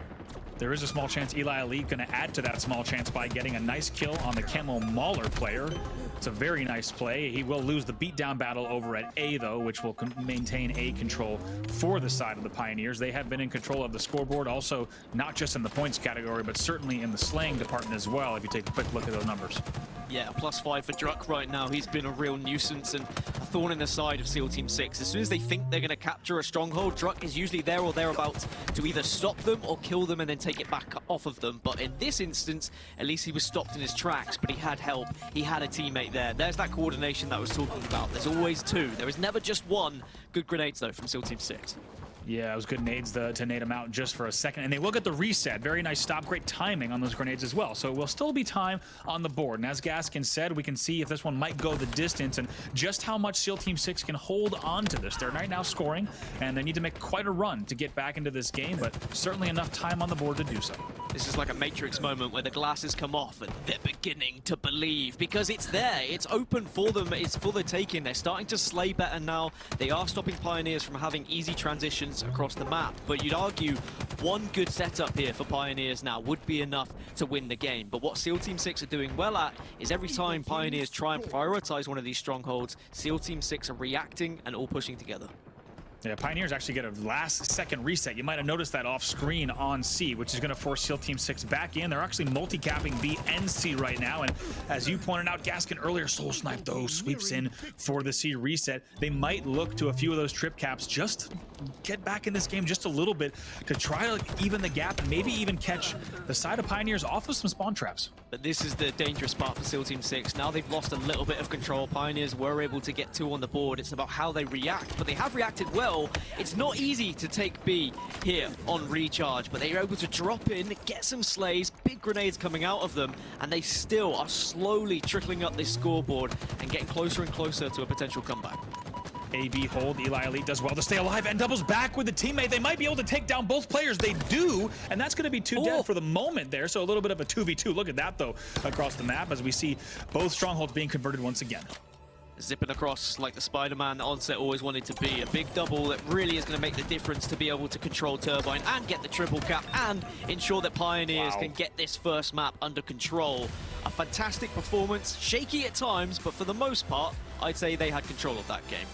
There is a small chance. Eli Elite going to add to that small chance by getting a nice kill on the Camo Mauler player. It's a very nice play. He will lose the beatdown battle over at A, though, which will maintain A control for the side of the Pioneers. They have been in control of the scoreboard, also not just in the points category, but certainly in the slaying department as well, if you take a quick look at those numbers. Yeah, +5 for Druk right now. He's been a real nuisance and a thorn in the side of SEAL Team 6. As soon as they think they're going to capture a stronghold, Druk is usually there or thereabouts to either stop them or kill them and then take it back off of them. But in this instance, at least he was stopped in his tracks, but he had help. He had a teammate there. There's that coordination that I was talking about. There's always two. There is never just one. Good grenades, though, from SEAL Team 6. Yeah, it was good nades to nade them out just for a second, and they will get the reset. Very nice stop, great timing on those grenades as well. So it will still be time on the board. And as Gaskin said, we can see if this one might go the distance and just how much SEAL Team 6 can hold on to this. They're right now scoring, and they need to make quite a run to get back into this game, but certainly enough time on the board to do so. This is like a Matrix moment where the glasses come off and they're beginning to believe because it's there. It's open for them. It's for the taking. They're starting to slay better now. They are stopping Pioneers from having easy transitions across the map. But you'd argue one good setup here for Pioneers now would be enough to win the game. But what SEAL Team 6 are doing well at is every time Pioneers try and prioritize one of these strongholds, SEAL Team 6 are reacting and all pushing together. Yeah, Pioneers actually get a last-second reset. You might have noticed that off-screen on C, which is going to force SEAL Team 6 back in. They're actually multi-capping B and C right now, and as you pointed out, Gaskin earlier, Soul Snipe, though, sweeps in for the C reset. They might look to a few of those trip caps just get back in this game just a little bit to try to even the gap and maybe even catch the side of Pioneers off of some spawn traps. But this is the dangerous part for SEAL Team 6. Now they've lost a little bit of control. Pioneers were able to get 2 on the board. It's about how they react, but they have reacted well. It's not easy to take B here on recharge, but they're able to drop in, get some slays, big grenades coming out of them, and they still are slowly trickling up this scoreboard and getting closer and closer to a potential comeback. AB hold, Eli Elite does well to stay alive and doubles back with the teammate. They might be able to take down both players. They do, and that's going to be 2 dead for the moment there. So a little bit of a 2v2. Look at that, though, across the map as we see both strongholds being converted once again. Zipping across like the Spider-Man that Onset always wanted to be. A big double that really is going to make the difference to be able to control Turbine and get the triple cap and ensure that Pioneers can get this first map under control. A fantastic performance, shaky at times, but for the most part, I'd say they had control of that game.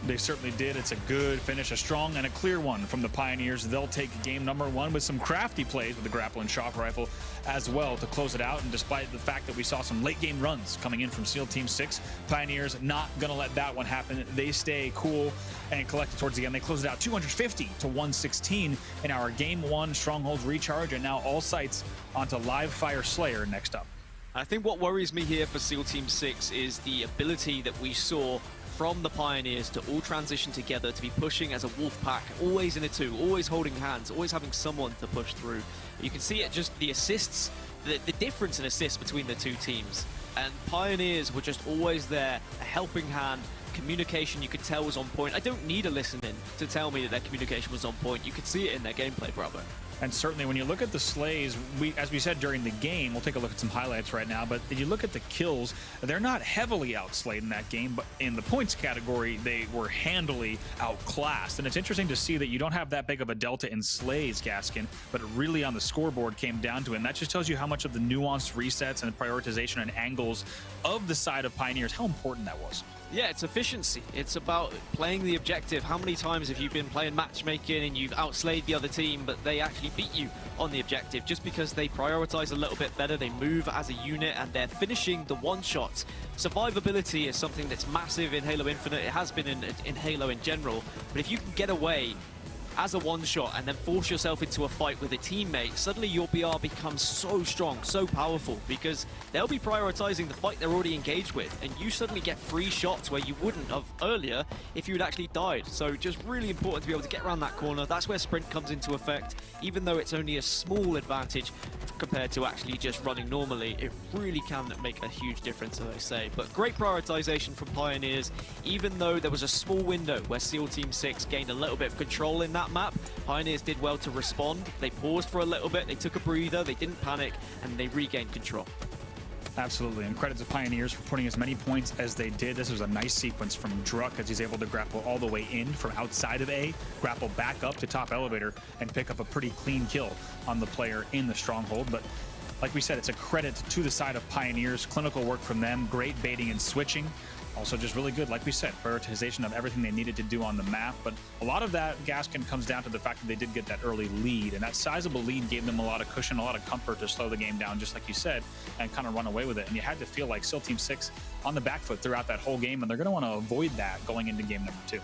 They certainly did. It's a good finish, a strong and a clear one from the Pioneers. They'll take game number 1 with some crafty plays with the grapple and shock rifle as well to close it out. And despite the fact that we saw some late game runs coming in from SEAL Team 6, Pioneers not going to let that one happen. They stay cool and collected towards the end. They close it out 250 to 116 in our game 1 Strongholds recharge, and now all sights onto Live Fire Slayer next up. I think what worries me here for SEAL Team 6 is the ability that we saw from the Pioneers to all transition together, to be pushing as a wolf pack, always in a 2, always holding hands, always having someone to push through. You can see it just the assists, the difference in assists between the 2 teams. And Pioneers were just always there, a helping hand. Communication, you could tell, was on point. I don't need a listen-in to tell me that their communication was on point. You could see it in their gameplay, bravo. And certainly when you look at the slays, as we said during the game, we'll take a look at some highlights right now, but if you look at the kills, they're not heavily outslayed in that game, but in the points category, they were handily outclassed. And it's interesting to see that you don't have that big of a delta in slays, Gaskin, but really on the scoreboard came down to it. And that just tells you how much of the nuanced resets and prioritization and angles of the side of Pioneers, how important that was. Yeah, it's efficiency. It's about playing the objective. How many times have you been playing matchmaking and you've outslayed the other team, but they actually beat you on the objective just because they prioritize a little bit better, they move as a unit, and they're finishing the one-shots. Survivability is something that's massive in Halo Infinite. It has been in Halo in general, but if you can get away as a one-shot and then force yourself into a fight with a teammate, suddenly your BR becomes so strong, so powerful, because they'll be prioritizing the fight they're already engaged with, and you suddenly get free shots where you wouldn't have earlier if you had actually died. So just really important to be able to get around that corner. That's where sprint comes into effect. Even though it's only a small advantage compared to actually just running normally, it really can make a huge difference, as I say. But great prioritization from Pioneers, even though there was a small window where SEAL Team 6 gained a little bit of control in that map. Pioneers did well to respond. They paused for a little bit, they took a breather, they didn't panic, and they regained control. Absolutely, and credit to Pioneers for putting as many points as they did. This was a nice sequence from Druck as he's able to grapple all the way in from outside of A, grapple back up to top elevator, and pick up a pretty clean kill on the player in the stronghold. But like we said, it's a credit to the side of Pioneers. Clinical work from them, great baiting and switching. Also just really good, like we said, prioritization of everything they needed to do on the map. But a lot of that, Gaskin, comes down to the fact that they did get that early lead, and that sizable lead gave them a lot of cushion, a lot of comfort to slow the game down, just like you said, and kind of run away with it. And you had to feel like SEAL Team 6 on the back foot throughout that whole game, and they're going to want to avoid that going into game number 2.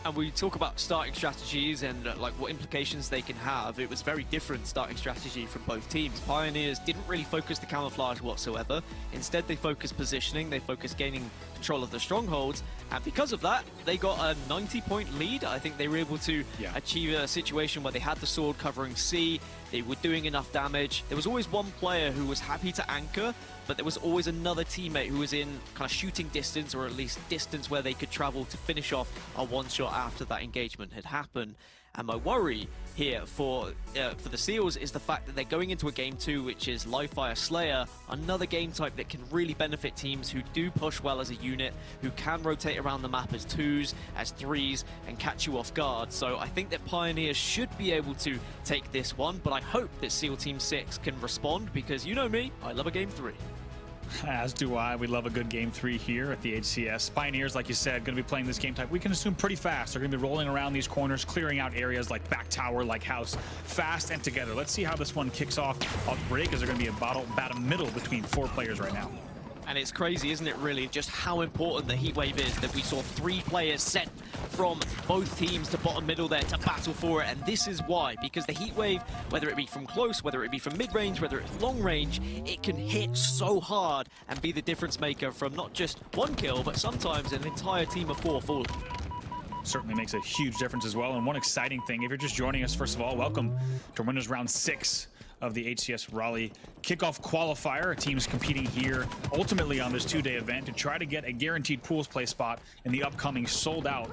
And we talk about starting strategies and like what implications they can have. It was very different starting strategy from both teams. Pioneers didn't really focus the camouflage whatsoever. Instead, they focused positioning, they focused gaining control of the strongholds, and because of that, they got a 90-point lead. I think they were able to achieve a situation where they had the sword covering C, they were doing enough damage. There was always one player who was happy to anchor, but there was always another teammate who was in kind of shooting distance, or at least distance where they could travel to finish off a one-shot after that engagement had happened. And my worry here for the SEALs is the fact that they're going into a game 2, which is Live Fire Slayer, another game type that can really benefit teams who do push well as a unit, who can rotate around the map as 2s, as 3s, and catch you off guard. So I think that Pioneers should be able to take this one, but I hope that SEAL Team 6 can respond, because you know me, I love a game 3. As do I. We love a good game 3 here at the HCS. Pioneers, like you said, going to be playing this game type, we can assume pretty fast. They're going to be rolling around these corners, clearing out areas like back tower, like house, fast and together. Let's see how this one kicks off. Off break, as they're going to be a middle between 4 players right now. And it's crazy, isn't it, really, just how important the heatwave is, that we saw 3 players sent from both teams to bottom middle there to battle for it. And this is why, because the heatwave, whether it be from close, whether it be from mid-range, whether it's long range, it can hit so hard and be the difference maker from not just one kill, but sometimes an entire team of 4 falling. Certainly makes a huge difference as well. And one exciting thing, if you're just joining us, first of all, welcome to winners round 6 of the HCS Raleigh Kickoff Qualifier. Teams competing here ultimately on this 2-day event to try to get a guaranteed pools play spot in the upcoming sold-out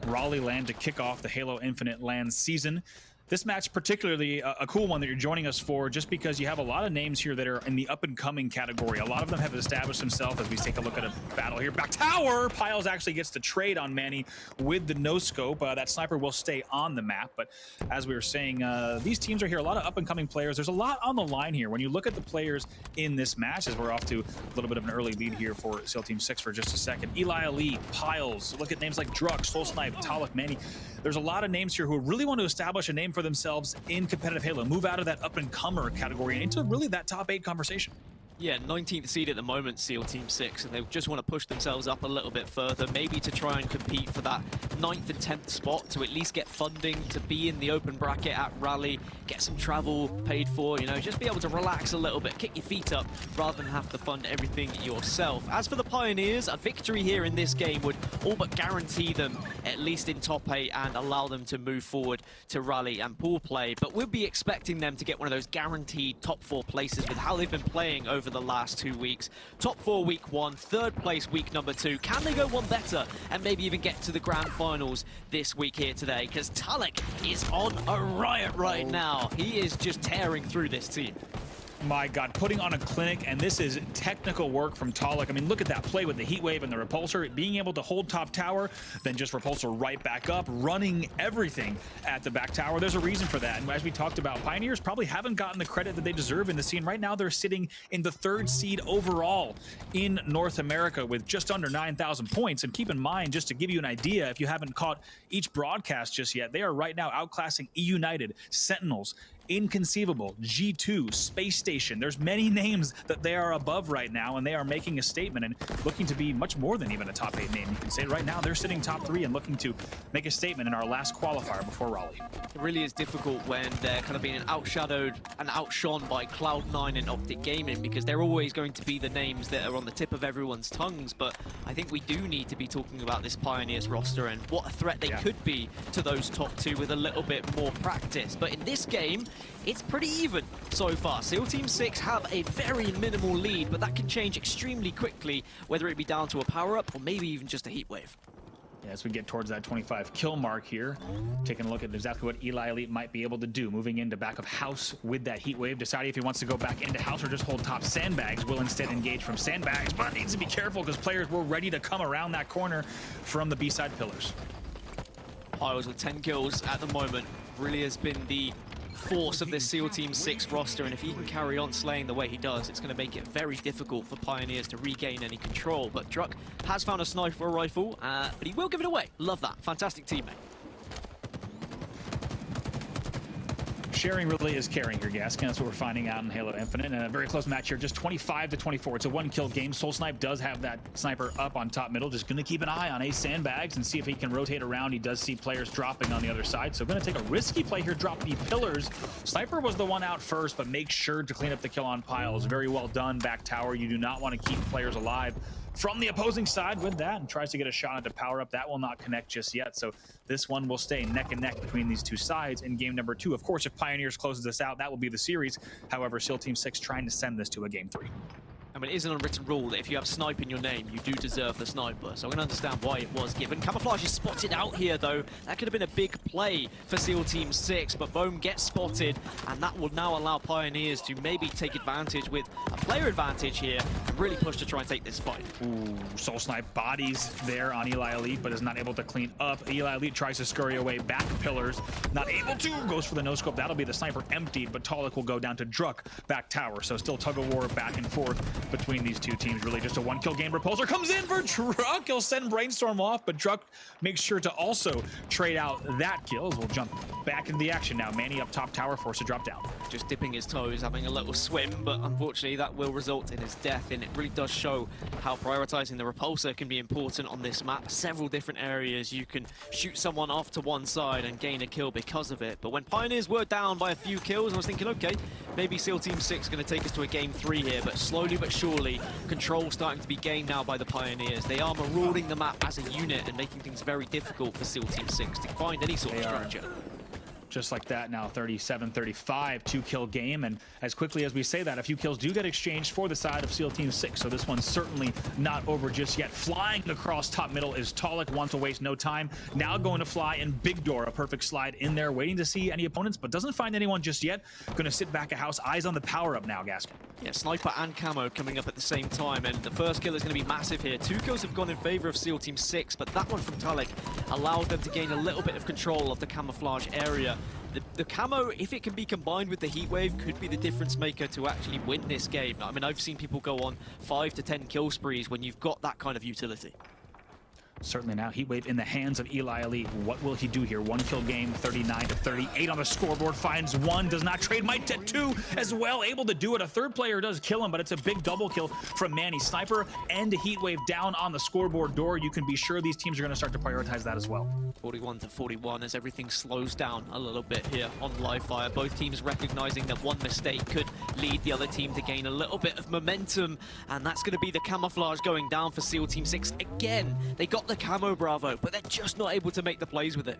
Raleigh LAN to kick off the Halo Infinite LAN season. this match particularly a cool one that you're joining us for, just because you have a lot of names here that are in the up-and-coming category. A lot of them have established themselves. As we take a look at a battle here, back tower, Piles actually gets the trade on Manny with the no-scope. That sniper will stay on the map, but as we were saying, these teams are here, a lot of up-and-coming players. There's a lot on the line here. When you look at the players in this match, as we're off to a little bit of an early lead here for SEAL Team 6 for just a second. Eli Elite, Piles, look at names like Druk, Soul Snipe, Talek, Manny. There's a lot of names here who really want to establish a name for themselves in competitive Halo, move out of that up-and-comer category and into really that top 8 conversation. Yeah, 19th seed at the moment, SEAL Team 6, and they just want to push themselves up a little bit further, maybe to try and compete for that 9th and 10th spot, to at least get funding, to be in the open bracket at Raleigh, get some travel paid for, you know, just be able to relax a little bit, kick your feet up, rather than have to fund everything yourself. As for the Pioneers, a victory here in this game would all but guarantee them at least in top 8 and allow them to move forward to Raleigh and pool play, but we'll be expecting them to get one of those guaranteed top 4 places with how they've been playing over the last 2 weeks. Top 4 week 1, 3rd place week number 2. Can they go one better and maybe even get to the grand finals this week here today? Because Talek is on a riot right now. He is just tearing through this team. My God, putting on a clinic, and this is technical work from Talek. I mean, look at that play with the heat wave and the repulsor, being able to hold top tower, then just repulsor right back up, running everything at the back tower. There's a reason for that. And as we talked about, Pioneers probably haven't gotten the credit that they deserve in the scene. Right now, they're sitting in the 3rd seed overall in North America with just under 9,000 points. And keep in mind, just to give you an idea, if you haven't caught each broadcast just yet, they are right now outclassing E-United, Sentinels, Inconceivable, G2, Space Station. There's many names that they are above right now, and they are making a statement and looking to be much more than even a top 8 name. You can say right now they're sitting top 3 and looking to make a statement in our last qualifier before Raleigh. It really is difficult when they're kind of being outshadowed and outshone by Cloud9 and Optic Gaming, because they're always going to be the names that are on the tip of everyone's tongues. But I think we do need to be talking about this Pioneers roster and what a threat they could be to those top 2 with a little bit more practice. But in this game, it's pretty even so far. SEAL Team 6 have a very minimal lead, but that can change extremely quickly, whether it be down to a power-up or maybe even just a heat wave. Yeah, as we get towards that 25 kill mark here, taking a look at exactly what Eli Elite might be able to do, moving into back of house with that heat wave, deciding if he wants to go back into house or just hold top. Sandbags will instead engage from sandbags, but needs to be careful because players were ready to come around that corner from the B-side pillars. Piles with 10 kills at the moment really has been the force of this SEAL Team 6 roster, and if he can carry on slaying the way he does, it's going to make it very difficult for Pioneers to regain any control. But Druk has found a sniper rifle, but he will give it away. Love that. Fantastic teammate. Sharing really is caring here, Gaskin. That's what we're finding out in Halo Infinite. And a very close match here, just 25-24. It's a 1-kill game. Soul Snipe does have that sniper up on top middle. Just going to keep an eye on Ace Sandbags and see if he can rotate around. He does see players dropping on the other side. So going to take a risky play here, drop the pillars. Sniper was the one out first, but make sure to clean up the kill on Piles. Very well done, back tower. You do not want to keep players alive from the opposing side with that, and tries to get a shot into power up. That will not connect just yet. So this one will stay neck and neck between these two sides in game number 2. Of course, if Pioneers closes this out, that will be the series. However, SEAL Team 6 trying to send this to a game 3. I mean, it is an unwritten rule that if you have snipe in your name, you do deserve the sniper. So I can understand why it was given. Camouflage is spotted out here, though. That could have been a big play for SEAL Team 6, but Bohm gets spotted, and that will now allow Pioneers to maybe take advantage with a player advantage here and really push to try and take this fight. Ooh, Soul Snipe bodies there on Eli Elite, but is not able to clean up. Eli Elite tries to scurry away back pillars, not able to, goes for the no-scope. That'll be the sniper emptied, but Talek will go down to Druk back tower. So still tug-of-war back and forth between these two teams. Really just a 1-kill game. Repulsor comes in for Druk. He'll send Brainstorm off, but Druk makes sure to also trade out that kill as we'll jump back into the action now. Manny up top tower, forced to drop down. Just dipping his toes, having a little swim, but unfortunately that will result in his death, and it really does show how prioritizing the repulsor can be important on this map. Several different areas you can shoot someone off to one side and gain a kill because of it. But when Pioneers were down by a few kills, I was thinking, okay, maybe SEAL Team 6 going to take us to a game 3 here, but slowly but surely, control starting to be gained now by the Pioneers. They are marauding the map as a unit and making things very difficult for SEAL Team 6 to find any sort of structure. just like that now, 37-35, 2-kill game. And as quickly as we say that, a few kills do get exchanged for the side of SEAL Team 6. So this one's certainly not over just yet. Flying across top middle is Talik, wants to waste no time. Now going to fly in Big Door, a perfect slide in there, waiting to see any opponents, but doesn't find anyone just yet. Going to sit back a house, eyes on the power-up now, Gaskin. Yeah, Sniper and Camo coming up at the same time, and the first kill is going to be massive here. 2 kills have gone in favor of SEAL Team 6, but that one from Talik allowed them to gain a little bit of control of the camouflage area. The camo, if it can be combined with the heat wave, could be the difference maker to actually win this game. I mean, I've seen people go on 5 to 10 kill sprees when you've got that kind of utility. Certainly now, Heatwave in the hands of Eli Ali. What will he do here? 1-kill game, 39-38 on the scoreboard. Finds 1, does not trade. Might get 2 as well. Able to do it. A third player does kill him, but it's a big double kill from Manny. Sniper and Heatwave down on the scoreboard door. You can be sure these teams are going to start to prioritize that as well. 41-41 as everything slows down a little bit here on live fire. Both teams recognizing that one mistake could lead the other team to gain a little bit of momentum, and that's going to be the camouflage going down for SEAL Team 6 again. They got the camo Bravo, but they're just not able to make the plays with it.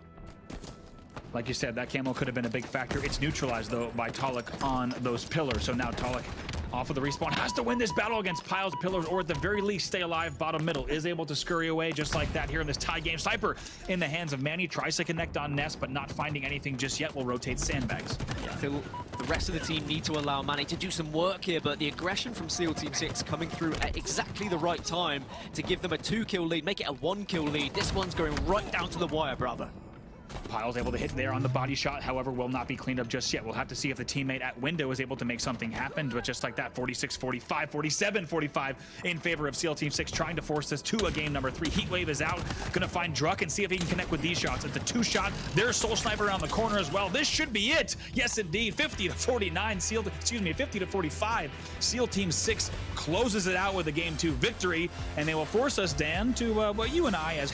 Like you said, that camo could have been a big factor. It's neutralized, though, by Talik on those pillars. So now Talik, off of the respawn, has to win this battle against piles of pillars, or at the very least stay alive. Bottom middle is able to scurry away just like that here in this tie game. Sniper in the hands of Manny, tries to connect on Ness, but not finding anything just yet. Will rotate sandbags. Yeah, I feel the rest of the team need to allow Manny to do some work here, but the aggression from SEAL Team 6 coming through at exactly the right time to give them a 2-kill lead, make it a 1-kill lead. This one's going right down to the wire, brother. Piles able to hit there on the body shot, however, will not be cleaned up just yet. We'll have to see if the teammate at window is able to make something happen, but just like that, 46-45, 47-45 in favor of SEAL Team 6, trying to force this to a game number 3. Heatwave is out, gonna find Druck and see if he can connect with these shots. It's a 2-shot. There's Soul Sniper around the corner as well. This should be it. Yes, indeed. 50-49, 50-45. SEAL Team 6 closes it out with a Game 2 victory, and they will force us, Dan, to what you and I, as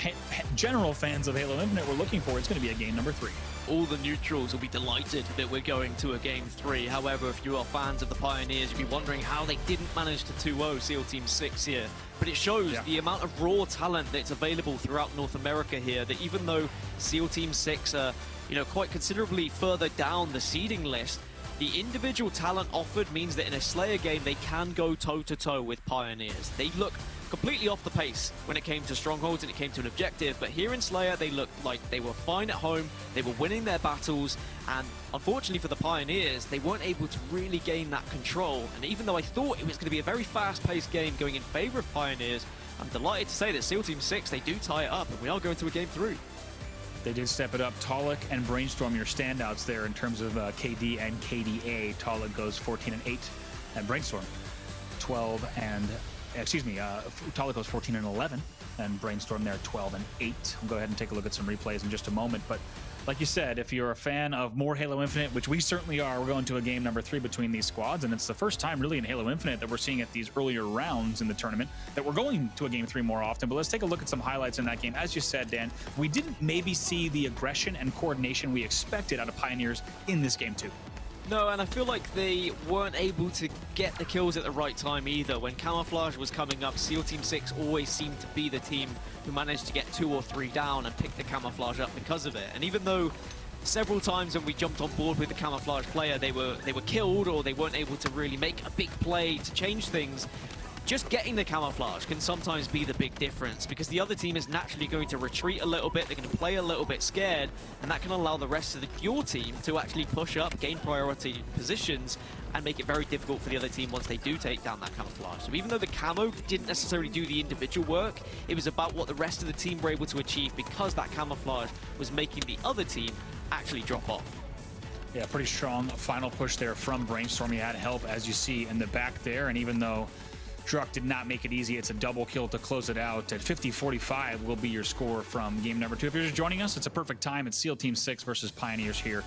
general fans of Halo Infinite, were looking for. It's gonna be a game number 3. All the neutrals will be delighted that we're going to a Game 3. However, if you are fans of the Pioneers, you'll be wondering how they didn't manage to 2-0 SEAL Team 6 here. But it shows the amount of raw talent that's available throughout North America here, that even though SEAL Team 6 are, quite considerably further down the seeding list, the individual talent offered means that in a Slayer game, they can go toe-to-toe with Pioneers. They look completely off the pace when it came to strongholds and it came to an objective, but here in Slayer they looked like they were fine at home, they were winning their battles, and unfortunately for the Pioneers, they weren't able to really gain that control. And even though I thought it was going to be a very fast-paced game going in favor of Pioneers, I'm delighted to say that SEAL Team 6, they do tie it up, and we are going to a Game 3. They did step it up. Talik and Brainstorm, your standouts there in terms of KD and KDA. Talik goes 14-8, and Brainstorm 12 and... Talik goes 14-11, and Brainstorm there 12-8. We'll go ahead and take a look at some replays in just a moment. But like you said, if you're a fan of more Halo Infinite, which we certainly are, we're going to a game number 3 between these squads, and it's the first time really in Halo Infinite that we're seeing at these earlier rounds in the tournament that we're going to a game 3 more often. But let's take a look at some highlights in that game. As you said, Dan, we didn't maybe see the aggression and coordination we expected out of Pioneers in this game 2. No, and I feel like they weren't able to get the kills at the right time either. When Camouflage was coming up, SEAL Team 6 always seemed to be the team who managed to get 2 or 3 down and pick the Camouflage up because of it. And even though several times when we jumped on board with the Camouflage player, they were killed or they weren't able to really make a big play to change things, just getting the Camouflage can sometimes be the big difference, because the other team is naturally going to retreat a little bit, they're going to play a little bit scared, and that can allow the rest of your team to actually push up, gain priority positions, and make it very difficult for the other team once they do take down that Camouflage. So even though the camo didn't necessarily do the individual work, it was about what the rest of the team were able to achieve because that Camouflage was making the other team actually drop off. Yeah, pretty strong final push there from Brainstorm. He had help, as you see in the back there, and even though Druck did not make it easy, it's a double kill to close it out. At 50-45 will be your score from game number 2. If you're just joining us, it's a perfect time. It's SEAL Team 6 versus Pioneers here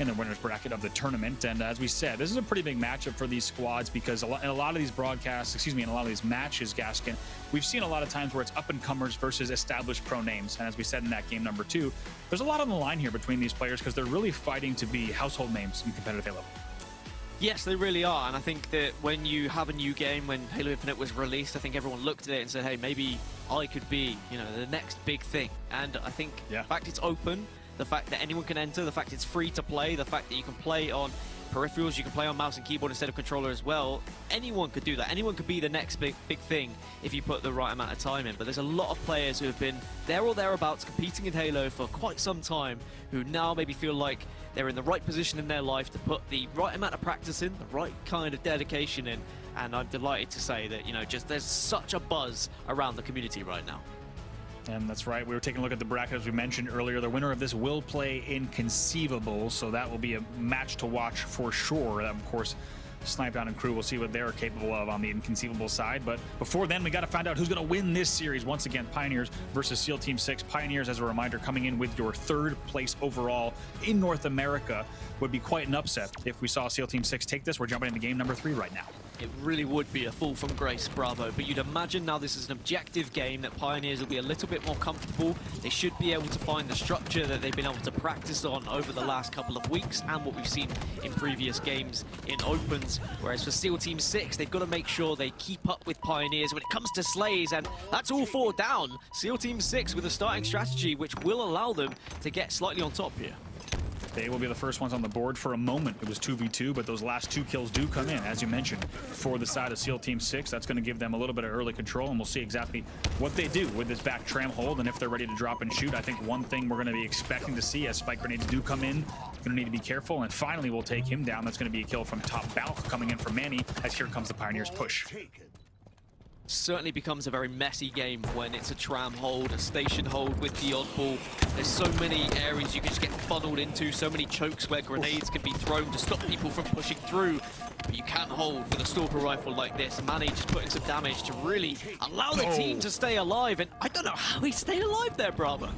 in the winner's bracket of the tournament. And as we said, this is a pretty big matchup for these squads, because in a lot of these broadcasts, in a lot of these matches, Gaskin, we've seen a lot of times where it's up-and-comers versus established pro names. And as we said in that game number 2, there's a lot on the line here between these players, because they're really fighting to be household names in competitive Halo. Yes, they really are, and I think that when you have a new game, when Halo Infinite was released, I think everyone looked at it and said, hey, maybe I could be, the next big thing. And I think the fact it's open, The fact that anyone can enter, the fact it's free to play, the fact that you can play on peripherals, you can play on mouse and keyboard instead of controller as well. Anyone could do that. Anyone could be the next big thing if you put the right amount of time in. But there's a lot of players who have been there or thereabouts competing in Halo for quite some time who now maybe feel like they're in the right position in their life to put the right amount of practice in, the right kind of dedication in. And I'm delighted to say that, you know, just there's such a buzz around the community right now. And that's right. We were taking a look at the bracket, as we mentioned earlier. The winner of this will play Inconceivable, so that will be a match to watch for sure. Of course, Snipedown and crew will see what they're capable of on the Inconceivable side. But before then, we got to find out who's going to win this series. Once again, Pioneers versus SEAL Team 6. Pioneers, as a reminder, coming in with your 3rd place overall in North America. Would be quite an upset if we saw SEAL Team 6 take this. We're jumping into game number 3 right now. It really would be a fall from grace, Bravo. But you'd imagine now this is an objective game that Pioneers will be a little bit more comfortable. They should be able to find the structure that they've been able to practice on over the last couple of weeks and what we've seen in previous games in Opens. Whereas for SEAL Team 6, they've got to make sure they keep up with Pioneers when it comes to slays, and that's all 4 down. SEAL Team 6 with a starting strategy which will allow them to get slightly on top here. They will be the first ones on the board. For a moment, it was 2v2, but those last 2 kills do come in, as you mentioned, for the side of SEAL Team 6. That's going to give them a little bit of early control, and we'll see exactly what they do with this back tram hold and if they're ready to drop and shoot. I think one thing we're going to be expecting to see as spike grenades do come in, going to need to be careful, and finally we'll take him down. That's going to be a kill from top balk coming in from Manny, as here comes the Pioneers push. Certainly becomes a very messy game when it's a tram hold, a station hold with the oddball. There's so many areas you can just get funneled into, so many chokes where grenades can be thrown to stop people from pushing through. But you can't hold with a stalker rifle like this. Manny just putting some damage to really allow the team to stay alive, and I don't know how he stayed alive there, Bravo.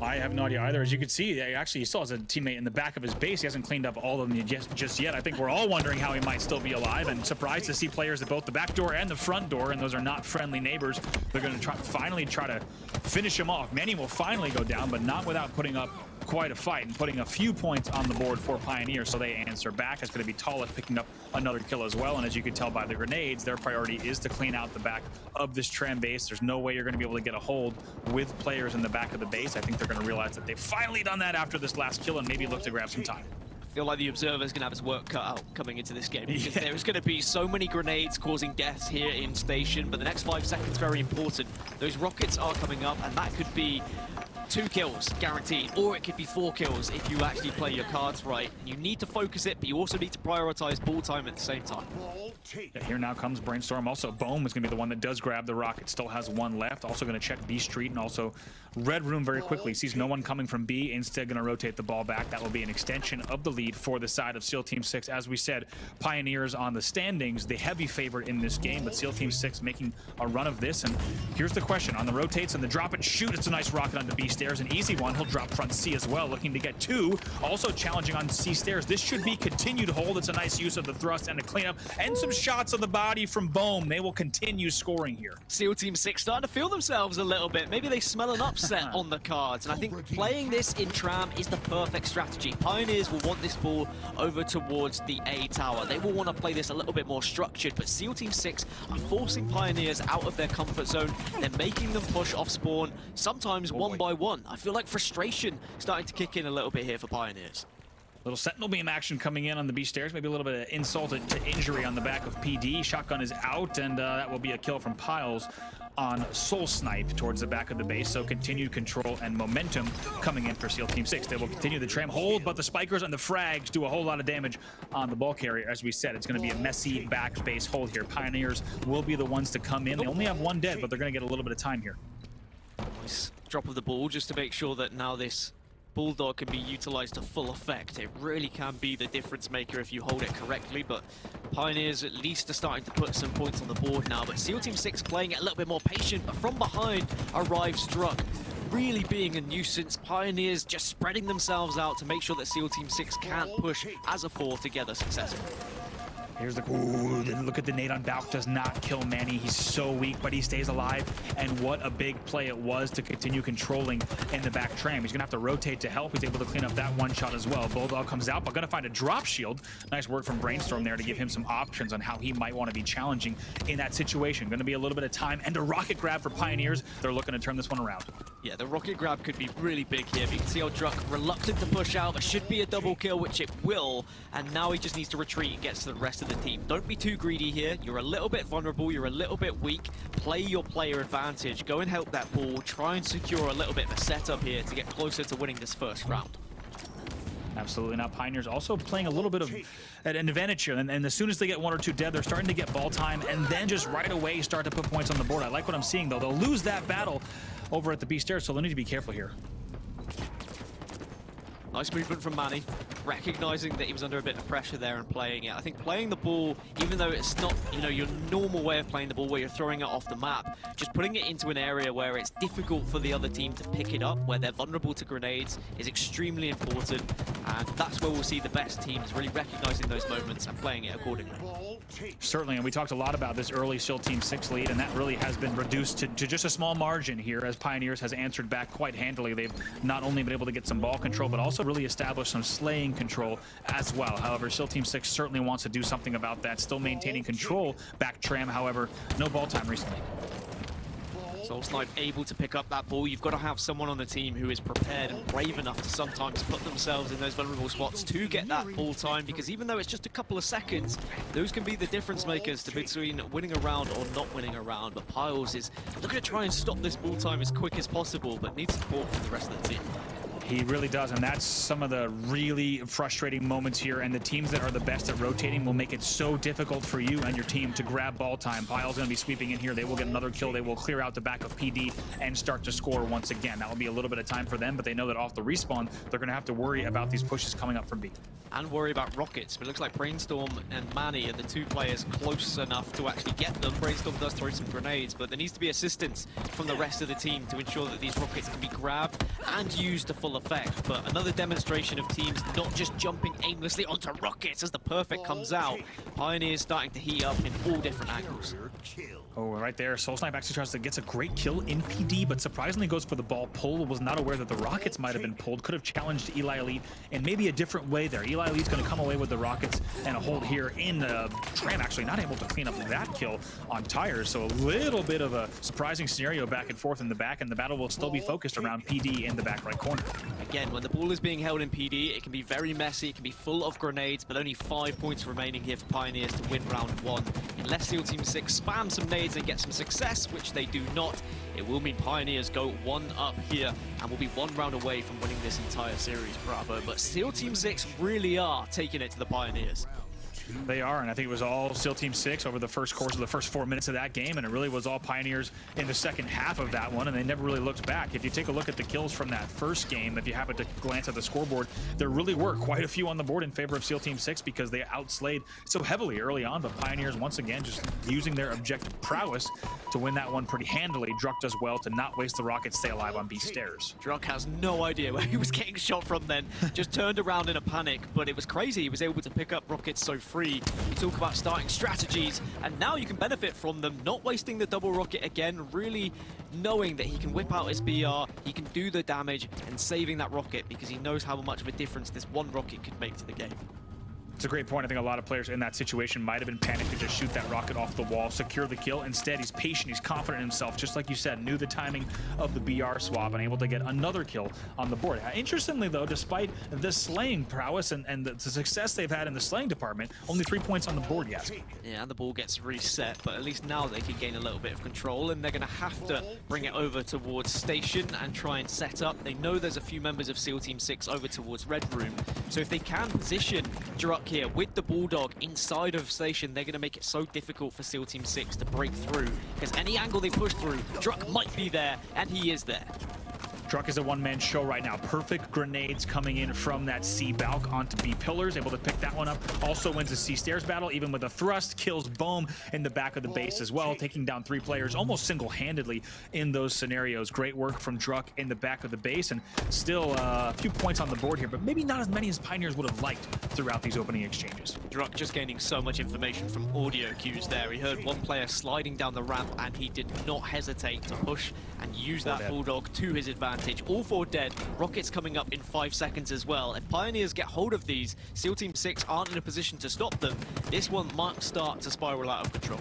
I have no idea either. As you can see, actually, he still has a teammate in the back of his base. He hasn't cleaned up all of them just yet. I think we're all wondering how he might still be alive, and surprised to see players at both the back door and the front door, and those are not friendly neighbors. They're going to finally try to finish him off. Manny will finally go down, but not without putting up quite a fight and putting a few points on the board for Pioneers, so they answer back. It's going to be Talleth picking up another kill as well, and as you can tell by the grenades, their priority is to clean out the back of this tram base. There's no way you're going to be able to get a hold with players in the back of the base. I think they're going to realize that they've finally done that after this last kill and maybe look to grab some time. I feel like the Observer's going to have his work cut out coming into this game, because there's going to be so many grenades causing deaths here in Station, but the next 5 seconds very important. Those rockets are coming up, and that could be 2 kills guaranteed, or it could be 4 kills if you actually play your cards right. You need to focus it, but you also need to prioritize ball time at the same time. Yeah, here now comes Brainstorm. Also, Bohm is going to be the one that does grab the rocket. Still has 1 left. Also going to check B Street, and also Red Room very quickly. Sees no one coming from B. Instead going to rotate the ball back. That will be an extension of the lead for the side of SEAL Team 6. As we said, Pioneers on the standings, the heavy favorite in this game, but SEAL Team 6 making a run of this. And here's the question. On the rotates and the drop and shoot, it's a nice rocket onto B stairs. An easy one. He'll drop front C as well, looking to get 2. Also challenging on C stairs. This should be continued hold. It's a nice use of the thrust and the cleanup, and some shots of the body from Bohm. They will continue scoring here. SEAL Team 6 starting to feel themselves a little bit. Maybe they smell an upset on the cards, and I think playing this in tram is the perfect strategy. Pioneers will want this ball over towards the A tower. They will want to play this a little bit more structured, but SEAL Team 6 are forcing Pioneers out of their comfort zone. They're making them push off spawn, sometimes one by one. I feel like frustration starting to kick in a little bit here for Pioneers. Little Sentinel Beam action coming in on the B stairs. Maybe a little bit of insult to injury on the back of PD. Shotgun is out, and that will be a kill from Piles on Soul Snipe towards the back of the base. So continued control and momentum coming in for SEAL Team 6. They will continue the tram hold, but the spikers and the frags do a whole lot of damage on the ball carrier. As we said, it's going to be a messy back base hold here. Pioneers will be the ones to come in. They only have 1 dead, but they're going to get a little bit of time here. Nice drop of the ball just to make sure that now this Bulldog can be utilized to full effect. It really can be the difference maker if you hold it correctly, but Pioneers at least are starting to put some points on the board now. But SEAL Team 6 playing it a little bit more patient, but from behind arrives Struck, really being a nuisance. Pioneers just spreading themselves out to make sure that SEAL Team 6 can't push as a 4 together successfully. Here's the, ooh, look at the nade on Balk, does not kill Manny. He's so weak, but he stays alive. And what a big play it was to continue controlling in the back tram. He's gonna have to rotate to help. He's able to clean up that one shot as well. Bulldog comes out, but gonna find a drop shield. Nice work from Brainstorm there to give him some options on how he might want to be challenging in that situation. Gonna be a little bit of time and a rocket grab for Pioneers. They're looking to turn this one around. Yeah, the rocket grab could be really big here. But you can see how Druck reluctant to push out. There should be a double kill, which it will. And now he just needs to retreat and get to the rest of the team. Don't be too greedy here. You're a little bit vulnerable. You're a little bit weak. Play your player advantage. Go and help that ball. Try and secure a little bit of a setup here to get closer to winning this first round. Absolutely not. Pioneers also playing a little bit of an advantage here, and as soon as they get 1 or 2 dead, they're starting to get ball time, and then just right away start to put points on the board. I like what I'm seeing, though. They'll lose that battle over at the B stairs, so they'll need to be careful here. Nice movement from Manny, recognizing that he was under a bit of pressure there and playing it. I think playing the ball, even though it's not, you know, your normal way of playing the ball where you're throwing it off the map, just putting it into an area where it's difficult for the other team to pick it up, where they're vulnerable to grenades, is extremely important. And that's where we'll see the best teams really recognizing those moments and playing it accordingly. Certainly, and we talked a lot about this early SEAL Team 6 lead, and that really has been reduced to just a small margin here as Pioneers has answered back quite handily. They've not only been able to get some ball control, but also really established some slaying control as well. However, SEAL Team 6 certainly wants to do something about that, still maintaining control back tram. However, no ball time recently. Soul Snipe able to pick up that ball. You've got to have someone on the team who is prepared and brave enough to sometimes put themselves in those vulnerable spots to get that ball time, because even though it's just a couple of seconds, those can be the difference makers to between winning a round or not winning a round. But Piles is looking to try and stop this ball time as quick as possible, but needs support from the rest of the team. He really does, and that's some of the really frustrating moments here, and the teams that are the best at rotating will make it so difficult for you and your team to grab ball time. Pile's going to be sweeping in here. They will get another kill. They will clear out the back of PD and start to score once again. That will be a little bit of time for them, but they know that off the respawn, they're going to have to worry about these pushes coming up from B. And worry about rockets, but it looks like Brainstorm and Manny are the two players close enough to actually get them. Brainstorm does throw some grenades, but there needs to be assistance from the rest of the team to ensure that these rockets can be grabbed and used to full effect. But another demonstration of teams not just jumping aimlessly onto rockets as the perfect comes out. Pioneers starting to heat up in all different angles. Oh, right there, Soul Snipe actually tries to get a great kill in PD, but surprisingly goes for the ball pull. Was not aware that the rockets might have been pulled. Could have challenged Eli Elite in maybe a different way there. Eli Elite's going to come away with the rockets and a hold here in the tram. Actually not able to clean up that kill on tires, so a little bit of a surprising scenario back and forth in the back, and the battle will still be focused around PD in the back right corner. Again, when the ball is being held in PD, it can be very messy, it can be full of grenades, but only 5 points remaining here for Pioneers to win round 1. Unless SEAL Team 6 spam some nades and get some success, which they do not, it will mean Pioneers go 1 up here and will be 1 round away from winning this entire series. Bravo. But SEAL Team 6 really are taking it to the Pioneers. They are, and I think it was all SEAL Team 6 over the first course of the first 4 minutes of that game, and it really was all Pioneers in the second half of that one, and they never really looked back. If you take a look at the kills from that first game, if you happen to glance at the scoreboard, there really were quite a few on the board in favor of SEAL Team 6 because they outslayed so heavily early on, but Pioneers once again just using their objective prowess to win that one pretty handily. Druck does well to not waste the rocket, stay alive on B stairs. Druck has no idea where he was getting shot from then, just turned around in a panic, but it was crazy. He was able to pick up rockets so free. You talk about starting strategies, and now you can benefit from them, not wasting the double rocket again, really knowing that he can whip out his BR, he can do the damage, and saving that rocket because he knows how much of a difference this one rocket could make to the game. It's a great point. I think a lot of players in that situation might have been panicked to just shoot that rocket off the wall, secure the kill. Instead, he's patient, he's confident in himself, just like you said, knew the timing of the BR swap and able to get another kill on the board. Interestingly, though, despite the slaying prowess and the success they've had in the slaying department, only 3 points on the board yet. Yeah, and the ball gets reset, but at least now they can gain a little bit of control, and they're going to have to bring it over towards Station and try and set up. They know there's a few members of SEAL Team 6 over towards Red Room, so if they can position Druck here with the Bulldog inside of Station, they're going to make it so difficult for SEAL Team 6 to break through, because any angle they push through, Druck might be there, and he is there. Druck is a one-man show right now. Perfect grenades coming in from that C balk onto B pillars, able to pick that one up. Also wins the C stairs battle, even with a thrust, kills Bohm in the back of the base as well, taking down 3 players almost single-handedly in those scenarios. Great work from Druck in the back of the base, and still a few points on the board here, but maybe not as many as Pioneers would have liked throughout these opening exchanges. Druck just gaining so much information from audio cues there. He heard one player sliding down the ramp, and he did not hesitate to push and use that Bulldog to his advantage. All 4 dead. Rockets coming up in 5 seconds as well. If Pioneers get hold of these, SEAL Team 6 aren't in a position to stop them. This one might start to spiral out of control.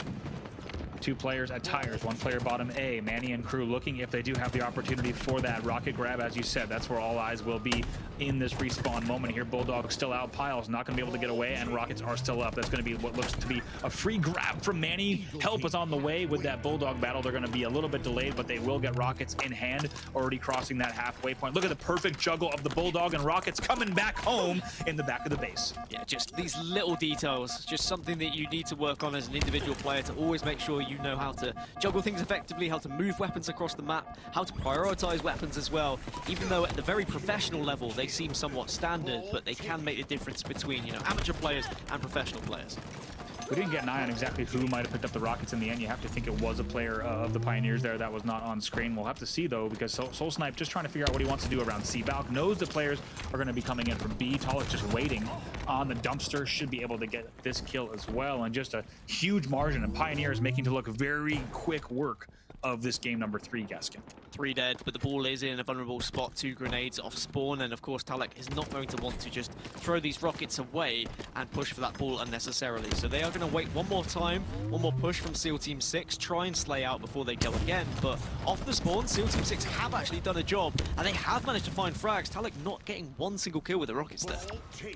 2 players at tires, 1 player bottom A. Manny and crew looking if they do have the opportunity for that rocket grab. As you said, that's where all eyes will be in this respawn moment here. Bulldog still out, Piles not going to be able to get away, and Rockets are still up. That's going to be what looks to be a free grab from Manny. Help is on the way with that Bulldog battle. They're going to be a little bit delayed, but they will get Rockets in hand, already crossing that halfway point. Look at the perfect juggle of the Bulldog, and Rockets coming back home in the back of the base. Yeah, just these little details, just something that you need to work on as an individual player to always make sure you know how to juggle things effectively, how to move weapons across the map, how to prioritize weapons as well. Even though at the very professional level they seem somewhat standard, but they can make the difference between, you know, amateur players and professional players. We didn't get an eye on exactly who might have picked up the Rockets in the end. You have to think it was a player of the Pioneers there that was not on screen. We'll have to see, though, because Soul Snipe just trying to figure out what he wants to do around C-Balk. Knows the players are going to be coming in from B. Talik just waiting on the dumpster. Should be able to get this kill as well. And just a huge margin. And Pioneers making to look very quick work of this game number 3, Gaskin. 3 dead, but the ball is in a vulnerable spot. 2 grenades off spawn, and of course Talik is not going to want to just throw these rockets away and push for that ball unnecessarily. So they are going to wait one more time, one more push from SEAL Team 6, try and slay out before they go again. But off the spawn, SEAL Team 6 have actually done a job, and they have managed to find frags. Talik not getting 1 single kill with the rockets there.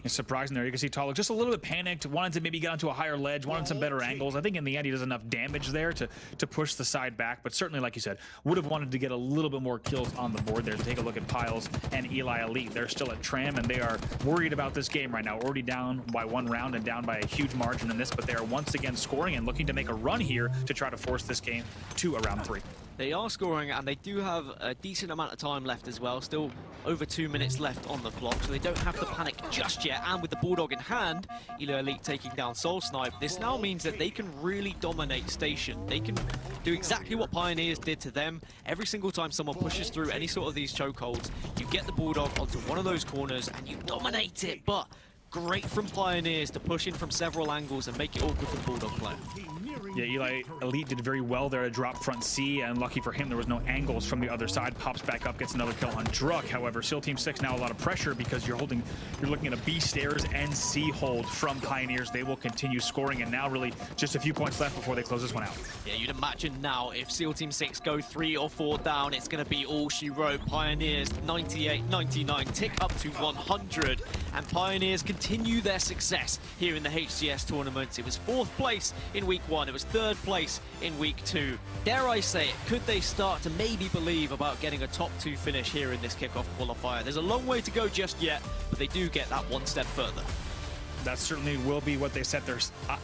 It's surprising there. You can see Talik just a little bit panicked, wanted to maybe get onto a higher ledge, wanted some better angles. I think in the end he does enough damage there to push the side back, but certainly, like you said, would have wanted to get a little bit more kills on the board there. To take a look at Piles and Eli Elite, they're still at Tram, and they are worried about this game right now. Already down by 1 round and down by a huge margin in this, but they are once again scoring and looking to make a run here to try to force this game to a round 3. They are scoring, and they do have a decent amount of time left as well. Still over 2 minutes left on the clock, so they don't have to panic just yet. And with the Bulldog in hand, Elo Elite taking down Soul Snipe, this now means that they can really dominate Station. They can do exactly what Pioneers did to them. Every single time someone pushes through any sort of these chokeholds, you get the Bulldog onto one of those corners and you dominate it. But great from Pioneers to push in from several angles and make it awkward for the Bulldog player. Yeah, Eli Elite did very well there to drop front C, and lucky for him there was no angles from the other side. Pops back up, gets another kill on Druck. However, SEAL Team 6 now a lot of pressure because you're looking at a B stairs and C hold from Pioneers. They will continue scoring, and now really just a few points left before they close this one out. Yeah, you'd imagine now if SEAL Team 6 go 3 or 4 down, it's going to be all she wrote. Pioneers 98, 99, tick up to 100, and Pioneers continue their success here in the HCS tournament. It was 4th place in week 1. It was 3rd place in week 2. Dare I say it, could they start to maybe believe about getting a top 2 finish here in this kickoff qualifier? There's a long way to go just yet, but they do get that 1 step further. That certainly will be what they set their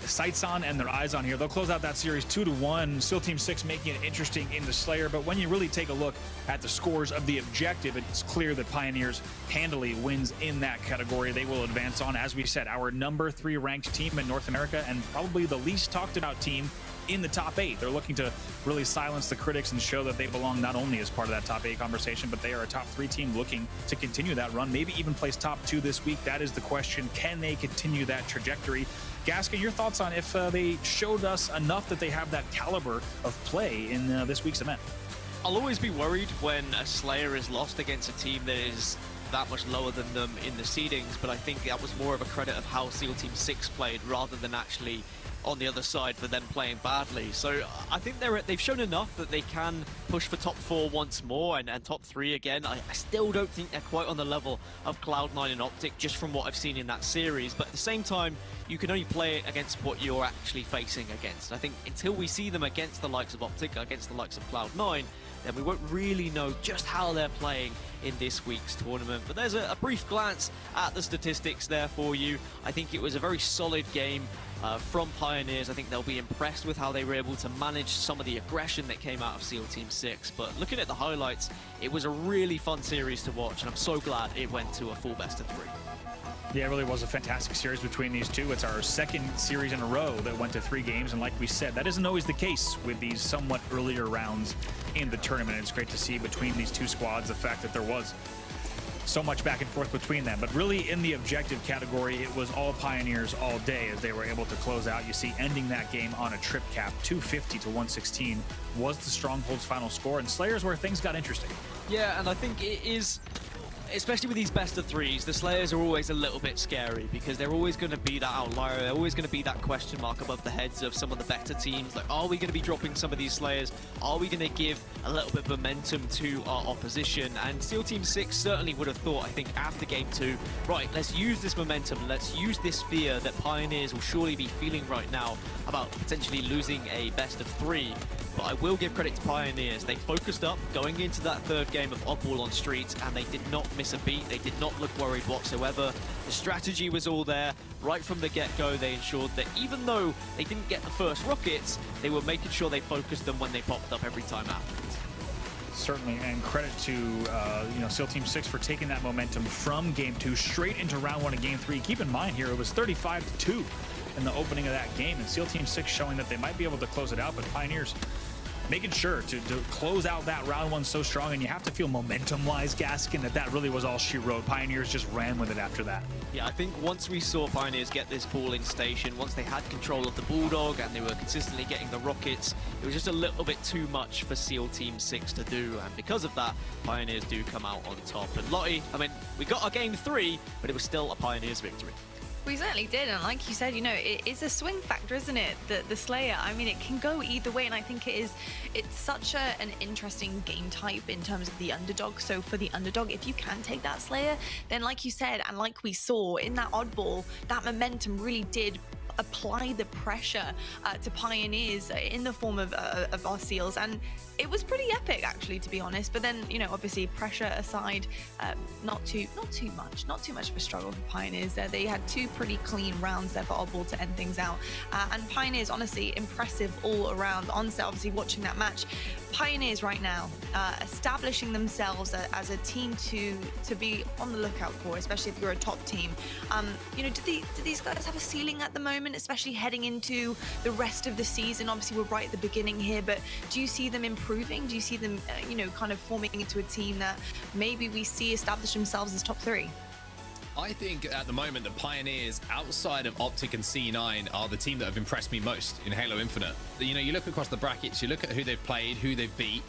sights on and their eyes on here. They'll close out that series 2-1. SEAL Team 6 making it interesting in the Slayer, but when you really take a look at the scores of the objective, it's clear that Pioneers handily wins in that category. They will advance on, as we said, our number 3 ranked team in North America and probably the least talked about team in the top 8. They're looking to really silence the critics and show that they belong not only as part of that top 8 conversation, but they are a top 3 team looking to continue that run, maybe even place top 2 this week. That is the question. Can they continue that trajectory? Gaskin, your thoughts on if they showed us enough that they have that caliber of play in this week's event? I'll always be worried when a Slayer is lost against a team that is that much lower than them in the seedings, but I think that was more of a credit of how SEAL Team 6 played rather than actually on the other side for them playing badly. So I think they've shown enough that they can push for top 4 once more and top 3 again. I still don't think they're quite on the level of Cloud9 and Optic just from what I've seen in that series, but at the same time you can only play it against what you're actually facing against. I think until we see them against the likes of Optic, against the likes of Cloud9, then we won't really know just how they're playing in this week's tournament. But there's a brief glance at the statistics there for you. I think it was a very solid game. from Pioneers. I think they'll be impressed with how they were able to manage some of the aggression that came out of SEAL Team 6. But looking at the highlights, it was a really fun series to watch, and I'm so glad it went to a full best of 3. Yeah, it really was a fantastic series between these two. It's our second series in a row that went to 3 games, and like we said, that isn't always the case with these somewhat earlier rounds in the tournament. It's great to see between these two squads the fact that there was so much back and forth between them. But really, in the objective category, it was all Pioneers all day as they were able to close out. You see, ending that game on a trip cap, 250 to 116 was the Stronghold's final score, and Slayers where things got interesting. Yeah, and I think it is, especially with these best of 3s, the Slayers are always a little bit scary because they're always going to be that outlier. They're always going to be that question mark above the heads of some of the better teams. Like, are we going to be dropping some of these Slayers? Are we going to give a little bit of momentum to our opposition? And SEAL Team 6 certainly would have thought, I think, after Game 2, right, let's use this momentum. Let's use this fear that Pioneers will surely be feeling right now about potentially losing a best of 3. But I will give credit to Pioneers. They focused up going into that 3rd game of Oddball on Streets, and they did not miss a beat. They did not look worried whatsoever. The strategy was all there. Right from the get-go, they ensured that even though they didn't get the first rockets, they were making sure they focused them when they popped up every time afterwards. Certainly, and credit to SEAL Team 6 for taking that momentum from Game 2 straight into Round 1 of Game 3. Keep in mind here, it was 35-2 in the opening of that game, and SEAL Team 6 showing that they might be able to close it out, but Pioneers making sure to close out that round 1 so strong. And you have to feel momentum-wise, Gaskin, that really was all she wrote. Pioneers just ran with it after that. Yeah, I think once we saw Pioneers get this ball in station, once they had control of the Bulldog and they were consistently getting the rockets, it was just a little bit too much for SEAL Team 6 to do. And because of that, Pioneers do come out on top. And Lottie, I mean, we got our Game 3, but it was still a Pioneers victory. We certainly did, and like you said, it is a swing factor, isn't it? The Slayer, I mean, it can go either way, and I think it's such an interesting game type in terms of the underdog. So for the underdog, if you can take that Slayer, then like you said, and like we saw in that Oddball, that momentum really did apply the pressure to Pioneers in the form of our Seals, and it was pretty epic, actually, to be honest. But then, obviously, pressure aside, not too much of a struggle for Pioneers there. They had 2 pretty clean rounds there for Oddball to end things out, and Pioneers, honestly, impressive all around. Onset, obviously, watching that match, Pioneers right now establishing themselves as a team to be on the lookout for, especially if you're a top team. Do these guys have a ceiling at the moment, especially heading into the rest of the season? Obviously, we're right at the beginning here, but do you see them improving? Do you see them, kind of forming into a team that maybe we see establish themselves as top 3? I think at the moment the Pioneers, outside of Optic and C9, are the team that have impressed me most in Halo Infinite. You look across the brackets, you look at who they've played, who they've beat,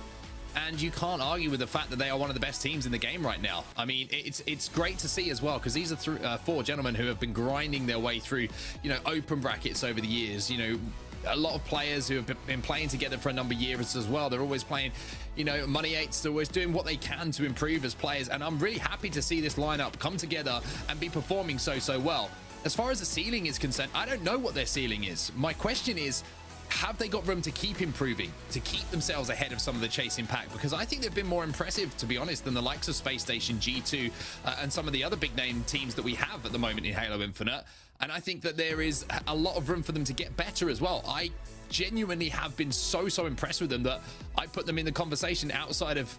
and you can't argue with the fact that they are one of the best teams in the game right now. I mean, it's great to see as well, because these are 4 gentlemen who have been grinding their way through, open brackets over the years. A lot of players who have been playing together for a number of years as well. They're always playing, Money 8s. They're always doing what they can to improve as players. And I'm really happy to see this lineup come together and be performing so well. As far as the ceiling is concerned, I don't know what their ceiling is. My question is, have they got room to keep improving, to keep themselves ahead of some of the chasing pack? Because I think they've been more impressive, to be honest, than the likes of Space Station, G2, and some of the other big name teams that we have at the moment in Halo Infinite. And I think that there is a lot of room for them to get better as well. I genuinely have been so impressed with them that I put them in the conversation outside of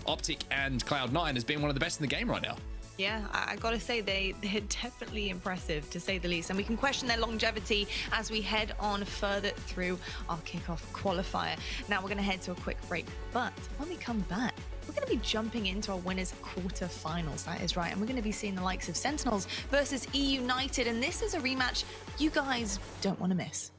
Optic and Cloud9 as being one of the best in the game right now. Yeah, I gotta say, they're definitely impressive, to say the least. And we can question their longevity as we head on further through our kickoff qualifier. Now we're gonna head to a quick break, but when we come back, we're going to be jumping into our winners quarterfinals. That is right. And we're going to be seeing the likes of Sentinels versus E United. And this is a rematch you guys don't want to miss.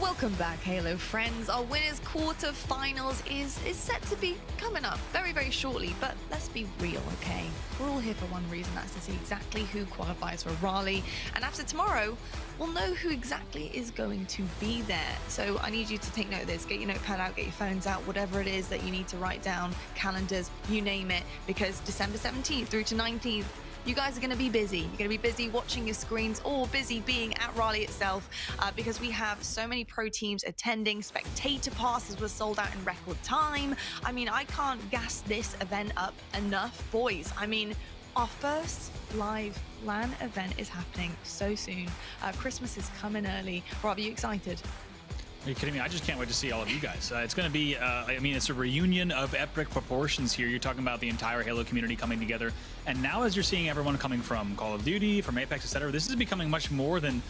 Welcome back, Halo friends. Our winners quarterfinals is set to be coming up very, very shortly, but let's be real, okay? We're all here for one reason, that's to see exactly who qualifies for Raleigh, and after tomorrow, we'll know who exactly is going to be there. So I need you to take note of this. Get your notepad out, get your phones out, whatever it is that you need to write down, calendars, you name it, because December 17th through to 19th, you guys are going to be busy. You're going to be busy watching your screens or busy being at Raleigh itself because we have so many pro teams attending. Spectator passes were sold out in record time. I mean, I can't gas this event up enough. Boys, I mean, our first live LAN event is happening so soon. Christmas is coming early. Rob, are you excited? Are you kidding me? I just can't wait to see all of you guys. It's going to be, I mean, it's a reunion of epic proportions here. You're talking about the entire Halo community coming together. And now as you're seeing everyone coming from Call of Duty, from Apex, etc., this is becoming much more than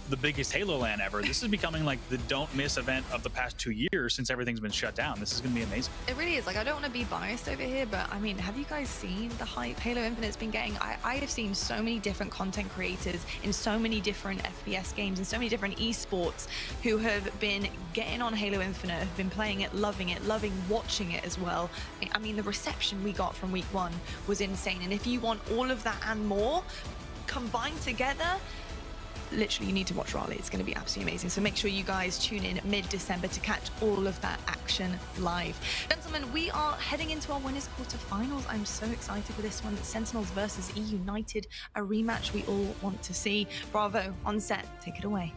the biggest Halo LAN ever. This is becoming like the don't miss event of the past 2 years since everything's been shut down. This is going to be amazing. It really is. Like, I don't want to be biased over here, but I mean, have you guys seen the hype Halo Infinite's been getting? I have seen so many different content creators in so many different FPS games and so many different esports who have been getting on Halo Infinite, have been playing it, loving watching it as well. I mean, the reception we got from week 1 was insane. And if you want all of that and more combined together, literally, you need to watch Raleigh. It's going to be absolutely amazing. So make sure you guys tune in mid-December to catch all of that action live. Gentlemen, we are heading into our winners quarterfinals. I'm so excited for this one. Sentinels versus E United, a rematch we all want to see. Bravo, on set, take it away.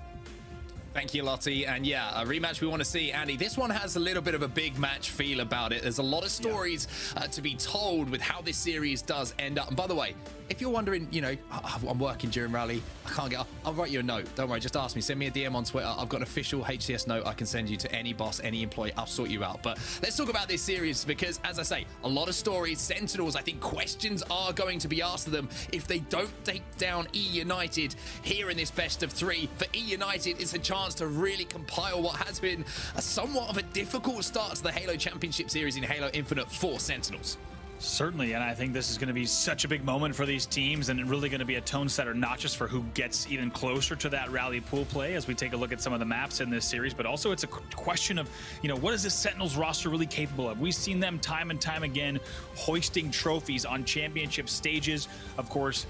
Thank you, Lottie. And yeah, a rematch we want to see, Andy. This one has a little bit of a big match feel about it. There's a lot of stories to be told with how this series does end up. And by the way, if you're wondering, you know, I'm working during Raleigh, I can't get, I'll write you a note. Don't worry, just ask me. Send me a DM on Twitter. I've got an official HCS note I can send you to any boss, any employee. I'll sort you out. But let's talk about this series because, as I say, a lot of stories. Sentinels, I think questions are going to be asked of them if they don't take down E United here in this best of 3. For E United, it's a chance to really compile what has been a somewhat of a difficult start to the Halo Championship Series in Halo Infinite for Sentinels. Certainly, and I think this is going to be such a big moment for these teams and really going to be a tone setter, not just for who gets even closer to that Raleigh pool play as we take a look at some of the maps in this series, but also it's a question of, you know, what is this Sentinels roster really capable of? We've seen them time and time again hoisting trophies on championship stages. Of course,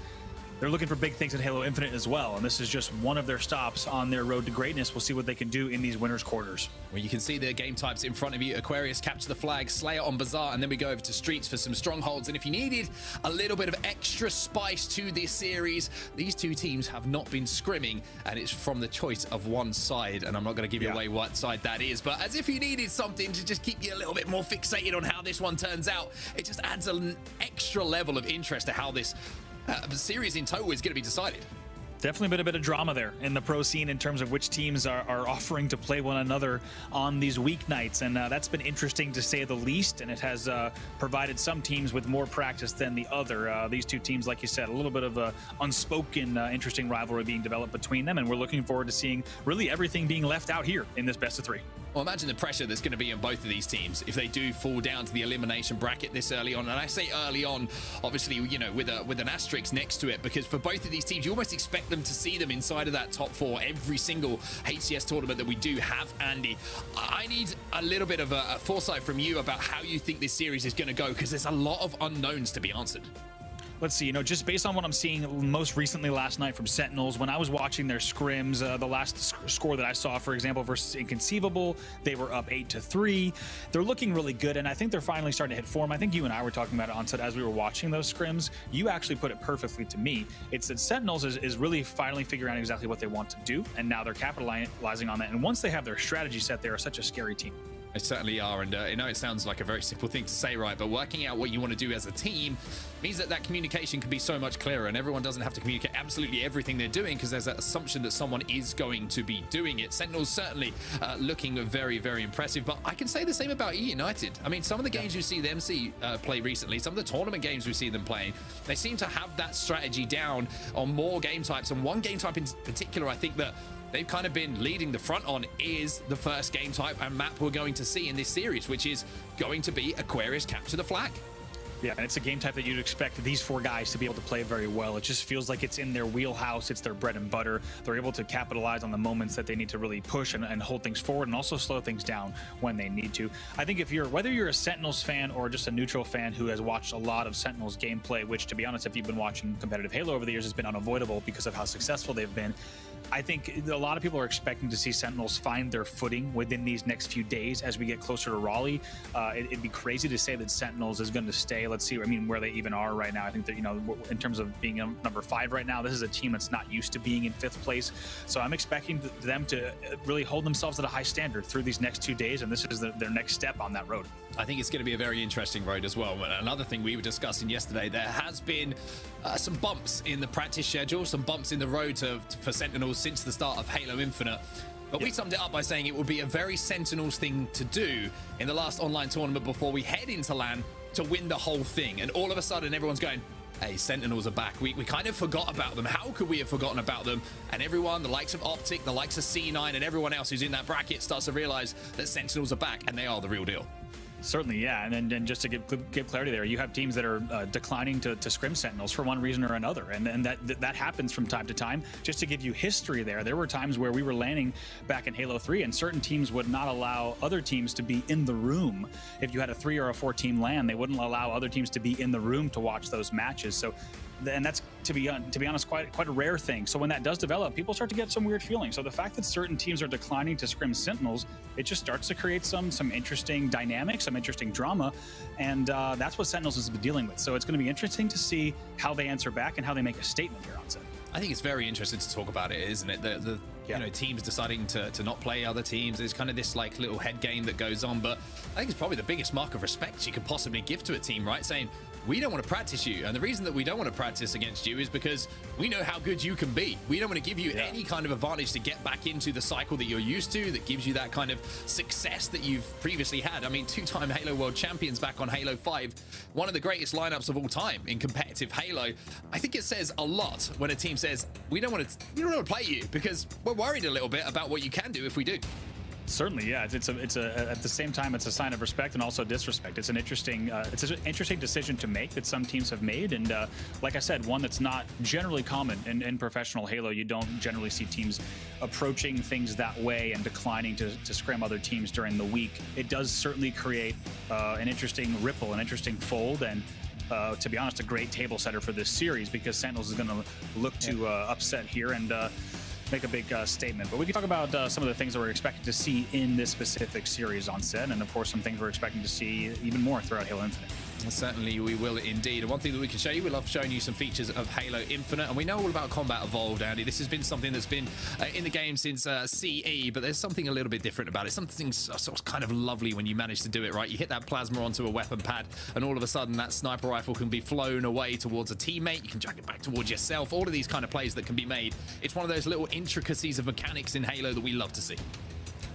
they're looking for big things in Halo Infinite as well, and this is just one of their stops on their road to greatness. We'll see what they can do in these winners' quarters. Well, you can see the game types in front of you. Aquarius, Capture the Flag, Slayer on Bazaar, and then we go over to Streets for some strongholds. And if you needed a little bit of extra spice to this series, these two teams have not been scrimming, and it's from the choice of one side. And I'm not going to give you away what side that is, but as if you needed something to just keep you a little bit more fixated on how this one turns out, it just adds an extra level of interest to how this the series in total is going to be decided. Definitely been a bit of drama there in the pro scene in terms of which teams are offering to play one another on these weeknights, and that's been interesting to say the least, and it has provided some teams with more practice than the other. These two teams, like you said, a little bit of a unspoken interesting rivalry being developed between them, and we're looking forward to seeing really everything being left out here in this best of 3. Well, imagine the pressure that's going to be on both of these teams if they do fall down to the elimination bracket this early on. And I say early on, obviously, you know, with an asterisk next to it, because for both of these teams, you almost expect them to see them inside of that top 4 every single HCS tournament that we do have, Andy. I need a little bit of a foresight from you about how you think this series is going to go, because there's a lot of unknowns to be answered. Let's see, you know, just based on what I'm seeing most recently last night from Sentinels, when I was watching their scrims, the last score that I saw, for example, versus Inconceivable, they were up 8-3. They're looking really good, and I think they're finally starting to hit form. I think you and I were talking about it on set as we were watching those scrims. You actually put it perfectly to me. It's that Sentinels is really finally figuring out exactly what they want to do, and now they're capitalizing on that. And once they have their strategy set, they are such a scary team. They certainly are, and I know it sounds like a very simple thing to say, right? But working out what you want to do as a team means that communication can be so much clearer, and everyone doesn't have to communicate absolutely everything they're doing because there's that assumption that someone is going to be doing it. Sentinels certainly looking very, very impressive, but I can say the same about E United. I mean, some of the games you see them play recently, some of the tournament games we see them playing, they seem to have that strategy down on more game types, and one game type in particular, I think that they've kind of been leading the front on is the first game type and map we're going to see in this series, which is going to be Aquarius Capture the Flag. Yeah, and it's a game type that you'd expect these 4 guys to be able to play very well. It just feels like it's in their wheelhouse. It's their bread and butter. They're able to capitalize on the moments that they need to really push and hold things forward and also slow things down when they need to. I think whether you're a Sentinels fan or just a neutral fan who has watched a lot of Sentinels gameplay, which to be honest, if you've been watching competitive Halo over the years, has been unavoidable because of how successful they've been. I think a lot of people are expecting to see Sentinels find their footing within these next few days as we get closer to Raleigh. It'd be crazy to say that Sentinels is going to stay. Let's see, where they even are right now. I think that, in terms of being number 5 right now, this is a team that's not used to being in 5th place. So I'm expecting them to really hold themselves at a high standard through these next 2 days, and this is their next step on that road. I think it's going to be a very interesting road as well. Another thing we were discussing yesterday, there has been some bumps in the practice schedule, some bumps in the road for Sentinels since the start of Halo Infinite. But we summed it up by saying it would be a very Sentinels thing to do in the last online tournament before we head into LAN to win the whole thing. And all of a sudden, everyone's going, hey, Sentinels are back. We kind of forgot about them. How could we have forgotten about them? And everyone, the likes of Optic, the likes of C9, and everyone else who's in that bracket starts to realize that Sentinels are back, and they are the real deal. Certainly, yeah. And then just to give clarity there, you have teams that are declining to scrim Sentinels for one reason or another. And that happens from time to time. Just to give you history there were times where we were landing back in Halo 3 and certain teams would not allow other teams to be in the room. If you had a 3 or a 4 team LAN, they wouldn't allow other teams to be in the room to watch those matches. So, and that's, to be honest, quite a rare thing. So when that does develop, people start to get some weird feelings. So the fact that certain teams are declining to scrim Sentinels, it just starts to create some interesting dynamics, some interesting drama, and that's what Sentinels has been dealing with. So it's going to be interesting to see how they answer back and how they make a statement here on set. I think it's very interesting to talk about it, isn't it? Teams deciding to not play other teams. There's kind of this like little head game that goes on, but I think it's probably the biggest mark of respect you could possibly give to a team, right? Saying, we don't want to practice you. And the reason that we don't want to practice against you is because we know how good you can be. We don't want to give you any kind of advantage to get back into the cycle that you're used to, that gives you that kind of success that you've previously had. I mean, 2-time Halo World Champions back on Halo 5, one of the greatest lineups of all time in competitive Halo. I think it says a lot when a team says, we don't want to play you because we're worried a little bit about what you can do if we do. Certainly, yeah. It's at the same time, it's a sign of respect and also disrespect. It's an interesting decision to make that some teams have made, and like I said, one that's not generally common in professional Halo. You don't generally see teams approaching things that way and declining to scrim other teams during the week. It does certainly create an interesting ripple, an interesting fold, and to be honest, a great table setter for this series because Sentinels is going to look to upset here and make a big statement. But we can talk about some of the things that we're expecting to see in this specific series on set, and of course some things we're expecting to see even more throughout Halo Infinite. Certainly we will indeed. And one thing that we can show you, we love showing you some features of Halo Infinite, and we know all about Combat Evolved, Andy. This has been something that's been in the game since CE, but there's something a little bit different about it. Something sort of kind of lovely when you manage to do it right. You hit that plasma onto a weapon pad, and all of a sudden that sniper rifle can be flown away towards a teammate. You can drag it back towards yourself. All of these kind of plays that can be made. It's one of those little intricacies of mechanics in Halo that we love to see.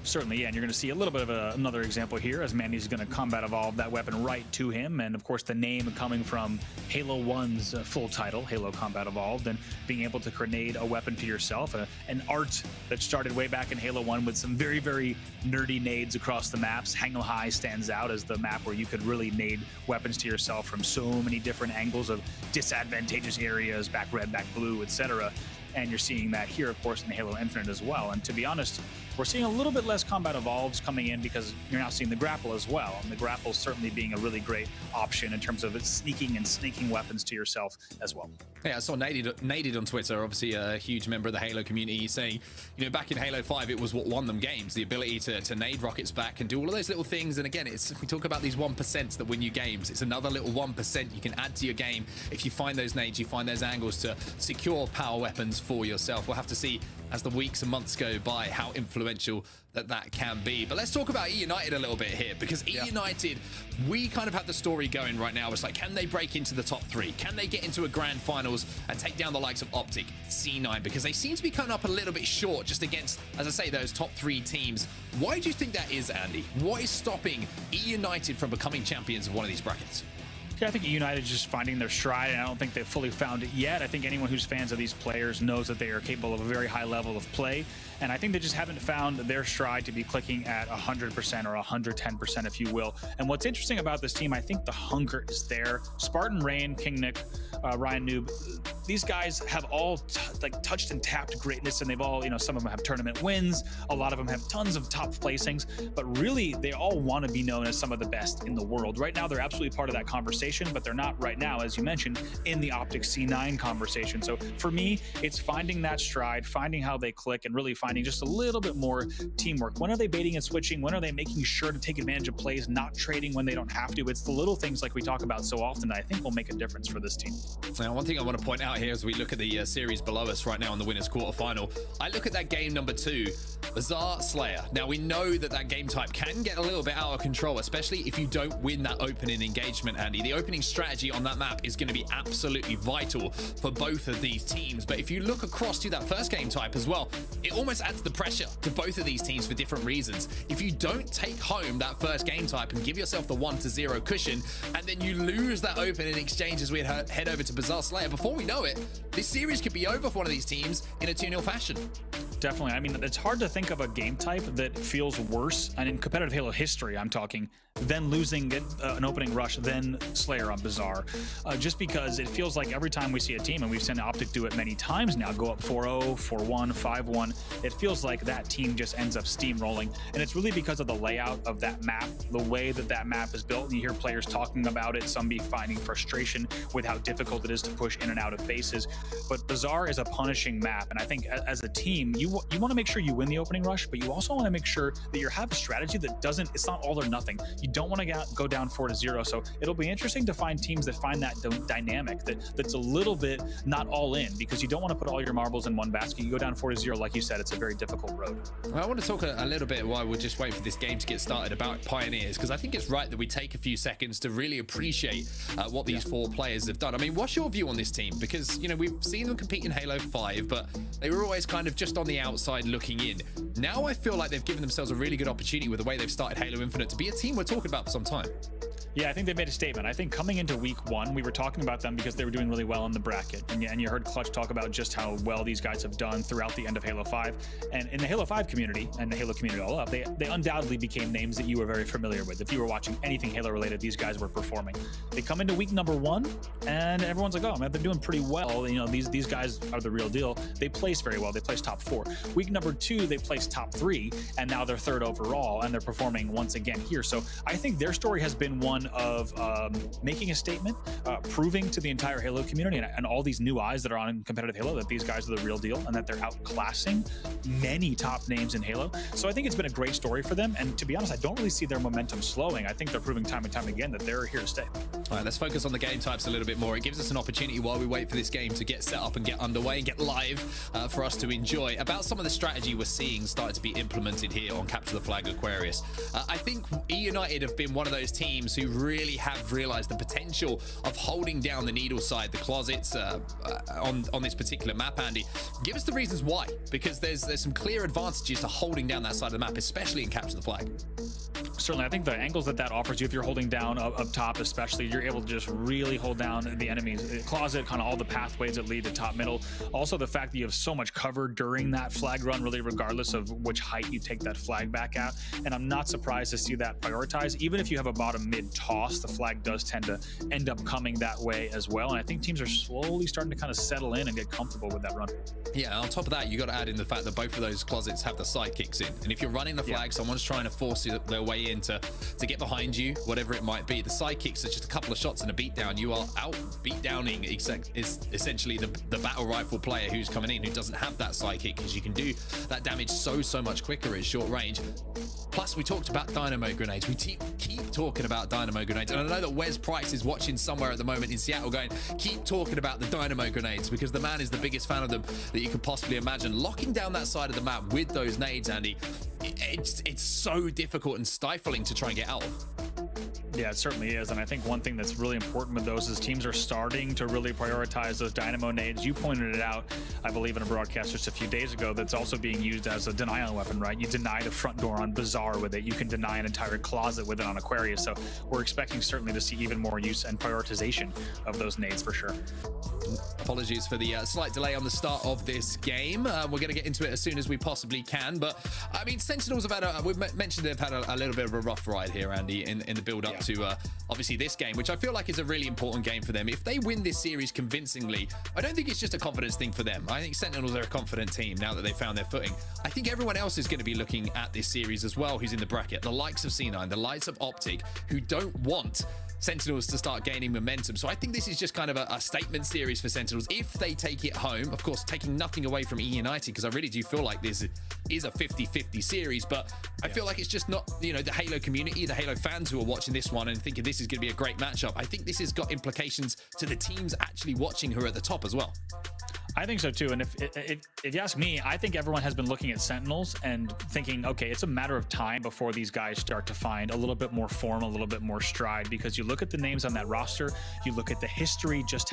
Certainly, yeah, and you're going to see a little bit of another example here as Mandy's going to Combat Evolve that weapon right to him, and of course the name coming from Halo 1's full title, Halo Combat Evolved, and being able to grenade a weapon to yourself, an art that started way back in Halo 1 with some very, very nerdy nades across the maps. Hang High stands out as the map where you could really nade weapons to yourself from so many different angles of disadvantageous areas, back red, back blue, etc. And you're seeing that here, of course, in Halo Infinite as well. And to be honest, we're seeing a little bit less Combat Evolves coming in because you're now seeing the grapple as well. And the grapple certainly being a really great option in terms of sneaking and snaking weapons to yourself as well. Yeah, I saw Naded on Twitter, obviously a huge member of the Halo community, saying, back in Halo 5, it was what won them games, the ability to nade rockets back and do all of those little things. And again, we talk about these 1% that win you games. It's another little 1% you can add to your game if you find those nades, you find those angles to secure power weapons for yourself. We'll have to see as the weeks and months go by how influential that can be. But let's talk about E United a little bit here, because E United, we kind of have the story going right now. It's like, can they break into the top 3? Can they get into a grand finals and take down the likes of Optic, C9? Because they seem to be coming up a little bit short just against, as I say, those top 3 teams. Why do you think that is, Andy? What is stopping E United from becoming champions of one of these brackets? I think United is just finding their stride, and I don't think they've fully found it yet. I think anyone who's fans of these players knows that they are capable of a very high level of play. And I think they just haven't found their stride to be clicking at 100% or 110%, if you will. And what's interesting about this team, I think the hunger is there. Spartan, Rain, King Nick, Ryan Noob, these guys have all touched and tapped greatness, and they've all, some of them have tournament wins, a lot of them have tons of top placings, but really they all want to be known as some of the best in the world. Right now they're absolutely part of that conversation, but they're not right now, as you mentioned, in the Optic C9 conversation. So for me, it's finding that stride, finding how they click, and really finding just a little bit more teamwork. When are they baiting and switching? When are they making sure to take advantage of plays, not trading when they don't have to? It's the little things like we talk about so often that I think will make a difference for this team. Now, one thing I want to point out here as we look at the series below us right now in the winners quarterfinal, I look at that game number 2, Bazaar Slayer. Now, we know that game type can get a little bit out of control, especially if you don't win that opening engagement, Andy. The opening strategy on that map is going to be absolutely vital for both of these teams. But if you look across to that first game type as well, it almost adds the pressure to both of these teams for different reasons. If you don't take home that first game type and give yourself the 1-0 cushion, and then you lose that opening exchange as we head over to Bazaar Slayer, before we know it, this series could be over for one of these teams in a 2-0 fashion. Definitely. I mean, it's hard to think of a game type that feels worse, and in competitive Halo history, I'm talking, than losing an opening rush, then Slayer on Bazaar. Just because it feels like every time we see a team, and we've seen Optic do it many times now, go up 4-0, 4-1, 5-1, it feels like that team just ends up steamrolling. And it's really because of the layout of that map, the way that map is built. And you hear players talking about it, some be finding frustration with how difficult it is to push in and out of bases. But Bazaar is a punishing map, and I think as a team, you want to make sure you win the opening rush, but you also want to make sure that you have a strategy that it's not all or nothing. You don't want to go down 4-0. So it'll be interesting to find teams that find that dynamic that's a little bit not all in, because you don't want to put all your marbles in one basket. You go down 4-0, like you said, it's a very difficult road. Well, I want to talk a little bit while we're just waiting for this game to get started about Pioneers, because I think it's right that we take a few seconds to really appreciate what these 4 players have done. I mean, what's your view on this team? Because, we've seen them compete in Halo 5, but they were always kind of just on the outside looking in. Now I feel like they've given themselves a really good opportunity with the way they've started Halo Infinite to be a team we're talking about for some time. Yeah, I think they made a statement. I think coming into week 1, we were talking about them because they were doing really well in the bracket. And you heard Clutch talk about just how well these guys have done throughout the end of Halo 5. And in the Halo 5 community, and the Halo community all up, they undoubtedly became names that you were very familiar with. If you were watching anything Halo related, these guys were performing. They come into week number 1, and everyone's like, oh man, they're doing pretty well. These guys are the real deal. They place very well. They place top 4. Week number 2, they placed top 3, and now they're 3rd overall, and they're performing once again here. So I think their story has been one of making a statement, proving to the entire Halo community and all these new eyes that are on competitive Halo that these guys are the real deal and that they're outclassing many top names in Halo. So I think it's been a great story for them. And to be honest, I don't really see their momentum slowing. I think they're proving time and time again that they're here to stay. All right, let's focus on the game types a little bit more. It gives us an opportunity while we wait for this game to get set up and get underway and get live for us to enjoy about some of the strategy we're seeing started to be implemented here on Capture the Flag Aquarius. I think E United have been one of those teams who really have realized the potential of holding down the needle side, the closets on this particular map. Andy, give us the reasons why, because there's some clear advantages to holding down that side of the map, especially in Capture the Flag. Certainly, I think the angles that offers you, if you're holding down up top especially, you're able to just really hold down the enemy's closet, kind of all the pathways that lead to top middle. Also, the fact that you have so much cover during that flag run, really regardless of which height you take that flag back at. And I'm not surprised to see that prioritized. Even if you have a bottom mid toss, the flag does tend to end up coming that way as well. And I think teams are slowly starting to kind of settle in and get comfortable with that run. Yeah, on top of that, you got to add in the fact that both of those closets have the sidekicks in. And if you're running the flag, someone's trying to force their way in to get behind you, whatever it might be. The sidekicks are just a couple of shots and a beatdown. You are out beatdowning essentially the battle rifle player who's coming in, who doesn't have that sidekick, because you can do that damage so much quicker at short range. Plus, we talked about dynamo grenades. We keep talking about dynamo grenades. And I know that Wes Price is watching somewhere at the moment in Seattle going, keep talking about the dynamo grenades, because the man is the biggest fan of them that you could possibly imagine. Locking down that side of the map with those nades, Andy, it's so difficult and stifling to try and get out of. Yeah, it certainly is. And I think one thing that's really important with those is teams are starting to really prioritize those dynamo nades. You pointed it out, I believe, in a broadcast just a few days ago, that's also being used as a denial weapon, right? You deny the front door on Bazaar with it. You can deny an entire closet with it on Aquarius. So we're expecting certainly to see even more use and prioritization of those nades for sure. Apologies for the slight delay on the start of this game. We're going to get into it as soon as we possibly can. But I mean, Sentinels have had we've mentioned they've had a little bit of a rough ride here, Andy, in the build up to obviously this game, which I feel like is a really important game for them. If they win this series convincingly, I don't think it's just a confidence thing for them. I think Sentinels are a confident team now that they've found their footing. I think everyone else is going to be looking at this series as well, who's in the bracket. The likes of C9, the likes of Optic, who don't want Sentinels to start gaining momentum. So I think this is just kind of a statement series for Sentinels if they take it home. Of course, taking nothing away from E United, because I really do feel like this is a 50-50 series, but I feel like it's just not, you know, the Halo community, the Halo fans who are watching this one and thinking this is going to be a great matchup. I think this has got implications to the teams actually watching who are at the top as well. I think so too. And if you ask me, I think everyone has been looking at Sentinels and thinking, okay, it's a matter of time before these guys start to find a little bit more form, a little bit more stride, because you look at the names on that roster, you look at the history, just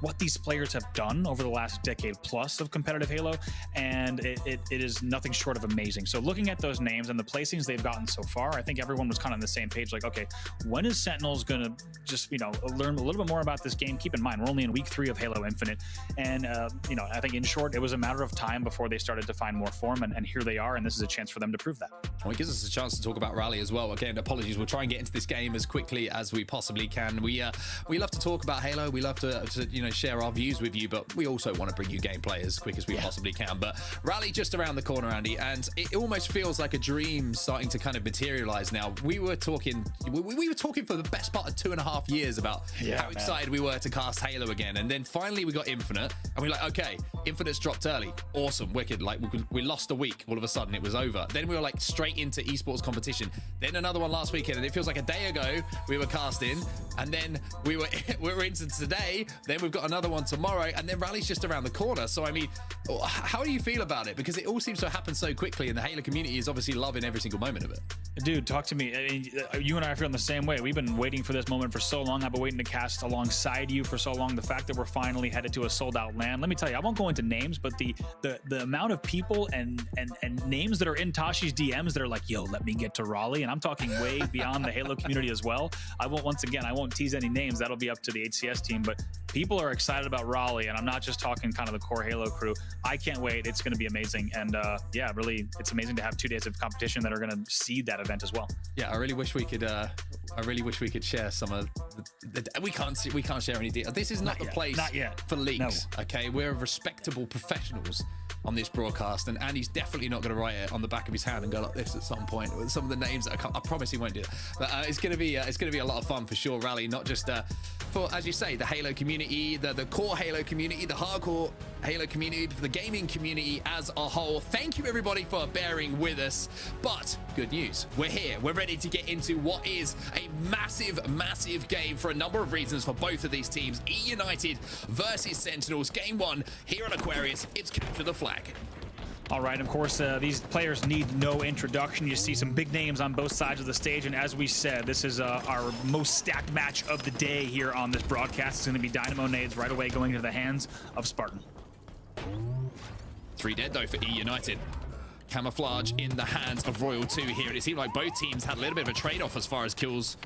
what these players have done over the last decade plus of competitive Halo, and it is nothing short of amazing. So looking at those names and the placings they've gotten so far, I think everyone was kind of on the same page, like, okay, when is Sentinels gonna just, you know, learn a little bit more about this game? Keep in mind, we're only in week 3 of Halo Infinite, and you know, I think in short, it was a matter of time before they started to find more form, and here they are, and this is a chance for them to prove that. Well, it gives us a chance to talk about Raleigh as well. Again, apologies, we'll try and get into this game as quickly as we possibly can. We love to talk about Halo, we love to you know, share our views with you, but we also want to bring you gameplay as quick as we possibly can. But Raleigh just around the corner, Andy, and it almost feels like a dream starting to kind of materialize now. We were talking for the best part of 2.5 years about how excited we were to cast Halo again, and then finally we got Infinite, and we're like, okay, Infinite's dropped early. Awesome, wicked. Like we lost a week, all of a sudden it was over. Then we were like straight into esports competition. Then another one last weekend, and it feels like a day ago we were casting, and then we were into today. Then we've got another one tomorrow, and then Raleigh's just around the corner. So I mean, how do you feel about it? Because it all seems to happen so quickly, and the Halo community is obviously loving every single moment of it. Dude, talk to me. I mean, you and I are feeling the same way. We've been waiting for this moment for so long. I've been waiting to cast alongside you for so long. The fact that we're finally headed to a sold-out land. Let me tell you, I won't go into names, but the amount of people and names that are in Tashi's DMs that are like, yo, let me get to Raleigh. And I'm talking way beyond the Halo community as well. I won't tease any names. That'll be up to the HCS team, but people are excited about Raleigh, and I'm not just talking kind of the core Halo crew. I can't wait. It's going to be amazing. And yeah, really, it's amazing to have 2 days of competition that are going to seed that event as well. Yeah, I really wish we could share some of we can't share any details. This is not the place for leaks. No. Okay, we're respectable professionals on this broadcast, and Andy's definitely not going to write it on the back of his hand and go like this at some point with some of the names that I promise he won't do that. But it's going to be a lot of fun for sure. Raleigh, not just for, as you say, the Halo community, the core Halo community, the hardcore Halo community, for the gaming community as a whole. Thank you everybody for bearing with us. But good news, we're here. We're ready to get into what is a massive game for a number of reasons for both of these teams. E United versus Sentinels. Game 1 here on Aquarius. It's capture the flag. All right, of course, these players need no introduction. You see some big names on both sides of the stage, and as we said, this is our most stacked match of the day here on this broadcast. It's going to be Dynamo Nades right away going into the hands of Spartan. 3 dead, though, for E United. Camouflage in the hands of Royal 2 here, and it seemed like both teams had a little bit of a trade-off as far as kills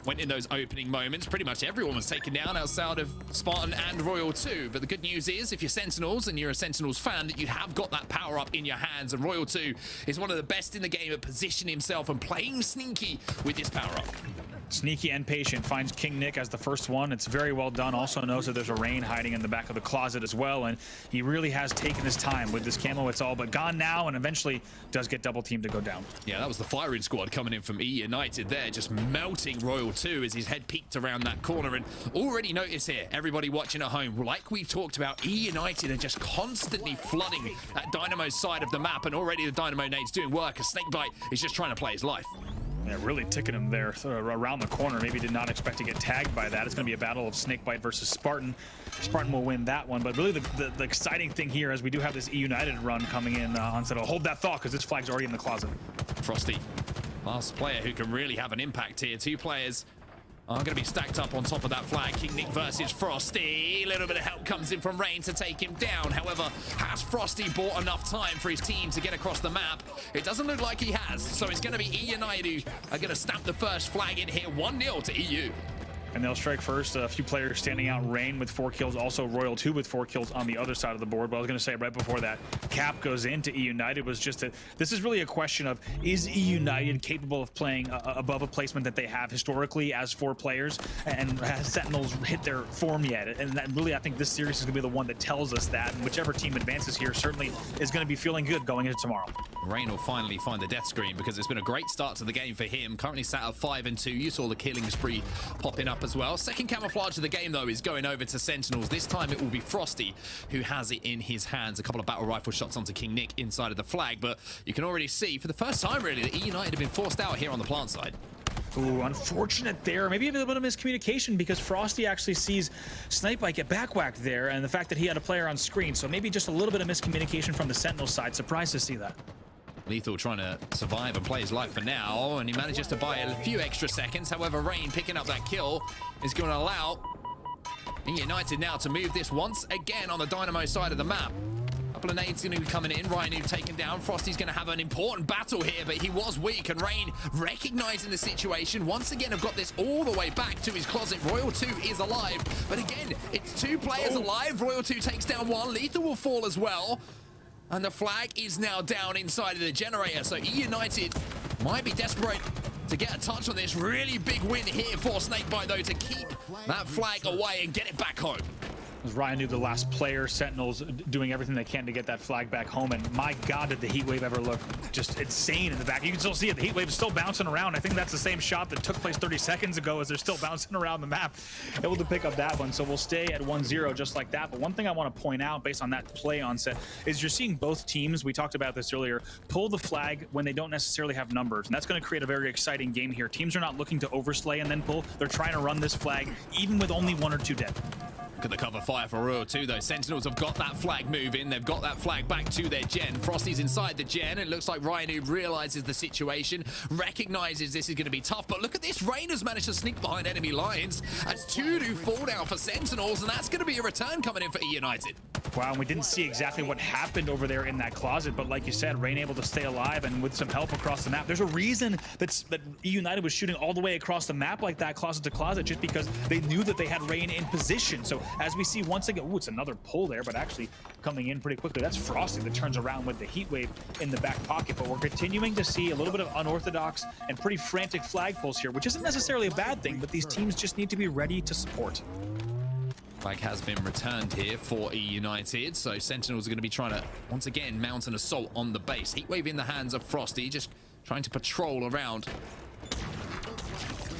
went in those opening moments. Pretty much everyone was taken down outside of Spartan and Royal 2. But the good news is, if you're Sentinels and you're a Sentinels fan, that you have got that power up in your hands. And Royal 2 is one of the best in the game at positioning himself and playing sneaky with this power up. Sneaky and patient, finds King Nick as the first one. It's very well done. Also knows that there's a Rain hiding in the back of the closet as well, and he really has taken his time with this camo. It's all but gone now, and eventually does get double teamed to go down. Yeah, that was the firing squad coming in from E United there, just melting Royal 2 as his head peeked around that corner. And already notice here, everybody watching at home, like we talked about, E United are just constantly flooding that Dynamo's side of the map, and already the Dynamo Nade's doing work. A Snakebite is just trying to play his life. Yeah, really ticking him there around the corner. Maybe did not expect to get tagged by that. It's going to be a battle of Snakebite versus Spartan. Spartan will win that one. But really the exciting thing here is we do have this E United run coming in on set. Hold that thought, because this flag's already in the closet. Frosty Last player who can really have an impact here. Two players are going to be stacked up on top of that flag. King Nick versus Frosty. A little bit of help comes in from Rain to take him down. However, has Frosty bought enough time for his team to get across the map? It doesn't look like he has. So it's going to be E United who are going to stamp the first flag in here. 1-0 to EU. And they'll strike first. A few players standing out. Rain with 4 kills. Also Royal 2 with 4 kills on the other side of the board. But I was going to say right before that, Cap goes into E United. Was just this is really a question of, is E United capable of playing above a placement that they have historically as 4 players? And has Sentinels hit their form yet? And that really, I think this series is going to be the one that tells us that. And whichever team advances here certainly is going to be feeling good going into tomorrow. Rain will finally find the death screen because it's been a great start to the game for him. Currently sat at 5-2. You saw the killing spree popping up as well. Second camouflage of the game, though, is going over to Sentinels. This time it will be Frosty who has it in his hands. A couple of battle rifle shots onto King Nick inside of the flag, but you can already see for the first time, really, that E United have been forced out here on the plant side. Ooh, unfortunate there. Maybe a little bit of miscommunication because Frosty actually sees Snipebike get back-whacked there, and the fact that he had a player on screen. So maybe just a little bit of miscommunication from the Sentinel side. Surprised to see that. Lethal trying to survive and play his life for now, and he manages to buy a few extra seconds. However, Rain picking up that kill is going to allow United now to move this once again on the Dynamo side of the map. A couple of nades going to be coming in. Ryan taken down. Frosty's going to have an important battle here, but he was weak, and Rain recognizing the situation once again have got this all the way back to his closet. Royal 2 is alive, but again, it's 2 players alive. Royal 2 takes down 1. Lethal will fall as well. And the flag is now down inside of the generator. So E United might be desperate to get a touch on this. Really big win here for Snakebite, though, to keep that flag away and get it back home. As Ryan knew, the last player, Sentinels doing everything they can to get that flag back home. And my God, did the heat wave ever look just insane in the back. You can still see it. The heat wave is still bouncing around. I think that's the same shot that took place 30 seconds ago as they're still bouncing around the map, able to pick up that one. So we'll stay at 1-0 just like that. But one thing I want to point out based on that play onset is you're seeing both teams, we talked about this earlier, pull the flag when they don't necessarily have numbers. And that's going to create a very exciting game here. Teams are not looking to overslay and then pull. They're trying to run this flag even with only 1 or 2 dead. Look at the cover fire for Royal 2, though. Sentinels have got that flag moving. They've got that flag back to their gen. Frosty's inside the gen. It looks like Ryan realizes the situation, recognizes this is going to be tough. But look at this. Rain has managed to sneak behind enemy lines as 2 do fall down for Sentinels, and that's going to be a return coming in for E United. Wow, and we didn't see exactly what happened over there in that closet, but like you said, Rain able to stay alive and with some help across the map. There's a reason that E United was shooting all the way across the map like that, closet to closet, just because they knew that they had Rain in position. So as we see once again, ooh, it's another pull there, but actually coming in pretty quickly. That's Frosty that turns around with the heat wave in the back pocket, but we're continuing to see a little bit of unorthodox and pretty frantic flag pulls here, which isn't necessarily a bad thing, but these teams just need to be ready to support. Flag has been returned here for E United, so Sentinels are going to be trying to once again mount an assault on the base. Heatwave in the hands of Frosty, just trying to patrol around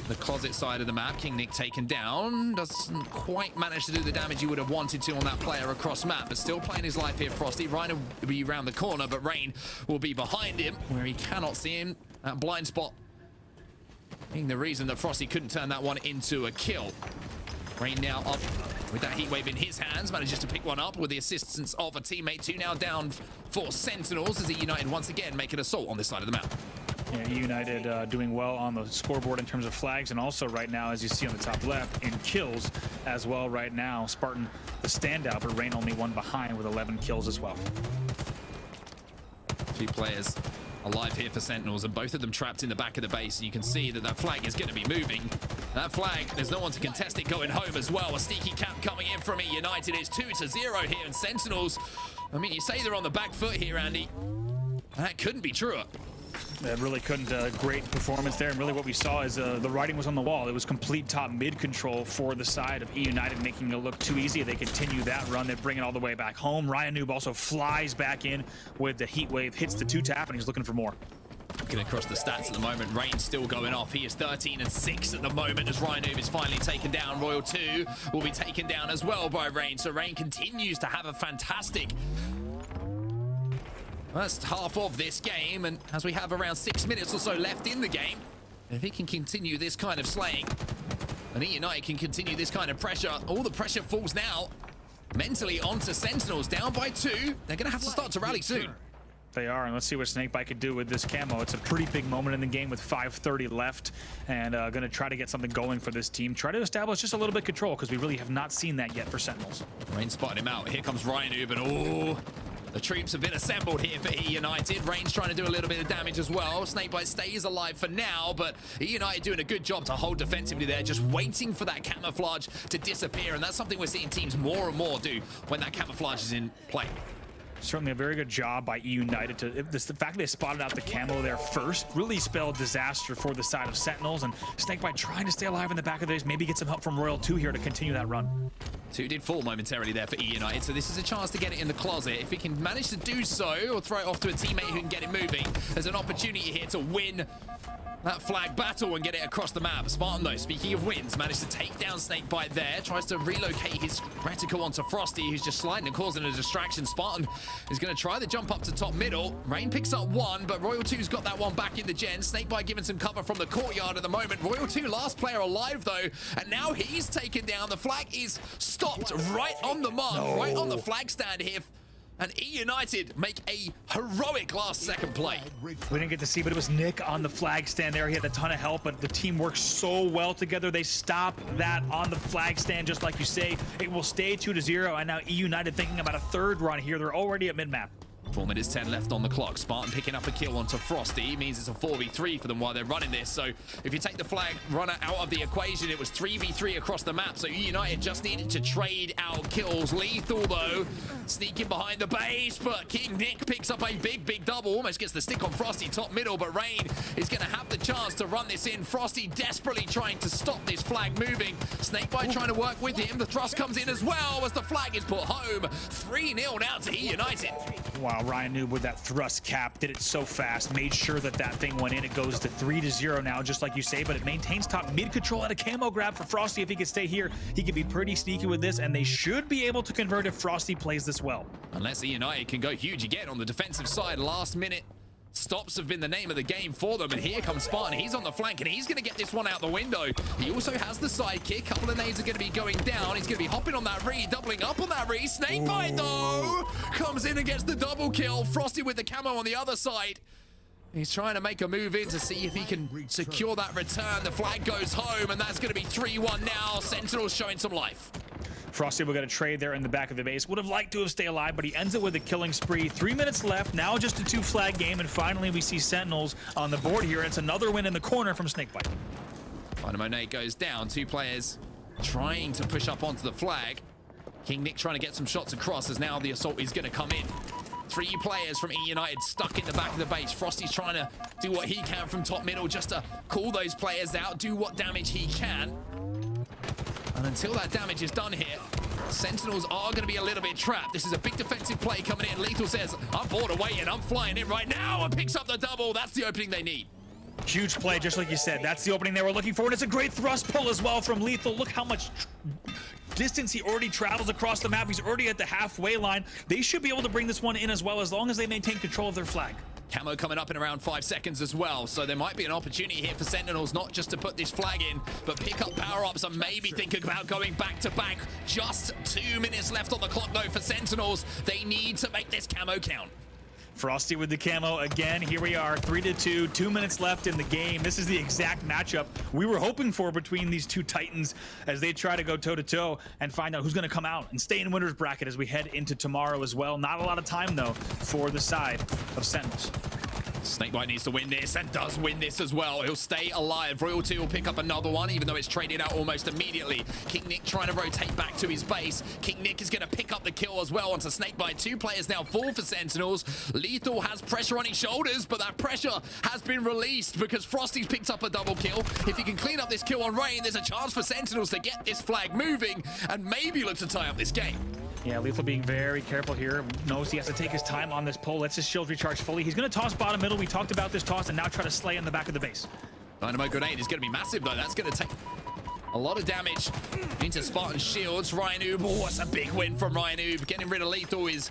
the closet side of the map. King Nick taken down, doesn't quite manage to do the damage he would have wanted to on that player across map, but still playing his life here. Frosty, Rhino will be around the corner, but Rain will be behind him where he cannot see him. That blind spot being the reason that Frosty couldn't turn that one into a kill. Rain now up with that heat wave in his hands, manages to pick one up with the assistance of a teammate. 2 now down for Sentinels as E United once again make an assault on this side of the map. Yeah, United doing well on the scoreboard in terms of flags, and also right now, as you see on the top left, in kills as well right now. Spartan the standout, but Rain only 1 behind with 11 kills as well. 2 players alive here for Sentinels, and both of them trapped in the back of the base. And you can see that that flag is going to be moving. That flag, there's no one to contest it going home as well. A sneaky cap coming in from E United. It's 2-0 here, and Sentinels, I mean, you say they're on the back foot here, Andy. That couldn't be truer. That really couldn't. Great performance there, and really what we saw is the writing was on the wall. It was complete top mid control for the side of E United, making it look too easy. They continue that run. They bring it all the way back home. Ryan Noob also flies back in with the heat wave, hits the 2-tap, and he's looking for more. Looking across the stats at the moment, Rain still going off. He is 13-6 at the moment as Ryan Noob is finally taken down. Royal 2 will be taken down as well by Rain. So Rain continues to have a fantastic first half of this game, and as we have around 6 minutes or so left in the game, if he can continue this kind of slaying, and E United can continue this kind of pressure, all the pressure falls now mentally onto Sentinels, down by 2. They're going to have to start to rally soon. They are, and let's see what Snakebite could do with this camo. It's a pretty big moment in the game with 5:30 left, and going to try to get something going for this team. Try to establish just a little bit of control, because we really have not seen that yet for Sentinels. Rain spotted him out. Here comes Ryan Noob, and oh, the troops have been assembled here for E United. Rain's trying to do a little bit of damage as well. Snakebite stays alive for now, but E United doing a good job to hold defensively there, just waiting for that camouflage to disappear, and that's something we're seeing teams more and more do when that camouflage is in play. Certainly a very good job by E United. The fact that they spotted out the camo there first really spelled disaster for the side of Sentinels, and Snakebite trying to stay alive in the back of the base, maybe get some help from Royal 2 here to continue that run. 2 did fall momentarily there for E United, so this is a chance to get it in the closet. If he can manage to do so, or throw it off to a teammate who can get it moving, there's an opportunity here to win that flag battle and get it across the map. Spartan, though, speaking of wins, managed to take down Snakebite there, tries to relocate his reticle onto Frosty, who's just sliding and causing a distraction. Spartan is going to try the jump up to top middle. Rain picks up 1, but Royal 2's got that one back in the gen. Snakebite giving some cover from the courtyard at the moment. Royal 2, last player alive, though, and now he's taken down. The flag is stopped right on the mark, right on the flag stand here. And E United make a heroic last-second play. We didn't get to see, but it was Nick on the flag stand there. He had a ton of help, but the team works so well together. They stop that on the flag stand, just like you say. It will stay 2-0, and now E United thinking about a third run here. They're already at mid-map. 4 minutes 10 left on the clock. Spartan picking up a kill onto Frosty. It means it's a 4v3 for them while they're running this. So if you take the flag runner out of the equation, it was 3v3 across the map. So United just needed to trade out kills. Lethal, though, sneaking behind the base, but King Nick picks up a big double. Almost gets the stick on Frosty top middle, but Rain is going to have the chance to run this in. Frosty desperately trying to stop this flag moving. Snakebite trying to work with him. The thrust comes in as well as the flag is put home. 3-0 now to E United. Wow, Ryan Noob with that thrust cap did it so fast, made sure that that thing went in. It goes to 3-0 now, just like you say, but it maintains top mid control at a camo grab for Frosty. If he could stay here, he could be pretty sneaky with this, and they should be able to convert if Frosty plays this well. Unless E United can go huge again on the defensive side. Last minute stops have been the name of the game for them, and here comes Spartan. He's on the flank, and he's going to get this one out the window. He also has the side kick. Couple of nades are going to be going down. He's going to be hopping on that re, doubling up on that re. Snakebite, though, comes in and gets the double kill. Frosty with the camo on the other side. He's trying to make a move in to see if he can secure that return. The flag goes home, and that's going to be 3-1 now. Sentinels showing some life. Frosty will get a trade there in the back of the base. Would have liked to have stayed alive, but he ends it with a killing spree. 3 minutes left, now just a 2-flag game, and finally we see Sentinels on the board here. It's another win in the corner from Snakebite. Dynamo Nate goes down. 2 players trying to push up onto the flag. King Nick trying to get some shots across as now the assault is going to come in. 3 players from E United stuck in the back of the base. Frosty's trying to do what he can from top middle just to call those players out, do what damage he can. And until that damage is done here, Sentinels are going to be a little bit trapped. This is a big defensive play coming in. Lethal says, I'm bored of waiting. I'm flying in right now, and picks up the double. That's the opening they need. Huge play, just like you said. That's the opening they were looking for, and it's a great thrust pull as well from Lethal. Look how much distance he already travels across the map. He's already at the halfway line. They should be able to bring this one in as well, as long as they maintain control of their flag. Camo coming up in around 5 seconds as well, so there might be an opportunity here for Sentinels, not just to put this flag in, but pick up power-ups and maybe think about going back-to-back. Just 2 minutes left on the clock, though, for Sentinels. They need to make this camo count. Frosty with the camo again. Here we are, 3-2, 2 minutes left in the game. This is the exact matchup we were hoping for between these two Titans as they try to go toe-to-toe and find out who's going to come out and stay in winner's bracket as we head into tomorrow as well. Not a lot of time, though, for the side of Sentinels. Snakebite needs to win this and does win this as well. He'll stay alive. Royal 2 will pick up another one, even though it's traded out almost immediately. King Nick trying to rotate back to his base. King Nick is going to pick up the kill as well onto Snakebite. 2 players now fall for Sentinels. Lethal has pressure on his shoulders, but that pressure has been released because Frosty's picked up a double kill. If he can clean up this kill on Rain, there's a chance for Sentinels to get this flag moving and maybe look to tie up this game. Yeah, Lethal being very careful here. Knows he has to take his time on this pull. Lets his shield recharge fully. He's going to toss bottom middle. We talked about this toss and now try to slay in the back of the base. Dynamo grenade is going to be massive, though. That's going to take a lot of damage into Spartan shields. Ryan Oob, oh, that's a big win from Ryan Oob. Getting rid of Lethal is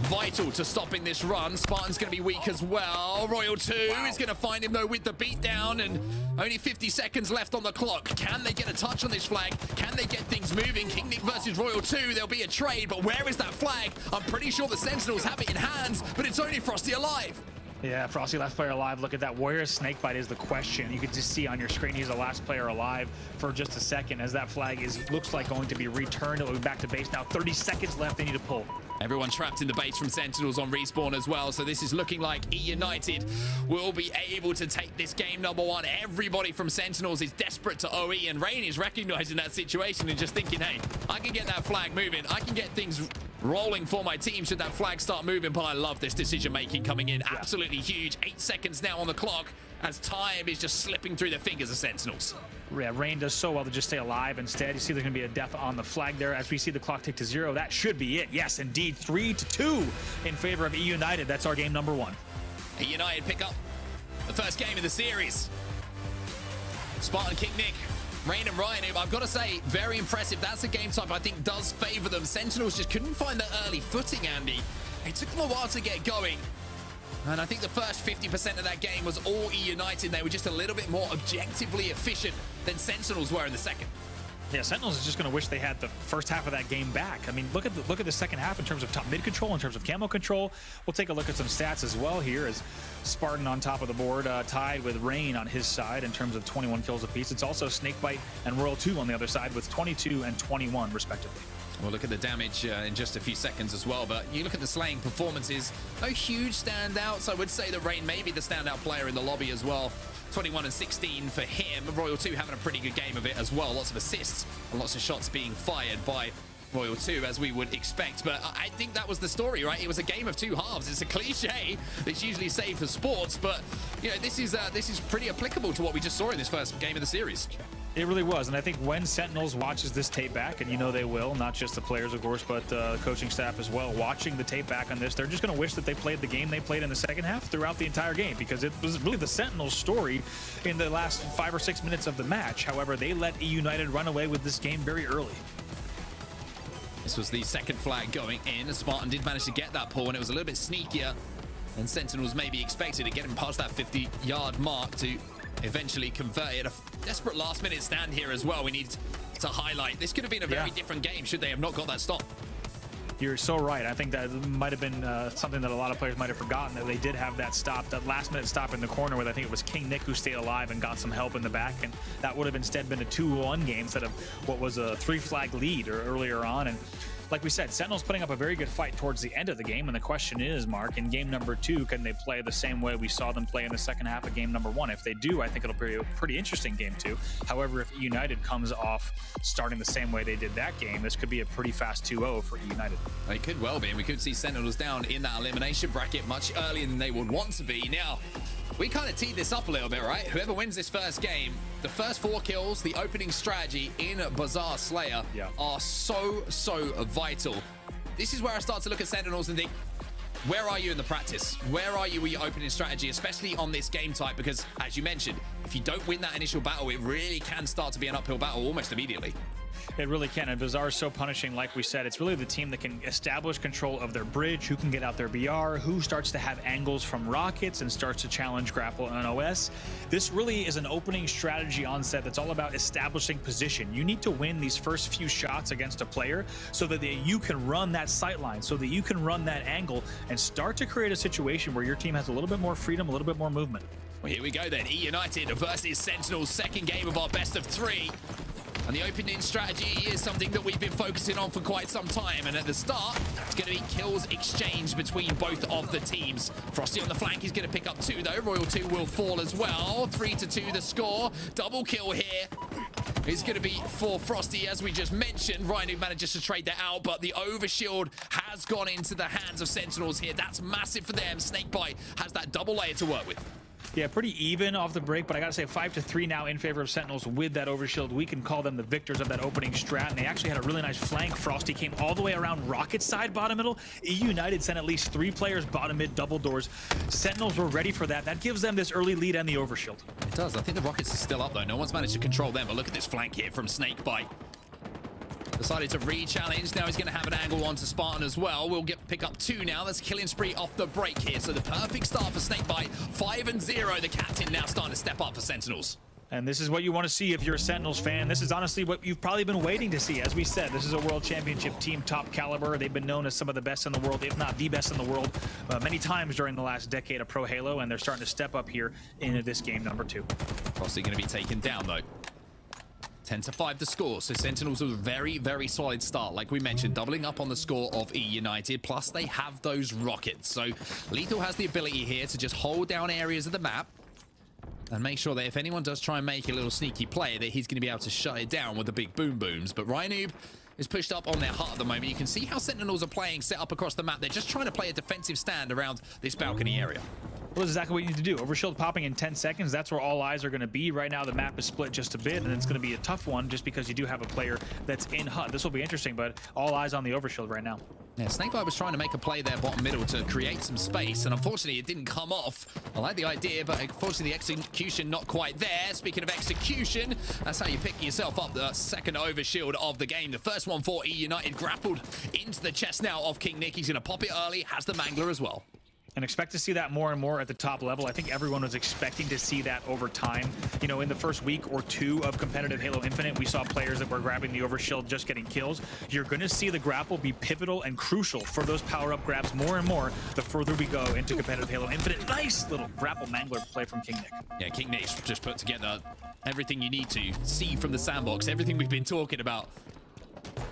vital to stopping this run. Spartan's going to be weak as well. Royal 2 is going to find him, though, with the beatdown, and only 50 seconds left on the clock. Can they get a touch on this flag? Can they get things moving? King Nick versus Royal 2, there'll be a trade, but where is that flag? I'm pretty sure the Sentinels have it in hands, but it's only Frosty alive. Yeah, Frosty, last player alive. Look at that. Warrior's snakebite is the question. You can just see on your screen he's the last player alive for just a second as that flag looks like going to be returned. It'll be back to base now. 30 seconds left. They need to pull. Everyone trapped in the base from Sentinels on respawn as well, so this is looking like E United will be able to take this game number 1. Everybody from Sentinels is desperate to OE, and Rain is recognizing that situation and just thinking, hey, I can get that flag moving. I can get things rolling for my team should that flag start moving, but I love this decision making coming in. Absolutely huge. 8 seconds now on the clock as time is just slipping through the fingers of Sentinels. Yeah, Rain does so well to just stay alive instead. You see there's going to be a death on the flag there as we see the clock tick to 0. That should be it. Yes, indeed. 3-2 in favor of E United. That's our game number 1. E United pick up the first game of the series. Spartan, King Nick, Rain and Ryan, I've got to say, very impressive. That's a game type I think does favor them. Sentinels just couldn't find that early footing, Andy. It took them a while to get going. And I think the first 50% of that game was all E United. They were just a little bit more objectively efficient than Sentinels were in the second. Yeah, Sentinels is just going to wish they had the first half of that game back. I mean, look at the second half in terms of top mid control, in terms of camo control. We'll take a look at some stats as well here as Spartan on top of the board, tied with Rain on his side in terms of 21 kills apiece. It's also Snakebite and Royal 2 on the other side with 22 and 21 respectively. We'll look at the damage in just a few seconds as well, but you look at the slaying performances, no huge standouts. I would say that Rain may be the standout player in the lobby as well. 21 and 16 for him. Royal 2 having a pretty good game of it as well. Lots of assists and lots of shots being fired by Royal 2, as we would expect. But I think that was the story, right? It was a game of 2 halves. It's a cliche that's usually saved for sports, but you know, this is pretty applicable to what we just saw in this first game of the series. It really was, and I think when Sentinels watches this tape back, and you know they will, not just the players, of course, but the coaching staff as well, watching the tape back on this, they're just going to wish that they played the game they played in the second half throughout the entire game, because it was really the Sentinels' story in the last 5 or 6 minutes of the match. However, they let E United run away with this game very early. This was the second flag going in. Spartan did manage to get that pull, and it was a little bit sneakier than Sentinels maybe expected to get him past that 50-yard mark to eventually convert it. A desperate last-minute stand here as well. We need to highlight. This could have been a very different game should they have not got that stop. You're so right. I think that might have been something that a lot of players might have forgotten, that they did have that stop, that last-minute stop in the corner where I think it was King Nick who stayed alive and got some help in the back, and that would have instead been a 2-1 game instead of what was a 3-flag lead earlier on. And like we said, Sentinels putting up a very good fight towards the end of the game, and the question is, Mark, in game number 2, can they play the same way we saw them play in the second half of game number 1? If they do, I think it'll be a pretty interesting game 2. However, if United comes off starting the same way they did that game, this could be a pretty fast 2-0 for United. It could well be, and we could see Sentinels down in that elimination bracket much earlier than they would want to be. Now, we kind of teed this up a little bit, right? Whoever wins this first game, the first 4 kills, the opening strategy in Bazaar Slayer are so vital. This is where I start to look at Sentinels and think, where are you in the practice? Where are you with your opening strategy, especially on this game type? Because, as you mentioned, if you don't win that initial battle, it really can start to be an uphill battle almost immediately. It really can, and Bazaar is so punishing. Like we said, it's really the team that can establish control of their bridge, who can get out their BR, who starts to have angles from rockets and starts to challenge grapple and OS. This really is an opening strategy onset that's all about establishing position. You need to win these first few shots against a player so that you can run that sight line, so that you can run that angle and start to create a situation where your team has a little bit more freedom, a little bit more movement. Well, here we go then. E United versus Sentinels, second game of our best of 3. And the opening strategy is something that we've been focusing on for quite some time. And at the start, it's going to be kills exchanged between both of the teams. Frosty on the flank is going to pick up 2, though. Royal 2 will fall as well. 3-2 the score. Double kill here is going to be for Frosty, as we just mentioned. Ryan who manages to trade that out, but the overshield has gone into the hands of Sentinels here. That's massive for them. Snakebite has that double layer to work with. Yeah, pretty even off the break, but I gotta say 5-3 now in favor of Sentinels with that overshield. We can call them the victors of that opening strat, and they actually had a really nice flank. Frosty came all the way around Rocket side bottom middle. E United sent at least 3 players bottom mid double doors. Sentinels were ready for that. That gives them this early lead and the overshield. It does. I think the Rockets are still up though. No one's managed to control them, but look at this flank here from Snakebite. Decided to re-challenge. Now he's going to have an angle onto Spartan as well. We'll get pick up 2 now. That's killing spree off the break here. So the perfect start for Snakebite. 5-0. The captain now starting to step up for Sentinels. And this is what you want to see if you're a Sentinels fan. This is honestly what you've probably been waiting to see. As we said, this is a World Championship team, top caliber. They've been known as some of the best in the world, if not the best in the world, many times during the last decade of Pro Halo, and they're starting to step up here into this game number 2. Frosty going to be taken down, though. 10-5 the score, so Sentinels with a very, very solid start. Like we mentioned, doubling up on the score of E United, plus they have those rockets. So Lethal has the ability here to just hold down areas of the map and make sure that if anyone does try and make a little sneaky play, that he's going to be able to shut it down with the big boom booms. But Ryanoob is pushed up on their hut at the moment. You can see how Sentinels are playing set up across the map. They're just trying to play a defensive stand around this balcony area. Well, that's exactly what you need to do. Overshield popping in 10 seconds. That's where all eyes are going to be. Right now, the map is split just a bit, and it's going to be a tough one just because you do have a player that's in hut. This will be interesting, but all eyes on the overshield right now. Yeah, Snakebite was trying to make a play there bottom middle to create some space, and unfortunately it didn't come off. I like the idea, but unfortunately the execution not quite there. Speaking of execution, that's how you pick yourself up the second overshield of the game. The first one for E United, grappled into the chest now of King Nick. He's going to pop it early, has the Mangler as well. And expect to see that more and more at the top level. I think everyone was expecting to see that over time. You know, in the first week or 2 of competitive Halo Infinite, we saw players that were grabbing the overshield, just getting kills. You're going to see the grapple be pivotal and crucial for those power-up grabs more and more the further we go into competitive Halo Infinite. Nice little grapple mangler play from King Nick. Yeah, King Nick's just put together everything you need to see from the sandbox, everything we've been talking about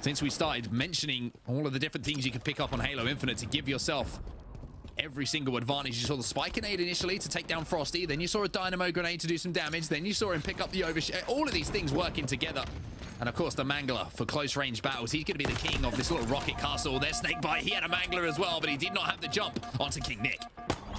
since we started mentioning all of the different things you can pick up on Halo Infinite to give yourself every single advantage. You saw the spike grenade initially to take down Frosty, then you saw a dynamo grenade to do some damage, then you saw him pick up the overshield. All of these things working together. And of course the Mangler for close range battles. He's going to be the king of this little rocket castle. There's Snakebite. He had a Mangler as well, but he did not have the jump onto King Nick.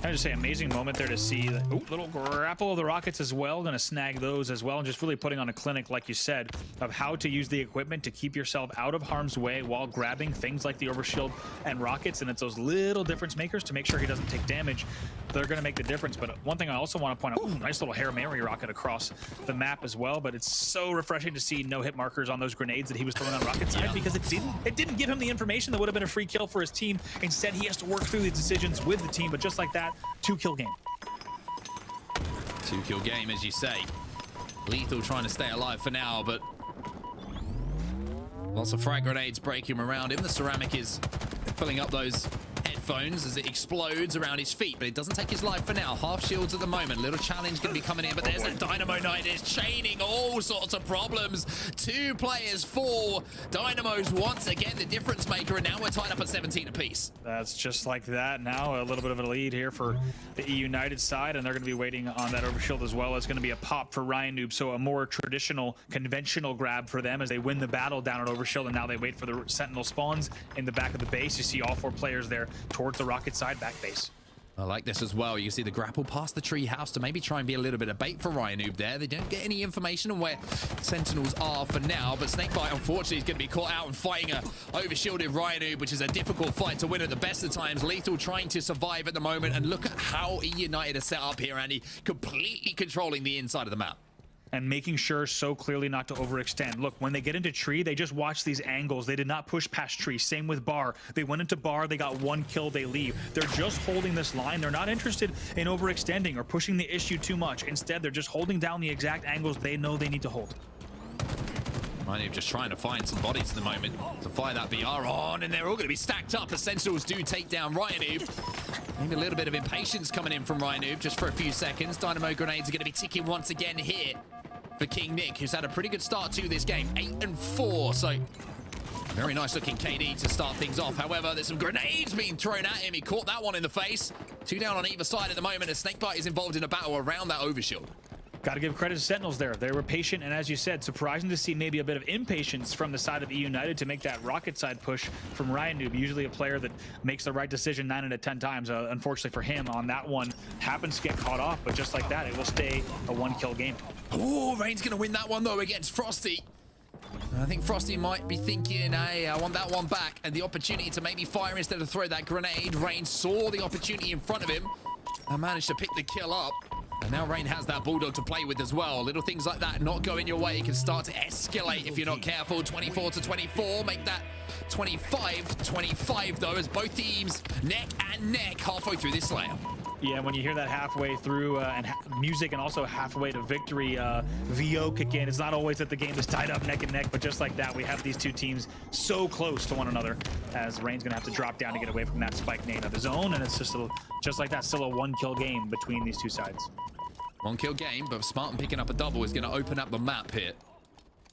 I just say amazing moment there to see that little grapple of the rockets as well. Going to snag those as well, and just really putting on a clinic, like you said, of how to use the equipment to keep yourself out of harm's way while grabbing things like the overshield and rockets. And it's those little difference makers to make sure he doesn't take damage. They're going to make the difference. But one thing I also want to point out, nice little Hail Mary rocket across the map as well. But it's so refreshing to see no hit markers on those grenades that he was throwing on rocket side, because it didn't give him the information that would have been a free kill for his team. Instead, he has to work through these decisions with the team. But just like that, 2-kill game. 2-kill game, as you say. Lethal trying to stay alive for now, but lots of frag grenades breaking around him. The ceramic is filling up those headphones as it explodes around his feet, but it doesn't take his life for now. Half shields at the moment. Little challenge going to be coming in, but there's that Dynamo Knight is chaining all sorts of problems. 2 players, 4 Dynamos once again, the difference maker, and now we're tied up at 17 apiece. That's just like that. Now a little bit of a lead here for the E United side, and they're going to be waiting on that overshield as well. It's going to be a pop for Ryanoob, so a more traditional, conventional grab for them as they win the battle down at overshield, and now they wait for the Sentinel spawns in the back of the base. You see all 4 players there towards the rocket side back base. I like this as well. You see the grapple past the tree house to maybe try and be a little bit of bait for Ryanoob there. They don't get any information on where Sentinels are for now, but Snakebite unfortunately is going to be caught out and fighting a overshielded Ryanoob, which is a difficult fight to win at the best of times. Lethal trying to survive at the moment, and look at how E United are set up here, Andy, completely controlling the inside of the map. And making sure so clearly not to overextend. Look, when they get into tree, they just watch these angles. They did not push past tree. Same with bar. They went into bar, they got 1 kill, they leave. They're just holding this line. They're not interested in overextending or pushing the issue too much. Instead, they're just holding down the exact angles they know they need to hold. Ryanoob just trying to find some bodies at the moment to fire that BR on, and they're all going to be stacked up as Sentinels do take down Ryanoob. Maybe a little bit of impatience coming in from Ryanoob just for a few seconds. Dynamo grenades are going to be ticking once again here for King Nick, who's had a pretty good start to this game, 8-4, so very nice looking KD to start things off. However, there's some grenades being thrown at him. He caught that one in the face. 2 down on either side at the moment as Snakebite is involved in a battle around that overshield. Got to give credit to Sentinels there. They were patient, and as you said, surprising to see maybe a bit of impatience from the side of E United to make that rocket side push from Ryanoob. Usually a player that makes the right decision 9 out of 10 times. Unfortunately for him, on that one, happens to get caught off, but just like that, it will stay a 1-kill game. Oh, Rain's going to win that one, though, against Frosty. I think Frosty might be thinking, hey, I want that one back, and the opportunity to maybe fire instead of throw that grenade. Rain saw the opportunity in front of him and managed to pick the kill up. And now Rain has that Bulldog to play with as well. Little things like that not going your way can start to escalate if you're not careful. 24-24, make that 25-25 though, as both teams neck and neck halfway through this layout. Yeah, when you hear that halfway through and music and also halfway to victory, VO kick in. It's not always that the game is tied up neck and neck, but just like that, we have these two teams so close to one another as Rain's going to have to drop down to get away from that spike nade of his own, and it's just like that, still a one-kill game between these two sides. One-kill game, but Spartan picking up a double is going to open up the map here.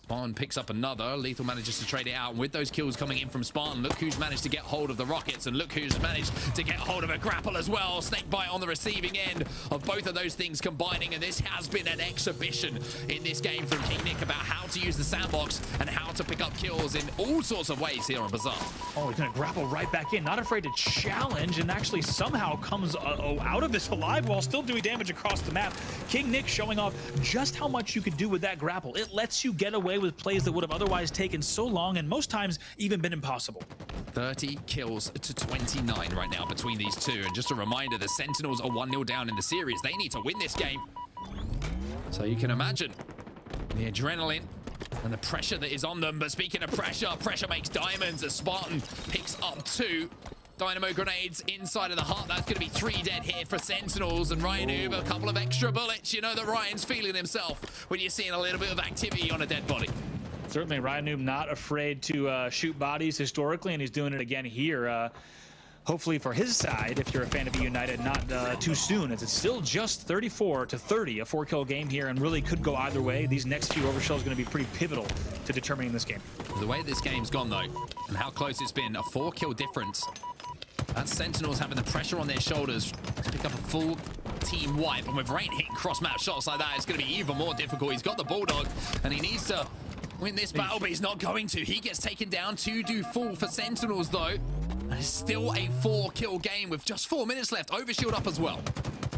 Spartan picks up another. Lethal manages to trade it out. And with those kills coming in from Spartan, look who's managed to get hold of the rockets, and look who's managed to get hold of a grapple as well. Snakebite on the receiving end of both of those things combining, and this has been an exhibition in this game from King Nick about how to use the sandbox and how to pick up kills in all sorts of ways here on Bazaar. Oh, he's going to grapple right back in. Not afraid to challenge, and actually somehow comes out of this alive while still doing damage across the map. King Nick showing off just how much you could do with that grapple. It lets you get away with plays that would have otherwise taken so long and most times even been impossible. 30 kills to 29 right now between these two. And just a reminder, the Sentinels are 1-0 down in the series. They need to win this game. So you can imagine the adrenaline and the pressure that is on them. But speaking of pressure, pressure makes diamonds as Spartan picks up 2 dynamo grenades inside of the heart. That's going to be 3 dead here for Sentinels, and Ryan Uber, a couple of extra bullets. You know that Ryan's feeling himself when you're seeing a little bit of activity on a dead body. Certainly, Ryan Noob not afraid to shoot bodies historically, and he's doing it again here. Hopefully for his side, if you're a fan of E United, not too soon, as it's still just 34-30, a 4-kill game here, and really could go either way. These next few overshells are going to be pretty pivotal to determining this game. The way this game's gone, though, and how close it's been, a 4-kill difference. That's Sentinels having the pressure on their shoulders to pick up a full team wipe, and with Rain hitting cross-map shots like that, it's going to be even more difficult. He's got the Bulldog, and he needs to win this battle, but he's not going to. He gets taken down. 2 do fall for Sentinels, though. And it's still a 4-kill game with just 4 minutes left. Overshield up as well.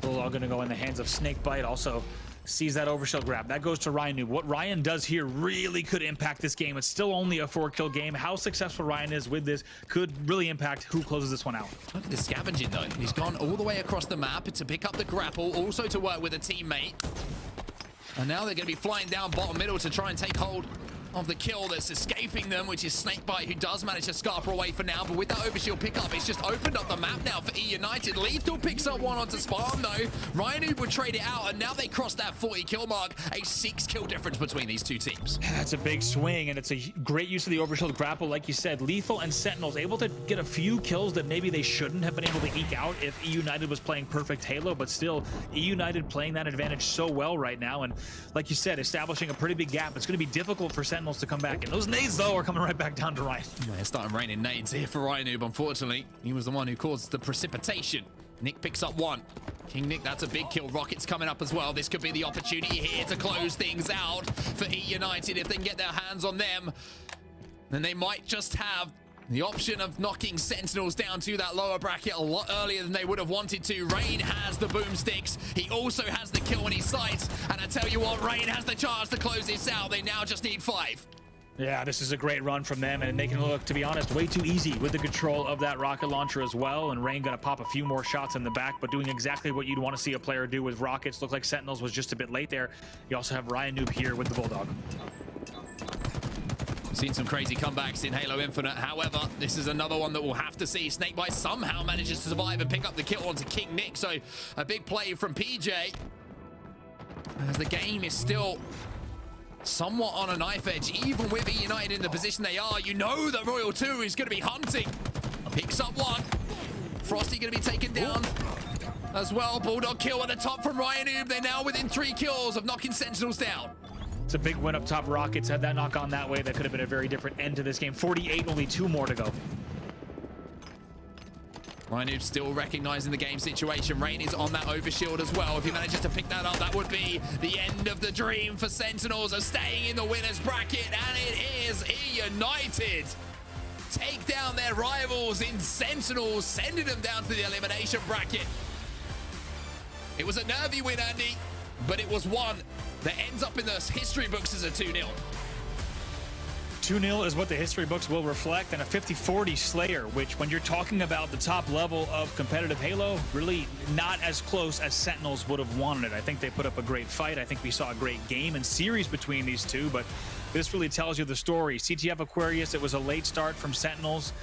Bulldog going to go in the hands of Snakebite. Also sees that overshield grab. That goes to Ryan Noob. What Ryan does here really could impact this game. It's still only a 4-kill game. How successful Ryan is with this could really impact who closes this one out. Look at the scavenging, though. He's gone all the way across the map to pick up the grapple, also to work with a teammate. And now they're going to be flying down bottom middle to try and take hold of the kill that's escaping them, which is Snakebite, who does manage to scarper away for now. But with that overshield pickup, it's just opened up the map now for E United. Lethal picks up one onto Spartan, though. Ryan would trade it out, and now they cross that 40-kill mark. A 6-kill difference between these two teams. That's a big swing, and it's a great use of the overshield grapple. Like you said, Lethal and Sentinels able to get a few kills that maybe they shouldn't have been able to eke out if E United was playing perfect Halo, but still, E United playing that advantage so well right now. And like you said, establishing a pretty big gap. It's going to be difficult for Sentinels to come back. And those nades, though, are coming right back down to Ryan. Yeah, starting raining nades here for Ryan Noob, unfortunately. He was the one who caused the precipitation. Nick picks up 1. King Nick, that's a big kill. Rockets coming up as well. This could be the opportunity here to close things out for E United. If they can get their hands on them, then they might just have the option of knocking Sentinels down to that lower bracket a lot earlier than they would have wanted to. Rain has the boomsticks. He also has the kill in his sights. And I tell you what, Rain has the chance to close this out. They now just need 5. Yeah, this is a great run from them, and making it look, to be honest, way too easy with the control of that rocket launcher as well. And Rain gonna pop a few more shots in the back, but doing exactly what you'd want to see a player do with rockets. Looked like Sentinels was just a bit late there. You also have Ryan Noob here with the Bulldog. Seen some crazy comebacks in Halo Infinite. However, this is another one that we'll have to see. Snakebite somehow manages to survive and pick up the kill onto King Nick. So a big play from PJ. As the game is still somewhat on a knife edge, even with E United in the position they are. You know that Royal 2 is going to be hunting. Picks up 1. Frosty going to be taken down as well. Bulldog kill at the top from Ryan Noob. They're now within 3 kills of knocking Sentinels down. It's a big win up top. Rockets had that knock on that way. That could have been a very different end to this game. 48, only 2 more to go. Ryan Noob still recognizing the game situation. Rain is on that overshield as well. If he manages to pick that up, that would be the end of the dream for Sentinels, are staying in the winner's bracket, and it is E United. Take down their rivals in Sentinels, sending them down to the elimination bracket. It was a nervy win, Andy, but it was one that ends up in the history books as a 2-0. 2-0 is what the history books will reflect, and a 50-40 Slayer, which when you're talking about the top level of competitive Halo, really not as close as Sentinels would have wanted it. I think they put up a great fight. I think we saw a great game and series between these two, but this really tells you the story. CTF Aquarius, it was a late start from Sentinels,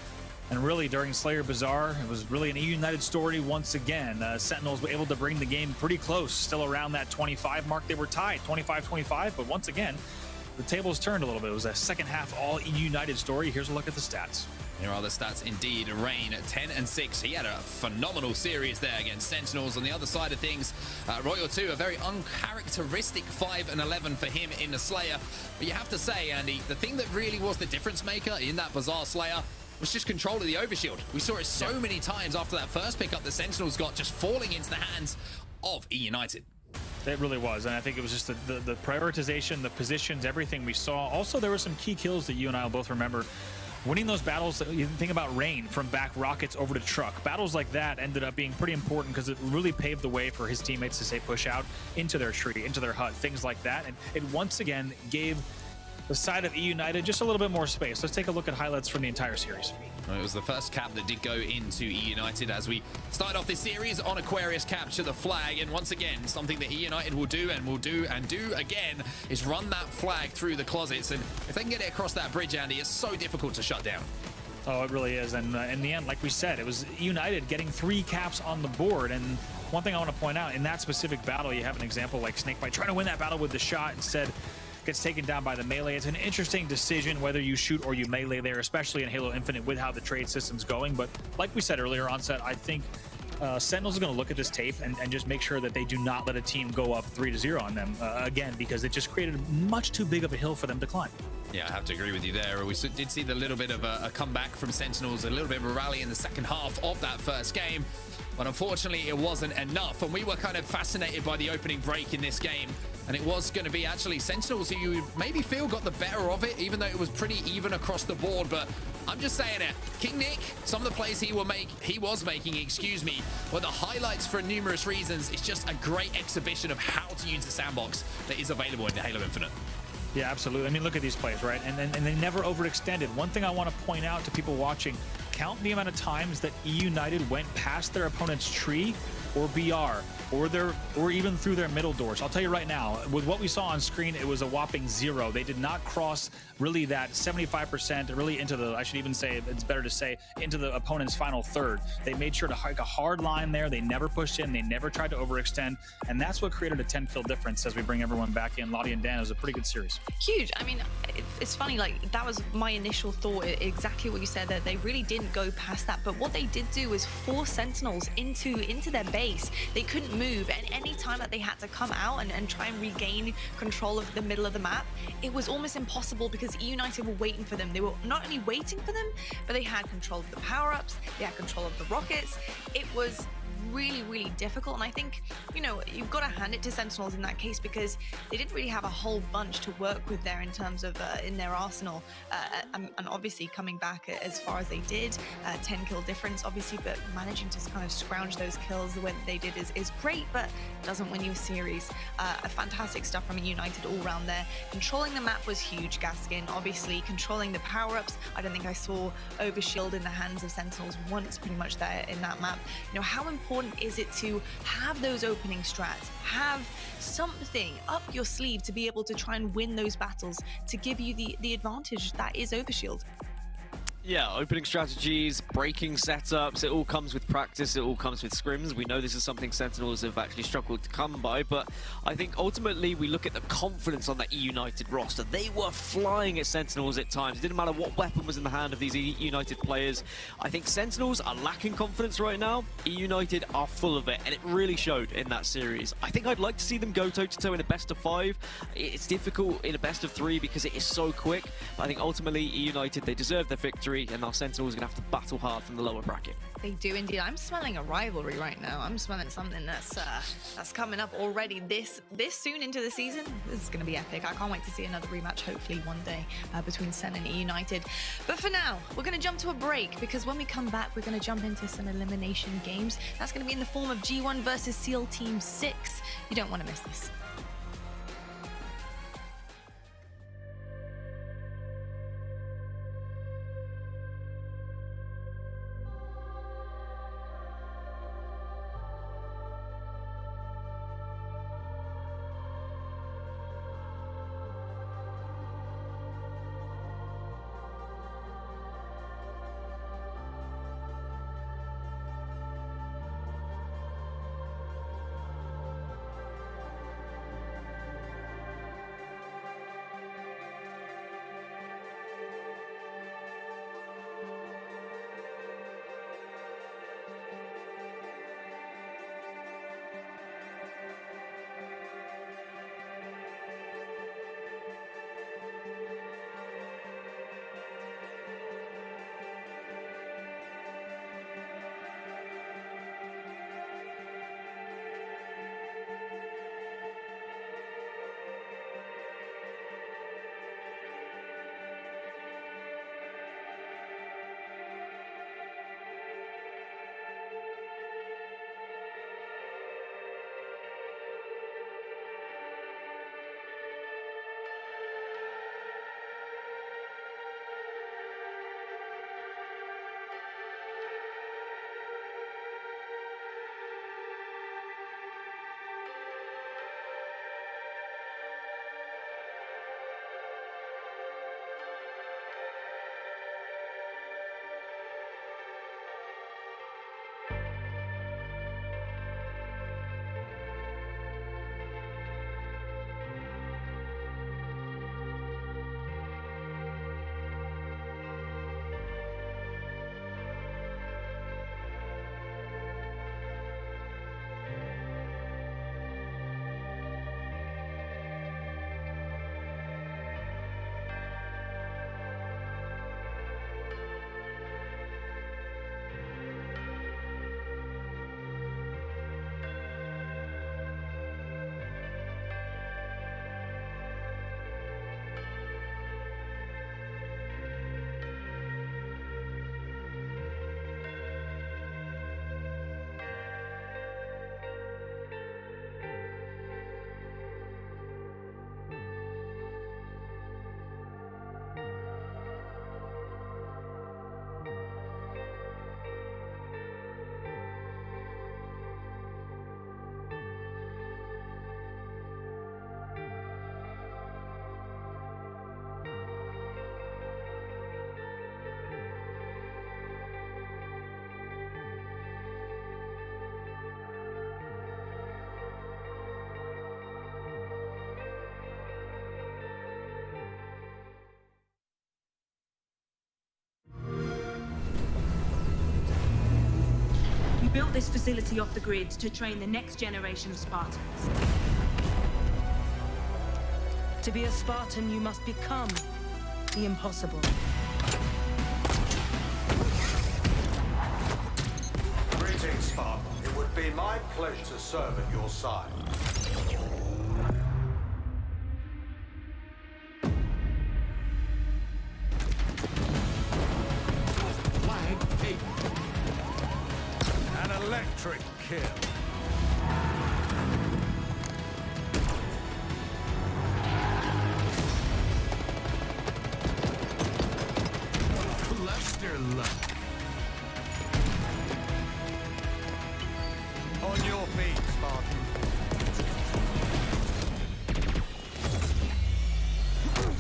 and really during Slayer Bazaar, it was really an EU United story once again. Sentinels were able to bring the game pretty close, still around that 25 mark. They were tied, 25-25, but once again, the tables turned a little bit. It was a second half all EU United story. Here's a look at the stats. Here are the stats indeed. Rain 10-6. He had a phenomenal series there against Sentinels. On the other side of things, Royal 2, a very uncharacteristic 5-11 for him in the Slayer. But you have to say, Andy, the thing that really was the difference maker in that Bazaar Slayer was just control of the overshield. We saw it so many times after that first pickup the Sentinels got, just falling into the hands of E United. It really was, and I think it was just the prioritization, the positions, everything we saw. Also, there were some key kills that you and I will both remember. Winning those battles, you think about Rain from back rockets over to truck. Battles like that ended up being pretty important because it really paved the way for his teammates to say push out into their tree, into their hut, things like that. And it once again gave the side of E United just a little bit more space. Let's take a look at highlights from the entire series. Well, it was the first cap that did go into E United as we start off this series on Aquarius capture the flag. And once again, something that E United will do and will do and do again is run that flag through the closets. And if they can get it across that bridge, Andy, it's so difficult to shut down. Oh, it really is. And in the end, like we said, it was United getting 3 caps on the board. And one thing I want to point out, in that specific battle, you have an example like Snakebite trying to win that battle with the shot, instead gets taken down by the melee. It's an interesting decision whether you shoot or you melee there, especially in Halo Infinite with how the trade system's going. But like we said earlier on set, I think Sentinels are going to look at this tape and just make sure that they do not let a team go up 3-0 on them again, because it just created much too big of a hill for them to climb. Yeah, I have to agree with you there. We did see the little bit of a comeback from Sentinels, a little bit of a rally in the second half of that first game. But unfortunately, it wasn't enough. And we were kind of fascinated by the opening break in this game. And it was going to be actually Sentinels who you maybe feel got the better of it, even though it was pretty even across the board. But I'm just saying it. King Nick, some of the plays he was making, were the highlights for numerous reasons. It's just a great exhibition of how to use the sandbox that is available in the Halo Infinite. Yeah, absolutely. I mean, look at these plays, right? And they never overextended. One thing I want to point out to people watching, count the amount of times that E United went past their opponent's tree or BR or even through their middle doors. I'll tell you right now, with what we saw on screen, it was a whopping 0. They did not cross really that 75% really into the, I should even say, it's better to say, into the opponent's final third. They made sure to hike a hard line there. They never pushed in. They never tried to overextend. And that's what created a 10-kill difference as we bring everyone back in. Lottie and Dan, it was a pretty good series. Huge. I mean, it's funny, like, that was my initial thought, exactly what you said, that they really didn't go past that. But what they did do was force Sentinels into their base. They couldn't move, and any time that they had to come out and try and regain control of the middle of the map, it was almost impossible because E United were waiting for them. They were not only waiting for them, but they had control of the power-ups, they had control of the rockets. It was really, really difficult, and I think, you know, you've got to hand it to Sentinels in that case, because they didn't really have a whole bunch to work with there in terms of in their arsenal, and obviously coming back as far as they did, 10-kill difference obviously, but managing to kind of scrounge those kills the way that they did is great, but doesn't win you a series. Fantastic stuff from United all round there. Controlling the map was huge. Gaskin obviously controlling the power-ups. I don't think I saw overshield in the hands of Sentinels once pretty much there in that map. You know, how important is it to have those opening strats, have something up your sleeve to be able to try and win those battles, to give you the advantage that is overshield? Yeah, opening strategies, breaking setups, it all comes with practice, it all comes with scrims. We know this is something Sentinels have actually struggled to come by, but I think ultimately we look at the confidence on that E United roster. They were flying at Sentinels at times. It didn't matter what weapon was in the hand of these E United players. I think Sentinels are lacking confidence right now. E United are full of it, and it really showed in that series. I think I'd like to see them go toe-to-toe in a best of 5. It's difficult in a best of 3 because it is so quick, but I think ultimately E United, they deserve their victory, and our Sentinels are going to have to battle hard from the lower bracket. They do indeed. I'm smelling a rivalry right now. I'm smelling something that's coming up already this soon into the season. This is going to be epic. I can't wait to see another rematch, hopefully one day, between Sen and E United. But for now, we're going to jump to a break, because when we come back, we're going to jump into some elimination games. That's going to be in the form of G1 versus SEAL Team 6. You don't want to miss this. built this facility off the grid to train the next generation of Spartans. To be a Spartan, you must become the impossible. Greetings, Spartan. It would be my pleasure to serve at your side. Flag taken. An electric kill. Cluster luck. On your feet, Spartan.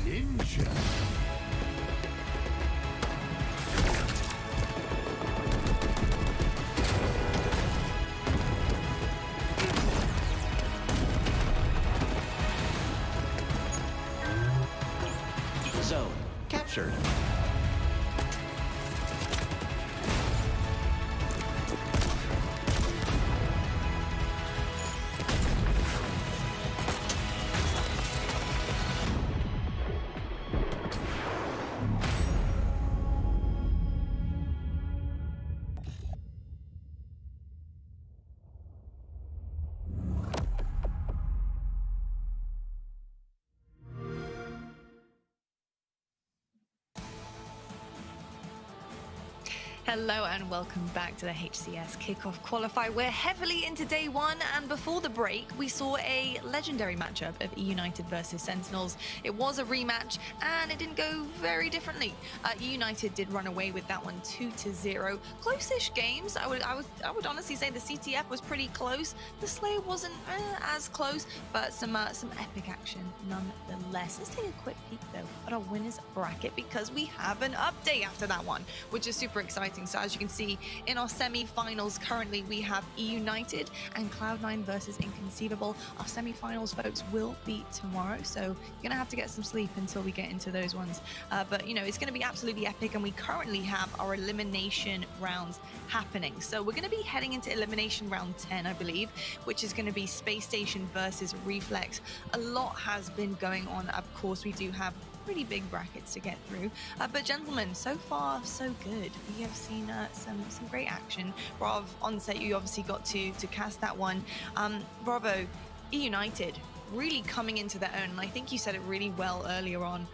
Ninja. Zone captured. Hello and welcome back to the HCS Kickoff Qualifier. We're heavily into day one, and before the break we saw a legendary matchup of E United versus Sentinels. It was a rematch and it didn't go very differently. E United did run away with that one 2-0. Close-ish games. I would honestly say the CTF was pretty close. The Slayer wasn't as close, but some epic action nonetheless. Let's take a quick peek though at our winners bracket, because we have an update after that one, which is super exciting. So as you can see, in our semi-finals currently we have E United and Cloud9 versus Inconceivable. Our semi-finals, folks, will be tomorrow, so you're gonna have to get some sleep until we get into those ones. But you know, it's gonna be absolutely epic, and we currently have our elimination rounds happening. So we're gonna be heading into elimination round 10, I believe, which is gonna be Space Station versus Reflex. A lot has been going on. Of course, we do have pretty big brackets to get through, but gentlemen, so far so good. We have seen some great action. Brav, on set, you obviously got to cast that one. Bravo, E United really coming into their own, and I think you said it really well earlier on.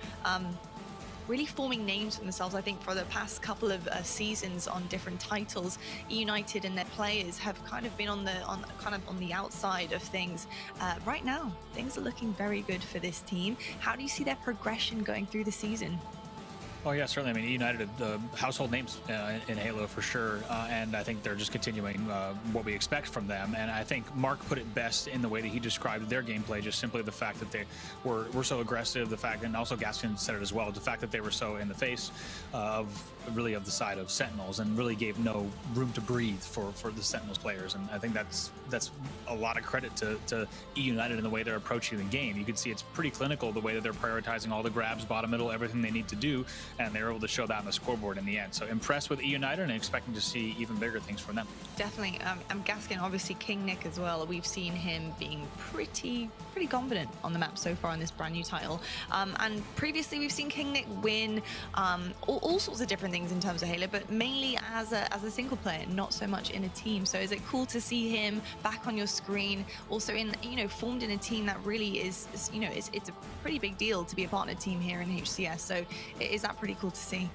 Really forming names for themselves. I think for the past couple of seasons on different titles, E United and their players have kind of been on the outside of things. Right now, things are looking very good for this team. How do you see their progression going through the season? Oh yeah, certainly. I mean, United, household names in Halo for sure, and I think they're just continuing what we expect from them. And I think Mark put it best in the way that he described their gameplay, just simply the fact that they were so aggressive, the fact, and also Gaskin said it as well, the fact that they were so in the face of the side of Sentinels and really gave no room to breathe for the Sentinels players. And I think that's a lot of credit to E United in the way they're approaching the game. You can see it's pretty clinical, the way that they're prioritizing all the grabs, bottom, middle, everything they need to do, and they're able to show that on the scoreboard in the end. So impressed with E United and expecting to see even bigger things from them. Definitely. I'm Gaskin, obviously King Nick as well. We've seen him being pretty confident on the map so far in this brand new title. And previously we've seen King Nick win all sorts of different things in terms of Halo, but mainly as a single player, not so much in a team. So is it cool to see him back on your screen, also in, formed in a team that really is it's a pretty big deal to be a partner team here in HCS. So is that pretty cool to see?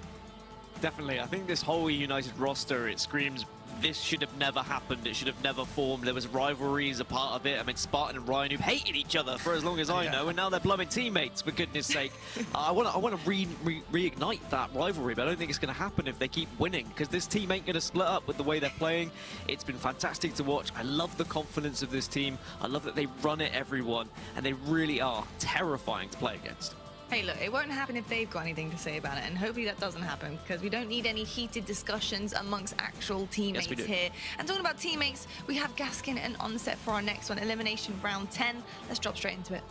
Definitely. I think this whole United roster, it screams this should have never happened. It should have never formed. There was rivalries a part of it. I mean, Spartan and Ryan, who hated each other for as long as I know, and now they're blooming teammates, for goodness sake. I want to reignite that rivalry, but I don't think it's going to happen if they keep winning, because this team ain't going to split up with the way they're playing. It's been fantastic to watch. I love the confidence of this team. I love that they run it, everyone, and they really are terrifying to play against. Hey, look, it won't happen if they've got anything to say about it, and hopefully that doesn't happen, because we don't need any heated discussions amongst actual teammates here. And talking about teammates, we have Gaskin and Onset for our next one, Elimination Round 10. Let's drop straight into it.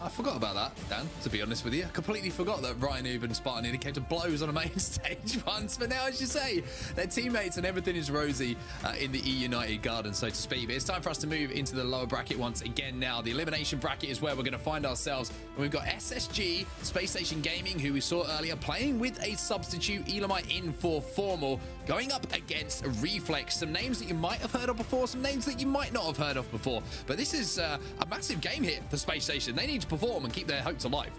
I forgot about that, Dan, to be honest with you. I completely forgot that Ryan Noob and Spartan nearly came to blows on a main stage once. But now, as you say, they're teammates and everything is rosy in the E-United garden, so to speak. But it's time for us to move into the lower bracket once again now. The elimination bracket is where we're going to find ourselves. And we've got SSG, Space Station Gaming, who we saw earlier, playing with a substitute, Elamite in for Formal, going up against Reflex. Some names that you might have heard of before, some names that you might not have heard of before. But this is a massive game here for Space Station. They need to perform and keep their hopes alive.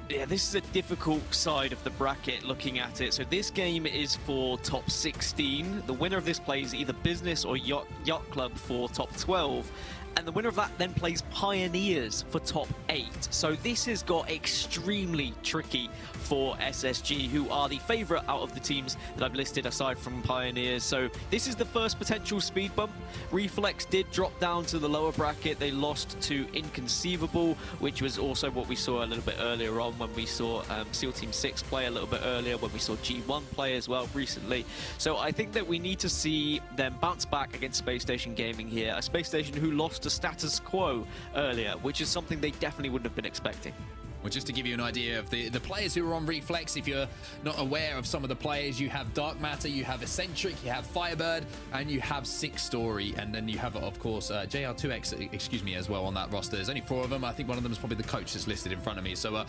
Yeah, this is a difficult side of the bracket looking at it. So this game is for top 16. The winner of this plays either Business or Yacht Club for top 12. And the winner of that then plays Pioneers for top 8. So this has got extremely tricky for SSG, who are the favourite out of the teams that I've listed aside from Pioneers. So this is the first potential speed bump. Reflex did drop down to the lower bracket. They lost to Inconceivable, which was also what we saw a little bit earlier on when we saw SEAL Team 6 play a little bit earlier, when we saw G1 play as well recently. So I think that we need to see them bounce back against Space Station Gaming here. A Space Station who lost to Status Quo earlier, which is something they definitely wouldn't have been expecting. Well, just to give you an idea of the players who are on Reflex, if you're not aware of some of the players, you have Dark Matter, you have Eccentric, you have Firebird, and you have Six Story, and then you have, of course, JR2X, excuse me, as well on that roster. There's only 4 of them. I think one of them is probably the coach that's listed in front of me. So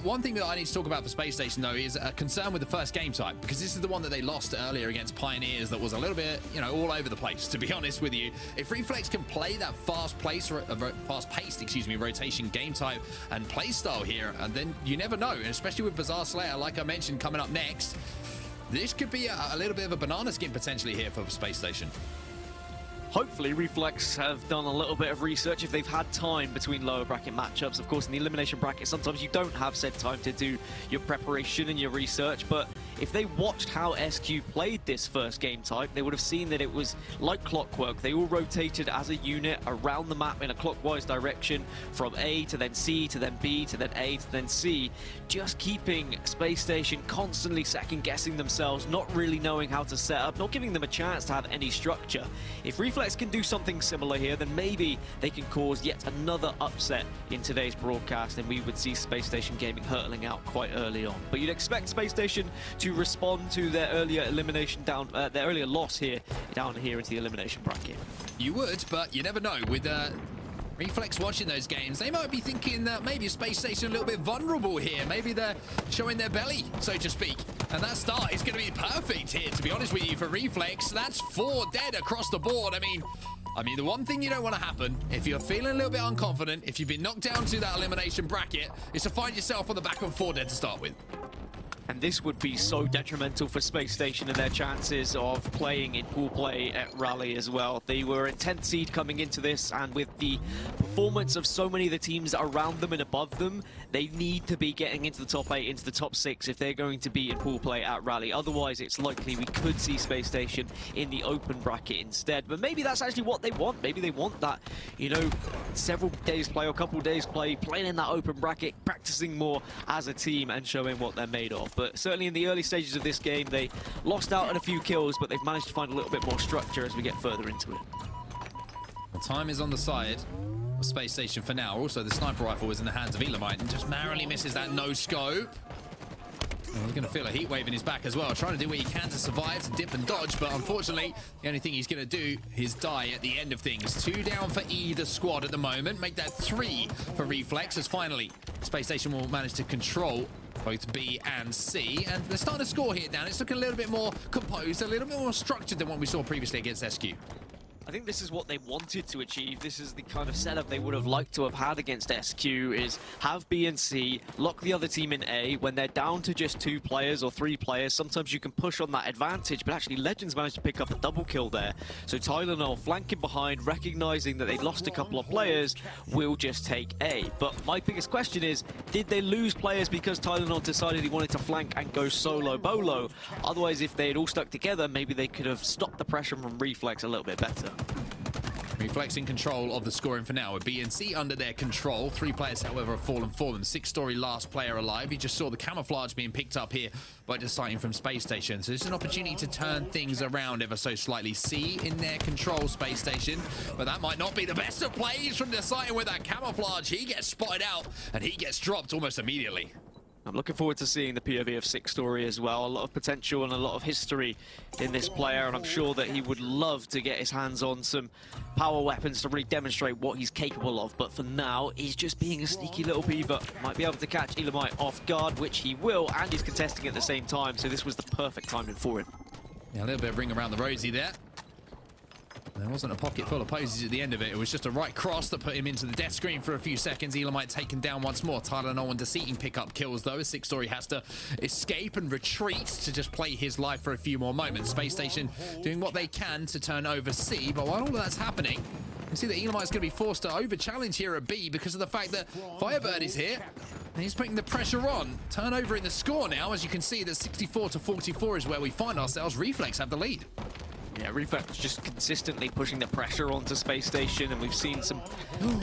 one thing that I need to talk about for Space Station, though, is a concern with the first game type, because this is the one that they lost earlier against Pioneers that was a little bit, you know, all over the place, to be honest with you. If Reflex can play that fast-paced, rotation game type and play style here, and then you never know, and especially with Bizarre Slayer, like I mentioned, coming up next, this could be a little bit of a banana skin potentially here for Space Station. Hopefully Reflex have done a little bit of research if they've had time between lower bracket matchups. Of course, in the elimination bracket, sometimes you don't have said time to do your preparation and your research, but if they watched how SQ played this first game type, they would have seen that it was like clockwork. They all rotated as a unit around the map in a clockwise direction, from A to then C to then B to then A to then C, just keeping Space Station constantly second-guessing themselves, not really knowing how to set up, not giving them a chance to have any structure. If Reflex can do something similar here, then maybe they can cause yet another upset in today's broadcast, and we would see Space Station Gaming hurtling out quite early on. But you'd expect Space Station to respond to their earlier elimination their earlier loss here down here into the elimination bracket. You would, but you never know. With Reflex watching those games, they might be thinking that maybe Space Station a little bit vulnerable here. Maybe they're showing their belly, so to speak. And that start is going to be perfect here, to be honest with you, for Reflex. That's 4 dead across the board. I mean, the one thing you don't want to happen, if you're feeling a little bit unconfident, if you've been knocked down to that elimination bracket, is to find yourself on the back of 4 dead to start with. And this would be so detrimental for Space Station and their chances of playing in pool play at Raleigh as well. They were a 10th seed coming into this, and with the performance of so many of the teams around them and above them, they need to be getting into the top 8, into the top 6 if they're going to be in pool play at Raleigh. Otherwise, it's likely we could see Space Station in the open bracket instead. But maybe that's actually what they want. Maybe they want that, you know, several days play or a couple days play, playing in that open bracket, practicing more as a team and showing what they're made of. But certainly in the early stages of this game, they lost out on a few kills, but they've managed to find a little bit more structure as we get further into it. Well, time is on the side of Space Station for now. Also, the sniper rifle is in the hands of Elamite and just narrowly misses that no-scope. Well, he's going to feel a heat wave in his back as well, trying to do what he can to survive, to dip and dodge, but unfortunately, the only thing he's going to do is die at the end of things. 2 down for either squad at the moment. Make that 3 for Reflex, as finally Space Station will manage to control both B and C, and they're starting to score here down. It's looking a little bit more composed, a little bit more structured than what we saw previously against SQ. I think this is what they wanted to achieve. This is the kind of setup they would have liked to have had against SQ, is have B and C, lock the other team in A. When they're down to just 2 players or 3 players, sometimes you can push on that advantage, but actually Legends managed to pick up a double kill there. So Tylenol flanking behind, recognizing that they lost a couple of players, will just take A. But my biggest question is, did they lose players because Tylenol decided he wanted to flank and go solo bolo? Otherwise, if they had all stuck together, maybe they could have stopped the pressure from Reflex a little bit better. Reflex in control of the scoring for now, with B and C under their control. 3 players, however, have fallen for them. 6-story last player alive. You just saw the camouflage being picked up here by Deciding from Space Station. So it's an opportunity to turn things around ever so slightly. C in their control, Space Station, but that might not be the best of plays from Deciding with that camouflage. He gets spotted out and he gets dropped almost immediately. I'm looking forward to seeing the POV of 6-story as well. A lot of potential and a lot of history in this player, and I'm sure that he would love to get his hands on some power weapons to really demonstrate what he's capable of. But for now, he's just being a sneaky little beaver. Might be able to catch Elamite off guard, which he will, and he's contesting at the same time, so this was the perfect timing for him. Yeah, a little bit of ring around the rosy there. There wasn't a pocket full of posies at the end of it. It was just a right cross that put him into the death screen for a few seconds. Elamite taken down once more. Tyler Nolan Deceiving pick up kills, though, as 6-story has to escape and retreat to just play his life for a few more moments. Space Station doing what they can to turn over C, but while all of that's happening, you see that Elamite's going to be forced to over-challenge here at B because of the fact that Firebird is here. And he's putting the pressure on. Turnover in the score now. As you can see, that 64-44 is where we find ourselves. Reflex have the lead. Yeah, Reflex just consistently pushing the pressure onto Space Station, and we've seen some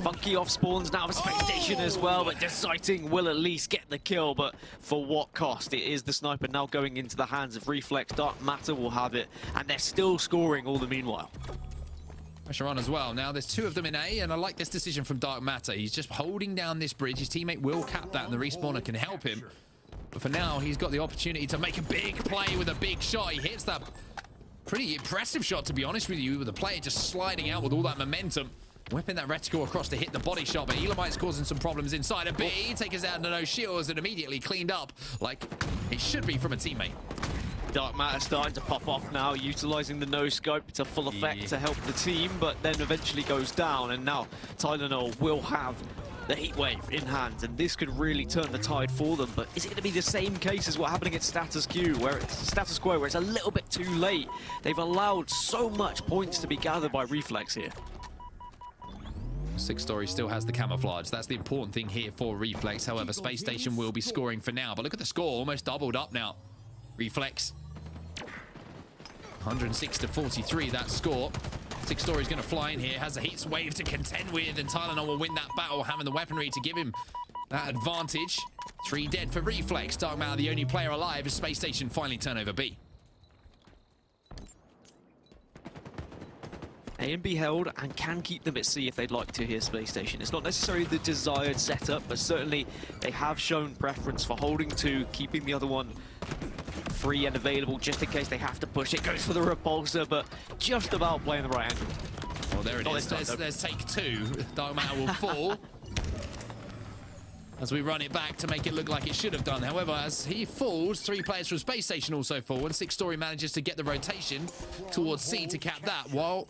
funky off spawns now for Space Station as well, but Deciding will at least get the kill, but for what cost? It is the sniper now going into the hands of Reflex. Dark Matter will have it, and they're still scoring all the meanwhile. Pressure on as well. Now there's 2 of them in A, and I like this decision from Dark Matter. He's just holding down this bridge. His teammate will cap that, and the respawner can help him. But for now, he's got the opportunity to make a big play with a big shot. He hits that pretty impressive shot, to be honest with you, with the player just sliding out with all that momentum. Whipping that reticle across to hit the body shot, but Elamite's causing some problems inside of B. Take us out to no shields and immediately cleaned up like it should be from a teammate. Dark Matter starting to pop off now, utilizing the no-scope to full effect to help the team, but then eventually goes down, and now Tylenol will have the heat wave in hand, and this could really turn the tide for them. But is it going to be the same case as what happened against Status Quo, where it's a little bit too late? They've allowed so much points to be gathered by Reflex here. 6-story still has the camouflage. That's the important thing here for Reflex. However, Space Station will be scoring for now. But look at the score, almost doubled up now. Reflex 106-43, that score. 6-story's going to fly in here, has a heat wave to contend with, and Tylenol will win that battle, having the weaponry to give him that advantage. 3 dead for Reflex. Dark Matter, the only player alive, as Space Station finally turn over B. A and B held and can keep them at C if they'd like to here, Space Station. It's not necessarily the desired setup, but certainly they have shown preference for holding 2, keeping the other one free and available just in case they have to push it. Goes for the repulsor, but just about playing the right angle. Well, there it is. There's take 2. Dark Matter will fall as we run it back to make it look like it should have done. However, as he falls, 3 players from Space Station also fall, and 6-story manages to get the rotation towards C to cap that, while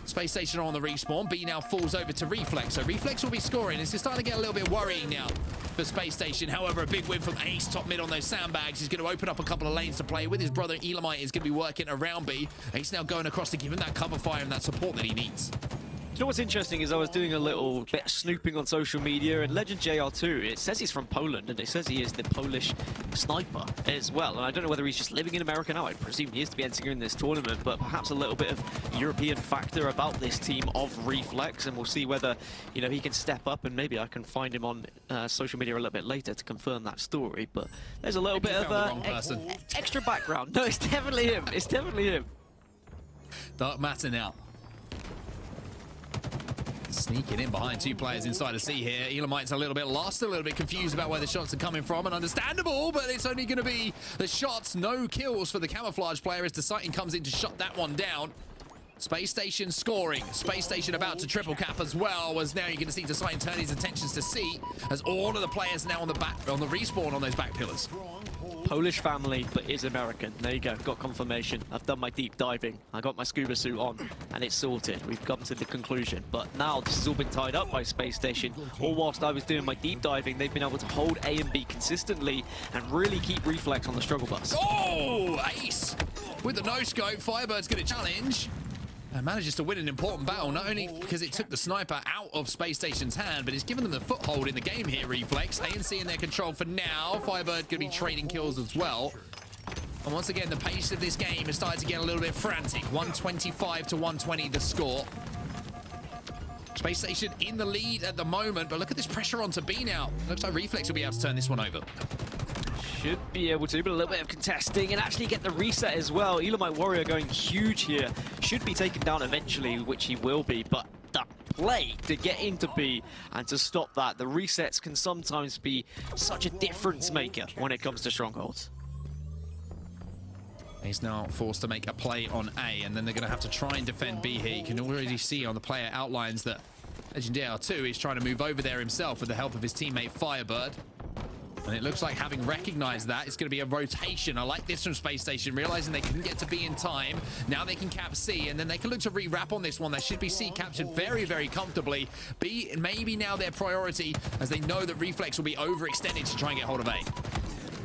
Space Station are on the respawn. B now falls over to Reflex, so Reflex will be scoring. It's starting to get a little bit worrying now for Space Station. However, a big win from Ace, top mid on those sandbags. He's going to open up a couple of lanes to play with. His brother Elamite is going to be working around B. Ace now going across to give him that cover fire and that support that he needs. You know what's interesting is I was doing a little bit of snooping on social media, and Legend JR2, it says he's from Poland, and it says he is the Polish sniper as well. And I don't know whether he's just living in America now. I presume he is to be entering this tournament, but perhaps a little bit of European factor about this team of Reflex, and we'll see whether, you know, he can step up, and maybe I can find him on social media a little bit later to confirm that story. But there's a little bit of extra background. No, it's definitely him. It's definitely him. Dark Matter now. Sneaking in behind 2 players inside of C here. Elamite's a little bit lost, a little bit confused about where the shots are coming from, and understandable, but it's only going to be the shots, no kills for the camouflage player as Deciding comes in to shut that one down. Space Station scoring. Space Station about to triple cap as well, as now you're going to see Deciding turn his attentions to C, as all of the players now on the respawn on those back pillars. Polish family, but is American. There you go, got confirmation. I've done my deep diving. I got my scuba suit on, and it's sorted. We've come to the conclusion. But now this has all been tied up by Space Station. All whilst I was doing my deep diving, they've been able to hold A and B consistently and really keep Reflex on the struggle bus. Oh, Ace! With the no-scope, Firebird's going to challenge. And manages to win an important battle, not only because it took the sniper out of Space Station's hand, but it's given them the foothold in the game here, Reflex. ANC in their control for now. Firebird going to be trading kills as well. And once again, the pace of this game has started to get a little bit frantic. 125 to 120 the score. Space Station in the lead at the moment, but look at this pressure onto B now. Looks like Reflex will be able to turn this one over. Should be able to, but a little bit of contesting and actually get the reset as well. Elamite Warrior going huge here. Should be taken down eventually, which he will be, but that play to get into B and to stop that, the resets can sometimes be such a difference maker when it comes to strongholds. He's now forced to make a play on A, and then they're going to have to try and defend B here. You can already see on the player outlines that Legendary 2 is trying to move over there himself with the help of his teammate Firebird. And it looks like, having recognized that, it's going to be a rotation. I like this from Space Station, realizing they couldn't get to B in time. Now they can cap C, and then they can look to re-wrap on this one. They should be C captured very, very comfortably. B maybe now their priority, as they know that Reflex will be overextended to try and get hold of A.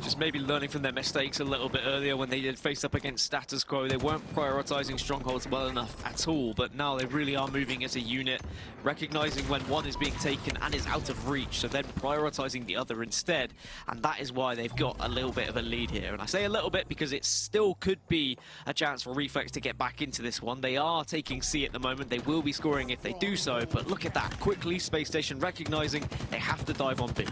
Just maybe learning from their mistakes a little bit earlier when they did face up against status quo. They weren't prioritizing strongholds well enough at all, but now they really are moving as a unit, recognizing when one is being taken and is out of reach, so then prioritizing the other instead, and that is why they've got a little bit of a lead here. And I say a little bit because it still could be a chance for Reflex to get back into this one. They are taking C at the moment. They will be scoring if they do so, but look at that. Quickly, Space Station recognizing they have to dive on B.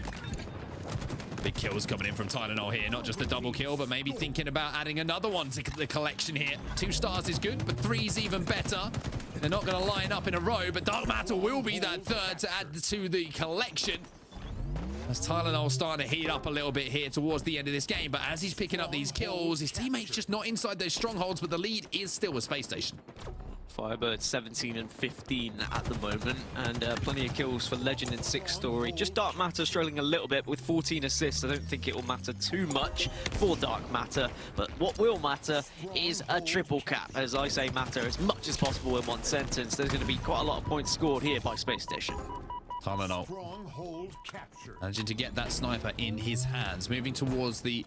Big kills coming in from Tylenol here, not just the double kill, but maybe thinking about adding another one to the collection here. 2 stars is good, but 3's even better. They're not going to line up in a row, but Dark Matter will be that third to add to the collection. As Tylenol starting to heat up a little bit here towards the end of this game, but as he's picking up these kills, his teammates just not inside those strongholds, but the lead is still with Space Station. Firebird 17 and 15 at the moment, and plenty of kills for Legend and 6 Story. Just Dark Matter struggling a little bit with 14 assists. I don't think it will matter too much for Dark Matter, but what will matter is a triple cap. As I say matter as much as possible in one sentence. There's going to be quite a lot of points scored here by Space Station. Tylenol managing to get that sniper in his hands, moving towards the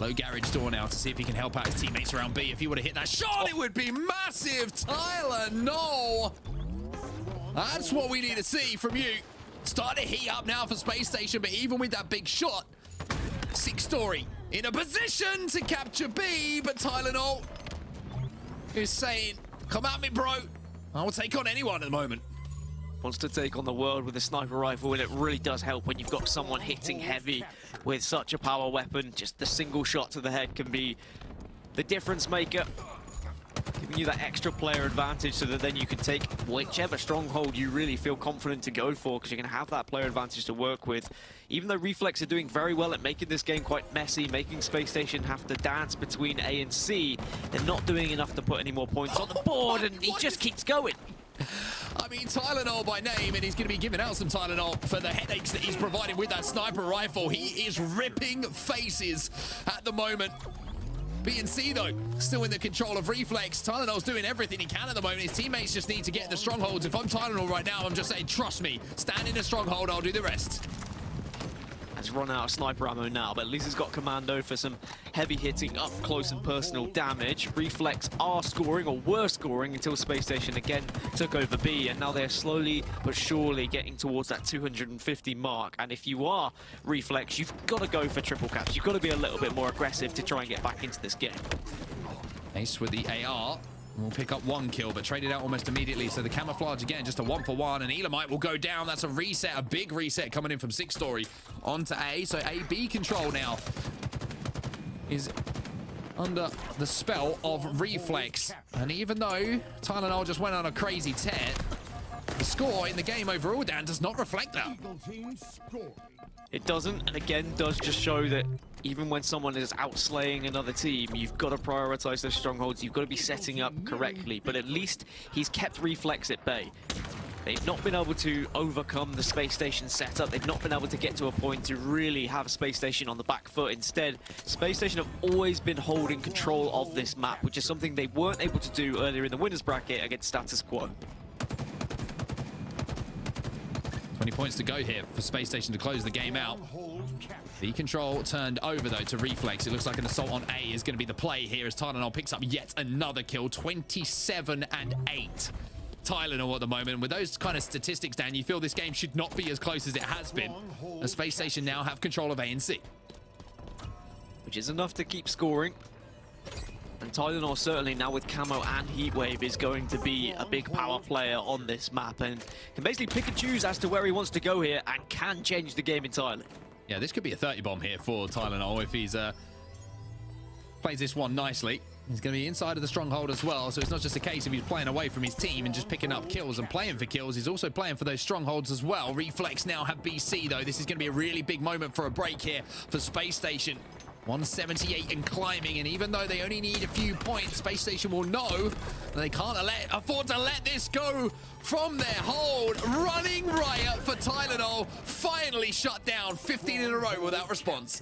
low garage door now to see if he can help out his teammates around B. If he would have hit that shot, it would be massive. Tylenol, that's what we need to see from you. Start to heat up now for Space Station, but even with that big shot, 6 Story in a position to capture B, but Tylenol is saying, come at me, bro. I will take on anyone at the moment. Wants to take on the world with a sniper rifle, and it really does help when you've got someone hitting heavy with such a power weapon. Just the single shot to the head can be the difference maker, giving you that extra player advantage so that then you can take whichever stronghold you really feel confident to go for, because you're going to have that player advantage to work with. Even though Reflex are doing very well at making this game quite messy, making Space Station have to dance between A and C, they're not doing enough to put any more points on the board, and he just keeps going. I mean, Tylenol by name, and he's going to be giving out some Tylenol for the headaches that he's providing with that sniper rifle. He is ripping faces at the moment. B and C, though, still in the control of Reflex. Tylenol's doing everything he can at the moment. His teammates just need to get in the strongholds. If I'm Tylenol right now, I'm just saying, trust me, stand in the stronghold, I'll do the rest. Has run out of sniper ammo now, but at least he's got Commando for some heavy hitting up close and personal damage. Reflex are scoring, or were scoring, until Space Station again took over B, and now they're slowly but surely getting towards that 250 mark. And if you are Reflex, you've got to go for triple caps. You've got to be a little bit more aggressive to try and get back into this game. Ace with the AR. We'll pick up 1 kill, but trade it out almost immediately. So the camouflage again, just a 1-for-1, and Elamite will go down. That's a reset, a big reset coming in from 6 Story onto A. So A-B control now is under the spell of Reflex. And even though Tylenol just went on a crazy tear, the score in the game overall, Dan, does not reflect that. It doesn't, and again, does just show that even when someone is outslaying another team, you've got to prioritize those strongholds. You've got to be setting up correctly, but at least he's kept Reflex at bay. They've not been able to overcome the Space Station setup. They've not been able to get to a point to really have Space Station on the back foot. Instead, Space Station have always been holding control of this map, which is something they weren't able to do earlier in the winners bracket against status quo. 20 points to go here for Space Station to close the game out. The control turned over, though, to Reflex. It looks like an assault on A is going to be the play here as Tylenol picks up yet another kill. 27 and 8. Tylenol at the moment. With those kind of statistics, Dan, you feel this game should not be as close as it has been. The Space Station now have control of A and C. Which is enough to keep scoring. And Tylenol certainly now with Camo and Heatwave is going to be a big power player on this map and can basically pick and choose as to where he wants to go here and can change the game entirely. Yeah, this could be a 30 bomb here for Tylenol if he's plays this one nicely. He's going to be inside of the stronghold as well, so it's not just a case of he's playing away from his team and just picking up kills and playing for kills. He's also playing for those strongholds as well. Reflex now have BC, though. This is going to be a really big moment for a break here for Space Station. 178 and climbing, and even though they only need a few points, Space Station will know that they can't afford to let this go from their hold. Running riot for Tylenol, finally shut down 15 in a row without response.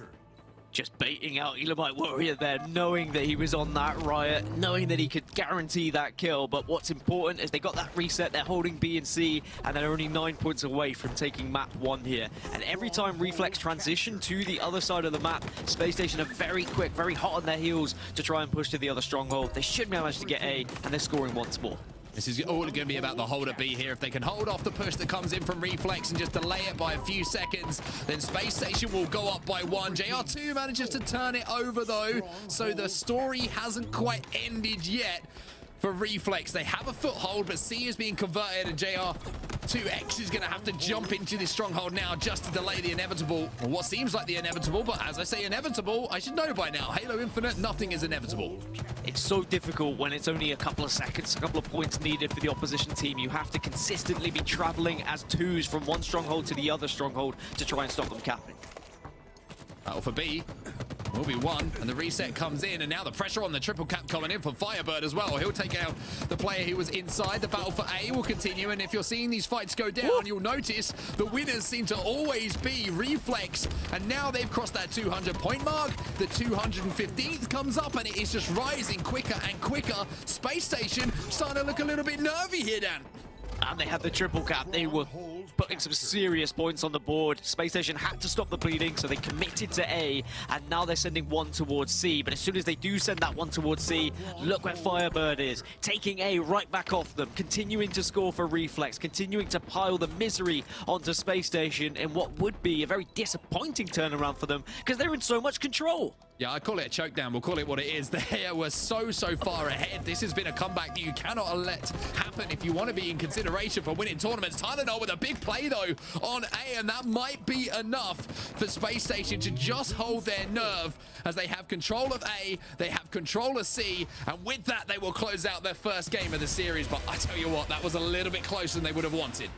Just baiting out Elamite Warrior there, knowing that he was on that riot, knowing that he could guarantee that kill. But what's important is they got that reset, they're holding B and C, and they're only 9 points away from taking map 1 here. And every time Reflex transition to the other side of the map, Space Station are very quick, very hot on their heels to try and push to the other stronghold. They should manage to get A, and they're scoring once more. This is all going to be about the hold at B here. If they can hold off the push that comes in from Reflex and just delay it by a few seconds, then Space Station will go up by 1. JR2 manages to turn it over, though, so the story hasn't quite ended yet for Reflex. They have a foothold, but C is being converted, and JR2X is going to have to jump into this stronghold now just to delay the inevitable, or what seems like the inevitable, but as I say inevitable, I should know by now. Halo Infinite, nothing is inevitable. It's so difficult when it's only a couple of seconds, a couple of points needed for the opposition team. You have to consistently be traveling as twos from one stronghold to the other stronghold to try and stop them capping. Battle for B will be 1, and the reset comes in, and now the pressure on the triple cap coming in for Firebird as well. He'll take out the player who was inside. The battle for A will continue, and if you're seeing these fights go down, you'll notice the winners seem to always be Reflex, and now they've crossed that 200 point mark. The 215th comes up, and it is just rising quicker and quicker. Space Station starting to look a little bit nervy here, Dan. And they had the triple cap. They were putting some serious points on the board. Space Station had to stop the bleeding, so they committed to A, and now they're sending 1 towards C. But as soon as they do send that 1 towards C, look where Firebird is, taking A right back off them, continuing to score for Reflex, continuing to pile the misery onto Space Station in what would be a very disappointing turnaround for them, because they're in so much control. Yeah, I call it a choke down. We'll call it what it is. They were so far ahead. This has been a comeback that you cannot let happen if you want to be in consideration for winning tournaments. Tylenol with a big play, though, on A, and that might be enough for Space Station to just hold their nerve as they have control of A, they have control of C, and with that, they will close out their first game of the series. But I tell you what, that was a little bit closer than they would have wanted.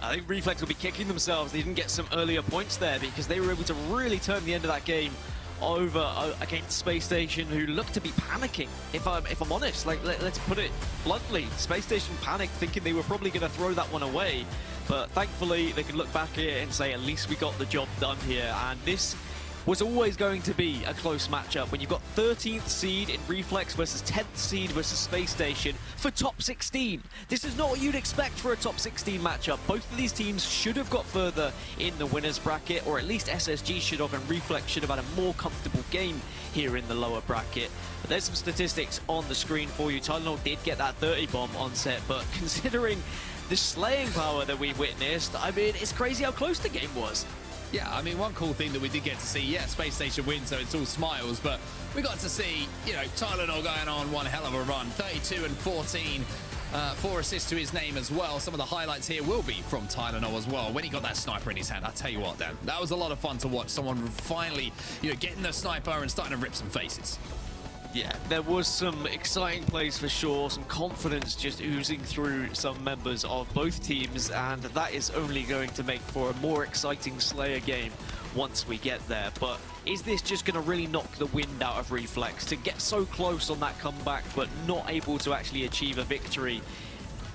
I think Reflex will be kicking themselves. They didn't get some earlier points there because they were able to really turn the end of that game over against Space Station, who looked to be panicking. If I'm honest, like let's put it bluntly, Space Station panicked, thinking they were probably going to throw that one away. But thankfully, they could look back here and say, at least we got the job done here. And this was always going to be a close matchup when you've got 13th seed in Reflex versus 10th seed versus Space Station for top 16. This is not what you'd expect for a top 16 matchup. Both of these teams should have got further in the winners bracket, or at least SSG should have, and Reflex should have had a more comfortable game here in the lower bracket. But there's some statistics on the screen for you. Tylenol did get that 30 bomb on set, but considering the slaying power that we witnessed, I mean, it's crazy how close the game was. Yeah, I mean, one cool thing that we did get to see, yeah, Space Station wins, so it's all smiles, but we got to see, you know, Tylenol going on one hell of a run. 32 and 14, 4 assists to his name as well. Some of the highlights here will be from Tylenol as well. When he got that sniper in his hand, I tell you what, Dan, that was a lot of fun to watch. Someone finally, you know, getting the sniper and starting to rip some faces. Yeah, there was some exciting plays for sure, some confidence just oozing through some members of both teams, and that is only going to make for a more exciting Slayer game once we get there. But is this just going to really knock the wind out of Reflex to get so close on that comeback but not able to actually achieve a victory?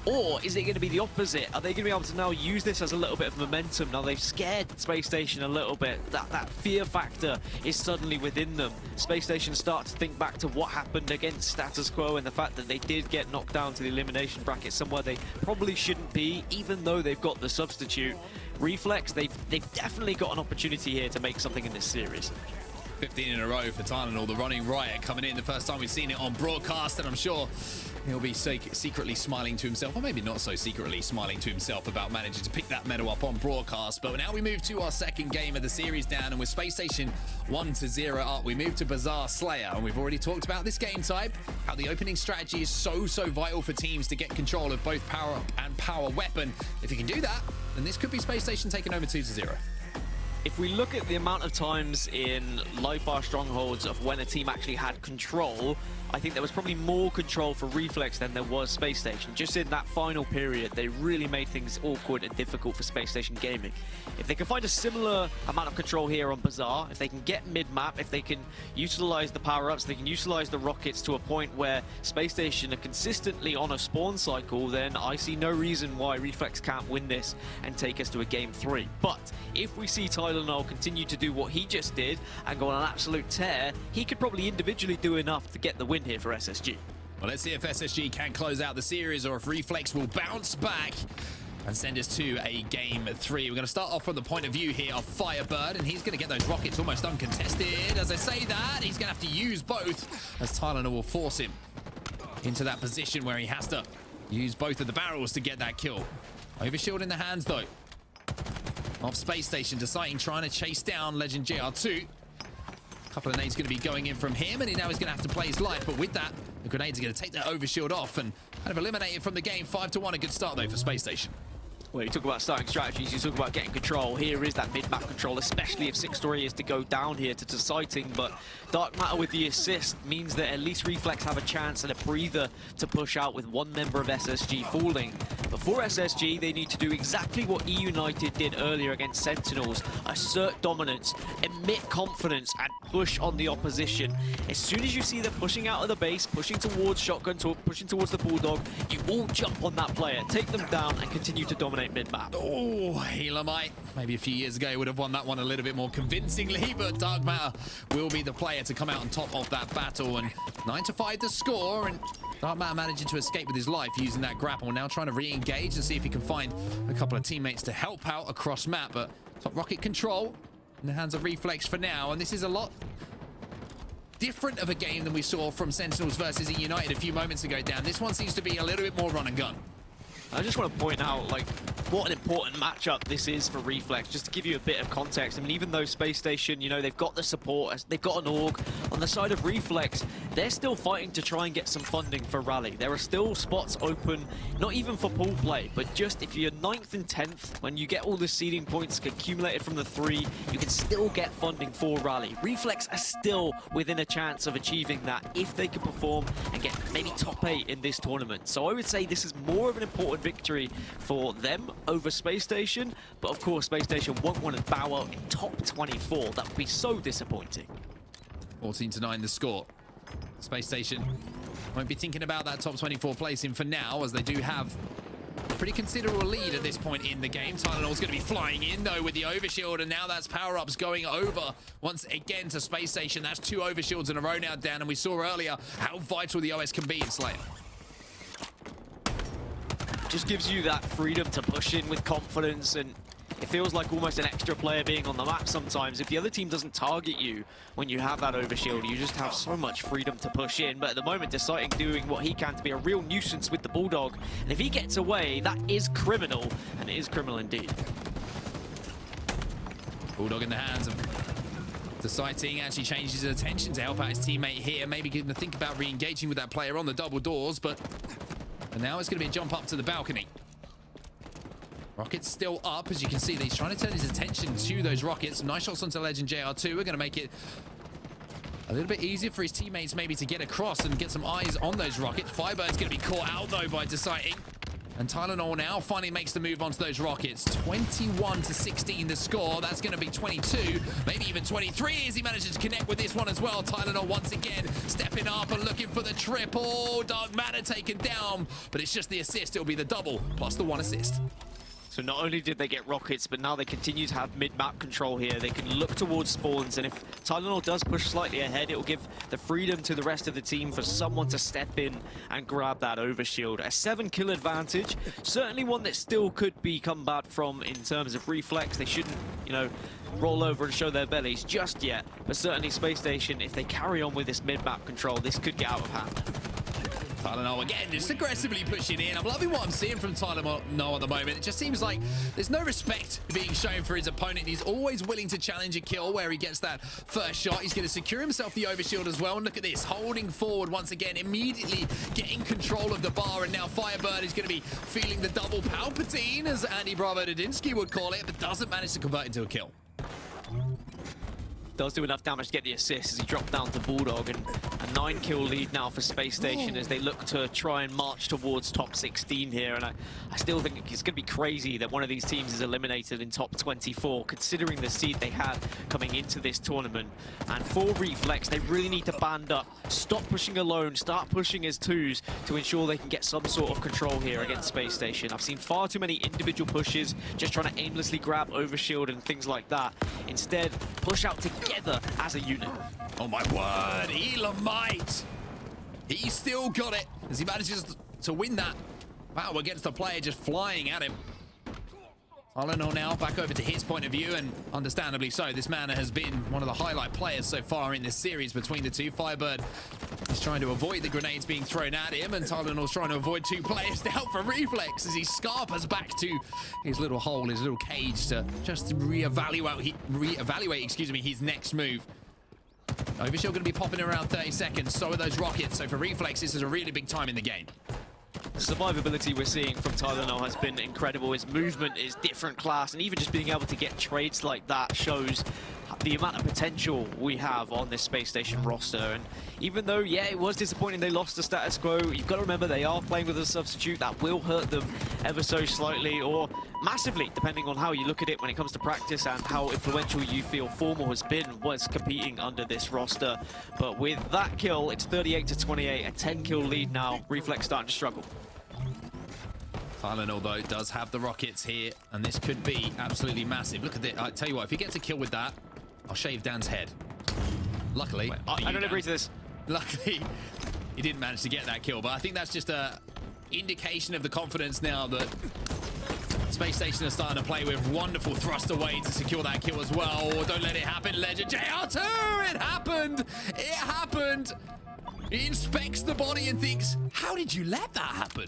Or is it going to be the opposite? Are they going to be able to now use this as a little bit of momentum? Now they've scared Space Station a little bit. That fear factor is suddenly within them. Space Station start to think back to what happened against Status Quo and the fact that they did get knocked down to the elimination bracket somewhere they probably shouldn't be, even though they've got the substitute. Reflex, they've definitely got an opportunity here to make something in this series. 15 in a row for Tylenol, the running riot coming in. The first time we've seen it on broadcast, and I'm sure he'll be secretly smiling to himself, or maybe not so secretly smiling to himself about managing to pick that medal up on broadcast. But now we move to our second game of the series, Dan, and with Space Station 1-0 up, we move to Bazaar Slayer. And we've already talked about this game type, how the opening strategy is so vital for teams to get control of both power up and power weapon. If you can do that, then this could be Space Station taking over 2-0. If we look at the amount of times in live fire strongholds of when a team actually had control, I think there was probably more control for Reflex than there was Space Station. Just in that final period, they really made things awkward and difficult for Space Station Gaming. If they can find a similar amount of control here on Bazaar, if they can get mid-map, if they can utilize the power-ups, they can utilize the rockets to a point where Space Station are consistently on a spawn cycle, then I see no reason why Reflex can't win this and take us to a game 3. But if we see Tylenol continue to do what he just did and go on an absolute tear, he could probably individually do enough to get the win here for SSG. Well, let's see if SSG can close out the series or if Reflex will bounce back and send us to a game 3. We're going to start off from the point of view here of Firebird, and he's going to get those rockets almost uncontested. As I say that, he's going to have to use both, as Tylenol will force him into that position where he has to use both of the barrels to get that kill. Overshield in the hands, though, of Space Station, deciding trying to chase down Legend JR2. A couple of nades going to be going in from him, and he now is going to have to play his life. But with that, the grenades are going to take that overshield off and kind of eliminate it from the game. 5-1, a good start, though, for Space Station. Well, you talk about starting strategies, you talk about getting control. Here is that mid-map control, especially if 6 Story is to go down here to sighting. But Dark Matter with the assist means that at least Reflex have a chance and a breather to push out with one member of SSG falling. But for SSG, they need to do exactly what E United did earlier against Sentinels. Assert dominance, emit confidence, and push on the opposition. As soon as you see them pushing out of the base, pushing towards Shotgun, pushing towards the Bulldog, you all jump on that player, take them down, and continue to dominate mid-map. Oh, Elamite. Maybe a few years ago he would have won that one a little bit more convincingly, but Dark Matter will be the player to come out on top of that battle. And 9-5 the score, and Dark Matter managing to escape with his life using that grapple. Now trying to re-engage and see if he can find a couple of teammates to help out across map, but top rocket control in the hands of Reflex for now, and this is a lot different of a game than we saw from Sentinels versus E United a few moments ago, Dan. This one seems to be a little bit more run and gun. I just want to point out, like, what an important matchup this is for Reflex, just to give you a bit of context. I mean, even though Space Station, you know, they've got the support, they've got an org, on the side of Reflex, they're still fighting to try and get some funding for Raleigh. There are still spots open, not even for pool play, but just if you're 9th and 10th, when you get all the seeding points accumulated from the 3, you can still get funding for Raleigh. Reflex are still within a chance of achieving that if they can perform and get maybe top 8 in this tournament. So I would say this is more of an important victory for them over Space Station, but of course Space Station won't want to bow out in top 24. That would be so disappointing. 14-9 the score. Space Station won't be thinking about that top 24 placing for now, as they do have a pretty considerable lead at this point in the game. Tylenol's going to be flying in though with the overshield, and now that's power-ups going over once again to Space Station. That's 2 overshields in a row now, Dan, and we saw earlier how vital the OS can be in Slayer. Just gives you that freedom to push in with confidence, and it feels like almost an extra player being on the map sometimes. If the other team doesn't target you when you have that overshield, you just have so much freedom to push in. But at the moment, Deciding doing what he can to be a real nuisance with the Bulldog. And if he gets away, that is criminal, and it is criminal indeed. Bulldog in the hands of Deciding actually changes his attention to help out his teammate here. Maybe going to think about re-engaging with that player on the double doors, but and now it's going to be a jump up to the balcony. Rockets still up, as you can see. He's trying to turn his attention to those rockets. Nice shots onto Legend JR2. We're going to make it a little bit easier for his teammates maybe to get across and get some eyes on those rockets. Firebird's going to be caught out, though, by Deciding. And Tylenol now finally makes the move onto those rockets. 21-16 the score. That's going to be 22, maybe even 23 as he manages to connect with this one as well. Tylenol once again stepping up and looking for the triple. Dark Matter taken down, but it's just the assist. It'll be the double plus the 1 assist. So not only did they get rockets, but now they continue to have mid-map control here. They can look towards spawns, and if Tylenol does push slightly ahead, it will give the freedom to the rest of the team for someone to step in and grab that overshield. A 7-kill advantage, certainly one that still could be come back from in terms of reflex. They shouldn't, you know, roll over and show their bellies just yet, but certainly Space Station, if they carry on with this mid-map control, this could get out of hand. Tylenol again, just aggressively pushing in. I'm loving what I'm seeing from Tylenol at the moment. It just seems like there's no respect being shown for his opponent. He's always willing to challenge a kill where he gets that first shot. He's going to secure himself the overshield as well. And look at this, holding forward once again, immediately getting control of the bar. And now Firebird is going to be feeling the double Palpatine, as Andy Bravo Dadinsky would call it, but doesn't manage to convert into a kill. Does do enough damage to get the assist as he dropped down to Bulldog, and a 9-kill lead now for Space Station as they look to try and march towards top 16 here. And I still think it's going to be crazy that one of these teams is eliminated in top 24, considering the seed they had coming into this tournament. And for Reflex, they really need to band up, stop pushing alone, start pushing as twos to ensure they can get some sort of control here against Space Station. I've seen far too many individual pushes, just trying to aimlessly grab overshield and things like that. Instead, push out together as a unit. Oh my word, Elamite! He's still got it as he manages to win that battle against the player just flying at him. Tylenol now back over to his point of view, and understandably so. This man has been one of the highlight players so far in this series between the two. Firebird is trying to avoid the grenades being thrown at him, and Tylenol's trying to avoid two players to help for Reflex as he scarpers back to his little hole, his little cage, to just reevaluate, excuse me, his next move. Overshield going to be popping around 30 seconds, so are those rockets. So for Reflex, this is a really big time in the game. The survivability we're seeing from Tylenol has been incredible. His movement is different class, and even just being able to get trades like that shows the amount of potential we have on this Space Station roster. And even though, yeah, it was disappointing they lost the status quo, you've got to remember they are playing with a substitute that will hurt them ever so slightly, or massively, depending on how you look at it when it comes to practice and how influential you feel Formal has been was competing under this roster. But with that kill, it's 38-28, a 10-kill lead now. Reflex starting to struggle. Tylenol, though, does have the rockets here, and this could be absolutely massive. Look at it. I tell you what, if he gets a kill with that, I'll shave Dan's head. Luckily... Wait, I don't agree to this. Luckily, he didn't manage to get that kill, but I think that's just a indication of the confidence now that Space Station is starting to play with. Wonderful thrust away to secure that kill as well. Don't let it happen, Legend. JR2! It happened! It happened! He inspects the body and thinks, how did you let that happen?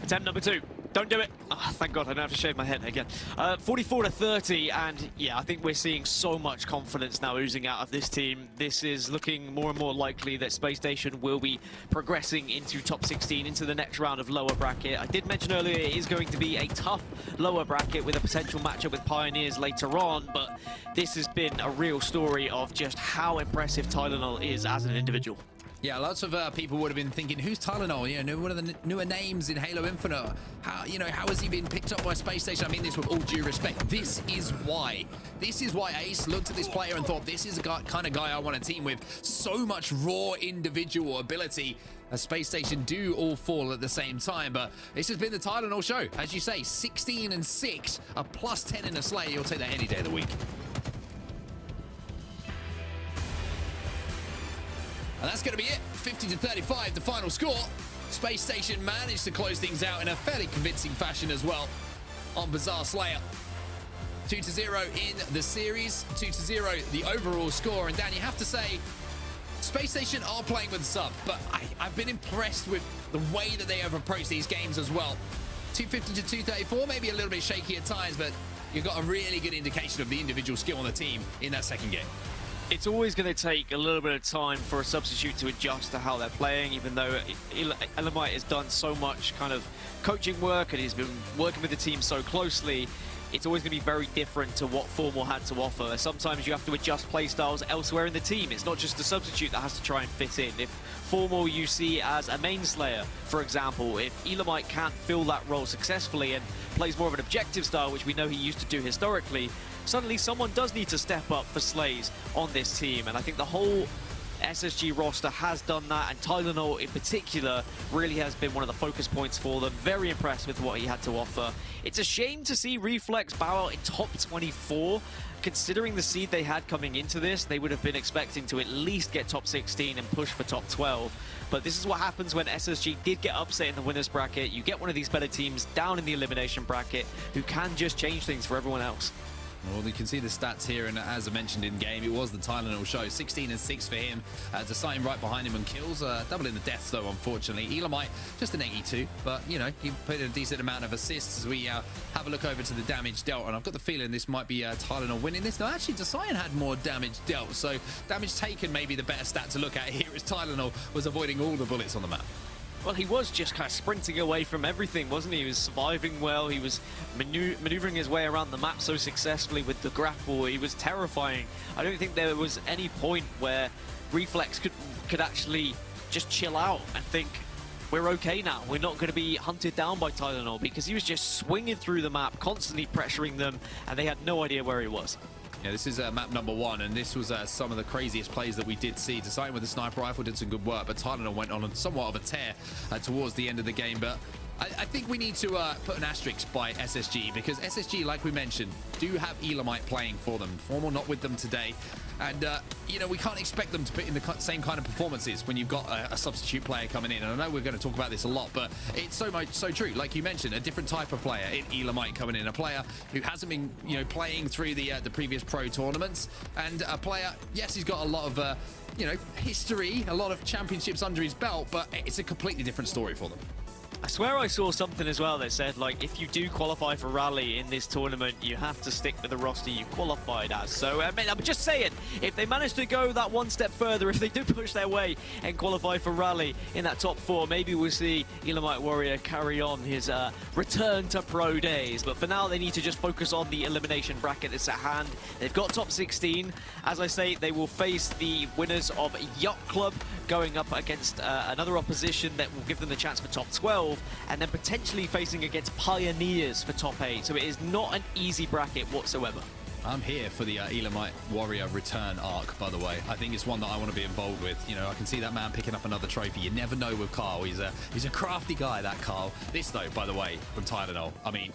Attempt number 2. Don't do it. Oh, thank God, I don't have to shave my head again. 44-30, and yeah, I think we're seeing so much confidence now oozing out of this team. This is looking more and more likely that Space Station will be progressing into top 16, into the next round of lower bracket. I did mention earlier it is going to be a tough lower bracket with a potential matchup with Pioneers later on, but this has been a real story of just how impressive Tylenol is as an individual. Yeah, lots of people would have been thinking, who's Tylenol? You know, one of the newer names in Halo Infinite. How has he been picked up by Space Station? I mean this with all due respect. This is why. This is why Ace looked at this player and thought, this is the kind of guy I want to team with. So much raw individual ability. As Space Station do all fall at the same time, but this has been the Tylenol show. As you say, 16-6, a +10 in a Slayer. You'll take that any day of the week. And that's going to be it. 50-35, the final score. Space Station managed to close things out in a fairly convincing fashion as well on Bizarre Slayer. 2-0 in the series, 2-0 the overall score. And Dan, you have to say, Space Station are playing with the sub, but I've been impressed with the way that they have approached these games as well. 250-234, maybe a little bit shaky at times, but you've got a really good indication of the individual skill on the team in that second game. It's always going to take a little bit of time for a substitute to adjust to how they're playing, even though Elamite has done so much kind of coaching work and he's been working with the team so closely. It's always going to be very different to what Formal had to offer. Sometimes you have to adjust playstyles elsewhere in the team. It's not just the substitute that has to try and fit in. If Formal you see as a main slayer, for example, if Elamite can't fill that role successfully and plays more of an objective style, which we know he used to do historically, suddenly someone does need to step up for slays on this team. And I think the whole SSG roster has done that, and Tylenol in particular really has been one of the focus points for them. Very impressed with what he had to offer. It's a shame to see Reflex bow out in top 24. Considering the seed they had coming into this, they would have been expecting to at least get top 16 and push for top 12. But this is what happens when SSG did get upset in the winners bracket. You get one of these better teams down in the elimination bracket who can just change things for everyone else. Well, you can see the stats here, and as I mentioned in game, it was the Tylenol show. 16 and 6 for him. Deciding right behind him on kills, doubling the deaths though, unfortunately. Elamite just an 82, but you know, he put in a decent amount of assists as we have a look over to the damage dealt, and I've got the feeling this might be Tylenol winning this. No, actually, Desayan had more damage dealt, so damage taken may be the better stat to look at here, as Tylenol was avoiding all the bullets on the map. Well, he was just kind of sprinting away from everything, wasn't he? He was surviving well. He was maneuvering his way around the map so successfully with the grapple. He was terrifying. I don't think there was any point where Reflex could actually just chill out and think, we're okay now. We're not going to be hunted down by Tylenol, because he was just swinging through the map, constantly pressuring them, and they had no idea where he was. Yeah, this is map number 1, and this was some of the craziest plays that we did see. Desayan with the sniper rifle did some good work, but Tylenol went on somewhat of a tear towards the end of the game. But I think we need to put an asterisk by SSG, because SSG, like we mentioned, do have Elamite playing for them. Formal not with them today. And, you know, we can't expect them to put in the same kind of performances when you've got a substitute player coming in. And I know we're going to talk about this a lot, but it's so true. Like you mentioned, a different type of player in Elamite coming in. A player who hasn't been, you know, playing through the previous pro tournaments. And a player, yes, he's got a lot of, you know, history, a lot of championships under his belt, but it's a completely different story for them. I swear I saw something as well that said, like, if you do qualify for Raleigh in this tournament, you have to stick with the roster you qualified as. So, I mean, I'm just saying, if they manage to go that one step further, if they do push their way and qualify for Raleigh in that top 4, maybe we'll see Elamite Warrior carry on his return to pro days. But for now, they need to just focus on the elimination bracket that's at hand. They've got top 16. As I say, they will face the winners of Yacht Club, going up against another opposition that will give them the chance for top 12, and then potentially facing against Pioneers for top 8. So it is not an easy bracket whatsoever. I'm here for the Elamite Warrior return arc, by the way. I think it's one that I want to be involved with. You know, I can see that man picking up another trophy. You never know with Carl. He's a crafty guy, that Carl. This, though, by the way, from Tylenol, I mean,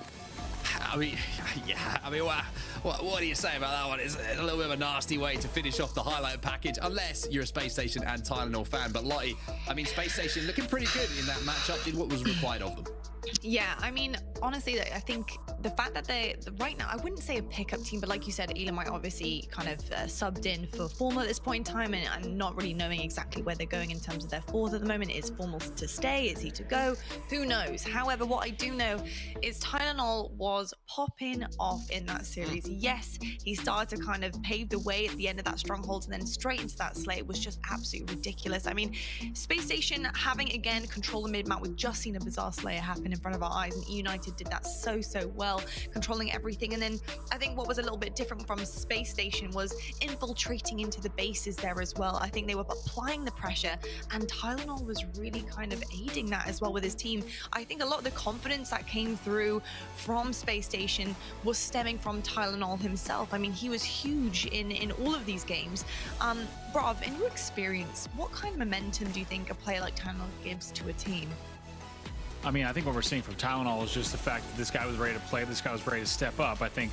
yeah, I mean, what do you say about that one? It's a little bit of a nasty way to finish off the highlight package, unless you're a Space Station and Tylenol fan. But Lottie, I mean, Space Station looking pretty good in that matchup, did what was required of them. Yeah, I mean, honestly, I think the fact that they right now, I wouldn't say a pickup team, but like you said, Elamite obviously kind of subbed in for Formal at this point in time, and not really knowing exactly where they're going in terms of their fourth at the moment. Is Formal to stay? Is he to go? Who knows? However, what I do know is Tylenol was popping off in that series. Yes, he started to kind of pave the way at the end of that stronghold, and then straight into that slate was just absolutely ridiculous. I mean, Space Station having again control the mid-map. We've just seen a Bizarre Slayer happen in front of our eyes, and United did that so well, controlling everything. And then I think what was a little bit different from Space Station was infiltrating into the bases there as well. I think they were applying the pressure, and Tylenol was really kind of aiding that as well with his team. I think a lot of the confidence that came through from Space Station was stemming from Tylenol himself. I mean, he was huge in all of these games. Brav, in your experience, what kind of momentum do you think a player like Tylenol gives to a team? I mean, I think what we're seeing from Tylenol is just the fact that this guy was ready to play, this guy was ready to step up. I think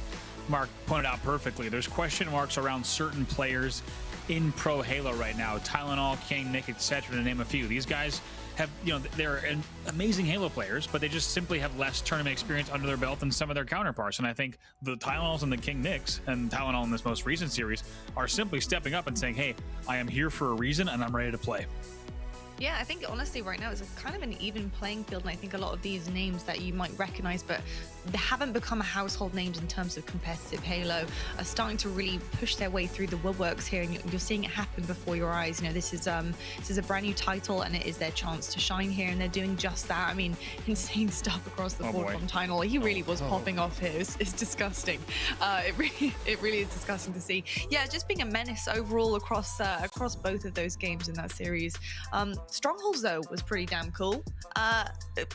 Mark pointed out perfectly, there's question marks around certain players in Pro Halo right now. Tylenol, King, Nick, etc., to name a few. These guys have, you know, they're amazing Halo players, but they just simply have less tournament experience under their belt than some of their counterparts. And I think the Tylenols and the King Nicks, and Tylenol in this most recent series, are simply stepping up and saying, hey, I am here for a reason and I'm ready to play. Yeah, I think honestly right now it's kind of an even playing field, and I think a lot of these names that you might recognize but they haven't become household names in terms of competitive Halo are starting to really push their way through the woodworks here, and you're seeing it happen before your eyes. You know, this is a brand new title, and it is their chance to shine here, and they're doing just that. I mean, insane stuff across the board from Tylenol. He really was popping off here. It's disgusting. It really is disgusting to see. Yeah, just being a menace overall across both of those games in that series. Strongholds, though, was pretty damn cool.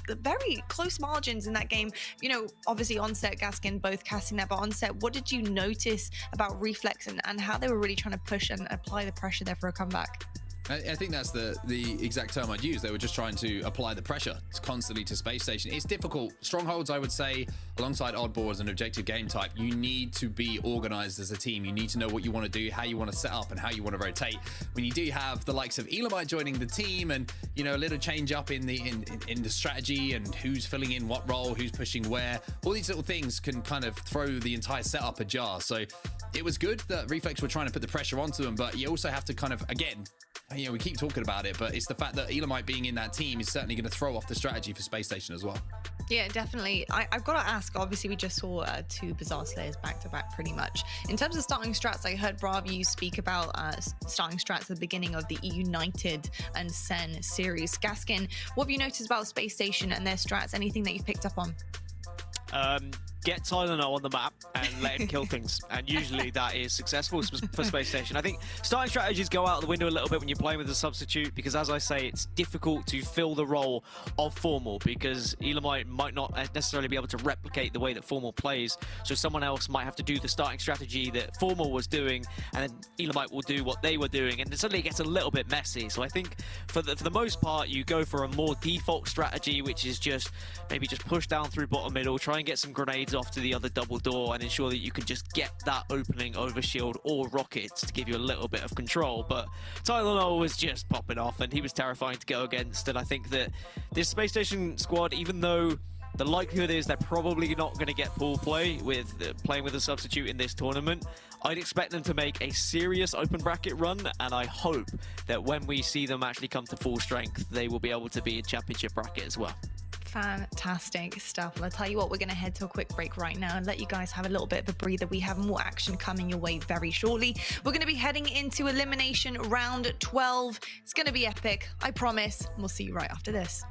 Very close margins in that game. You know, obviously Onset, Gaskin both casting that, but Onset, what did you notice about Reflex and how they were really trying to push and apply the pressure there for a comeback? I think that's the exact term I'd use. They were just trying to apply the pressure constantly to Space Station. It's difficult. Strongholds, I would say, alongside Oddball as an objective game type, you need to be organized as a team. You need to know what you want to do, how you want to set up, and how you want to rotate. When you do have the likes of Elamite joining the team, and a little change up in the strategy and who's filling in what role, who's pushing where, all these little things can kind of throw the entire setup ajar. So it was good that Reflex were trying to put the pressure onto them, but you also have to kind of, again, we keep talking about it, but it's the fact that Elamite being in that team is certainly going to throw off the strategy for Space Station as well. Yeah, definitely. I've got to ask, obviously we just saw 2 Bazaar Slayers back to back pretty much. In terms of starting strats, I heard Brav you speak about starting strats at the beginning of the United and Sen series. Gaskin, what have you noticed about Space Station and their strats? Anything that you've picked up on? Get Tylenol on the map and let him kill things. And usually that is successful for Space Station. I think starting strategies go out the window a little bit when you're playing with a substitute, because as I say, it's difficult to fill the role of Formal, because Elamite might not necessarily be able to replicate the way that Formal plays. So someone else might have to do the starting strategy that Formal was doing, and then Elamite will do what they were doing, and it suddenly gets a little bit messy. So I think for the most part, you go for a more default strategy, which is maybe just push down through bottom middle, try and get some grenades off to the other double door and ensure that you can just get that opening over shield or rockets to give you a little bit of control. But Tylenol was just popping off and he was terrifying to go against, and I think that this Space Station squad, even though the likelihood is they're probably not going to get pool play with playing with a substitute in this tournament, I'd expect them to make a serious open bracket run, and I hope that when we see them actually come to full strength, they will be able to be in championship bracket as well. Fantastic stuff. Well, I'll tell you what, we're going to head to a quick break right now and let you guys have a little bit of a breather. We have more action coming your way very shortly. We're going to be heading into elimination round 12. It's going to be epic, I promise. We'll see you right after this.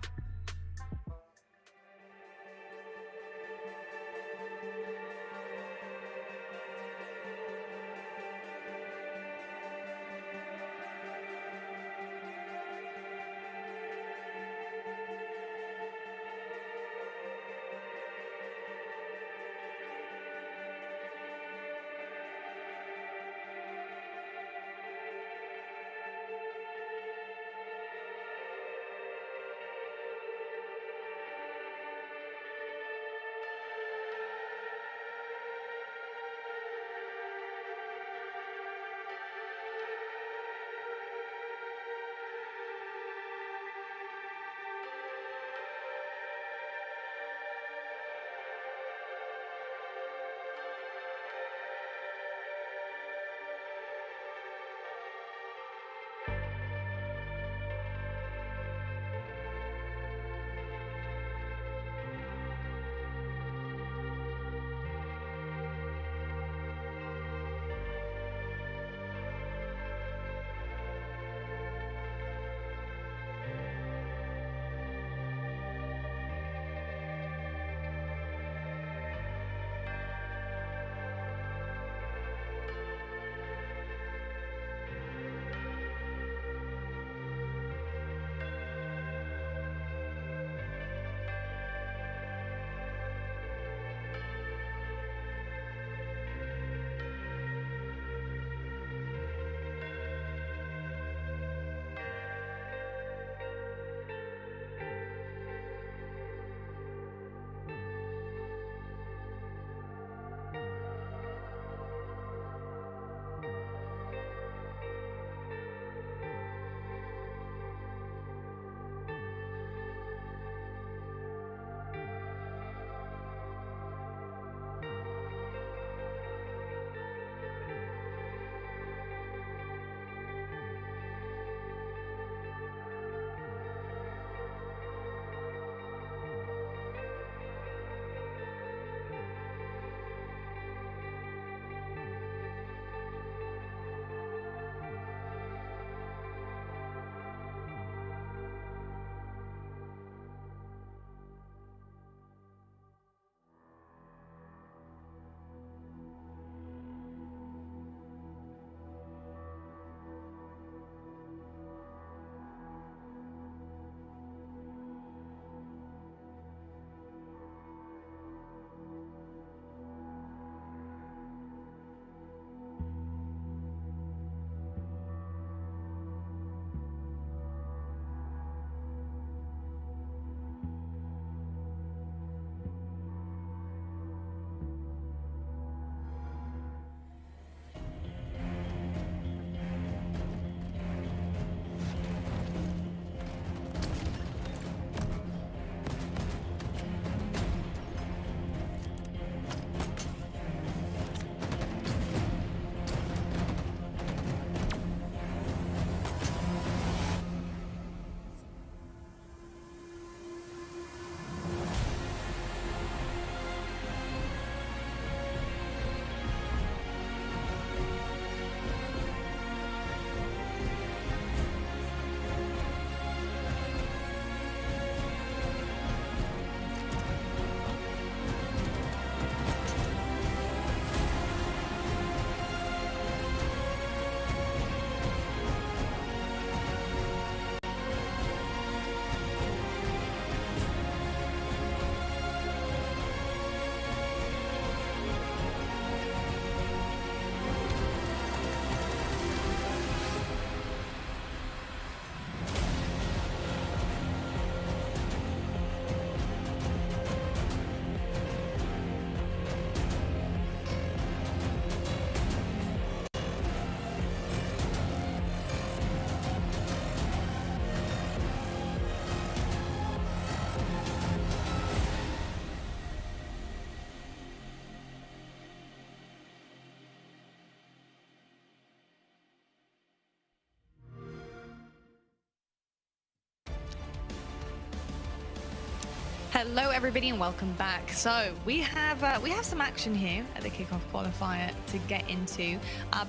Hello everybody and welcome back. So we have some action here at the Kickoff Qualifier to get into,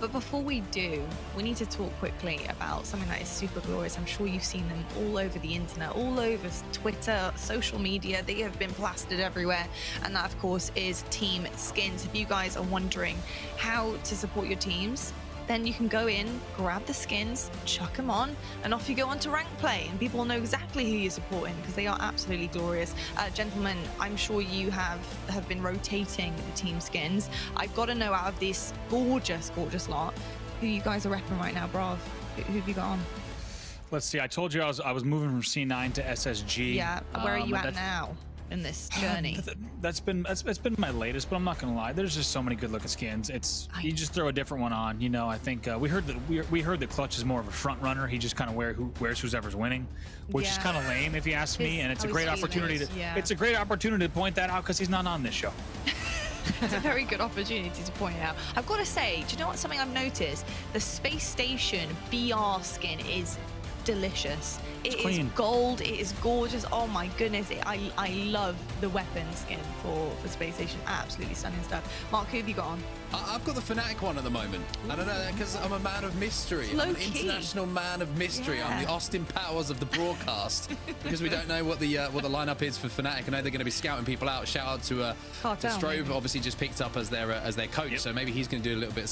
but before we do, we need to talk quickly about something that is super glorious. I'm sure you've seen them all over the internet, all over Twitter, social media. They have been plastered everywhere, and that of course is team skins. If you guys are wondering how to support your teams, then you can go in, grab the skins, chuck them on, and off you go on to rank play, and people will know exactly who you're supporting because they are absolutely glorious. Gentlemen, I'm sure you have been rotating the team skins. I've got to know, out of this gorgeous lot, who you guys are repping right now, Brav. Who have you got on? Let's see. I told you I was moving from C9 to SSG. Yeah. Where are you at now in this journey? That's been my latest, but I'm not gonna lie, there's just so many good looking skins. You just throw a different one on, you know. I think we heard that Clutch is more of a front runner. He just kind of wears whoever's winning, which is kind of lame if you ask me, and it's a great opportunity to point that out because he's not on this show. It's a very good opportunity to point it out. I've got to say, do you know what, something I've noticed? The Space Station BR skin is delicious. It is gold, it is gorgeous. Oh my goodness, I love the weapon skin for Space Station. Absolutely stunning stuff. Mark, who have you got on? I've got the Fnatic one at the moment. I don't know, because I'm a man of mystery. I'm an international man of mystery. Yeah. I'm the Austin Powers of the broadcast, because we don't know what the lineup is for Fnatic. I know they're going to be scouting people out. Shout out to Strobe, obviously just picked up as their coach, so maybe he's going to do a little bit of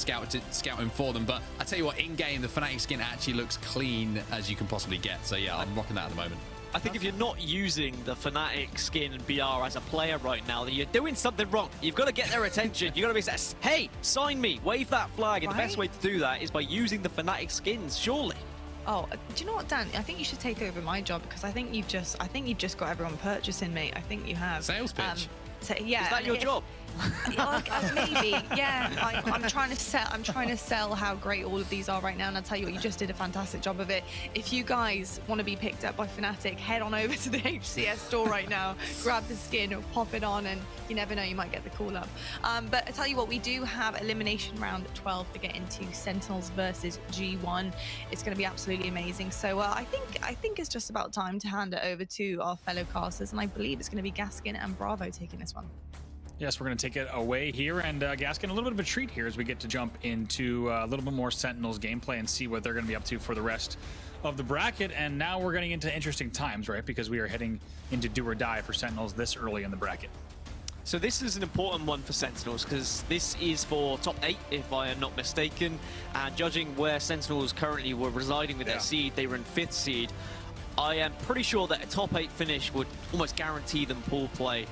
scouting for them. But I tell you what, in game the Fnatic skin actually looks clean as you can possibly get. So yeah, I'm rocking that at the moment. I think if you're not using the Fnatic skin and BR as a player right now, then you're doing something wrong. You've got to get their attention. You've got to be, hey, sign me, wave that flag. And the best way to do that is by using the Fnatic skins, surely. Oh, do you know what, Dan? I think you should take over my job, because I think you've just got everyone purchasing, mate. I think you have. Sales pitch. Yeah. Is that your job? Maybe, yeah. I'm trying to sell how great all of these are right now, and I'll tell you what, you just did a fantastic job of it. If you guys want to be picked up by Fnatic, head on over to the HCS store right now, grab the skin, or pop it on, and you never know, you might get the call up. But I tell you what, we do have elimination round 12 to get into, Sentinels versus G1. It's going to be absolutely amazing. So I think it's just about time to hand it over to our fellow casters, and I believe it's going to be Gaskin and Bravo taking this one. Yes, we're going to take it away here, and Gaskin, a little bit of a treat here as we get to jump into a little bit more Sentinels gameplay and see what they're going to be up to for the rest of the bracket. And now we're getting into interesting times, right? Because we are heading into do or die for Sentinels this early in the bracket. So this is an important one for Sentinels, because this is for top 8, if I am not mistaken. And judging where Sentinels currently were residing with their seed, they were in 5th seed. I am pretty sure that a top 8 finish would almost guarantee them pool play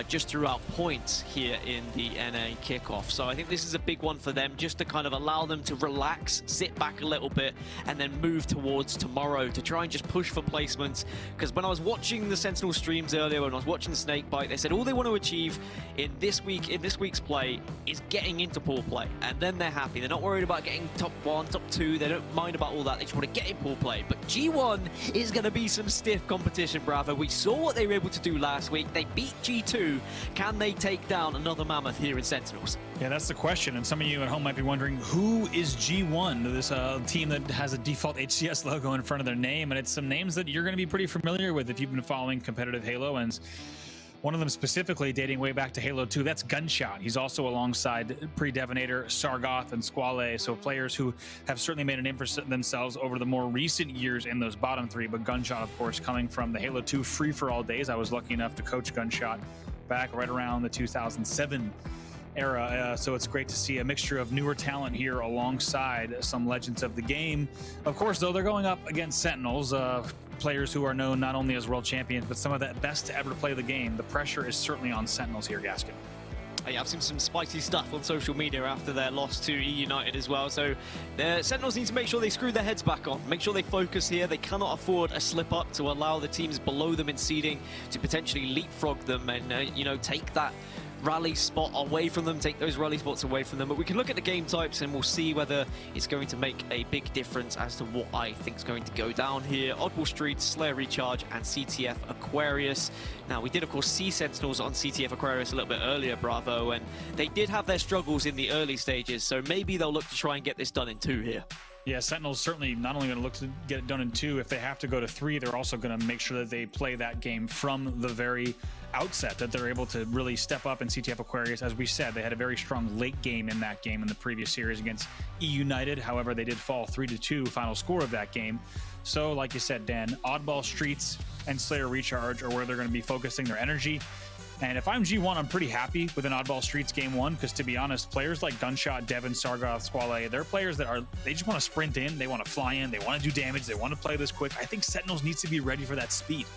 just throughout points here in the NA kickoff. So I think this is a big one for them, just to kind of allow them to relax, sit back a little bit, and then move towards tomorrow to try and just push for placements. Because when I was watching the Sentinel streams earlier, when I was watching the Snakebite, they said all they want to achieve in this week's play is getting into pool play, and then they're happy. They're not worried about getting top 1, top 2. They don't mind about all that. They just want to get in pool play. But G1 is going to be some stiff competition, Bravo. We saw what they were able to do last week. They beat G2. Can they take down another mammoth here in Sentinels? Yeah, that's the question. And some of you at home might be wondering, who is G1? This team that has a default HCS logo in front of their name, and it's some names that you're going to be pretty familiar with if you've been following competitive Halo. And one of them specifically dating way back to Halo 2, that's Gunshot. He's also alongside Pre-Devonator, Sargoth, and Squale, so players who have certainly made a name for themselves over the more recent years in those bottom 3. But Gunshot, of course, coming from the Halo 2 free-for-all days. I was lucky enough to coach Gunshot back right around the 2007 era, so it's great to see a mixture of newer talent here alongside some legends of the game. Of course, though, they're going up against Sentinels, players who are known not only as world champions, but some of the best to ever play the game. The pressure is certainly on Sentinels here, Gaskin. Yeah, I've seen some spicy stuff on social media after their loss to E United as well. So the Sentinels need to make sure they screw their heads back on, make sure they focus here. They cannot afford a slip up to allow the teams below them in seeding to potentially leapfrog them and, you know, take that rally spot away from them, take those rally spots away from them. But we can look at the game types and we'll see whether it's going to make a big difference as to what I think is going to go down here. Oddball Street, Slayer Recharge, and CTF Aquarius. Now, we did, of course, see Sentinels on CTF Aquarius a little bit earlier, Bravo, and they did have their struggles in the early stages, so maybe they'll look to try and get this done in 2 here. Yeah, Sentinels certainly not only going to look to get it done in 2, if they have to go to 3, they're also going to make sure that they play that game from the very outset, that they're able to really step up in CTF Aquarius. As we said, they had a very strong late game in that game in the previous series against E United. However, they did fall 3-2 final score of that game. So like you said, Dan, Oddball Streets and Slayer Recharge are where they're going to be focusing their energy. And if I'm G1, I'm pretty happy with an Oddball Streets game 1, because to be honest, players like Gunshot, Devin, Sargoth, Squale, they're players that they just want to sprint in, they want to fly in, they want to do damage, they want to play this quick. I think Sentinels needs to be ready for that speed.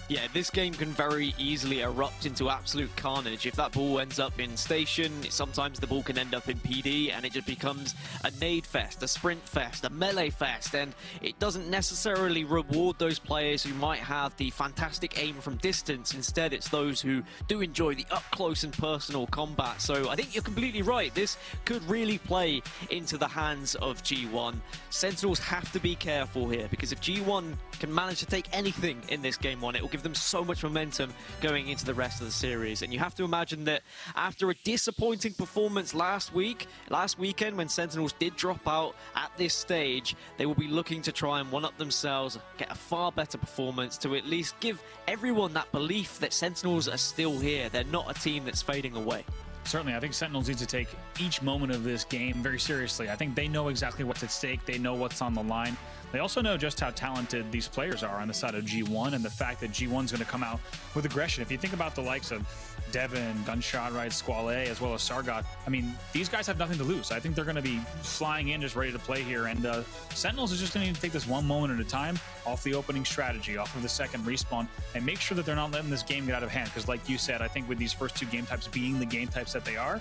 Yeah, this game can very easily erupt into absolute carnage. If that ball ends up in station, sometimes the ball can end up in PD, and it just becomes a nade fest, a sprint fest, a melee fest, and it doesn't necessarily reward those players who might have the fantastic aim from distance. Instead, it's those who do enjoy the up-close and personal combat. So I think you're completely right. This could really play into the hands of G1. Sentinels have to be careful here, because if G1 can manage to take anything in this game 1, it will give them so much momentum going into the rest of the series. And you have to imagine that after a disappointing performance last weekend when Sentinels did drop out at this stage, they will be looking to try and one-up themselves, get a far better performance to at least give everyone that belief that Sentinels are still here. They're not a team that's fading away. Certainly, I think Sentinels need to take each moment of this game very seriously. I think they know exactly what's at stake. They know what's on the line. They also know just how talented these players are on the side of G1, and the fact that G1's going to come out with aggression. If you think about the likes of Devin, Gunshot, right, Squale, as well as Sargoth, I mean, these guys have nothing to lose. I think they're going to be flying in just ready to play here, and Sentinels is just going to need to take this one moment at a time off the opening strategy, off of the second respawn, and make sure that they're not letting this game get out of hand, because like you said, I think with these first 2 game types being the game types that they are,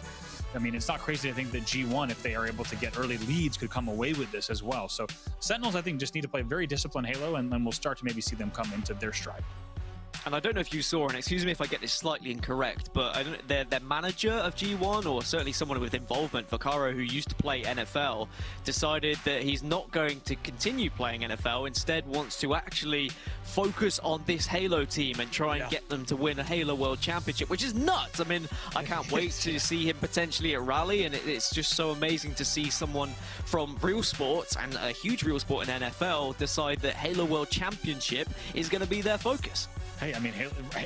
I mean, it's not crazy to think that G1, if they are able to get early leads, could come away with this as well. So Sentinels, I think, just need to play very disciplined Halo, and then we'll start to maybe see them come into their stride. And I don't know if you saw, and excuse me if I get this slightly incorrect, but I don't, their manager of G1, or certainly someone with involvement, Vaccaro, who used to play NFL, decided that he's not going to continue playing NFL, instead wants to actually focus on this Halo team and try and get them to win a Halo World Championship, which is nuts. I mean, I can't wait to see him potentially at Raleigh, and it's just so amazing to see someone from real sports, and a huge real sport in NFL, decide that Halo World Championship is going to be their focus. Hey, I mean,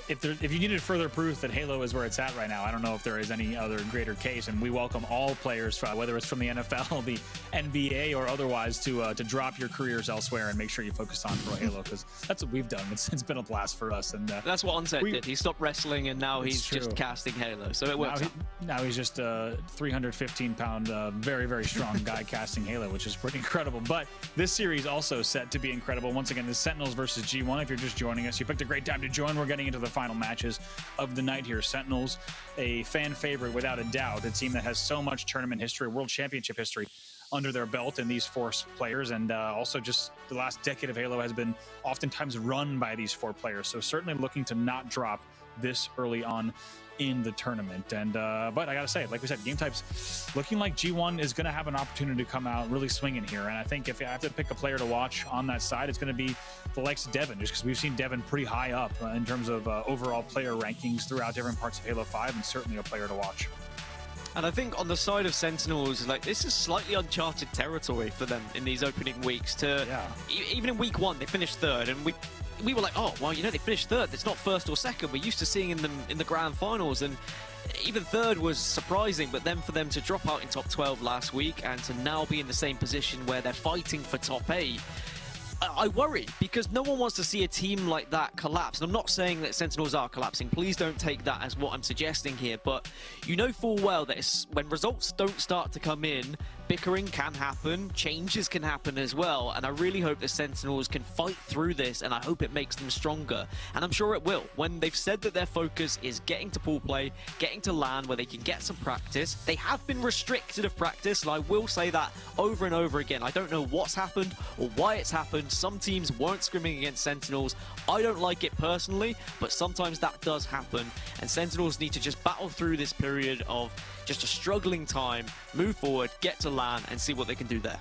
if you needed further proof that Halo is where it's at right now, I don't know if there is any other greater case, and we welcome all players, whether it's from the NFL, the NBA, or otherwise, to drop your careers elsewhere and make sure you focus on Pro Halo, because that's what we've done. It's been a blast for us. And that's what Onset did. He stopped wrestling, and now he's just casting Halo, so it works. Now he's just a 315-pound, very, very strong guy casting Halo, which is pretty incredible. But this series also set to be incredible. Once again, the Sentinels versus G1. If you're just joining us, you picked a great time to join. We're getting into the final matches of the night here. Sentinels, a fan favorite without a doubt, a team that has so much tournament history, world championship history under their belt in these 4 players, and also just the last decade of Halo has been oftentimes run by these 4 players, so certainly looking to not drop this early on in the tournament. And but I gotta say, like we said, game types looking like G1 is gonna have an opportunity to come out really swinging here. And I think if I have to pick a player to watch on that side, it's gonna be the likes of Devin, just because we've seen Devin pretty high up in terms of overall player rankings throughout different parts of Halo 5, and certainly a player to watch. And I think on the side of Sentinels, like, this is slightly uncharted territory for them in these opening weeks. Even in week 1, they finished 3rd, and we were like, oh, well, you know, they finished 3rd. It's not 1st or 2nd. We're used to seeing them in the grand finals, and even 3rd was surprising. But then for them to drop out in top 12 last week and to now be in the same position where they're fighting for top 8, I worry, because no one wants to see a team like that collapse. And I'm not saying that Sentinels are collapsing. Please don't take that as what I'm suggesting here. But you know full well that when results don't start to come in, bickering can happen, changes can happen as well, and I really hope the Sentinels can fight through this, and I hope it makes them stronger, and I'm sure it will. When they've said that their focus is getting to pool play, getting to LAN where they can get some practice, they have been restricted of practice, and I will say that over and over again. I don't know what's happened or why it's happened. Some teams weren't scrimming against Sentinels. I don't like it personally, but sometimes that does happen, and Sentinels need to just battle through this period of just a struggling time, move forward, get to LAN, and see what they can do there.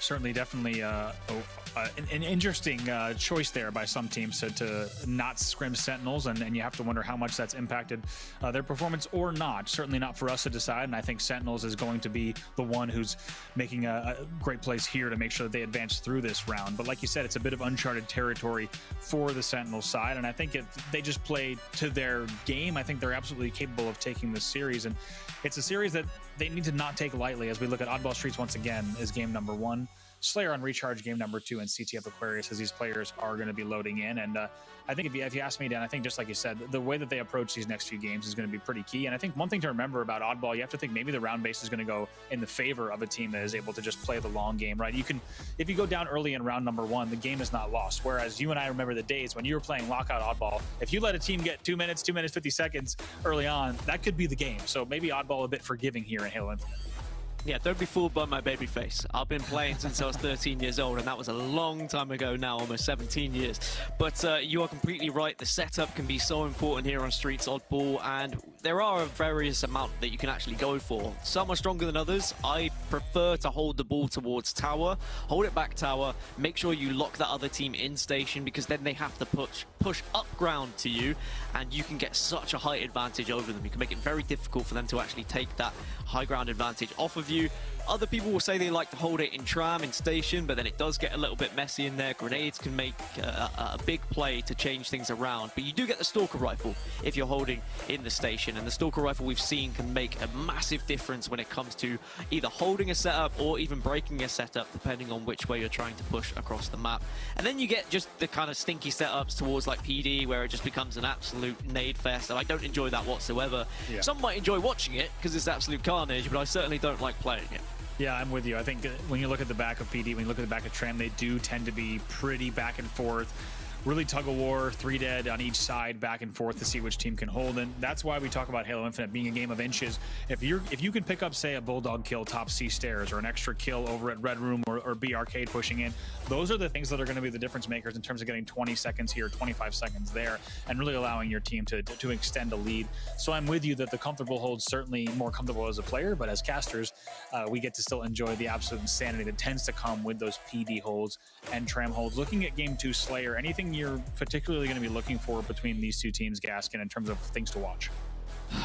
certainly, definitely an interesting choice there by some teams to not scrim Sentinels, and you have to wonder how much that's impacted their performance or not. Certainly not for us to decide, and I think Sentinels is going to be the one who's making a great place here to make sure that they advance through this round. But like you said, it's a bit of uncharted territory for the Sentinels side, and I think if they just play to their game, I think they're absolutely capable of taking this series, and it's a series that they need to not take lightly as we look at Oddball Streets once again as game number 1. Slayer on Recharge game number 2, and CTF Aquarius as these players are going to be loading in. And I think if you ask me, Dan, I think just like you said, the way that they approach these next few games is going to be pretty key. And I think one thing to remember about Oddball, you have to think maybe the round base is going to go in the favor of a team that is able to just play the long game, right? If you go down early in round number 1, the game is not lost. Whereas you and I remember the days when you were playing Lockout Oddball, if you let a team get 2 minutes, 50 seconds early on, that could be the game. So maybe Oddball a bit forgiving here in Halo Infinite. Yeah, don't be fooled by my baby face. I've been playing since I was 13 years old, and that was a long time ago now, almost 17 years. But you are completely right. The setup can be so important here on Streets Oddball, and there are a various amount that you can actually go for. Some are stronger than others. I prefer to hold the ball towards tower, hold it back tower, make sure you lock that other team in station, because then they have to push up ground to you, and you can get such a height advantage over them. You can make it very difficult for them to actually take that high ground advantage off of you. Other people will say they like to hold it in tram, in station, but then it does get a little bit messy in there. Grenades can make a big play to change things around. But you do get the Stalker Rifle if you're holding in the station. And the Stalker Rifle we've seen can make a massive difference when it comes to either holding a setup or even breaking a setup, depending on which way you're trying to push across the map. And then you get just the kind of stinky setups towards like PD, where it just becomes an absolute nade fest. And I don't enjoy that whatsoever. Yeah. Some might enjoy watching it because it's absolute carnage, but I certainly don't like playing it. Yeah, I'm with you. I think when you look at the back of PD, when you look at the back of Tram, they do tend to be pretty back and forth. Really tug of war, 3 dead on each side, back and forth to see which team can hold. And that's why we talk about Halo Infinite being a game of inches. If you can pick up, say, a Bulldog kill top C stairs, or an extra kill over at Red Room or B Arcade pushing in, those are the things that are going to be the difference makers in terms of getting 20 seconds here, 25 seconds there, and really allowing your team to extend a lead. So I'm with you that the comfortable hold's certainly more comfortable as a player, but as casters, we get to still enjoy the absolute insanity that tends to come with those PD holds and Tram holds. Looking at Game 2 Slayer, anything you're particularly going to be looking for between these two teams, Gaskin, in terms of things to watch?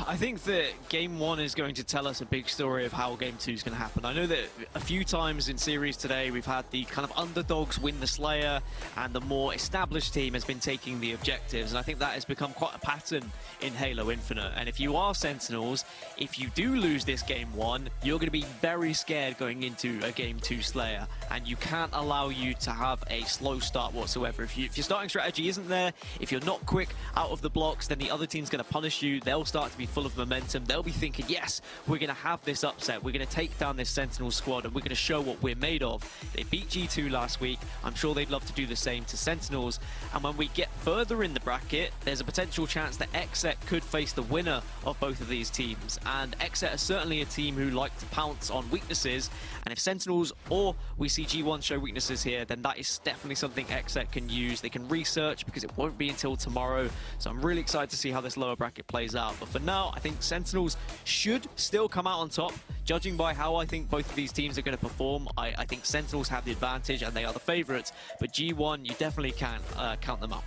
I think that Game 1 is going to tell us a big story of how Game 2 is going to happen. I know that a few times in series today we've had the kind of underdogs win the Slayer, and the more established team has been taking the objectives, and I think that has become quite a pattern in Halo Infinite. And if you are Sentinels, if you do lose this Game 1, you're going to be very scared going into a Game 2 Slayer, and you can't allow you to have a slow start whatsoever. If your starting strategy isn't there, if you're not quick out of the blocks, then the other team's going to punish you. They'll start to be full of momentum. They'll be thinking, yes, we're going to have this upset. We're going to take down this Sentinel squad, and we're going to show what we're made of. They beat G2 last week. I'm sure they'd love to do the same to Sentinels. And when we get further in the bracket, there's a potential chance that XSET could face the winner of both of these teams. And XSET is certainly a team who like to pounce on weaknesses. And if Sentinels or we see G1 show weaknesses here, then that is definitely something XSET can use. They can research, because it won't be until tomorrow. So I'm really excited to see how this lower bracket plays out. But for now, I think Sentinels should still come out on top. Judging by how I think both of these teams are going to perform, I think Sentinels have the advantage and they are the favorites. But G1, you definitely can't count them out.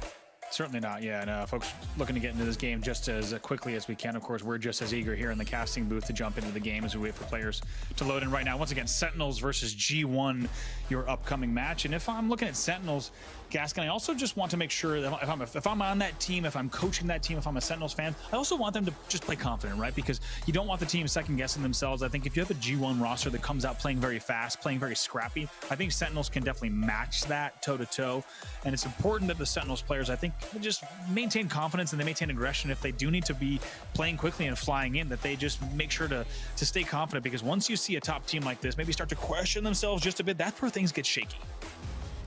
Certainly not, yeah. And folks looking to get into this game just as quickly as we can. Of course, we're just as eager here in the casting booth to jump into the game as we wait for players to load in right now. Once again, Sentinels versus G1, your upcoming match. And if I'm looking at Sentinels, Gaskin, I also just want to make sure that if I'm on that team, if I'm coaching that team, if I'm a Sentinels fan, I also want them to just play confident, right? Because you don't want the team second-guessing themselves. I think if you have a G1 roster that comes out playing very fast, playing very scrappy, I think Sentinels can definitely match that toe-to-toe. And it's important that the Sentinels players, I think, just maintain confidence and they maintain aggression. If they do need to be playing quickly and flying in, that they just make sure to stay confident, because once you see a top team like this maybe start to question themselves just a bit, that's where things get shaky.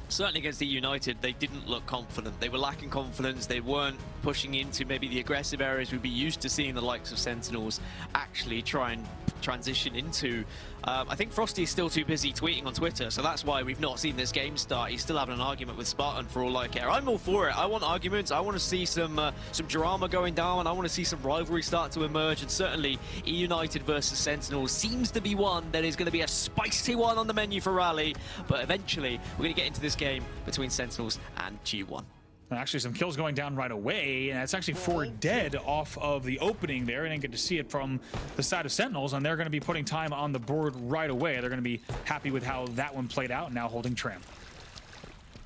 Certainly against the United, they didn't look confident. They were lacking confidence. They weren't pushing into maybe the aggressive areas we'd be used to seeing the likes of Sentinels actually try and transition into. I think Frosty is still too busy tweeting on Twitter, so that's why we've not seen this game start. He's still having an argument with Spartan for all I care. I'm all for it. I want arguments. I want to see some drama going down. I want to see some rivalry start to emerge, and certainly E United versus Sentinels seems to be one that is going to be a spicy one on the menu for Raleigh, but eventually we're going to get into this game between Sentinels and G1. And actually some kills going down right away, and it's actually 4 dead off of the opening there. I didn't get to see it from the side of Sentinels, and they're going to be putting time on the board right away. They're going to be happy with how that one played out, now holding tram.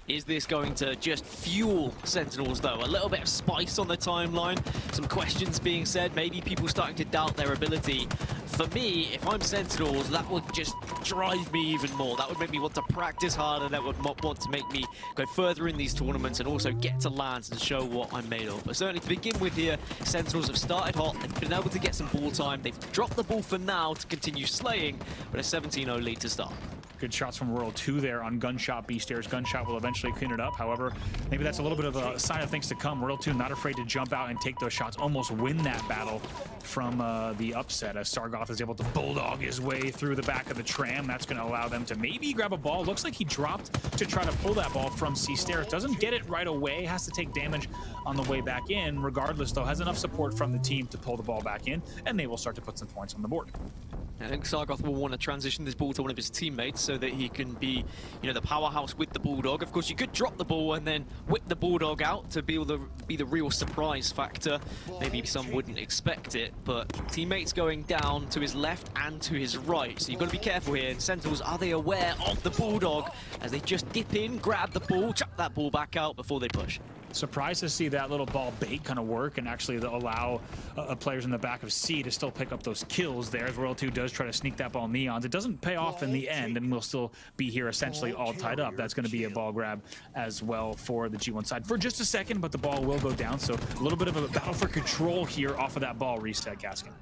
Is this going to just fuel Sentinels, though? A little bit of spice on the timeline, some questions being said, maybe people starting to doubt their ability. For me, if I'm Sentinels, that would just drive me even more. That would make me want to practice harder. That would want to make me go further in these tournaments and also get to lands and show what I'm made of. But certainly to begin with here, Sentinels have started hot. They've been able to get some ball time. They've dropped the ball for now to continue slaying, but a 17-0 lead to start. Good shots from World 2 there on Gunshot. B-Stairs Gunshot will eventually clean it up. However, maybe that's a little bit of a sign of things to come. World 2 not afraid to jump out and take those shots, almost win that battle from the upset as Sargoth is able to bulldog his way through the back of the tram. That's going to allow them to maybe grab a ball. Looks like he dropped to try to pull that ball from C-Stairs. Doesn't get it right away, has to take damage on the way back in. Regardless, though, has enough support from the team to pull the ball back in, and they will start to put some points on the board. I think Sargoth will want to transition this ball to one of his teammates so that he can be, the powerhouse with the Bulldog. Of course, you could drop the ball and then whip the Bulldog out to be the real surprise factor. Maybe some wouldn't expect it, but teammates going down to his left and to his right. So you've got to be careful here. And Sentinels, are they aware of the Bulldog as they just dip in, grab the ball, chuck that ball back out before they push? Surprised to see that little ball bait kind of work and actually allow players in the back of C to still pick up those kills there. As World 2 does try to sneak that ball Neons. It doesn't pay off in the end, and we'll still be here essentially all tied up. That's going to be a ball grab as well for the G1 side for just a second, but the ball will go down. So a little bit of a battle for control here off of that ball reset, Gaskin.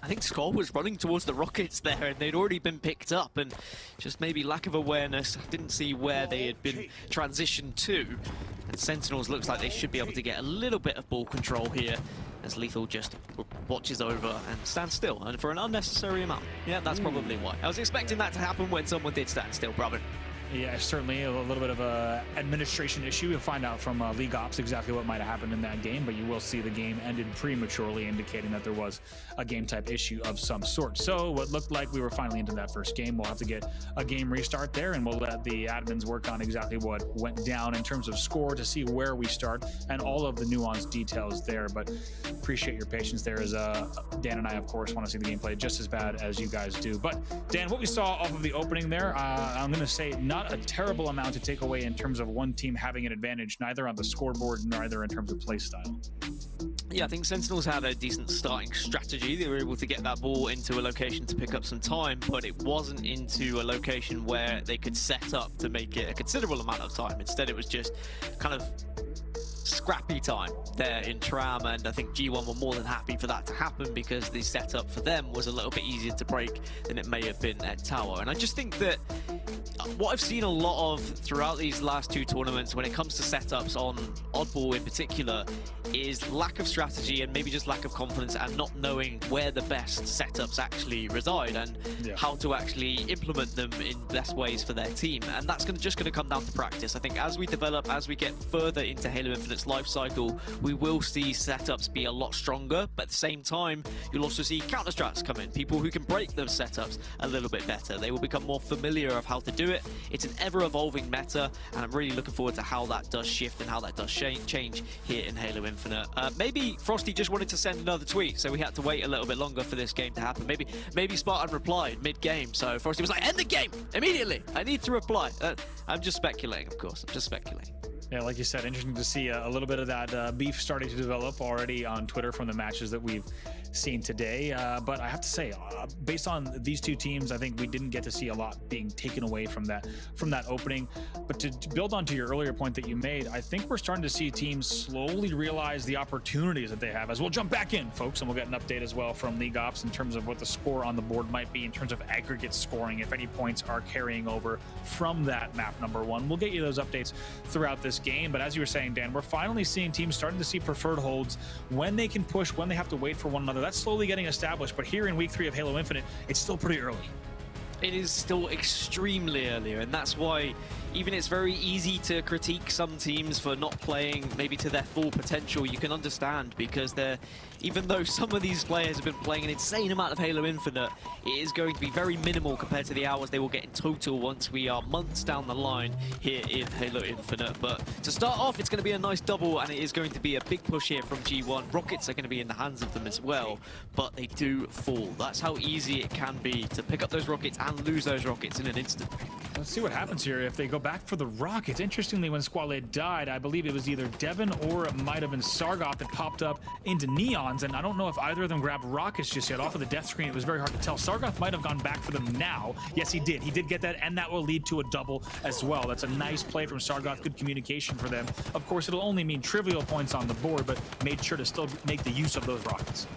I think Skull was running towards the rockets there, and they'd already been picked up, and just maybe lack of awareness. Didn't see where they had been transitioned to. And Sentinels looks like they should be able to get a little bit of ball control here as Lethal just watches over and stands still, and for an unnecessary amount. Yeah, that's probably why. I was expecting that to happen when someone did stand still, brother. Yeah, certainly a little bit of a administration issue. You'll find out from League Ops exactly what might have happened in that game, but you will see the game ended prematurely, indicating that there was a game type issue of some sort. So what looked like we were finally into that first game. We'll have to get a game restart there, and we'll let the admins work on exactly what went down in terms of score to see where we start and all of the nuanced details there. But appreciate your patience there, as Dan and I, of course, want to see the gameplay just as bad as you guys do. But Dan, what we saw off of the opening there, I'm going to say not a terrible amount to take away in terms of one team having an advantage, neither on the scoreboard, neither in terms of play style. Yeah, I think Sentinels had a decent starting strategy. They were able to get that ball into a location to pick up some time, but it wasn't into a location where they could set up to make it a considerable amount of time. Instead, it was just kind of scrappy time there in Tram, and I think G1 were more than happy for that to happen because the setup for them was a little bit easier to break than it may have been at Tower. And I just think that what I've seen a lot of throughout these last 2 tournaments when it comes to setups on Oddball in particular is lack of strategy and maybe just lack of confidence and not knowing where the best setups actually reside and how to actually implement them in best ways for their team. And that's just going to come down to practice. I think as we develop, as we get further into Halo Infinite's life cycle, we will see setups be a lot stronger, but at the same time, you'll also see counter-strats come in, people who can break those setups a little bit better. They will become more familiar of how to do it. It's an ever-evolving meta, and I'm really looking forward to how that does shift and how that does change here in Halo Infinite. Maybe Frosty just wanted to send another tweet, so we had to wait a little bit longer for this game to happen. Maybe Spartan replied mid-game, so Frosty was like, end the game immediately. I need to reply. I'm just speculating, of course. I'm just speculating. Yeah, like you said, interesting to see a little bit of that beef starting to develop already on Twitter from the matches that we've seen today. But I have to say, based on these two teams, I think we didn't get to see a lot being taken away from that opening. But to build on to your earlier point that you made, I think we're starting to see teams slowly realize the opportunities that they have. As we'll jump back in, folks, and we'll get an update as well from League Ops in terms of what the score on the board might be in terms of aggregate scoring, if any points are carrying over from that map number 1. We'll get you those updates throughout this game. But as you were saying, Dan, we're finally seeing teams starting to see preferred holds when they can push, when they have to wait for one another. That's slowly getting established, but here in week 3 of Halo Infinite, it's still pretty early. It is still extremely early, and that's why even it's very easy to critique some teams for not playing maybe to their full potential. You can understand, because even though some of these players have been playing an insane amount of Halo Infinite, it is going to be very minimal compared to the hours they will get in total once we are months down the line here in Halo Infinite. But to start off, it's going to be a nice double, and it is going to be a big push here from G1. Rockets are going to be in the hands of them as well, but they do fall. That's how easy it can be to pick up those rockets and lose those rockets in an instant. Let's see what happens here if they go back for the rockets. Interestingly, when Squale died, I believe it was either Devin or it might have been Sargoth that popped up into Neons, and I don't know if either of them grabbed rockets just yet. Off of the death screen, it was very hard to tell. Sargoth might have gone back for them now. Yes, he did. He did get that, and that will lead to a double as well. That's a nice play from Sargoth. Good communication for them. Of course, it'll only mean trivial points on the board, but made sure to still make the use of those rockets.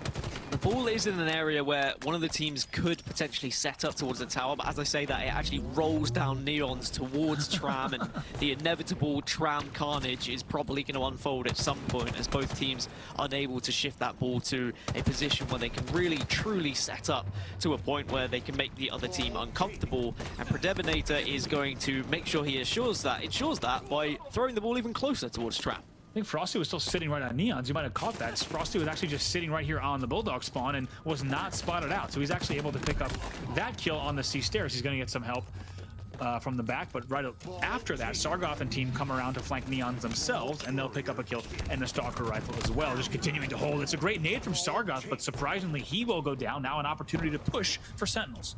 The ball is in an area where one of the teams could potentially set up towards the tower, but as I say that, it actually rolls down Neons towards Tram, and the inevitable Tram carnage is probably going to unfold at some point as both teams are unable to shift that ball to a position where they can really, truly set up to a point where they can make the other team uncomfortable, and Predevinator is going to make sure he ensures that by throwing the ball even closer towards Tram. I think Frosty was still sitting right on Neons. You might have caught that. Frosty was actually just sitting right here on the Bulldog spawn and was not spotted out. So he's actually able to pick up that kill on the C stairs. He's going to get some help from the back, but right after that, Sargoth and team come around to flank Neons themselves, and they'll pick up a kill and the Stalker rifle as well, just continuing to hold. It's a great nade from Sargoth, but surprisingly, he will go down. Now an opportunity to push for Sentinels.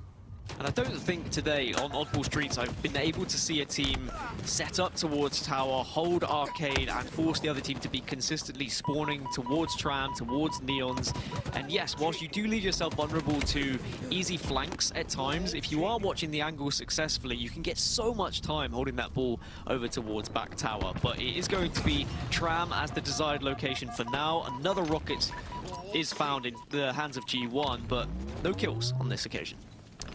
And I don't think today on Oddball Streets I've been able to see a team set up towards tower, hold arcade, and force the other team to be consistently spawning towards Tram, towards Neons. And yes, whilst you do leave yourself vulnerable to easy flanks at times, if you are watching the angle successfully, you can get so much time holding that ball over towards back tower. But it is going to be Tram as the desired location for now. Another rocket is found in the hands of G1, but no kills on this occasion.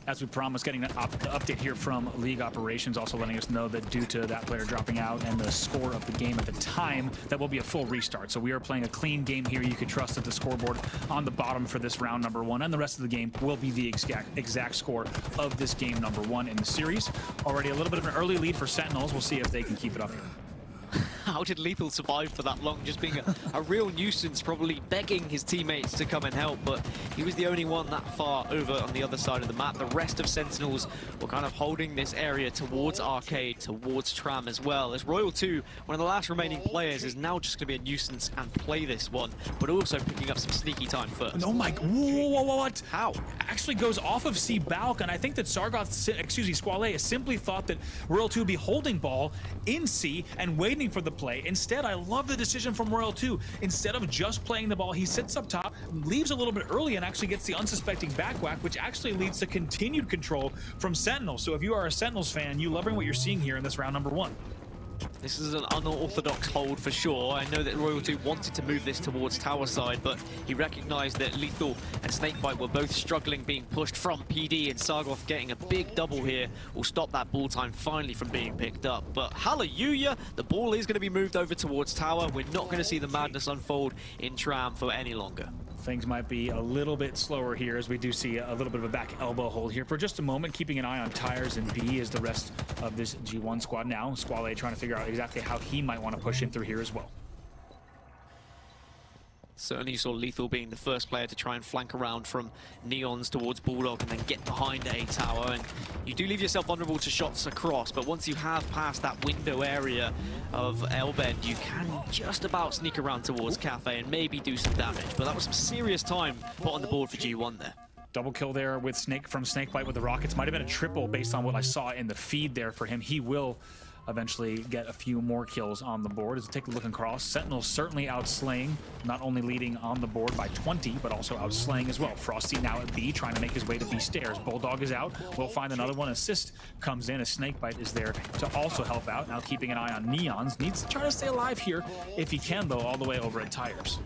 As we promised, getting an update here from League Operations, also letting us know that due to that player dropping out and the score of the game at the time, that will be a full restart. So we are playing a clean game here. You can trust that the scoreboard on the bottom for this round number 1 and the rest of the game will be the exact score of this game number 1 in the series. Already a little bit of an early lead for Sentinels. We'll see if they can keep it up here. How did Lethal survive for that long? Just being a real nuisance, probably begging his teammates to come and help, but he was the only one that far over on the other side of the map. The rest of Sentinels were kind of holding this area towards Arcade, towards Tram as well. As Royal 2, one of the last remaining players, is now just going to be a nuisance and play this one, but also picking up some sneaky time first. Oh my, whoa, what? How? Actually goes off of C-Balk, and I think that Sargoth, Squale, simply thought that Royal 2 would be holding ball in C and waiting for the play. Instead, I love the decision from Royal 2. Instead of just playing the ball, he sits up top, leaves a little bit early, and actually gets the unsuspecting back whack, which actually leads to continued control from Sentinels. So if you are a Sentinels fan, you loving what you're seeing here in this round number 1. This is an unorthodox hold for sure. I know that Royal 2 wanted to move this towards tower side, but he recognized that Lethal and Snakebite were both struggling being pushed from PD, and Sargoth getting a big double here will stop that ball time finally from being picked up. But hallelujah, the ball is going to be moved over towards tower. We're not going to see the madness unfold in Tram for any longer. Things might be a little bit slower here as we do see a little bit of a back elbow hold here for just a moment, keeping an eye on Tires and B as the rest of this G1 squad now. Squale trying to figure out exactly how he might want to push in through here as well. Certainly you saw Lethal being the first player to try and flank around from Neons towards Bulldog and then get behind a tower, and you do leave yourself vulnerable to shots across, but once you have passed that window area of Elbend, you can just about sneak around towards Cafe and maybe do some damage, but that was some serious time put on the board for G1 there. Double kill there with Snakebite with the rockets. Might have been a triple based on what I saw in the feed there for him. He will eventually get a few more kills on the board. As we take a look across, Sentinels certainly outslaying, not only leading on the board by 20, but also outslaying as well. Frosty now at B, trying to make his way to B stairs. Bulldog is out. We'll find another one. Assist comes in. A Snakebite is there to also help out. Now keeping an eye on Neons. Needs to try to stay alive here if he can, though, all the way over at Tires.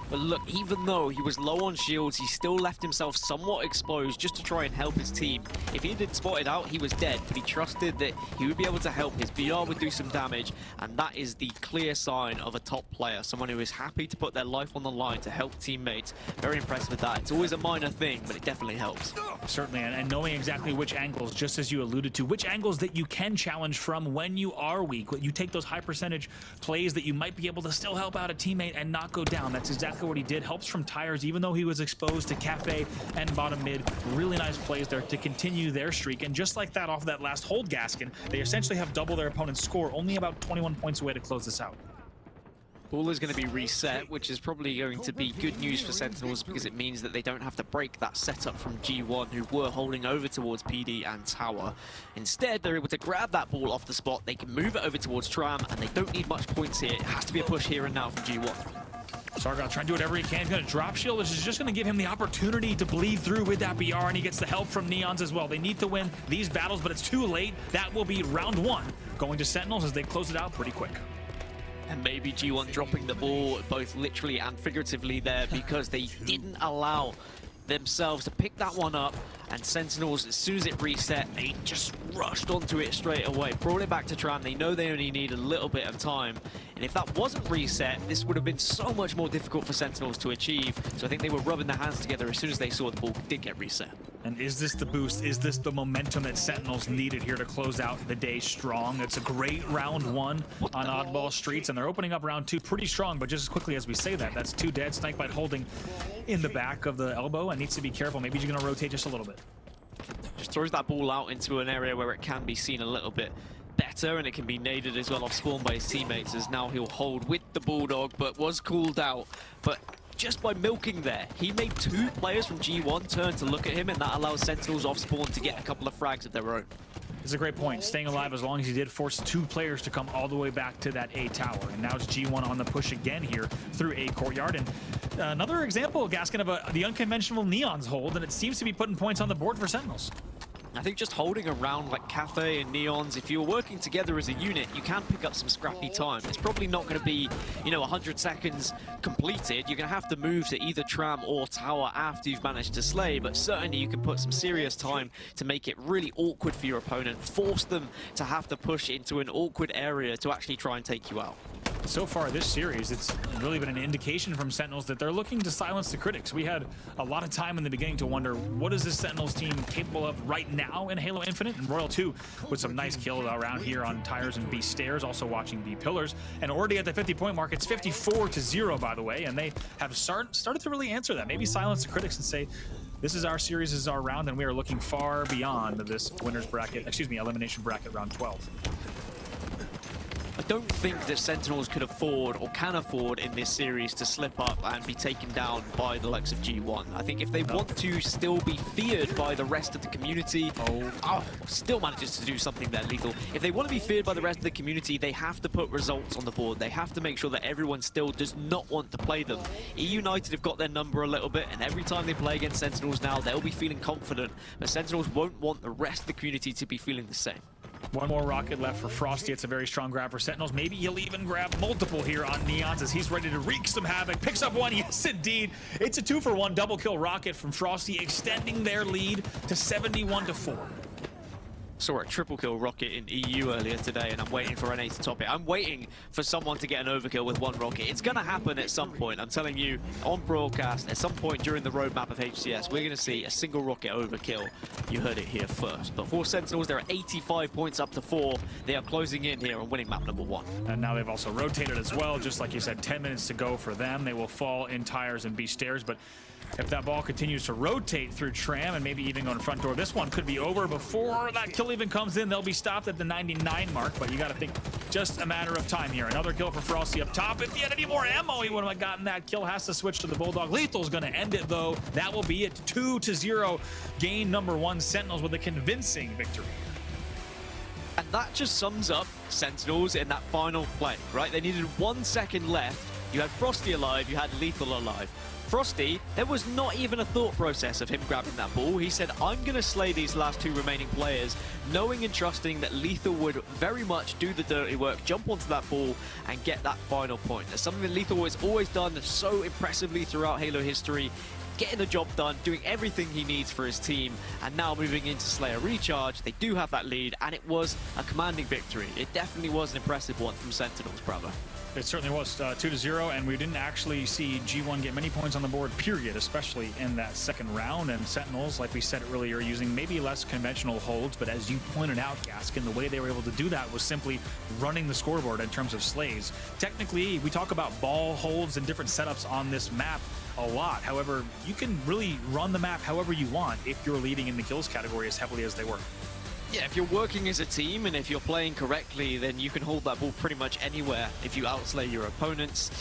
But look, even though he was low on shields, he still left himself somewhat exposed just to try and help his team. If he had been spotted out, he was dead, but he trusted that he would be able to help. His BR would do some damage, and that is the clear sign of a top player, someone who is happy to put their life on the line to help teammates. Very impressed with that. It's always a minor thing, but it definitely helps. Certainly, and knowing exactly which angles, just as you alluded to, which angles that you can challenge from when you are weak. You take those high percentage plays that you might be able to still help out a teammate and not go down. That's exactly what he did. Helps from Tires, even though he was exposed to Cafe and bottom mid. Really nice plays there to continue their streak. And just like that, off that last hold Gaskin, they essentially have double their opponent's score, only about 21 points away to close this out. Ball is going to be reset, which is probably going to be good news for Sentinels because it means that they don't have to break that setup from G1, who were holding over towards PD and Tower. Instead, they're able to grab that ball off the spot. They can move it over towards Tram, and they don't need much points here. It has to be a push here and now from G1. Sargon trying to do whatever he can. He's going to drop shield, which is just going to give him the opportunity to bleed through with that BR, and he gets the help from Neons as well. They need to win these battles, but it's too late. That will be round one, going to Sentinels as they close it out pretty quick. And maybe G1 dropping the ball both literally and figuratively there because they didn't allow themselves to pick that one up, and Sentinels, as soon as it reset, they just rushed onto it straight away, brought it back to Tram. They know they only need a little bit of time, and if that wasn't reset, this would have been so much more difficult for Sentinels to achieve. So I think they were rubbing their hands together as soon as they saw the ball did get reset. And is this the boost? Is this the momentum that Sentinels needed here to close out the day strong? It's a great round one on Oddball Streets, and they're opening up round two pretty strong, but just as quickly as we say that, that's two dead. Snakebite holding in the back of the elbow and needs to be careful. Maybe he's going to rotate just a little bit. Just throws that ball out into an area where it can be seen a little bit better, and it can be naded as well off spawn by his teammates, as now he'll hold with the Bulldog, but was called out. But just by milking there, he made two players from G1 turn to look at him, and that allows Sentinels off spawn to get a couple of frags of their own. It's a great point. Staying alive as long as he did force two players to come all the way back to that A tower. And now it's G1 on the push again here through A courtyard. And another example, Gaskin, of the unconventional Neons hold, and it seems to be putting points on the board for Sentinels. I think just holding around like Cafe and Neons, if you're working together as a unit, you can pick up some scrappy time. It's probably not going to be, 100 seconds completed. You're going to have to move to either Tram or Tower after you've managed to slay, but certainly you can put some serious time to make it really awkward for your opponent, force them to have to push into an awkward area to actually try and take you out. So far this series, it's really been an indication from Sentinels that they're looking to silence the critics. We had a lot of time in the beginning to wonder, what is this Sentinels team capable of right now in Halo Infinite? And Royal 2 with some nice kills around here on Tires and B Stairs, also watching B Pillars. And already at the 50-point mark, it's 54-0, by the way, and they have started to really answer that. Maybe silence the critics and say, this is our series, this is our round, and we are looking far beyond this elimination bracket round 12. I don't think that Sentinels could afford or can afford in this series to slip up and be taken down by the likes of G1. I think if they want to still be feared by the rest of the community, still manages to do something there lethal. If they want to be feared by the rest of the community, they have to put results on the board. They have to make sure that everyone still does not want to play them. E United have got their number a little bit, and every time they play against Sentinels now, they'll be feeling confident, but Sentinels won't want the rest of the community to be feeling the same. One more rocket left for Frosty. It's a very strong grab for Sentinels. Maybe he'll even grab multiple here on Neons as he's ready to wreak some havoc. Picks up one. Yes, indeed. It's a 2-for-1 double kill rocket from Frosty, extending their lead to 71-4. Saw a triple kill rocket in EU earlier today, and I'm waiting for NA to top it. I'm waiting for someone to get an overkill with one rocket. It's going to happen at some point. I'm telling you, on broadcast, at some point during the roadmap of HCS, we're going to see a single rocket overkill. You heard it here first. But for Sentinels, they're at 85 points up to 4. They are closing in here and winning map number 1. And now they've also rotated as well. Just like you said, 10 minutes to go for them. They will fall in Tires and B Stairs, but if that ball continues to rotate through Tram and maybe even go in front door, this one could be over before that kill even comes in. They'll be stopped at the 99 mark, but you got to think just a matter of time here. Another kill for Frosty up top. If he had any more ammo, he would have gotten that kill. Has to switch to the Bulldog. Lethal's going to end it, though. That will be it. 2-0. Game number 1. Sentinels with a convincing victory. And that just sums up Sentinels in that final play, right? They needed 1 second left. You had Frosty alive, you had Lethal alive. Frosty, there was not even a thought process of him grabbing that ball. He said, I'm going to slay these last 2 remaining players, knowing and trusting that Lethal would very much do the dirty work, jump onto that ball, and get that final point. That's something that Lethal has always done so impressively throughout Halo history, getting the job done, doing everything he needs for his team, and now moving into Slayer Recharge, they do have that lead, and it was a commanding victory. It definitely was an impressive one from Sentinels, brother. It certainly was 2-0, and we didn't actually see G1 get many points on the board, period, especially in that second round. And Sentinels, like we said earlier, using maybe less conventional holds, but as you pointed out, Gaskin, the way they were able to do that was simply running the scoreboard in terms of slays. Technically, we talk about ball holds and different setups on this map a lot. However, you can really run the map however you want if you're leading in the kills category as heavily as they were. Yeah, if you're working as a team and if you're playing correctly, then you can hold that ball pretty much anywhere if you outslay your opponents.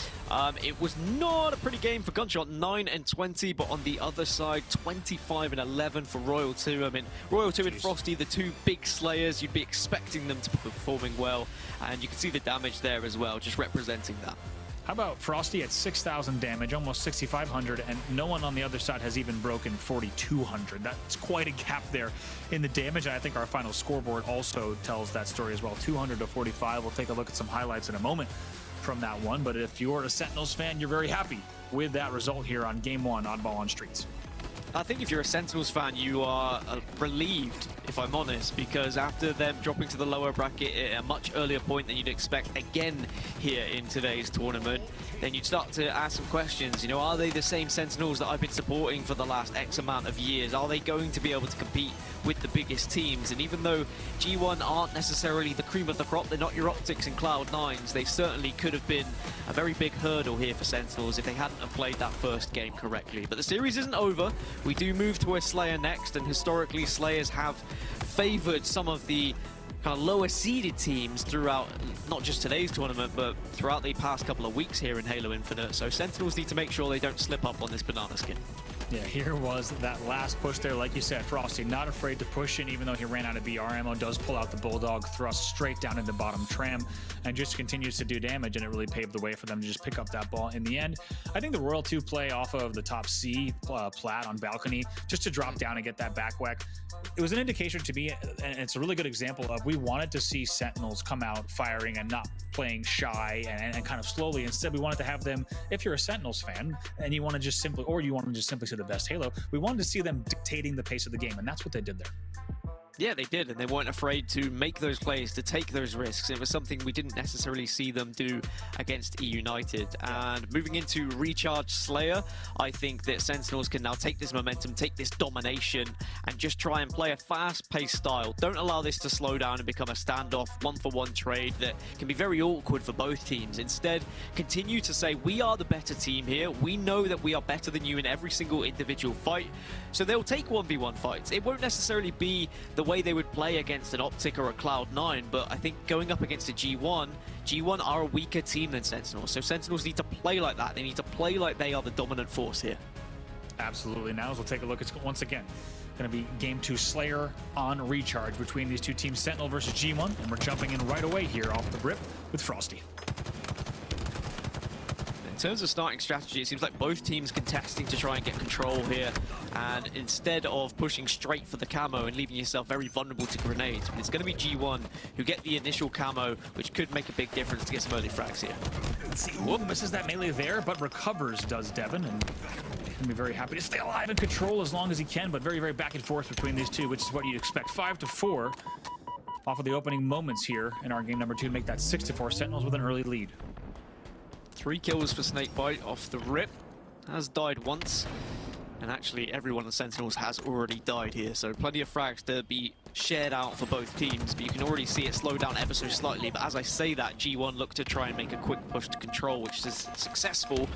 It was not a pretty game for Gunshot, 9-20, but on the other side, 25-11 for Royal 2. I mean, Royal 2 and Frosty, the 2 big slayers, you'd be expecting them to be performing well, and you can see the damage there as well, just representing that. How about Frosty at 6,000 damage, almost 6,500, and no one on the other side has even broken 4,200. That's quite a gap there in the damage, and I think our final scoreboard also tells that story as well. 200 to 45. We'll take a look at some highlights in a moment from that one, but if you're a Sentinels fan, you're very happy with that result here on Game 1, Oddball on Streets. I think if you're a Sentinels fan, you are relieved, if I'm honest, because after them dropping to the lower bracket at a much earlier point than you'd expect again here in today's tournament, then you'd start to ask some questions. You know, are they the same Sentinels that I've been supporting for the last X amount of years? Are they going to be able to compete with the biggest teams? And even though G1 aren't necessarily the cream of the crop, they're not your Optics and Cloud9s, they certainly could have been a very big hurdle here for Sentinels if they hadn't have played that first game correctly. But the series isn't over. We do move to a Slayer next, and historically Slayers have favored some of the kind of lower seeded teams throughout not just today's tournament, but throughout the past couple of weeks here in Halo Infinite. So Sentinels need to make sure they don't slip up on this banana skin. Yeah, here was that last push there. Like you said, Frosty not afraid to push in, even though he ran out of BR ammo, does pull out the Bulldog, thrust straight down in the bottom tram, and just continues to do damage, and it really paved the way for them to just pick up that ball in the end. I think the Royal 2 play off of the top C plat on balcony, just to drop down and get that back whack, it was an indication to me, and it's a really good example of we wanted to see Sentinels come out firing and not playing shy and kind of slowly. Instead, we wanted to have them, if you're a Sentinels fan and you want to just simply, or you want to just simply see the best Halo, we wanted to see them dictating the pace of the game, and that's what they did there. Yeah, they did, and they weren't afraid to make those plays, to take those risks. It was something we didn't necessarily see them do against E-United. And moving into Recharge Slayer, I think that Sentinels can now take this momentum, take this domination, and just try and play a fast-paced style. Don't allow this to slow down and become a standoff, one-for-one trade that can be very awkward for both teams. Instead, continue to say, we are the better team here. We know that we are better than you in every single individual fight. So they'll take 1v1 fights. It won't necessarily be the way they would play against an Optic or a Cloud9, but I think going up against a G1 are a weaker team than Sentinels, so Sentinels need to play like that. They need to play like they are the dominant force here. Absolutely. Now as we'll take a look, it's once again going to be Game 2 Slayer on Recharge between these two teams, Sentinel versus G1, and we're jumping in right away here off the rip with Frosty. In terms of starting strategy, it seems like both teams contesting to try and get control here, and instead of pushing straight for the camo and leaving yourself very vulnerable to grenades, it's going to be G1 who get the initial camo, which could make a big difference to get some early frags here. Let's see, whoop, misses that melee there, but recovers, does Devin, and he'll be very happy to stay alive and control as long as he can, but very, very back and forth between these two, which is what you'd expect. 5-4 off of the opening moments here in our game number 2 to make that 6-4. Sentinels with an early lead. 3 kills for Snakebite off the rip. Has died once. And actually, everyone on Sentinels has already died here. So plenty of frags to be shared out for both teams. But you can already see it slow down ever so slightly. But as I say that, G1 look to try and make a quick push to control, which is successful.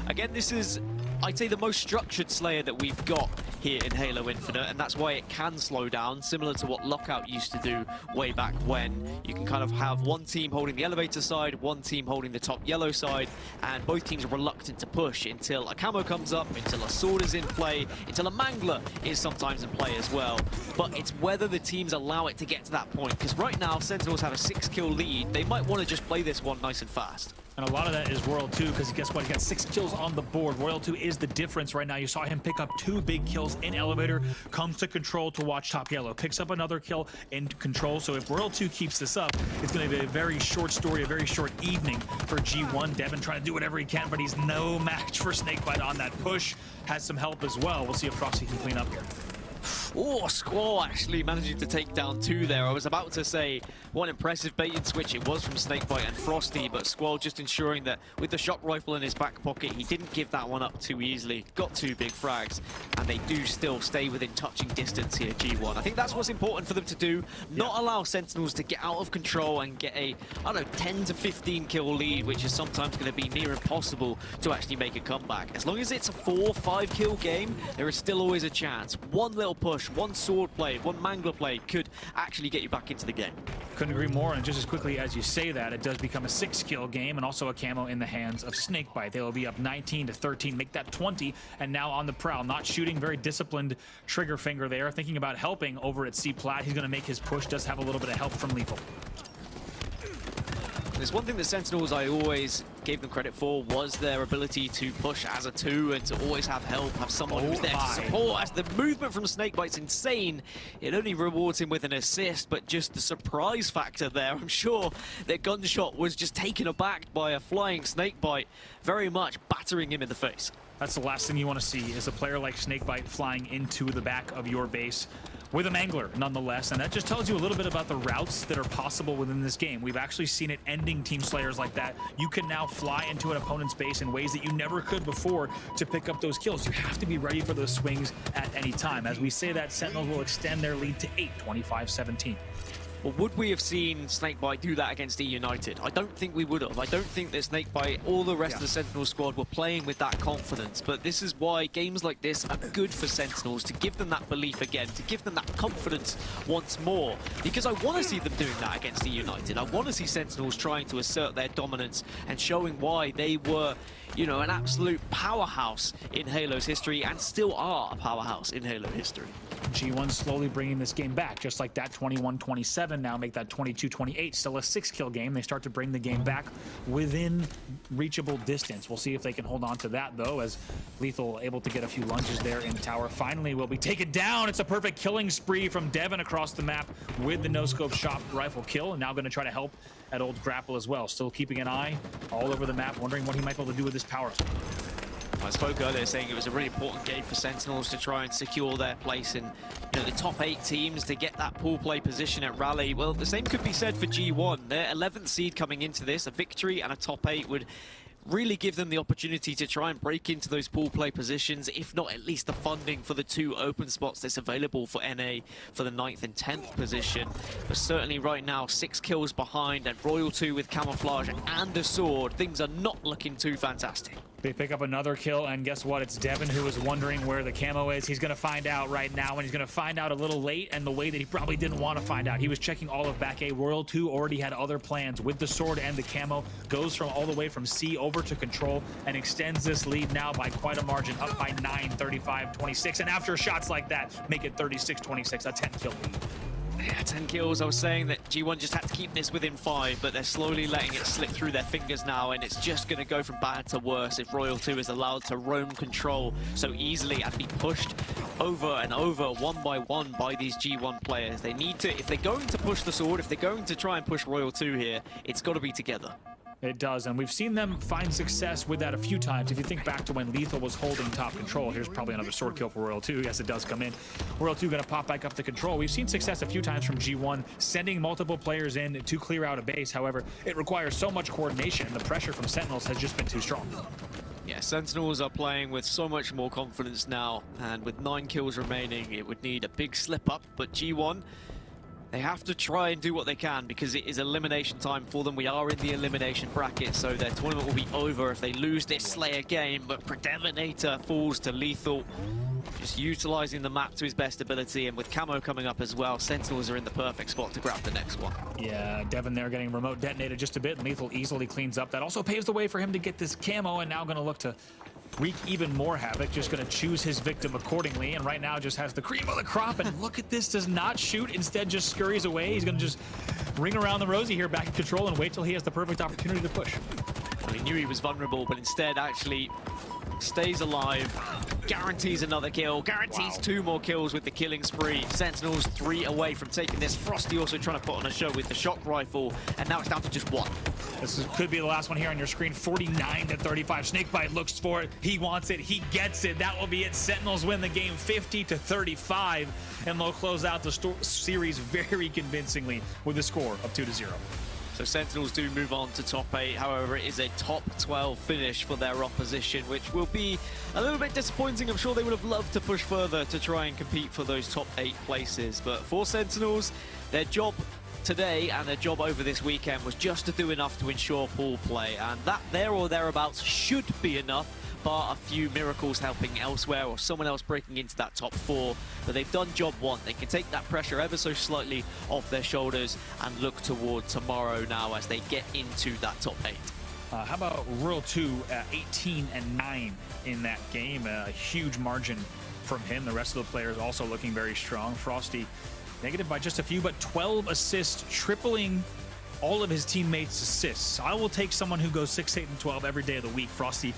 Again, this is I'd say the most structured Slayer that we've got here in Halo Infinite, and that's why it can slow down, similar to what Lockout used to do way back when. You can kind of have one team holding the elevator side, one team holding the top yellow side, and both teams are reluctant to push until a camo comes up, until a sword is in play, until a mangler is sometimes in play as well. But it's whether the teams allow it to get to that point, because right now Sentinels have a 6-kill lead. They might want to just play this one nice and fast. And a lot of that is Royal 2, because guess what? He got 6 kills on the board. Royal 2 is the difference right now. You saw him pick up 2 big kills in elevator, comes to control to watch top yellow, picks up another kill in control. So if Royal 2 keeps this up, it's going to be a very short story, a very short evening for G1. Devin trying to do whatever he can, but he's no match for Snakebite on that push. Has some help as well. We'll see if Frosty can clean up here. Oh, Squall actually managing to take down 2 there. I was about to say what an impressive bait and switch it was from Snakebite and Frosty, but Squall just ensuring that with the shock rifle in his back pocket, he didn't give that one up too easily. Got 2 big frags, and they do still stay within touching distance here, G1. I think that's what's important for them to do, not allow Sentinels to get out of control and get a, I don't know, 10 to 15 kill lead, which is sometimes going to be near impossible to actually make a comeback. As long as it's a 4-5 kill game, there is still always a chance. One little push, one sword play, one mangler play could actually get you back into the game. Couldn't agree more, and just as quickly as you say that, it does become a 6-kill game and also a camo in the hands of Snakebite. They will be up 19 to 13, make that 20, and now on the prowl. Not shooting, very disciplined trigger finger there, thinking about helping over at C-Plat. He's going to make his push, does have a little bit of help from Lethal. There's one thing that Sentinels I always gave them credit for was their ability to push as a 2 and to always have help, have someone who's there to support. As the movement from Snakebite's insane, it only rewards him with an assist, but just the surprise factor there. I'm sure that Gunshot was just taken aback by a flying Snakebite, very much battering him in the face. That's the last thing you want to see, is a player like Snakebite flying into the back of your base with a mangler nonetheless, and that just tells you a little bit about the routes that are possible within this game. We've actually seen it ending team slayers like that. You can now fly into an opponent's base in ways that you never could before to pick up those kills. You have to be ready for those swings at any time. As we say that, Sentinels will extend their lead to 8, 25-17. Well, would we have seen Snakebite do that against E United? I don't think we would have. I don't think that Snakebite or the rest of the Sentinel squad were playing with that confidence. But this is why games like this are good for Sentinels, to give them that belief again, to give them that confidence once more. Because I want to see them doing that against E United. I want to see Sentinels trying to assert their dominance and showing why they were, you know, an absolute powerhouse in Halo's history and still are a powerhouse in Halo history. G1 slowly bringing this game back, just like that 21-27 now make that 22-28, still a 6-kill game. They start to bring the game back within reachable distance. We'll see if they can hold on to that, though, as Lethal able to get a few lunges there in tower. Finally will be taken down. It's a perfect killing spree from Devin across the map with the no-scope shot rifle kill, and now going to try to help at old Grapple as well. Still keeping an eye all over the map, wondering what he might be able to do with this power. I spoke earlier saying it was a really important game for Sentinels to try and secure their place in the top 8 teams to get that pool play position at Raleigh. Well, the same could be said for G1. Their 11th seed coming into this, a victory and a top 8 would really give them the opportunity to try and break into those pool play positions, if not at least the funding for the 2 open spots that's available for NA for the 9th and 10th position. But certainly right now, 6 kills behind, and Royal 2 with camouflage and a sword. Things are not looking too fantastic. They pick up another kill, and guess what? It's Devin who is wondering where the camo is. He's going to find out right now, and he's going to find out a little late and the way that he probably didn't want to find out. He was checking all of back A. Royal 2 already had other plans with the sword and the camo. Goes from all the way from C over to control and extends this lead now by quite a margin, up by 9, 35-26. And after shots like that, make it 36-26, a 10-kill lead. Yeah, 10 kills. I was saying that G1 just had to keep this within 5, but they're slowly letting it slip through their fingers now, and it's just going to go from bad to worse if Royal 2 is allowed to roam control so easily and be pushed over and over one by one by these G1 players. They need to, if they're going to push the sword, if they're going to try and push Royal 2 here, it's got to be together. It does, and we've seen them find success with that a few times. If you think back to when Lethal was holding top control, here's probably another sword kill for Royal 2. Yes, it does come in. Royal 2 going to pop back up the control. We've seen success a few times from G1, sending multiple players in to clear out a base. However, it requires so much coordination, and the pressure from Sentinels has just been too strong. Yeah, Sentinels are playing with so much more confidence now, and with 9 kills remaining, it would need a big slip up, but G1 They have to try and do what they can because it is elimination time for them. We are in the elimination bracket, so their tournament will be over if they lose this Slayer game. But Predeminator falls to Lethal, just utilizing the map to his best ability. And with Camo coming up as well, Sentinels are in the perfect spot to grab the next one. Yeah, Devin there getting remote detonated just a bit, and Lethal easily cleans up. That also paves the way for him to get this camo, and now going to look to wreak even more havoc. Just going to choose his victim accordingly, and right now just has the cream of the crop. And look at this, does not shoot, instead just scurries away. He's going to just ring around the rosy here, back in control, and wait till he has the perfect opportunity to push. Well, he knew he was vulnerable, but instead actually stays alive, guarantees another kill, guarantees 2 more kills with the killing spree. Sentinels 3 away from taking this. Frosty also trying to put on a show with the shock rifle, and now it's down to just 1. Could be the last one here on your screen. 49-35. Snakebite looks for it. He wants it. He gets it. That will be it. Sentinels win the game 50-35, and they'll close out the series very convincingly with a score of 2-0. So Sentinels do move on to top 8. However, it is a top 12 finish for their opposition, which will be a little bit disappointing. I'm sure they would have loved to push further to try and compete for those top 8 places. But for Sentinels, their job today and their job over this weekend was just to do enough to ensure pool play. And that there or thereabouts should be enough, bar a few miracles helping elsewhere or someone else breaking into that top 4. But they've done job 1. They can take that pressure ever so slightly off their shoulders and look toward tomorrow now as they get into that top 8. How about Royal 2 18-9 in that game? A huge margin from him. The rest of the players also looking very strong. Frosty negative by just a few, but 12 assists, tripling all of his teammates' assists. I will take someone who goes 6, 8, and 12 every day of the week. Frosty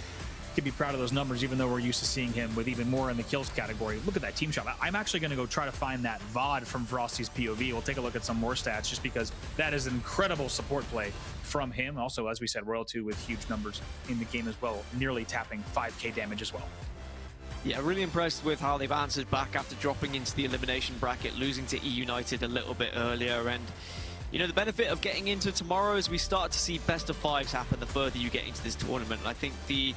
can be proud of those numbers, even though we're used to seeing him with even more in the kills category. Look at that team shot. I'm actually going to go try to find that VOD from Frosty's POV. We'll take a look at some more stats just because that is an incredible support play from him. Also, as we said, Royal 2 with huge numbers in the game as well, nearly tapping 5k damage as well. Yeah, really impressed with how they've answered back after dropping into the elimination bracket, losing to E United a little bit earlier. And you know, the benefit of getting into tomorrow is we start to see best of 5s happen the further you get into this tournament. And I think the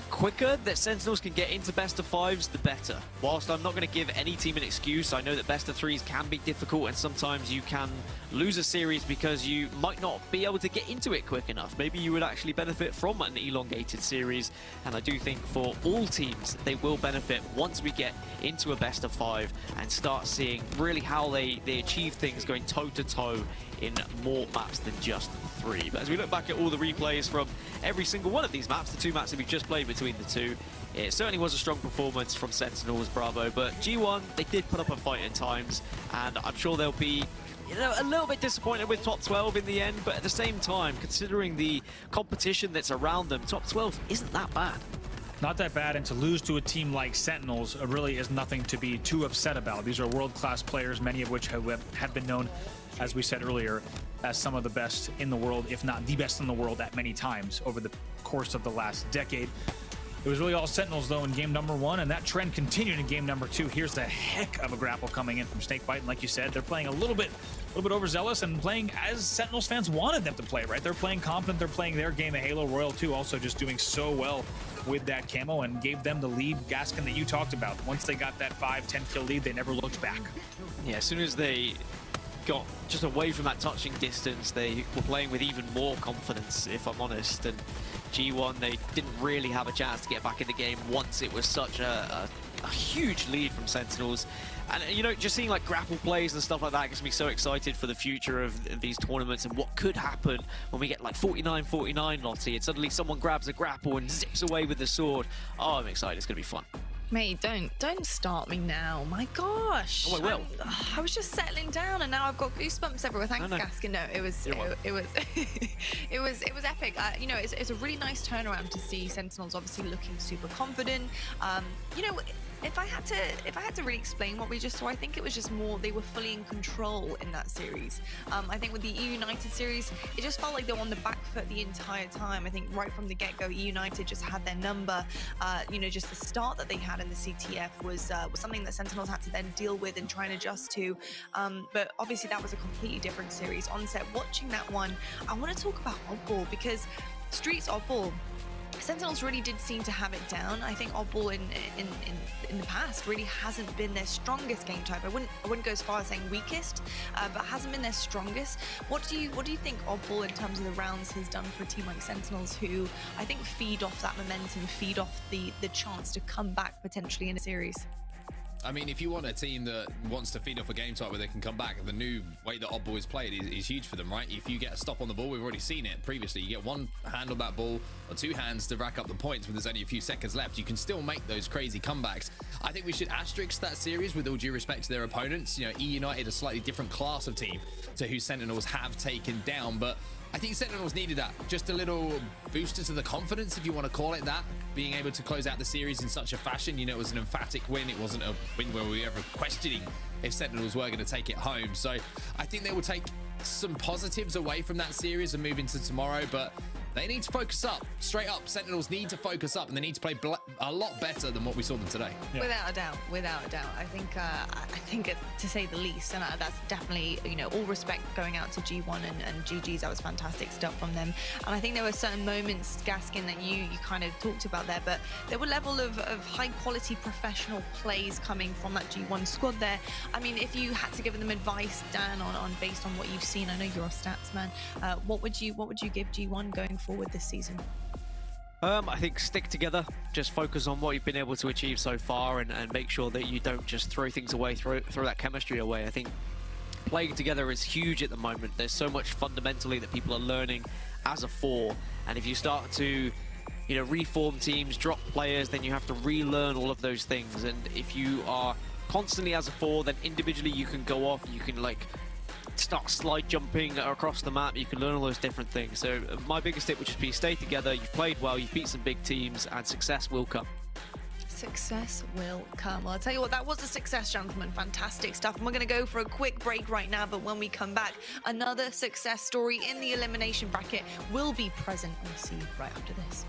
quicker that Sentinels can get into best of 5s, the better. Whilst I'm not going to give any team an excuse, I know that best of 3s can be difficult and sometimes you can lose a series because you might not be able to get into it quick enough. Maybe you would actually benefit from an elongated series, and I do think for all teams they will benefit once we get into a best of 5 and start seeing really how they achieve things going toe-to-toe in more maps than just 3. But as we look back at all the replays from every single one of these maps, the 2 maps that we've just played between the 2, it certainly was a strong performance from Sentinels, bravo. But G1, they did put up a fight in times, and I'm sure they'll be, you know, a little bit disappointed with top 12 in the end, but at the same time, considering the competition that's around them, top 12 isn't that bad. Not that bad, and to lose to a team like Sentinels really is nothing to be too upset about. These are world-class players, many of which have been known, as we said earlier, as some of the best in the world, if not the best in the world at many times over the course of the last decade. It was really all Sentinels, though, in game number 1, and that trend continued in game number 2. Here's the heck of a grapple coming in from Snakebite, and like you said, they're playing a little bit overzealous and playing as Sentinels fans wanted them to play, right? They're playing confident, they're playing their game of Halo. Royal 2 also just doing so well with that camo and gave them the lead, Gaskin, that you talked about. Once they got that 5-10 kill lead, they never looked back. Yeah, as soon as they got just away from that touching distance, they were playing with even more confidence, if I'm honest. And G1, they didn't really have a chance to get back in the game once it was such a huge lead from Sentinels. And, you know, just seeing like grapple plays and stuff like that gets me so excited for the future of these tournaments and what could happen when we get like 49-49, Lottie, and suddenly someone grabs a grapple and zips away with the sword. Oh, I'm excited. It's going to be fun. Mate, don't start me now. My gosh. Oh, I will. I was just settling down, and now I've got goosebumps everywhere. Thanks, Gaskin. No, it was it was epic. You know, it's a really nice turnaround to see Sentinels obviously looking super confident. You know, if I had to really explain what we just saw, I think it was just more they were fully in control in that series. I think with the E United series, it just felt like they were on the back foot the entire time. I think right from the get-go, E United just had their number. You know, just the start that they had in the CTF was something that Sentinels had to then deal with and try and adjust to. But obviously that was a completely different series. Onset, watching that one, I want to talk about Oddball, because Streets Oddball Sentinels really did seem to have it down. I think Oddball in the past really hasn't been their strongest game type. I wouldn't go as far as saying weakest, but hasn't been their strongest. What do you think Oddball in terms of the rounds has done for a team like Sentinels, who I think feed off that momentum, feed off the chance to come back potentially in a series? I mean, if you want a team that wants to feed off a game type where they can come back, the new way that Oddball is played is huge for them, right? If you get a stop on the ball, we've already seen it previously. You get one hand on that ball or two hands to rack up the points when there's only a few seconds left. You can still make those crazy comebacks. I think we should asterisk that series with all due respect to their opponents. You know, E United, a slightly different class of team to who Sentinels have taken down, but I think Sentinels needed that. Just a little booster to the confidence, if you want to call it that. Being able to close out the series in such a fashion, you know, it was an emphatic win. It wasn't a win where we were ever questioning if Sentinels were going to take it home. So I think they will take some positives away from that series and move into tomorrow, but they need to focus up. Straight up, Sentinels need to focus up, and they need to play a lot better than what we saw them today. Yeah. Without a doubt, without a doubt. I think to say the least, and that's definitely, you know, all respect going out to G1 and GG's. That was fantastic stuff from them. And I think there were certain moments, Gaskin, that you kind of talked about there, but there were level of high quality professional plays coming from that G1 squad there. I mean, if you had to give them advice, Dan, on based on what you've seen, I know you're a stats man, what would you give G1 going forward this season? I think stick together, just focus on what you've been able to achieve so far, and make sure that you don't just throw things away, throw that chemistry away. I think playing together is huge at the moment. There's so much fundamentally that people are learning as a four, and if you start to, you know, reform teams, drop players, then you have to relearn all of those things. And if you are constantly as a four, then individually you can go off, you can like start slide jumping across the map, you can learn all those different things. So my biggest tip would just be stay together. You've played well, you've beat some big teams, and success will come. Success will come. Well, I'll tell you what, that was a success, gentlemen. Fantastic stuff. And we're going to go for a quick break right now, but when we come back, another success story in the elimination bracket will be present. We'll see you right after this.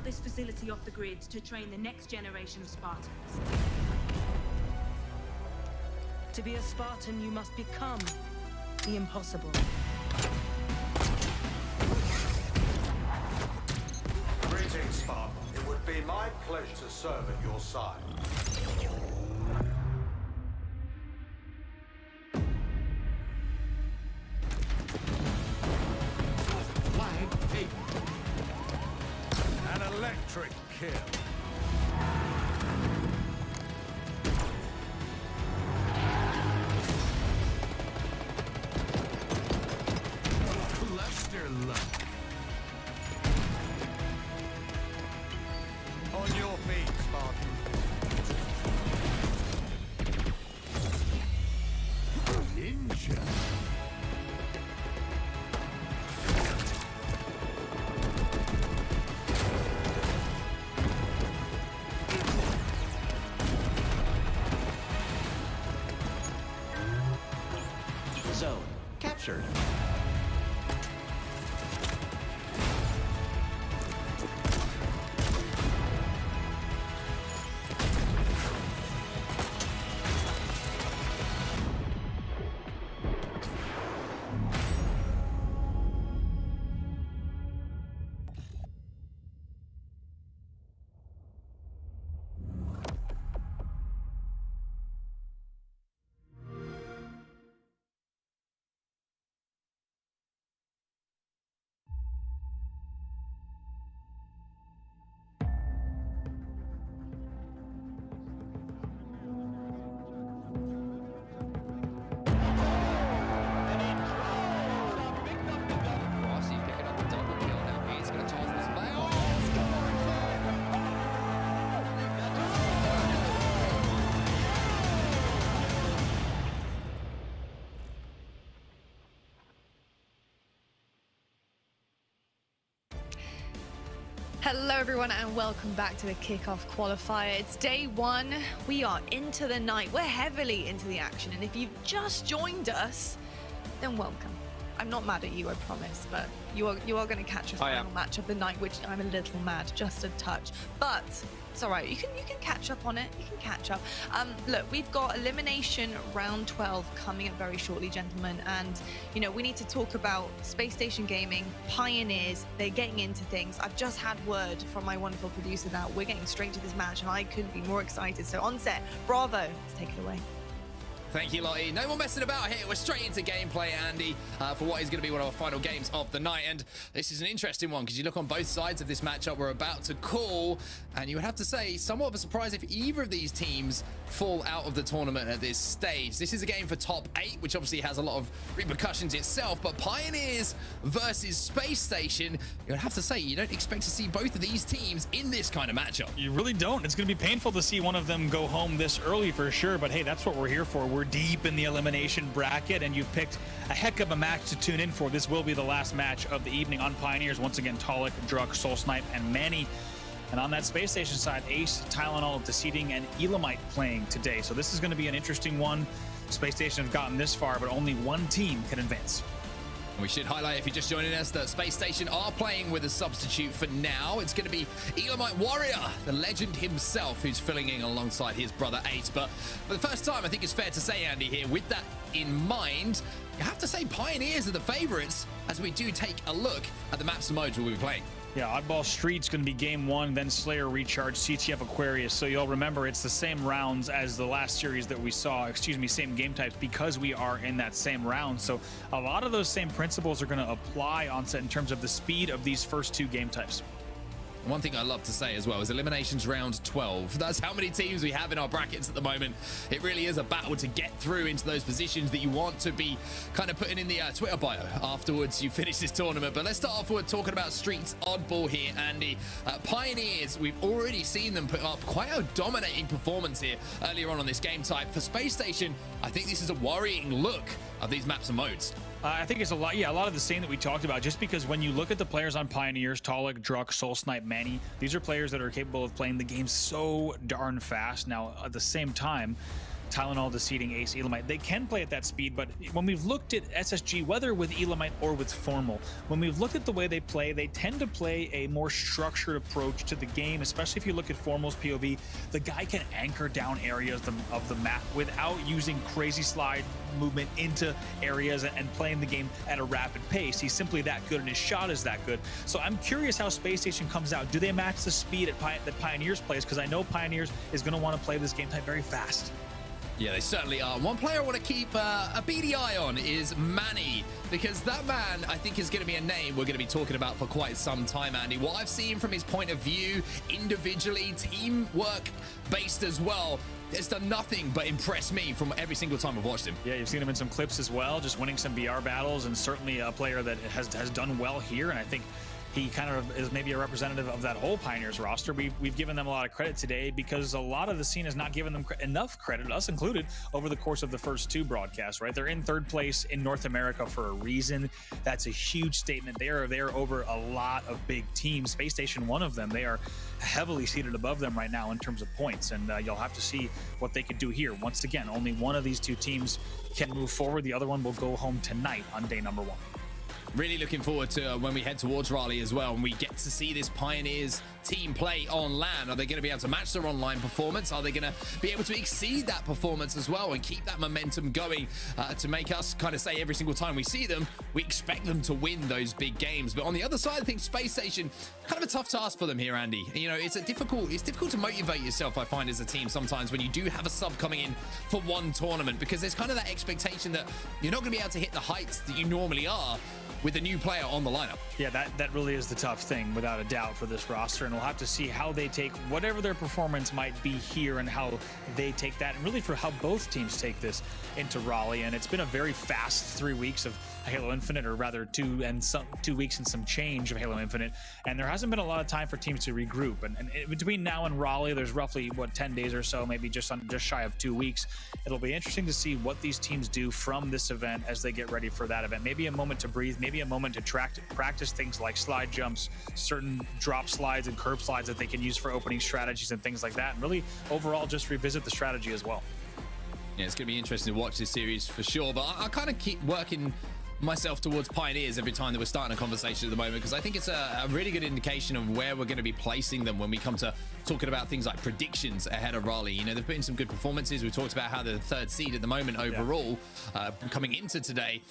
this facility off the grid to train the next generation of Spartans. To be a Spartan, you must become the impossible. Greetings, Spartan. It would be my pleasure to serve at your side. Flag taken. An electric kill. Cluster luck. On your feet, Spartan. Ninja. Zone captured. Hello everyone and welcome back to the Kickoff Qualifier. It's day one. We are into the night. We're heavily into the action, and if you've just joined us, then welcome. I'm not mad at you, I promise, but you are going to catch a final match of the night, which I'm a little mad, just a touch. But it's all right. You can catch up on it. You can catch up. Look, we've got elimination round 12 coming up very shortly, gentlemen, and you know we need to talk about Space Station Gaming, Pioneers. They're getting into things. I've just had word from my wonderful producer that we're getting straight to this match, and I couldn't be more excited. So on set, bravo. Let's take it away. Thank you, Lottie. No more messing about here. We're straight into gameplay, Andy, for what is going to be one of our final games of the night. And this is an interesting one because you look on both sides of this matchup we're about to call, and you would have to say somewhat of a surprise if either of these teams fall out of the tournament at this stage. This is a game for top 8, which obviously has a lot of repercussions itself, but Pioneers versus Space Station, you would have to say you don't expect to see both of these teams in this kind of matchup. You really don't. It's going to be painful to see one of them go home this early for sure, but hey, that's what we're here for. We're deep in the elimination bracket, and you've picked a heck of a match to tune in for. This will be the last match of the evening on Pioneers. Once again, Talik, Druk, Soul Snipe, and Manny. And on that Space Station side, Ace, Tylenol, Deceiving, and Elamite playing today. So this is going to be an interesting one. Space Station have gotten this far, but only one team can advance. We should highlight, if you're just joining us, that Space Station are playing with a substitute for now. It's going to be Elamite Warrior, the legend himself, who's filling in alongside his brother Ace. But for the first time, I think it's fair to say, Andy, here, with that in mind, you have to say Pioneers are the favorites as we do take a look at the maps and modes we'll be playing. Yeah, Oddball Street's going to be game 1, then Slayer Recharge, CTF Aquarius. So you'll remember it's the same rounds as the last series that we saw, same game types, because we are in that same round. So a lot of those same principles are going to apply on set in terms of the speed of these first 2 game types. One thing I love to say as well is eliminations round 12. That's how many teams we have in our brackets at the moment. It really is a battle to get through into those positions that you want to be kind of putting in the Twitter bio afterwards you finish this tournament. But let's start off with talking about Street's Oddball here, Andy. Pioneers, we've already seen them put up quite a dominating performance here earlier on this game type. For Space Station, I think this is a worrying look of these maps and modes. I think it's a lot of the same that we talked about, just because when you look at the players on Pioneers, Talik, Druk, Soul Snipe, Manny, these are players that are capable of playing the game so darn fast. Now, at the same time, Tylenol deceiving Ace Elamite. They can play at that speed, but when we've looked at SSG, whether with Elamite or with Formal, when we've looked at the way they play, they tend to play a more structured approach to the game, especially if you look at Formal's POV. The guy can anchor down areas of the map without using crazy slide movement into areas and playing the game at a rapid pace. He's simply that good, and his shot is that good. So I'm curious how Space Station comes out. Do they match the speed that Pioneers plays? Because I know Pioneers is going to want to play this game type very fast. Yeah, they certainly are. One player I want to keep a beady eye on is Manny, because that man, I think, is going to be a name we're going to be talking about for quite some time, Andy. What I've seen from his point of view, individually, teamwork based as well, it's done nothing but impress me from every single time I've watched him. Yeah, you've seen him in some clips as well, just winning some BR battles, and certainly a player that has done well here, and I think he kind of is maybe a representative of that whole Pioneers roster. We've given them a lot of credit today because a lot of the scene has not given them enough credit, us included, over the course of the first 2 broadcasts, right? They're in 3rd place in North America for a reason. That's a huge statement. They are there over a lot of big teams. Space Station, one of them, they are heavily seated above them right now in terms of points, and you'll have to see what they could do here. Once again, only one of these 2 teams can move forward. The other one will go home tonight on day number 1. Really looking forward to when we head towards Raleigh as well, and we get to see this Pioneers team play on LAN. Are they going to be able to match their online performance? Are they going to be able to exceed that performance as well and keep that momentum going to make us kind of say every single time we see them, we expect them to win those big games? But on the other side, I think Space Station, kind of a tough task for them here, Andy. You know, it's difficult to motivate yourself, I find, as a team sometimes when you do have a sub coming in for one tournament, because there's kind of that expectation that you're not going to be able to hit the heights that you normally are with a new player on the lineup. Yeah, that really is the tough thing, without a doubt, for this roster, and we'll have to see how they take whatever their performance might be here and how they take that, and really for how both teams take this into Raleigh. And it's been a very fast 3 weeks of Halo Infinite, or rather 2 weeks and some change of Halo Infinite, and there hasn't been a lot of time for teams to regroup. And between now and Raleigh, there's roughly 10 days or so, maybe just shy of 2 weeks. It'll be interesting to see what these teams do from this event as they get ready for that event. Maybe a moment to breathe, maybe a moment to practice things like slide jumps, certain drop slides and curb slides that they can use for opening strategies and things like that, and really overall just revisit the strategy as well. Yeah, it's going to be interesting to watch this series for sure, but I kind of keep working myself towards Pioneers every time that we're starting a conversation at the moment, because I think it's a really good indication of where we're going to be placing them when we come to talking about things like predictions ahead of Raleigh. You know, they've put in some good performances. We talked about how they're the 3rd seed at the moment overall, coming into today.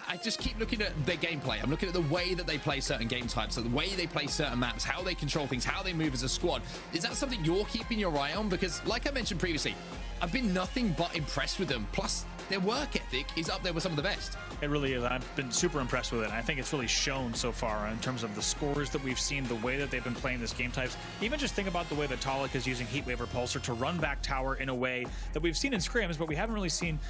I just keep looking at their gameplay. I'm looking at the way that they play certain game types, the way they play certain maps, how they control things, how they move as a squad. Is that something you're keeping your eye on? Because like I mentioned previously, I've been nothing but impressed with them. Plus, their work ethic is up there with some of the best. It really is. I've been super impressed with it. And I think it's really shown so far in terms of the scores that we've seen, the way that they've been playing this game types. Even just think about the way that Talik is using Heatwave Repulsor to run back tower in a way that we've seen in scrims, but we haven't really seen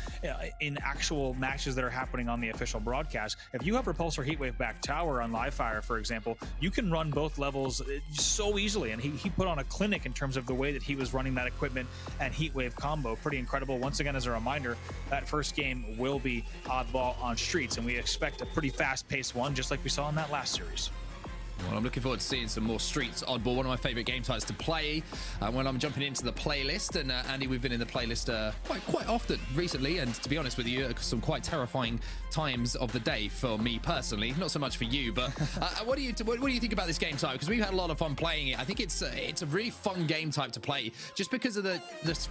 in actual matches that are happening on the official broadcast. If you have Repulsor Heatwave back tower on Livefire, for example, you can run both levels so easily. And he put on a clinic in terms of the way that he was running that equipment and Heatwave combo. Pretty incredible. Once again, as a reminder, that first game will be Oddball on Streets, and we expect a pretty fast-paced one, just like we saw in that last series. Well, I'm looking forward to seeing some more Streets Oddball, one of my favorite game types to play when I'm jumping into the playlist. And Andy, we've been in the playlist quite often recently, and to be honest with you, some quite terrifying times of the day for me personally. Not so much for you, but what do you think about this game type? Because we've had a lot of fun playing it. I think it's a really fun game type to play, just because of the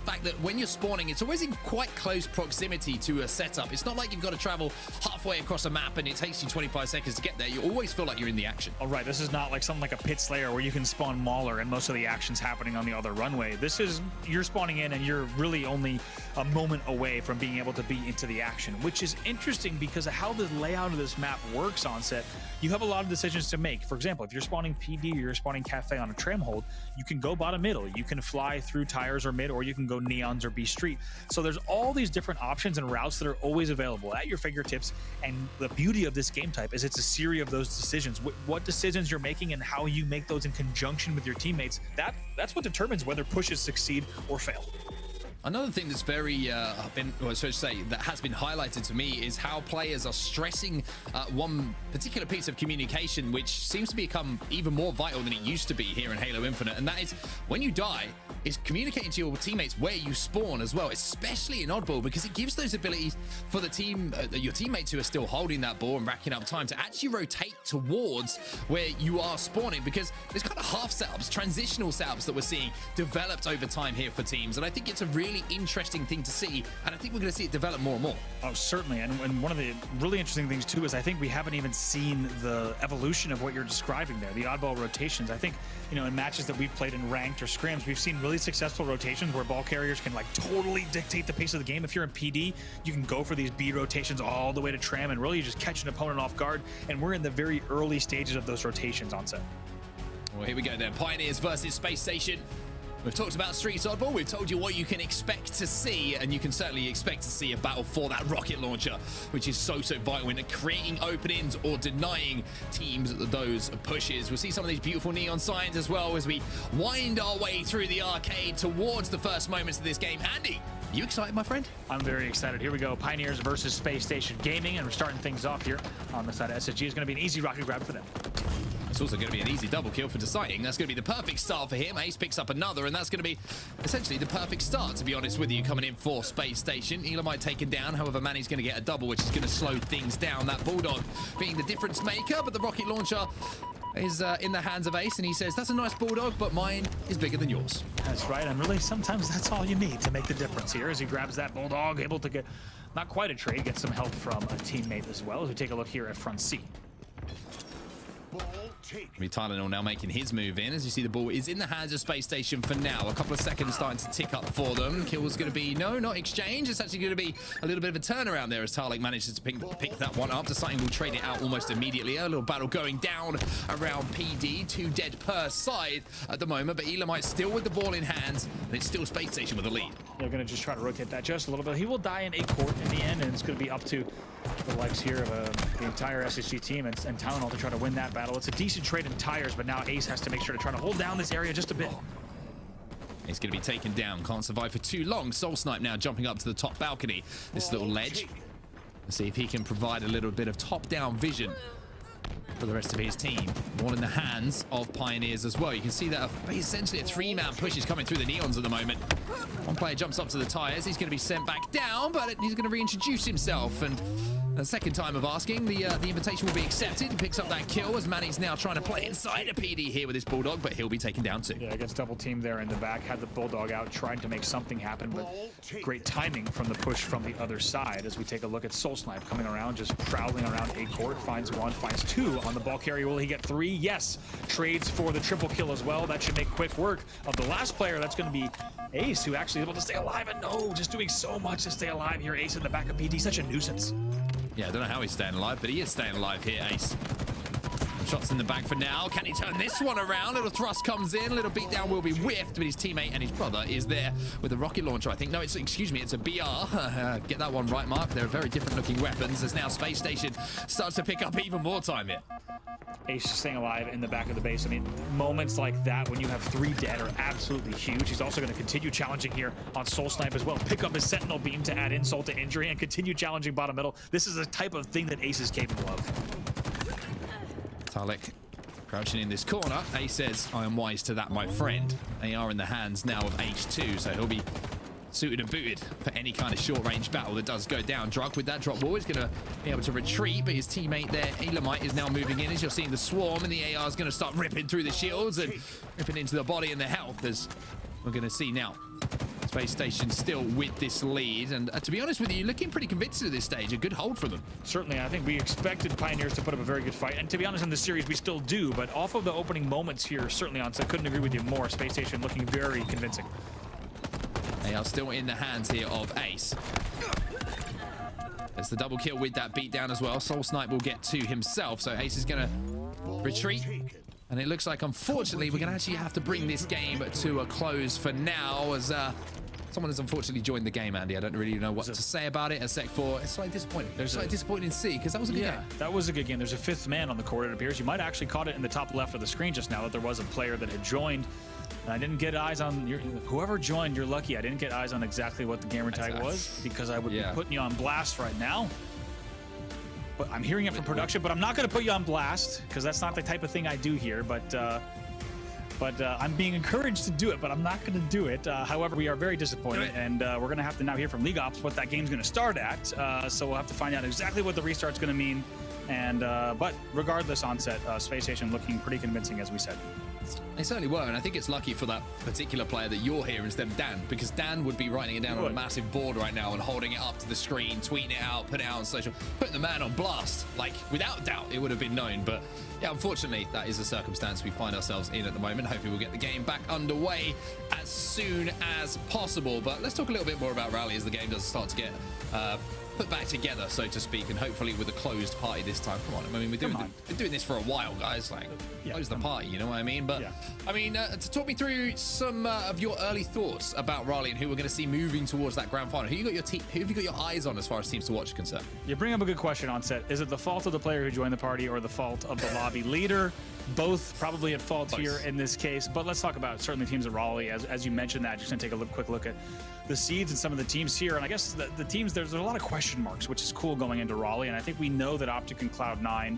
fact that when you're spawning, it's always in quite close proximity to a setup. It's not like you've got to travel halfway across a map and it takes you 25 seconds to get there. You always feel like you're in the action. All right, this is not like something like a Pit Slayer where you can spawn Mauler and most of the action's happening on the other runway. This is, you're spawning in and you're really only a moment away from being able to be into the action, which is interesting because of how the layout of this map works on set. You have a lot of decisions to make. For example, if you're spawning PD or you're spawning Cafe on a tram hold, you can go bottom middle, you can fly through tires or mid, or you can go neons or B street. So there's all these different options and routes that are always available at your fingertips. And the beauty of this game type is it's a series of those decisions. What decisions you're making and how you make those in conjunction with your teammates, that's what determines whether pushes succeed or fail. Another thing that's very that has been highlighted to me is how players are stressing one particular piece of communication, which seems to become even more vital than it used to be here in Halo Infinite, and that is when you die, is communicating to your teammates where you spawn as well, especially in Oddball, because it gives those abilities for the team, your teammates who are still holding that ball and racking up time to actually rotate towards where you are spawning, because there's kind of half setups, transitional setups that we're seeing developed over time here for teams, and I think it's a really interesting thing to see, and I think we're going to see it develop more and more. Oh, certainly, and one of the really interesting things too is I think we haven't even seen the evolution of what you're describing there, the oddball rotations. I think, you know, in matches that we've played in ranked or scrims, we've seen really successful rotations where ball carriers can like totally dictate the pace of the game. If you're in PD, you can go for these B rotations all the way to tram and really just catch an opponent off guard, and we're in the very early stages of those rotations on set. Well, here we go then. Pioneers versus Space Station. We've talked about Streets Oddball, we've told you what you can expect to see, and you can certainly expect to see a battle for that rocket launcher, which is so vital in creating openings or denying teams those pushes. We'll see some of these beautiful neon signs as well as we wind our way through the arcade towards the first moments of this game. Andy, you excited, my friend? I'm very excited. Here we go. Pioneers versus Space Station Gaming, and we're starting things off here on the side of SSG. Is going to be an easy rocket grab for them. It's also going to be an easy double kill for Deciding. That's going to be the perfect start for him. Ace picks up another, and that's going to be essentially the perfect start, to be honest with you, coming in for Space Station. Elamite taken down. However, Manny's going to get a double, which is going to slow things down. That Bulldog being the difference maker, but the rocket launcher is in the hands of Ace, and he says, that's a nice Bulldog, but mine is bigger than yours. That's right, and really sometimes that's all you need to make the difference here as he grabs that Bulldog, able to get, not quite a trade, get some help from a teammate as well as we take a look here at front C. Tylenol now making his move in. As you see, the ball is in the hands of Space Station for now. A couple of seconds starting to tick up for them. Kill's going to be, no, not exchange. It's actually going to be a little bit of a turnaround there as Tarlek manages to pick that one up. Deciding will trade it out almost immediately. A little battle going down around PD. 2 dead per side at the moment, but Elamite still with the ball in hand, and it's still Space Station with the lead. They're going to just try to rotate that just a little bit. He will die in a court in the end, and it's going to be up to the likes here of the entire SSG team and Tylenol to try to win that battle. It's a decent trade in tires, but now Ace has to make sure to try to hold down this area just a bit. He's going to be taken down. Can't survive for too long. Soul Snipe now jumping up to the top balcony. This little ledge. Let's see if he can provide a little bit of top-down vision for the rest of his team. Ball in the hands of Pioneers as well. You can see that essentially a 3-man push is coming through the neons at the moment. One player jumps up to the tires. He's going to be sent back down, but he's going to reintroduce himself. And the second time of asking, the invitation will be accepted. He picks up that kill as Manny's now trying to play inside a PD here with his Bulldog, but he'll be taken down too. Yeah, gets double team there in the back. Had the Bulldog out, trying to make something happen, but great timing from the push from the other side as we take a look at Soul Snipe coming around, just prowling around A court. Finds one, finds two on the ball carrier. Will he get 3? Yes. Trades for the triple kill as well. That should make quick work of the last player. That's going to be Ace, who actually is able to stay alive. And no, just doing so much to stay alive here. Ace in the back of PD, such a nuisance. Yeah, I don't know how he's staying alive, but he is staying alive here, Ace. Shots in the bag for now. Can he turn this one around? Little thrust comes in. Little beatdown will be whiffed, but his teammate and his brother is there with a rocket launcher. I think, no, it's, excuse me, it's a BR. Get that one right, Mark. They're very different looking weapons as now Space Station starts to pick up even more time here. Ace staying alive in the back of the base. I mean, moments like that when you have 3 dead are absolutely huge. He's also going to continue challenging here on Soul Snipe as well. Pick up his Sentinel Beam to add insult to injury and continue challenging bottom middle. This is a type of thing that Ace is capable of. Tarlek crouching in this corner. Ace says, I am wise to that, my friend. They are in the hands now of H2, so he'll be suited and booted for any kind of short-range battle that does go down. Drug with that drop wall is going to be able to retreat, but his teammate there, Elamite, is now moving in as you're seeing the swarm, and the AR is going to start ripping through the shields and ripping into the body and the health, as we're going to see now. Space Station still with this lead, and to be honest with you, looking pretty convincing at this stage. A good hold for them. Certainly, I think we expected Pioneers to put up a very good fight, and to be honest, in this series we still do, but off of the opening moments here, certainly on set, couldn't agree with you more. Space Station looking very convincing. They are still in the hands here of Ace. There's the double kill with that beatdown as well. Soul Snipe will get to himself, so Ace is going to retreat. And it looks like, unfortunately, we're going to actually have to bring this game to a close for now, as someone has unfortunately joined the game, Andy. I don't really know what to say about it. As Sec 4, it's slightly disappointing. There's slightly disappointing in C, because that was a good game. That was a good game. There's a 5th man on the court, it appears. You might have actually caught it in the top left of the screen just now, that there was a player that had joined And I didn't get eyes on whoever joined. You're lucky. I didn't get eyes on exactly what the gamer tag was, because I would be putting you on blast right now. But I'm hearing it from production, but I'm not going to put you on blast because that's not the type of thing I do here. But I'm being encouraged to do it, but I'm not going to do it. However, we are very disappointed, and we're going to have to now hear from League Ops what that game's going to start at. So we'll have to find out exactly what the restart's going to mean. And but regardless, Onset, Space Station looking pretty convincing, as we said. They certainly were, and I think it's lucky for that particular player that you're here instead of Dan, because Dan would be writing it down on a massive board right now and holding it up to the screen, tweeting it out, putting it out on social, putting the man on blast. Like, without doubt, it would have been known. But yeah, unfortunately, that is the circumstance we find ourselves in at the moment. Hopefully, we'll get the game back underway as soon as possible. But let's talk a little bit more about Raleigh as the game does start to get put back together, so to speak, and hopefully with a closed party this time. Come on, I mean, we've been doing this for a while, guys. Like, close the party, you know what I mean? But I mean, to talk me through some of your early thoughts about Raleigh and who we're going to see moving towards that grand final. Who have you got your eyes on as far as teams to watch are concerned? You bring up a good question, Onset. Is it the fault of the player who joined the party or the fault of the lobby leader? Both probably at fault here in this case, but let's talk about certainly teams at Raleigh. As you mentioned that, just gonna take a quick look at the seeds and some of the teams here. And I guess the teams, there's a lot of question marks, which is cool going into Raleigh. And I think we know that Optic and Cloud9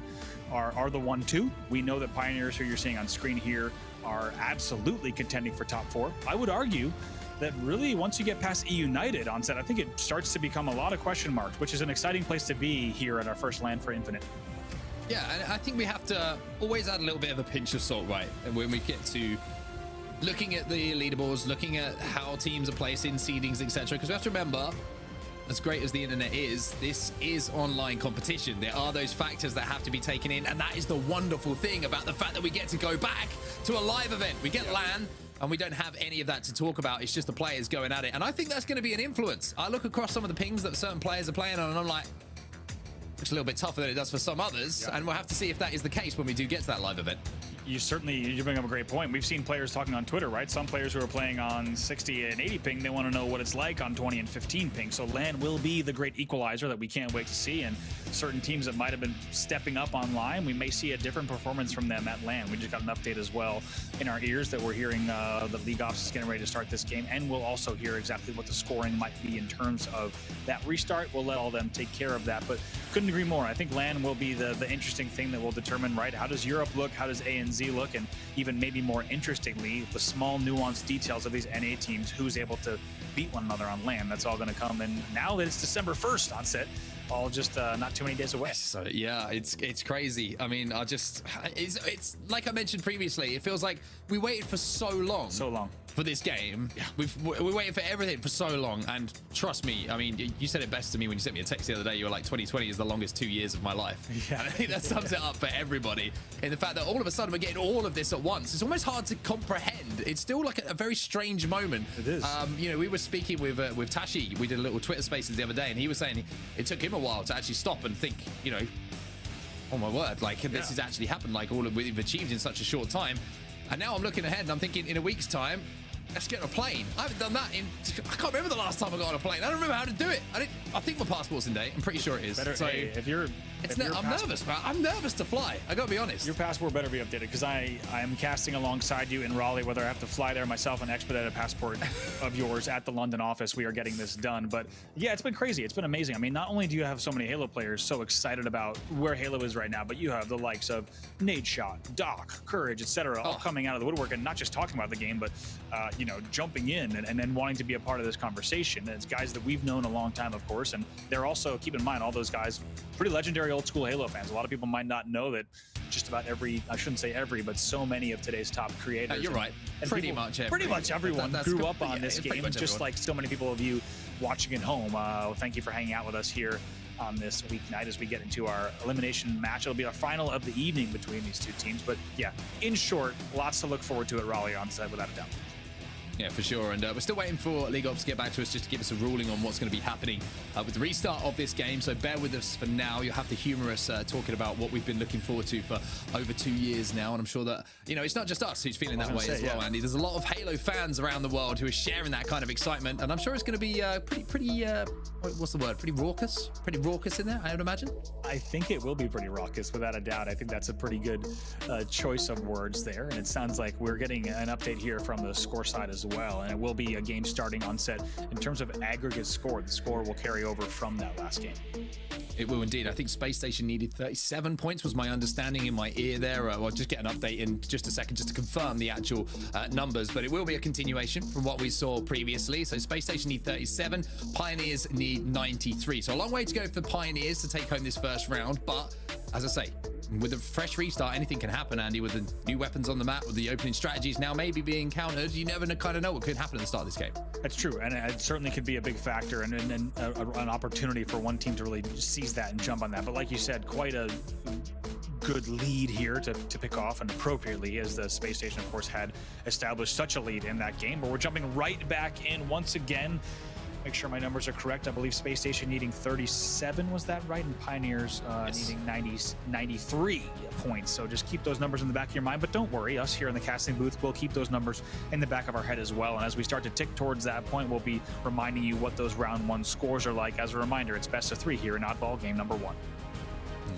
are the 1-2. We know that Pioneers, who you're seeing on screen here, are absolutely contending for top 4. I would argue that really once you get past E United, Onset, I think it starts to become a lot of question marks, which is an exciting place to be here at our first LAN for Infinite. Yeah, and I think we have to always add a little bit of a pinch of salt, right? And when we get to looking at the leaderboards, looking at how teams are placed in seedings, etc., because we have to remember, as great as the internet is, this is online competition. There are those factors that have to be taken in, and that is the wonderful thing about the fact that we get to go back to a live event. We get LAN, and we don't have any of that to talk about. It's just the players going at it, and I think that's going to be an influence. I look across some of the pings that certain players are playing on, and I'm like, it's a little bit tougher than it does for some others, and we'll have to see if that is the case when we do get to that live event. You bring up a great point. We've seen players talking on Twitter, right? Some players who are playing on 60 and 80 ping, they want to know what it's like on 20 and 15 ping. So LAN will be the great equalizer that we can't wait to see. And certain teams that might have been stepping up online, we may see a different performance from them at LAN. We just got an update as well in our ears that we're hearing the League Ops is getting ready to start this game. And we'll also hear exactly what the scoring might be in terms of that restart. We'll let all them take care of that. But couldn't agree more. I think LAN will be the interesting thing that will determine, right? How does Europe look? How does ANZ look? And even maybe more interestingly, the small nuanced details of these NA teams, who's able to beat one another on LAN. That's all going to come. And now that it's December 1st, Onset, all just not too many days away. So yeah, it's crazy. I mean, it's like I mentioned previously, it feels like we waited for so long for this game. We waited for everything for so long, and trust me, I mean, you said it best to me when you sent me a text the other day. You were like, 2020 is the longest 2 years of my life. Yeah, and I think that sums it up for everybody, in the fact that all of a sudden we're getting all of this at once. It's almost hard to comprehend. It's still like a very strange moment. It is. You know, we were speaking with Tashi. We did a little Twitter Spaces the other day, and he was saying it took him a while to actually stop and think, you know, oh my word, like this has actually happened, like all that we've achieved in such a short time. And now I'm looking ahead and I'm thinking, in a week's time, let's get on a plane. I haven't done that I can't remember the last time I got on a plane. I don't remember how to do it. I think my passport's in date. I'm pretty sure it is. Better, so hey, I'm nervous, man. I'm nervous to fly. I gotta be honest. Your passport better be updated, because I am casting alongside you in Raleigh, whether I have to fly there myself and expedite a passport of yours at the London office. We are getting this done. But yeah, it's been crazy. It's been amazing. I mean, not only do you have so many Halo players so excited about where Halo is right now, but you have the likes of Nadeshot, Doc, Courage, etc., all coming out of the woodwork and not just talking about the game, but you know, jumping in and then wanting to be a part of this conversation. It's guys that we've known a long time, of course, and they're also, keep in mind, all those guys, pretty legendary old school Halo fans. A lot of people might not know that just about I shouldn't say every, but so many of today's top creators. You're right. And pretty much everyone grew up on this game, just like so many people of you watching at home. Thank you for hanging out with us here on this weeknight as we get into our elimination match. It'll be our final of the evening between these two teams. But yeah, in short, lots to look forward to at Raleigh Onset, without a doubt. Yeah, for sure. And we're still waiting for League Ops to get back to us just to give us a ruling on what's going to be happening with the restart of this game. So bear with us for now. You'll have to humour us talking about what we've been looking forward to for over 2 years now. And I'm sure that, you know, it's not just us who's feeling that way as well, Andy. There's a lot of Halo fans around the world who are sharing that kind of excitement. And I'm sure it's going to be pretty what's the word? Pretty raucous? Pretty raucous in there, I would imagine. I think it will be pretty raucous, without a doubt. I think that's a pretty good choice of words there. And it sounds like we're getting an update here from the score side as well, and it will be a game starting on set. In terms of aggregate score, the score will carry over from that last game. It will indeed. I think Space Station needed 37 points was my understanding in my ear there. I'll just get an update in just a second just to confirm the actual numbers, but it will be a continuation from what we saw previously. So Space Station need 37, Pioneers need 93. So a long way to go for Pioneers to take home this first round, but as I say, with a fresh restart, anything can happen, Andy, with the new weapons on the map, with the opening strategies now maybe being countered. You never kind of know what could happen at the start of this game. That's true, and it certainly could be a big factor and an opportunity for one team to really seize that and jump on that. But like you said, quite a good lead here to pick off, and appropriately, as the Space Station, of course, had established such a lead in that game. But we're jumping right back in once again. Make sure my numbers are correct. I believe Space Station needing 37, was that right? And Pioneers needing 93 points. So just keep those numbers in the back of your mind. But don't worry, us here in the casting booth will keep those numbers in the back of our head as well. And as we start to tick towards that point, we'll be reminding you what those round one scores are like. As a reminder, it's best of 3 here in Oddball game number 1.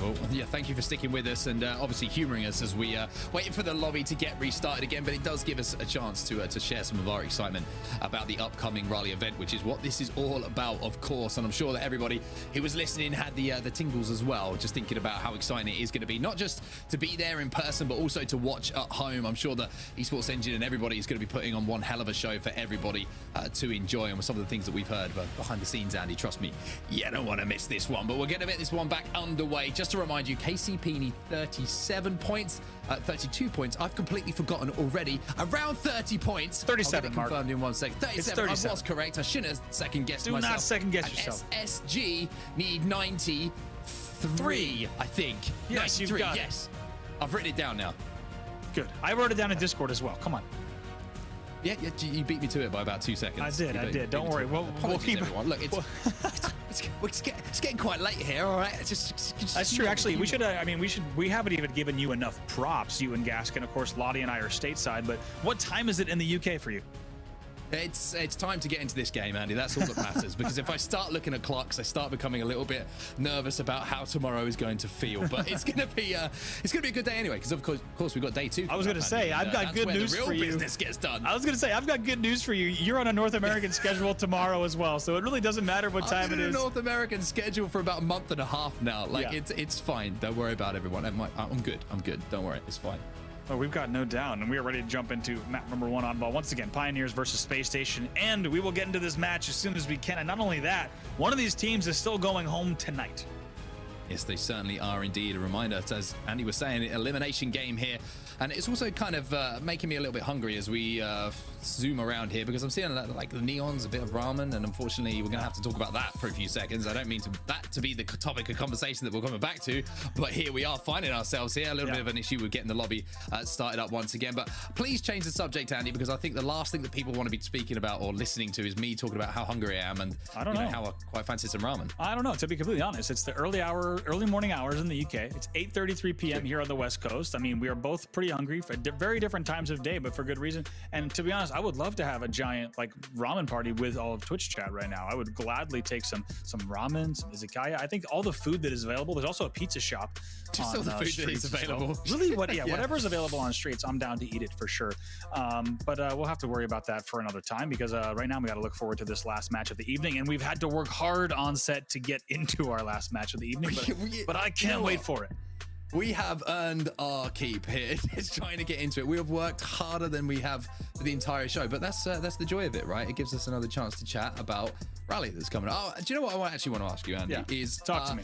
Well, yeah, thank you for sticking with us and obviously humouring us as we waiting for the lobby to get restarted again. But it does give us a chance to share some of our excitement about the upcoming Raleigh event, which is what this is all about, of course. And I'm sure that everybody who was listening had the tingles as well, just thinking about how exciting it is going to be, not just to be there in person, but also to watch at home. I'm sure that Esports Engine and everybody is going to be putting on one hell of a show for everybody to enjoy. And with some of the things that we've heard behind the scenes, Andy, trust me, you don't want to miss this one. But we're going to get this one back underway. Just to remind you, KCP need 37 points, 32 points. I've completely forgotten already. Around 30 points. 37, Mark. Confirmed in 1 second. 37. It's 37. I was correct. I shouldn't have second-guessed myself. Do not second-guess yourself. SSG need 93, I think. Yes, 93, you've got it. Yes. I've written it down now. Good. I wrote it down in Discord as well. Come on. Yeah, you beat me to it by about 2 seconds. I did. Don't worry. We'll keep everyone. Look, it's getting quite late here. All right, that's true. Actually, we should. We haven't even given you enough props. You and Gaskin, of course. Lottie and I are stateside. But what time is it in the UK for you? It's time to get into this game, Andy. That's all that matters. Because if I start looking at clocks, I start becoming a little bit nervous about how tomorrow is going to feel. But it's gonna be a good day anyway. Because of course we've got day 2. I was gonna say I've got good news for you. The real business gets done. I was gonna say I've got good news for you. You're on a North American schedule tomorrow as well, so it really doesn't matter what time it is. I'm on a North American schedule for about a month and a half now. Like it's fine. Don't worry about everyone. I'm good. Don't worry. It's fine. Well, we've got no doubt, and we are ready to jump into map number 1 on ball. Once again, Pioneers versus Space Station, and we will get into this match as soon as we can. And not only that, one of these teams is still going home tonight. Yes, they certainly are indeed. A reminder, as Andy was saying, elimination game here. And it's also kind of making me a little bit hungry as we zoom around here, because I'm seeing like the neons, a bit of ramen, and unfortunately we're going to have to talk about that for a few seconds. I don't mean that to be the topic of conversation that we're coming back to, but here we are finding ourselves here. A little bit of an issue with getting the lobby started up once again. But please change the subject, Andy, because I think the last thing that people want to be speaking about or listening to is me talking about how hungry I am and I don't know how I quite fancy some ramen. I don't know. To be completely honest, it's the early morning hours in the UK. It's 8:33 p.m. here on the West Coast. I mean, we are both pretty hungry for very different times of day, but for good reason. And to be honest, I would love to have a giant like ramen party with all of Twitch chat right now. I would gladly take some ramen, some izakaya. I think all the food that is available. There's also a pizza shop. Just all the food that is available. Really, whatever's available on streets, I'm down to eat it for sure. But we'll have to worry about that for another time, because right now we got to look forward to this last match of the evening, and we've had to work hard on set to get into our last match of the evening. But I can't wait for it. We have earned our keep here. Just trying to get into it. We have worked harder than we have for the entire show, but that's the joy of it, right? It gives us another chance to chat about Raleigh that's coming up. Oh, do you know what I actually want to ask you, Andy? Talk to me.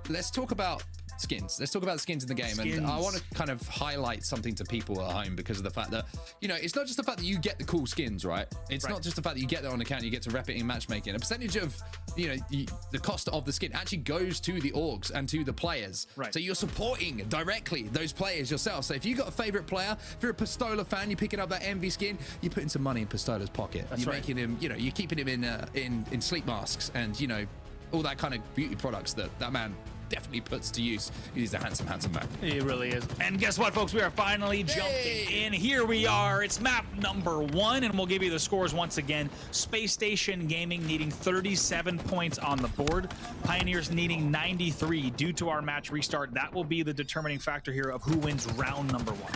Let's talk about skins. Let's talk about the skins in the game. Skins. And I want to kind of highlight something to people at home because of the fact that, you know, it's not just the fact that you get the cool skins, right? It's not just the fact that you get that on account, you get to rep it in matchmaking. A percentage of, you know, the cost of the skin actually goes to the orgs and to the players. Right. So you're supporting directly those players yourself. So if you got a favorite player, if you're a Pistola fan, you're picking up that Envy skin, you're putting some money in Pistola's pocket. You're making him, you know, you're keeping him in sleep masks and, you know, all that kind of beauty products that man definitely puts to use. He's a handsome man. He really is. And guess what, folks? We are finally jumping in. Here we are. It's map number 1, and we'll give you the scores once again. Space Station Gaming needing 37 points on the board. Pioneers needing 93 due to our match restart. That will be the determining factor here of who wins round number 1.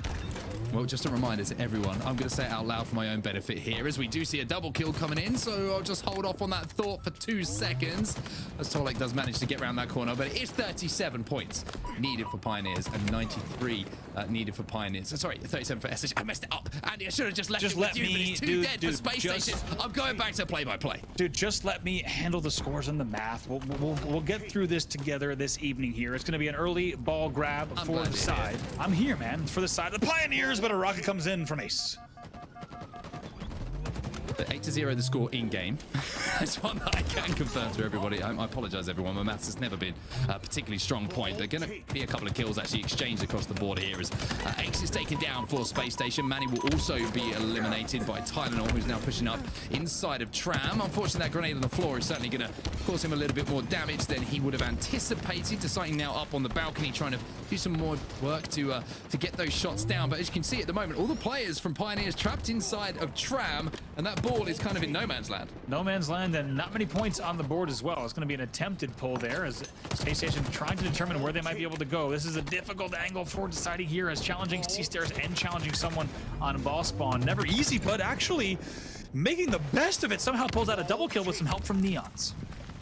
Well, just a reminder to everyone, I'm going to say it out loud for my own benefit here, as we do see a double kill coming in, so I'll just hold off on that thought for 2 seconds, as Tolek does manage to get around that corner, but it is 37 points needed for Pioneers and 93 needed for Pioneers. Sorry, 37 for SH. I messed it up. Andy, I should have just left it with you, but it's too dead for Space Station. I'm going back to play-by-play. Dude, just let me handle the scores and the math. We'll get through this together this evening here. It's going to be an early ball grab for the side. I'm here, man, for the side of the Pioneers, but a rocket comes in from Ace. 8-0 the score in-game. That's one that I can confirm to everybody. I apologize, everyone. My maths has never been a particularly strong point. There are going to be a couple of kills actually exchanged across the board here as Ace is taken down for Space Station. Manny will also be eliminated by Tylenol, who's now pushing up inside of Tram. Unfortunately, that grenade on the floor is certainly going to cause him a little bit more damage than he would have anticipated. Deciding now up on the balcony, trying to do some more work to get those shots down. But as you can see at the moment, all the players from Pioneers trapped inside of Tram, and that ball is kind of in no man's land. No man's land, and not many points on the board as well. It's going to be an attempted pull there as Space Station trying to determine where they might be able to go. This is a difficult angle for deciding here as challenging C-stairs and challenging someone on ball spawn. Never easy, but actually making the best of it. Somehow pulls out a double kill with some help from Neons.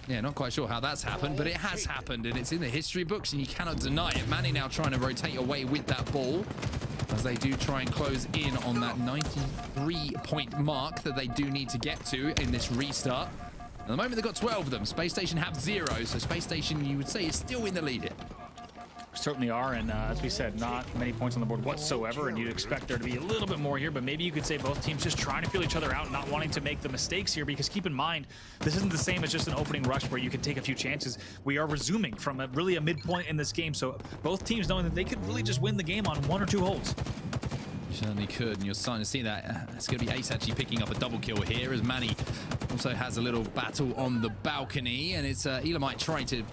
Yeah, not quite sure how that's happened, but it has happened, and it's in the history books, and you cannot deny it. Manny now trying to rotate away with that ball as they do try and close in on that 93-point mark that they do need to get to in this restart. At the moment, they've got 12 of them. Space Station have 0, so Space Station, you would say, is still in the lead here. Certainly are, and as we said, not many points on the board whatsoever, and you'd expect there to be a little bit more here, but maybe you could say both teams just trying to feel each other out, not wanting to make the mistakes here, because keep in mind, this isn't the same as just an opening rush where you can take a few chances. We are resuming from really a midpoint in this game, so both teams knowing that they could really just win the game on 1 or 2 holds. You certainly could, and you're starting to see that. It's going to be Ace actually picking up a double kill here, as Manny also has a little battle on the balcony, and it's Elamite trying to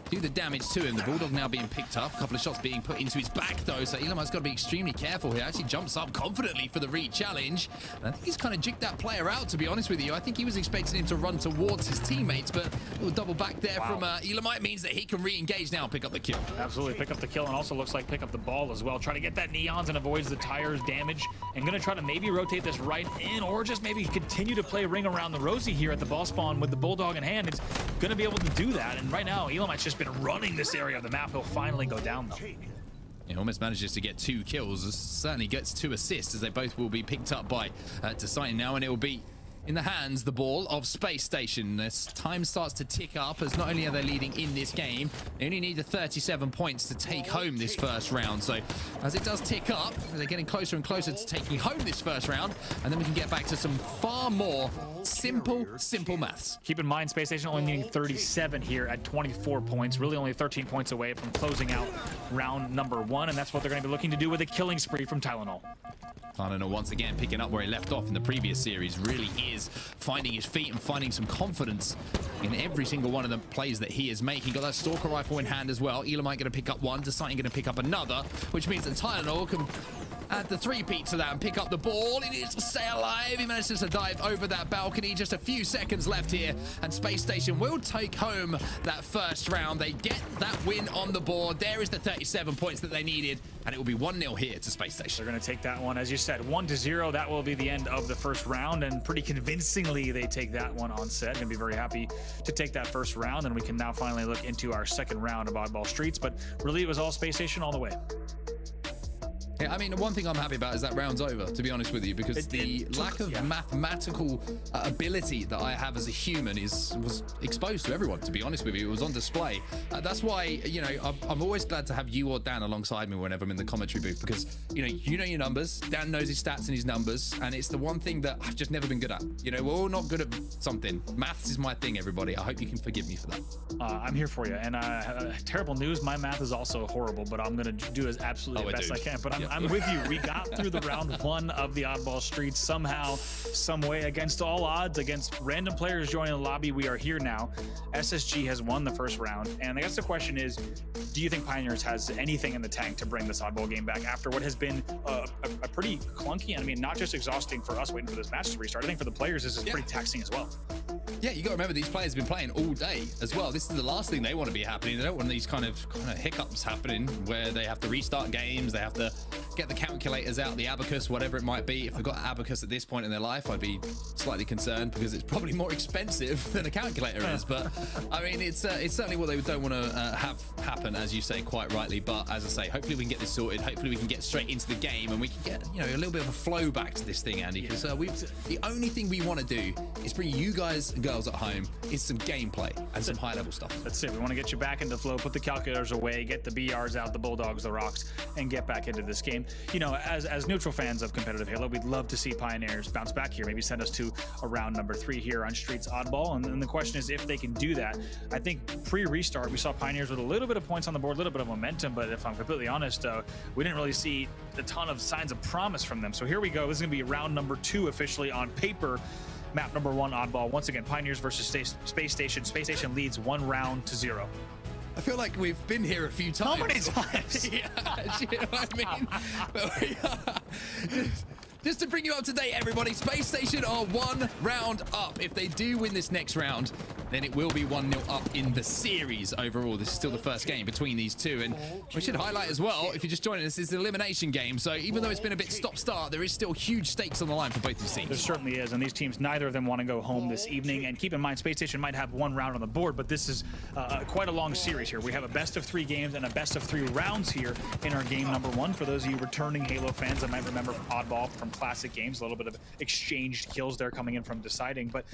do the damage to him. The Bulldog now being picked up. A couple of shots being put into his back, though, so Elamite's got to be extremely careful here. Actually jumps up confidently for the re-challenge. And I think he's kind of jigged that player out, to be honest with you. I think he was expecting him to run towards his teammates, but a little double back there from Elamite means that he can re-engage now and pick up the kill. Absolutely, pick up the kill, and also looks like pick up the ball as well. Try to get that Neons and avoids the tires damage, and gonna try to maybe rotate this right in, or just maybe continue to play ring around the Rosie here at the ball spawn with the Bulldog in hand. It's gonna be able to do that, and right now Elamite's just been running this area of the map. He'll finally go down though. He almost manages to get 2 kills. Certainly gets 2 assists, as they both will be picked up by Deciding now, and it will be in the hands, the ball of Space Station. As time starts to tick up, as not only are they leading in this game, they only need the 37 points to take home this first round. So as it does tick up, they're getting closer and closer to taking home this first round, and then we can get back to some far more simple maths. Keep in mind, Space Station only needing 37 here at 24 points, really only 13 points away from closing out round number 1, and that's what they're going to be looking to do with a killing spree from Tylenol. Tylenol once again picking up where he left off in the previous series, really is finding his feet and finding some confidence in every single one of the plays that he is making. Got that Stalker rifle in hand as well. Elamite going to pick up one, Deciding going to pick up another, which means that Tylenol can add the 3-peat to that and pick up the ball. He needs to stay alive. He manages to dive over that balcony. Just a few seconds left here, and Space Station will take home that first round. They get that win on the board. There is the 37 points that they needed, and it will be 1-0 here to Space Station. They're going to take that one, as you said, 1-0. That will be the end of the first round, and pretty convincingly they take that one on set. Going to be very happy to take that first round, and we can now finally look into our second round of Oddball Streets. But really, it was all Space Station all the way. Yeah, I mean, one thing I'm happy about is that round's over, to be honest with you, because the lack of mathematical ability that I have as a human was exposed to everyone, to be honest with you. It was on display. That's why, you know, I'm always glad to have you or Dan alongside me whenever I'm in the commentary booth, because, you know your numbers. Dan knows his stats and his numbers, and it's the one thing that I've just never been good at. You know, we're all not good at something. Maths is my thing, everybody. I hope you can forgive me for that. I'm here for you. And terrible news, my math is also horrible, but I'm going to do as absolutely the best I can. But I'm with you. We got through the round one of the Oddball Streets somehow, some way, against all odds, against random players joining the lobby. We are here now. SSG has won the first round. And I guess the question is, do you think Pioneers has anything in the tank to bring this Oddball game back after what has been a pretty clunky, and I mean, not just exhausting for us waiting for this match to restart. I think for the players, this is pretty taxing as well. Yeah, you got to remember these players have been playing all day as well. This is the last thing they want to be happening. They don't want these kind of hiccups happening where they have to restart games, they have to get the calculators out, the abacus, whatever it might be. If they've got an abacus at this point in their life, I'd be slightly concerned because it's probably more expensive than a calculator is. But I mean, it's certainly what they don't want to have happen, as you say quite rightly. But as I say, hopefully we can get this sorted. Hopefully we can get straight into the game and we can get, you know, a little bit of a flow back to this thing, Andy. Because the only thing we want to do is bring you guys and girls at home is some gameplay and some high-level stuff. That's it. We want to get you back into flow, put the calculators away, get the BRs out, the Bulldogs, the Rocks, and get back into this game. You know, as neutral fans of competitive Halo, we'd love to see Pioneers bounce back here, maybe send us to a round number 3 here on Streets Oddball. And then the question is if they can do that. I think pre-restart, we saw Pioneers with a little bit of points on the board, a little bit of momentum, but if I'm completely honest, we didn't really see a ton of signs of promise from them. So here we go. This is going to be round number 2 officially on paper. Map number 1, Oddball. Once again, Pioneers versus Space Station. Space Station leads 1-0. I feel like we've been here a few times. How many times? Yeah, you know what I mean? Just to bring you up to date, everybody, Space Station are 1 round up. If they do win this next round, then it will be 1-0 up in the series overall. This is still the first game between these two. And we should highlight as well, if you're just joining us, it's an elimination game. So even though it's been a bit stop-start, there is still huge stakes on the line for both these teams. There certainly is. And these teams, neither of them want to go home this evening. And keep in mind, Space Station might have 1 round on the board, but this is quite a long series here. We have a best of 3 games and a best of 3 rounds here in our game number 1. For those of you returning Halo fans that might remember Oddball from classic games, a little bit of exchanged kills there coming in from deciding, but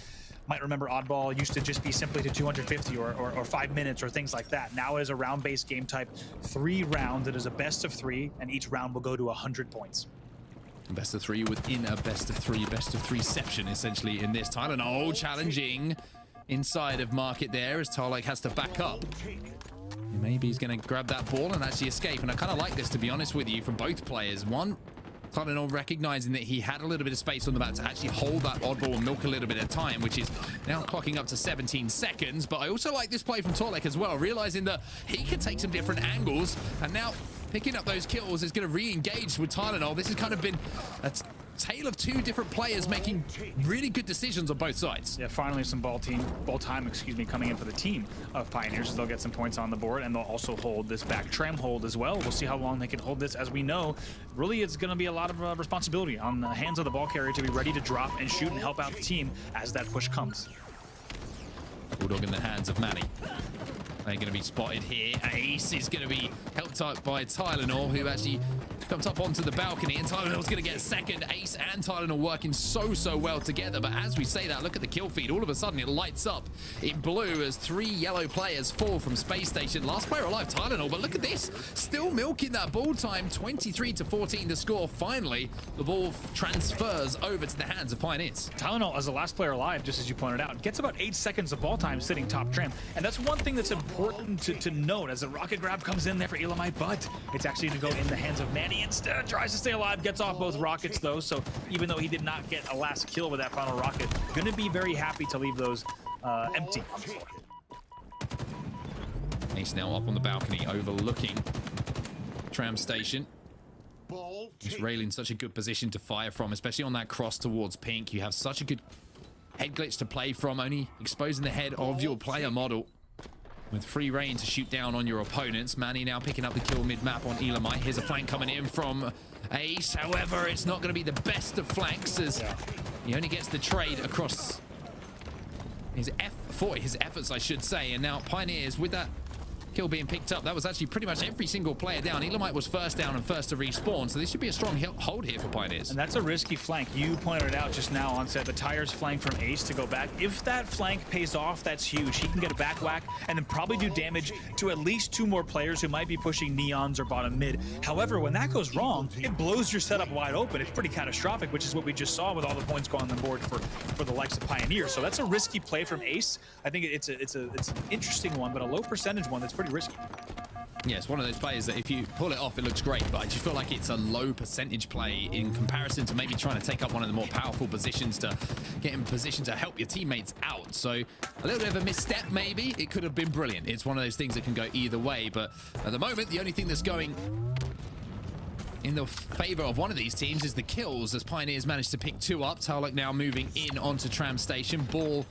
might remember Oddball used to just be simply to 250 or 5 minutes or things like that. Now it is a round-based game type, 3 rounds. It is a best of 3, and each round will go to 100 points. Best of 3 within a best of 3-ception, essentially, in this. Tylenol challenging inside of Market there as Tarlak has to back up. Maybe he's going to grab that ball and actually escape, and I kind of like this, to be honest with you, from both players. One, Tylenol recognizing that he had a little bit of space on the map to actually hold that Oddball and milk a little bit of time, which is now clocking up to 17 seconds. But I also like this play from Torlek as well, realizing that he can take some different angles, and now picking up those kills is going to re-engage with Tylenol. This has kind of been a tale of 2 different players making really good decisions on both sides. Yeah, finally some ball time, coming in for the team of Pioneers, as they'll get some points on the board, and they'll also hold this back tram hold as well. We'll see how long they can hold this. As we know, really it's going to be a lot of responsibility on the hands of the ball carrier to be ready to drop and shoot and help out the team as that push comes. Bulldog in the hands of Manny. They're going to be spotted here. Ace is going to be helped out by Tylenol, who actually comes up onto the balcony, and Tylenol's going to get second. Ace and Tylenol working so well together. But as we say that, look at the kill feed. All of a sudden, it lights up in blue as 3 yellow players fall from Space Station. Last player alive, Tylenol. But look at this. Still milking that ball time. 23-14 to score. Finally, the ball transfers over to the hands of Pioneers. Tylenol, as the last player alive, just as you pointed out, gets about 8 seconds of ball time sitting top tram. And that's one thing that's important to note as a rocket grab comes in there for Elamite, but it's actually going to go in the hands of Manny instead. Tries to stay alive, gets off both rockets though, so even though he did not get a last kill with that final rocket, going to be very happy to leave those empty on the floor. He's now up on the balcony overlooking tram station. Raleigh in such a good position to fire from, especially on that cross towards Pink. You have such a good head glitch to play from, only exposing the head of your player model with free reign to shoot down on your opponents. Manny now picking up the kill mid-map on Elamite. Here's a flank coming in from Ace. However, it's not going to be the best of flanks as he only gets the trade across his efforts, I should say. And now Pioneers with that kill being picked up. That was actually pretty much every single player down. Elamite was first down and first to respawn, so this should be a strong hold here for Pioneers. And that's a risky flank. You pointed it out just now on set. The tires flank from Ace to go back. If that flank pays off, that's huge. He can get a back whack and then probably do damage to at least 2 more players who might be pushing Neons or bottom mid. However, when that goes wrong, it blows your setup wide open. It's pretty catastrophic, which is what we just saw with all the points going on the board for the likes of Pioneers. So that's a risky play from Ace. I think it's an interesting one, but a low percentage one that's pretty risky. Yeah, it's one of those plays that if you pull it off, it looks great, but I just feel like it's a low percentage play in comparison to maybe trying to take up one of the more powerful positions to get in position to help your teammates out. So a little bit of a misstep, maybe. It could have been brilliant. It's one of those things that can go either way, but at the moment, the only thing that's going in the favor of one of these teams is the kills, as Pioneers managed to pick 2 up. Tarlok now moving in onto Tram Station. Ball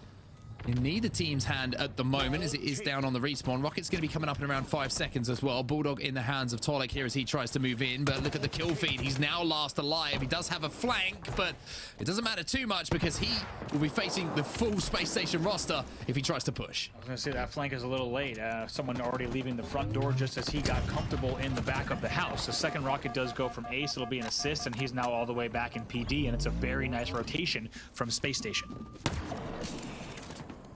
in neither team's hand at the moment as it is down on the respawn. Rocket's going to be coming up in around 5 seconds as well. Bulldog in the hands of Tarlok here as he tries to move in, but look at the kill feed. He's now last alive. He does have a flank, but it doesn't matter too much because he will be facing the full Space Station roster if he tries to push. I was going to say that flank is a little late. Someone already leaving the front door just as he got comfortable in the back of the house. The second rocket does go from Ace. It'll be an assist, and he's now all the way back in PD, and it's a very nice rotation from Space Station.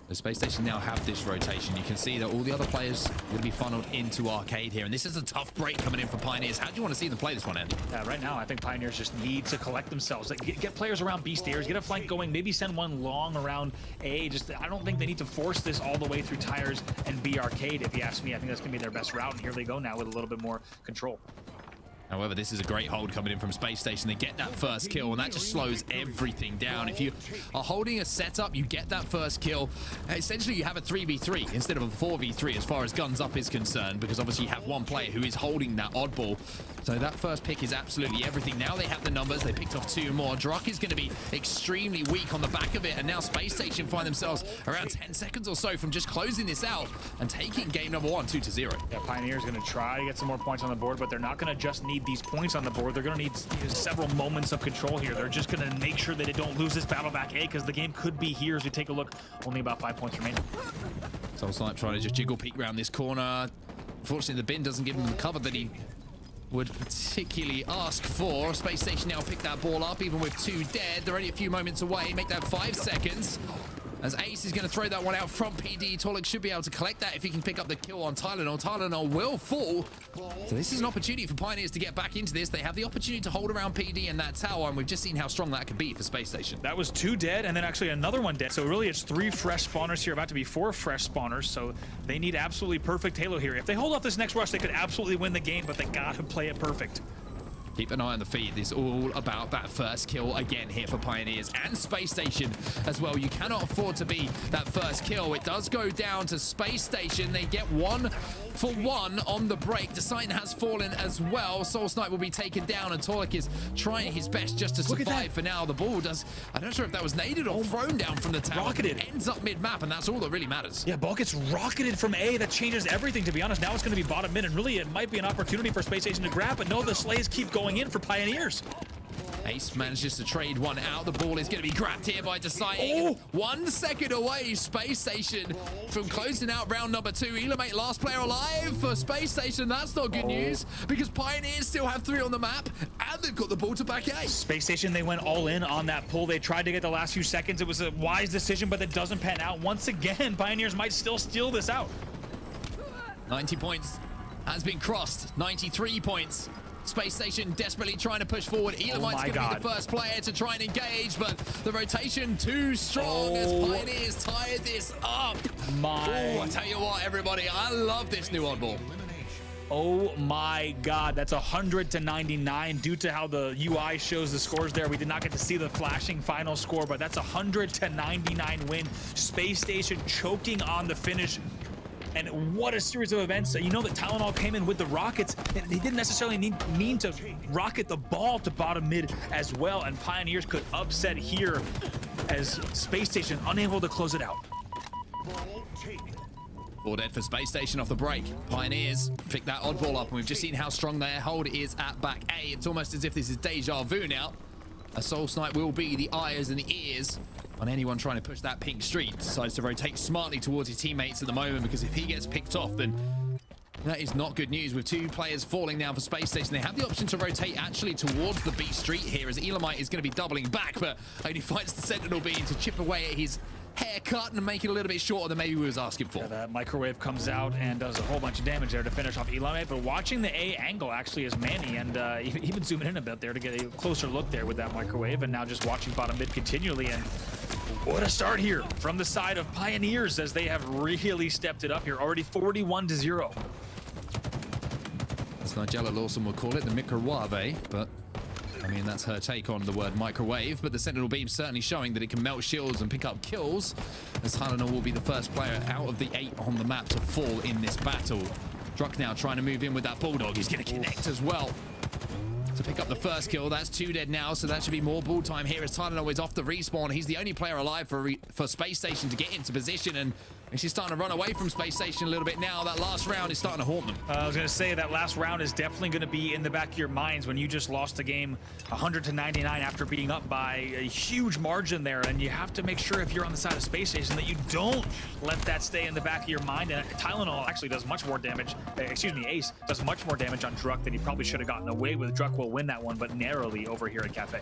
The Space Station now have this rotation. You can see that all the other players will be funneled into Arcade here, and this is a tough break coming in for Pioneers. How do you want to see them play this one, Andy? Right now, I think Pioneers just need to collect themselves. Like, get players around B stairs, get a flank going, maybe send one long around A. I don't think they need to force this all the way through tires and B Arcade, if you ask me. I think that's going to be their best route, and here they go now with a little bit more control. However, this is a great hold coming in from Space Station. They get that first kill, and that just slows everything down. If you are holding a setup, you get that first kill. Essentially, you have a 3v3 instead of a 4v3 as far as guns up is concerned, because obviously you have one player who is holding that oddball. So that first pick is absolutely everything. Now they have the numbers. They picked off 2 more. Drock is going to be extremely weak on the back of it, and now Space Station find themselves around 10 seconds or so from just closing this out and taking game number 1, 2-0. Yeah, Pioneers going to try to get some more points on the board, but they're not going to just need these points on the board. They're going to need several moments of control here. They're just going to make sure that they don't lose this battle back A, because the game could be here as we take a look. Only about 5 points remaining. Soulsnipe trying to just jiggle peek around this corner. Unfortunately, the bin doesn't give him the cover that he would particularly ask for. Space Station now pick that ball up, even with 2 dead. They're only a few moments away. Make that 5 seconds. As Ace is going to throw that one out from PD. Torlik should be able to collect that if he can pick up the kill on Tylenol. Tylenol will fall. So this is an opportunity for Pioneers to get back into this. They have the opportunity to hold around PD and that tower, and we've just seen how strong that could be for Space Station. That was 2 dead, and then actually another one dead. So really it's 3 fresh spawners here, about to be 4 fresh spawners. So they need absolutely perfect Halo here. If they hold off this next rush, they could absolutely win the game, but they got to play it perfect. Keep an eye on the feed. It's all about that first kill again here for Pioneers and Space Station as well. You cannot afford to be that first kill. It does go down to Space Station. They get 1 for 1 on the break. Decyton has fallen as well. Soulsnipe will be taken down, and Torlik is trying his best just to survive for now. The ball does, I'm not sure if that was naded or thrown down from the tower. Rocketed. It ends up mid-map, and that's all that really matters. Yeah, ball gets rocketed from A. That changes everything, to be honest. Now it's going to be bottom mid, and really it might be an opportunity for Space Station to grab, but no, the Slays keep going in for Pioneers. Ace manages to trade one out. The ball is going to be grabbed here by Decyton. 1 second away, Space Station, from closing out round number 2. Elamate, last player alive for Space Station. That's not good news, because Pioneers still have 3 on the map, and they've got the ball to back A. Space Station, they went all in on that pull. They tried to get the last few seconds. It was a wise decision, but it doesn't pan out. Once again, Pioneers might still steal this out. 90 points has been crossed. 93 points. Space Station desperately trying to push forward. Elamite's going to be the first player to try and engage, but the rotation too strong as Pioneers tied this up. I tell you what, everybody, I love this new oddball. Oh my God, that's 100-99 due to how the UI shows the scores there. We did not get to see the flashing final score, but that's 100-99 win. Space Station choking on the finish. And what a series of events. You know that Tylenol came in with the rockets. They didn't necessarily mean to rocket the ball to bottom mid as well, and Pioneers could upset here as Space Station unable to close it out. All dead for Space Station off the break. Pioneers pick that oddball up, and we've just seen how strong their hold is at back A. It's almost as if this is deja vu now. A Soulsnipe will be the eyes and the ears on anyone trying to push that pink street. Decides to rotate smartly towards his teammates at the moment, because if he gets picked off, then That is not good news with 2 players falling down for Space Station. They have the option to rotate actually towards the B Street here as Elamite is going to be doubling back, but only finds the Sentinel beam to chip away at his haircut and make it a little bit shorter than maybe we was asking for. Yeah, that microwave comes out and does a whole bunch of damage there to finish off Elamite, but watching the A angle actually is Manny, and even zooming in a bit there to get a closer look there with that microwave, and now just watching bottom mid continually. And what a start here from the side of Pioneers as they have really stepped it up here, already 41-0. As Nigella Lawson will call it, the microwave, but I mean, that's her take on the word microwave, but the Sentinel beam certainly showing that it can melt shields and pick up kills, as Tylenol will be the first player out of the 8 on the map to fall in this battle. Druck now trying to move in with that Bulldog. He's going to connect as well to pick up the first kill. That's 2 dead now, so that should be more ball time here as Tylenol is off the respawn. He's the only player alive for Space Station to get into position, and she's starting to run away from Space Station a little bit now. That last round is starting to haunt them. I was going to say that last round is definitely going to be in the back of your minds when you just lost the game 100-99 after being up by a huge margin there. And you have to make sure if you're on the side of Space Station that you don't let that stay in the back of your mind. And Tylenol actually does much more damage. Excuse me, Ace does much more damage on Druck than he probably should have gotten away with. Druck will win that one, but narrowly over here at Cafe.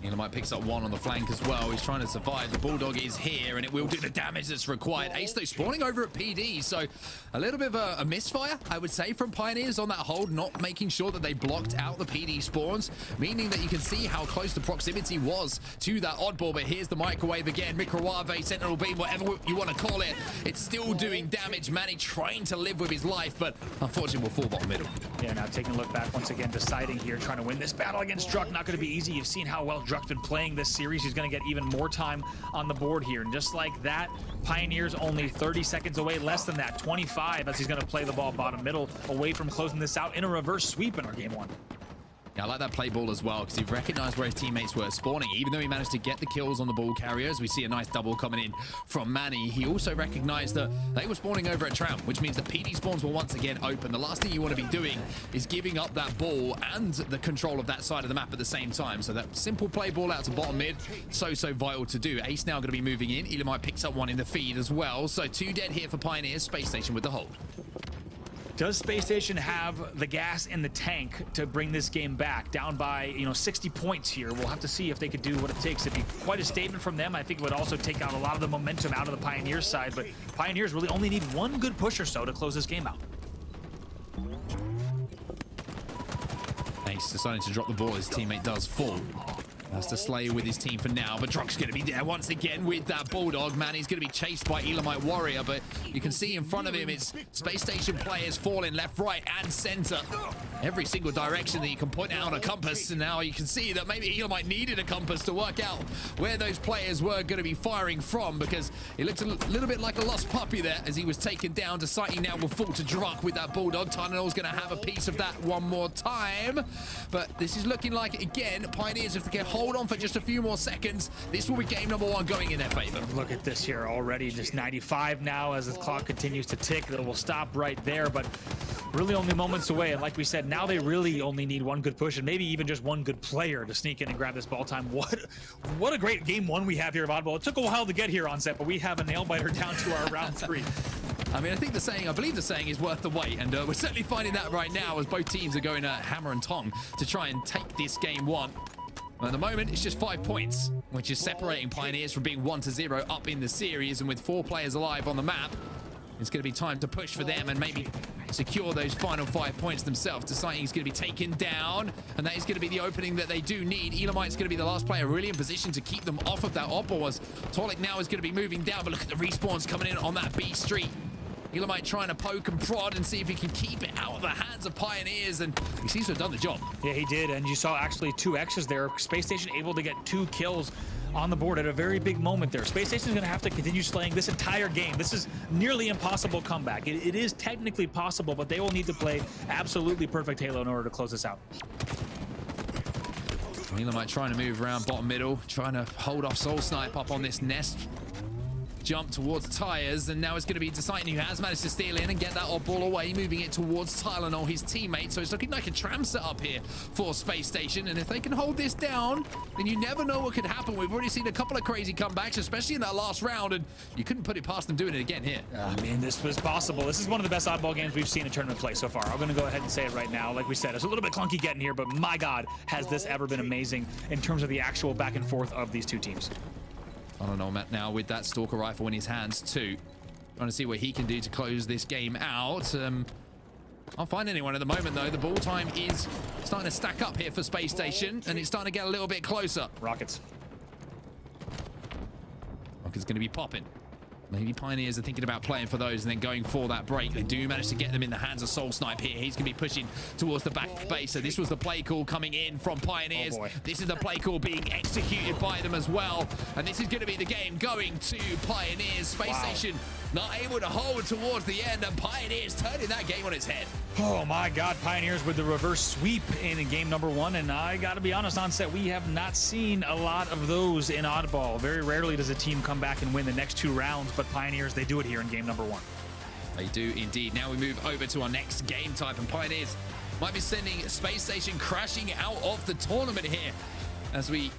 Elamite picks up 1 on the flank as well. He's trying to survive. The Bulldog is here, and it will do the damage that's required. Ace, though, spawning over at PD, so a little bit of a misfire, I would say, from Pioneers on that hold, not making sure that they blocked out the PD spawns, meaning that you can see how close the proximity was to that oddball. But here's the microwave again. Microwave, Sentinel beam, whatever you want to call it. It's still doing damage. Manny trying to live with his life, but unfortunately will fall bottom middle. Yeah, now taking a look back once again, deciding here, trying to win this battle against Druck. Not going to be easy. You've seen how well Druck's been playing this series. He's going to get even more time on the board here. And just like that, Pioneers only 30 seconds away, less than that, 25, as he's going to play the ball bottom middle, away from closing this out in a reverse sweep in our game 1. Yeah, I like that play ball as well because he recognized where his teammates were spawning. Even though he managed to get the kills on the ball carriers, we see a nice double coming in from Manny. He also recognized that they were spawning over at Tram, which means that PD spawns were once again open. The last thing you want to be doing is giving up that ball and the control of that side of the map at the same time. So that simple play ball out to bottom mid, so vital to do. Ace now going to be moving in. Elamite picks up 1 in the feed as well. So 2 dead here for Pioneers. Space Station with the hold. Does Space Station have the gas in the tank to bring this game back? Down by, 60 points here. We'll have to see if they could do what it takes. It'd be quite a statement from them. I think it would also take out a lot of the momentum out of the Pioneers side, but Pioneers really only need 1 good push or so to close this game out. Ace deciding to drop the ball. His teammate does fall. That's the Slayer with his team for now, but Druck's going to be there once again with that Bulldog. Manny's going to be chased by Elamite Warrior, but you can see in front of him it's Space Station players falling left, right, and center. Every single direction that you can point out on a compass, and now you can see that maybe Elamite needed a compass to work out where those players were going to be firing from, because it looked a little bit like a lost puppy there as he was taken down. Deciding now will fall to Druck with that Bulldog. Tylenol's going to have a piece of that one more time, but this is looking like, again, Pioneers, if they can hold on for just a few more seconds, this will be game number 1 going in their favor. Look at this here already, just 95 now as the clock continues to tick. It will stop right there, but really only moments away. And like we said, now they really only need 1 good push and maybe even just 1 good player to sneak in and grab this ball time. What a great game 1 we have here of Oddball. It took a while to get here on set, but we have a nail biter down to our round 3. I mean, I believe the saying is worth the wait, and we're certainly finding that right now as both teams are going hammer and tong to try and take this game 1. At the moment, it's just 5 points, which is separating Pioneers from being 1-0 up in the series, and with 4 players alive on the map, it's going to be time to push for them and maybe secure those final 5 points themselves. Deciding he's going to be taken down, and that is going to be the opening that they do need. Elamite's going to be the last player really in position to keep them off of that oddball, as Tolik now is going to be moving down, but look at the respawns coming in on that B Street. Elamite trying to poke and prod and see if he can keep it out of the hands of Pioneers, and he seems to have done the job. Yeah, he did, and you saw actually 2 X's there. Space Station able to get 2 kills on the board at a very big moment there. Space Station is going to have to continue slaying this entire game. This is nearly impossible comeback. It is technically possible, but they will need to play absolutely perfect Halo in order to close this out. Elamite trying to move around bottom middle, trying to hold off Soul Snipe up on this nest. jump towards Tyres, and now it's going to be deciding who has managed to steal in and get that odd ball away, moving it towards Tylenol, his teammate. So it's looking like a tram setup here for Space Station, and if they can hold this down, then you never know what could happen. We've already seen a couple of crazy comebacks, especially in that last round, and you couldn't put it past them doing it again here. I mean, this was possible. This is one of the best oddball games we've seen in tournament play so far. I'm going to go ahead and say it right now. Like we said, it's a little bit clunky getting here, but my God, has this ever been amazing in terms of the actual back and forth of these two teams. I don't know, Matt, now with that Stalker rifle in his hands too. Trying to see what he can do to close this game out. Can't find anyone at the moment though. The ball time is starting to stack up here for Space Station, and it's starting to get a little bit closer. Rockets going to be popping. Maybe Pioneers are thinking about playing for those and then going for that break. They do manage to get them in the hands of Soul Snipe here. He's going to be pushing towards the back base. So this was the play call coming in from Pioneers. Oh boy. This is the play call being executed by them as well. And this is going to be the game going to Pioneers. Space Station not able to hold towards the end, and Pioneers turning that game on its head. Oh my God, Pioneers with the reverse sweep in game number 1, and I gotta be honest, on set, we have not seen a lot of those in oddball. Very rarely does a team come back and win the next 2 rounds, but Pioneers, they do it here in game number 1. They do indeed. Now we move over to our next game type, and Pioneers might be sending Space Station crashing out of the tournament here as we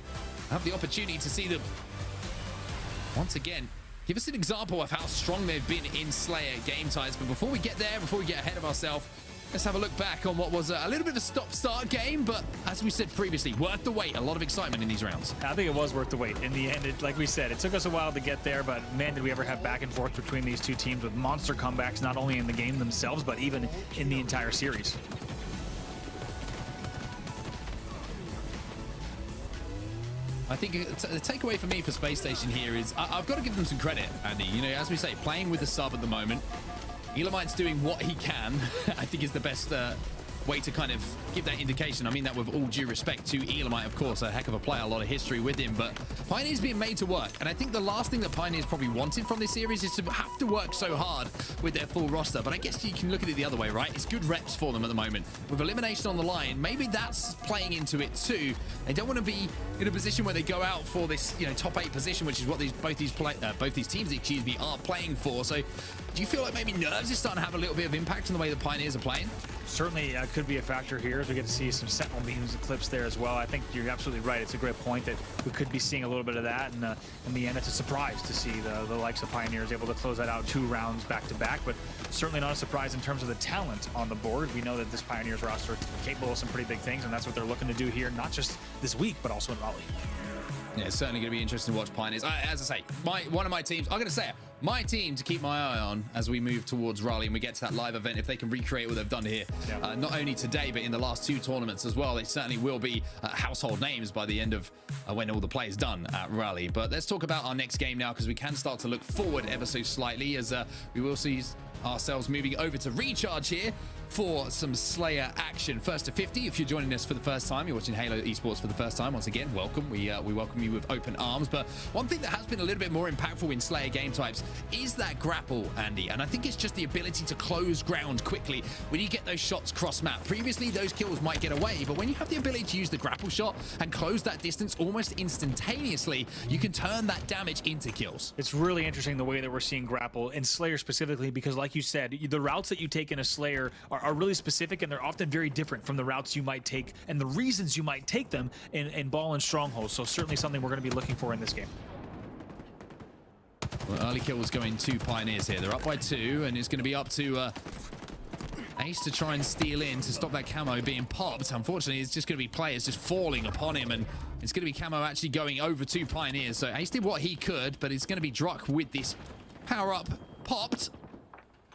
have the opportunity to see them once again give us an example of how strong they've been in Slayer game types. But before we get there, before we get ahead of ourselves, let's have a look back on what was a little bit of a stop-start game, but as we said previously, worth the wait. A lot of excitement in these rounds. I think it was worth the wait. In the end, like we said, it took us a while to get there, but man, did we ever have back and forth between these two teams with monster comebacks, not only in the game themselves, but even in the entire series. I think the takeaway for me for Space Station here is I've got to give them some credit, Andy. You know, as we say, playing with the sub at the moment, Elamite's doing what he can. I think is the best way to kind of give that indication. I mean that with all due respect to Elamite, of course, a heck of a player, a lot of history with him, but Pioneer's being made to work. And I think the last thing that Pioneers probably wanted from this series is to have to work so hard with their full roster. But I guess you can look at it the other way, right? It's good reps for them at the moment. With elimination on the line, maybe that's playing into it too. They don't want to be in a position where they go out for this, you know, top 8 position, which is what both these teams, excuse me, are playing for. So do you feel like maybe nerves is starting to have a little bit of impact on the way the Pioneers are playing? Certainly could be a factor here as we get to see some Sentinel beams and clips there as well. I think you're absolutely right. It's a great point that we could be seeing a little bit of that. And in the end, it's a surprise to see the likes of Pioneers able to close that out 2 rounds back-to-back, but certainly not a surprise in terms of the talent on the board. We know that this Pioneers roster is capable of some pretty big things, and that's what they're looking to do here, not just this week, but also in Raleigh. Yeah, it's certainly going to be interesting to watch Pioneers. As I say, one of my teams, I'm going to say it, my team to keep my eye on as we move towards Raleigh and we get to that live event, if they can recreate what they've done here, not only today, but in the last 2 tournaments as well. They certainly will be household names by the end of when all the play is done at Raleigh. But let's talk about our next game now, because we can start to look forward ever so slightly as we will see ourselves moving over to Recharge here for some Slayer action. First to 50, if you're joining us for the first time, you're watching Halo Esports for the first time, once again, welcome. We welcome you with open arms. But one thing that has been a little bit more impactful in Slayer game types is that grapple, Andy. And I think it's just the ability to close ground quickly when you get those shots cross map. Previously, those kills might get away, but when you have the ability to use the grapple shot and close that distance almost instantaneously, you can turn that damage into kills. It's really interesting the way that we're seeing grapple in Slayer specifically, because like you said, the routes that you take in a Slayer are really specific, and they're often very different from the routes you might take and the reasons you might take them in Ball and Stronghold. So certainly something we're going to be looking for in this game. Well, early kill was going to Pioneers here. They're up by 2, and it's going to be up to Ace to try and steal in to stop that camo being popped. Unfortunately, it's just going to be players just falling upon him, and it's going to be camo actually going over to Pioneers. So Ace did what he could, but it's going to be Druck with this power-up popped.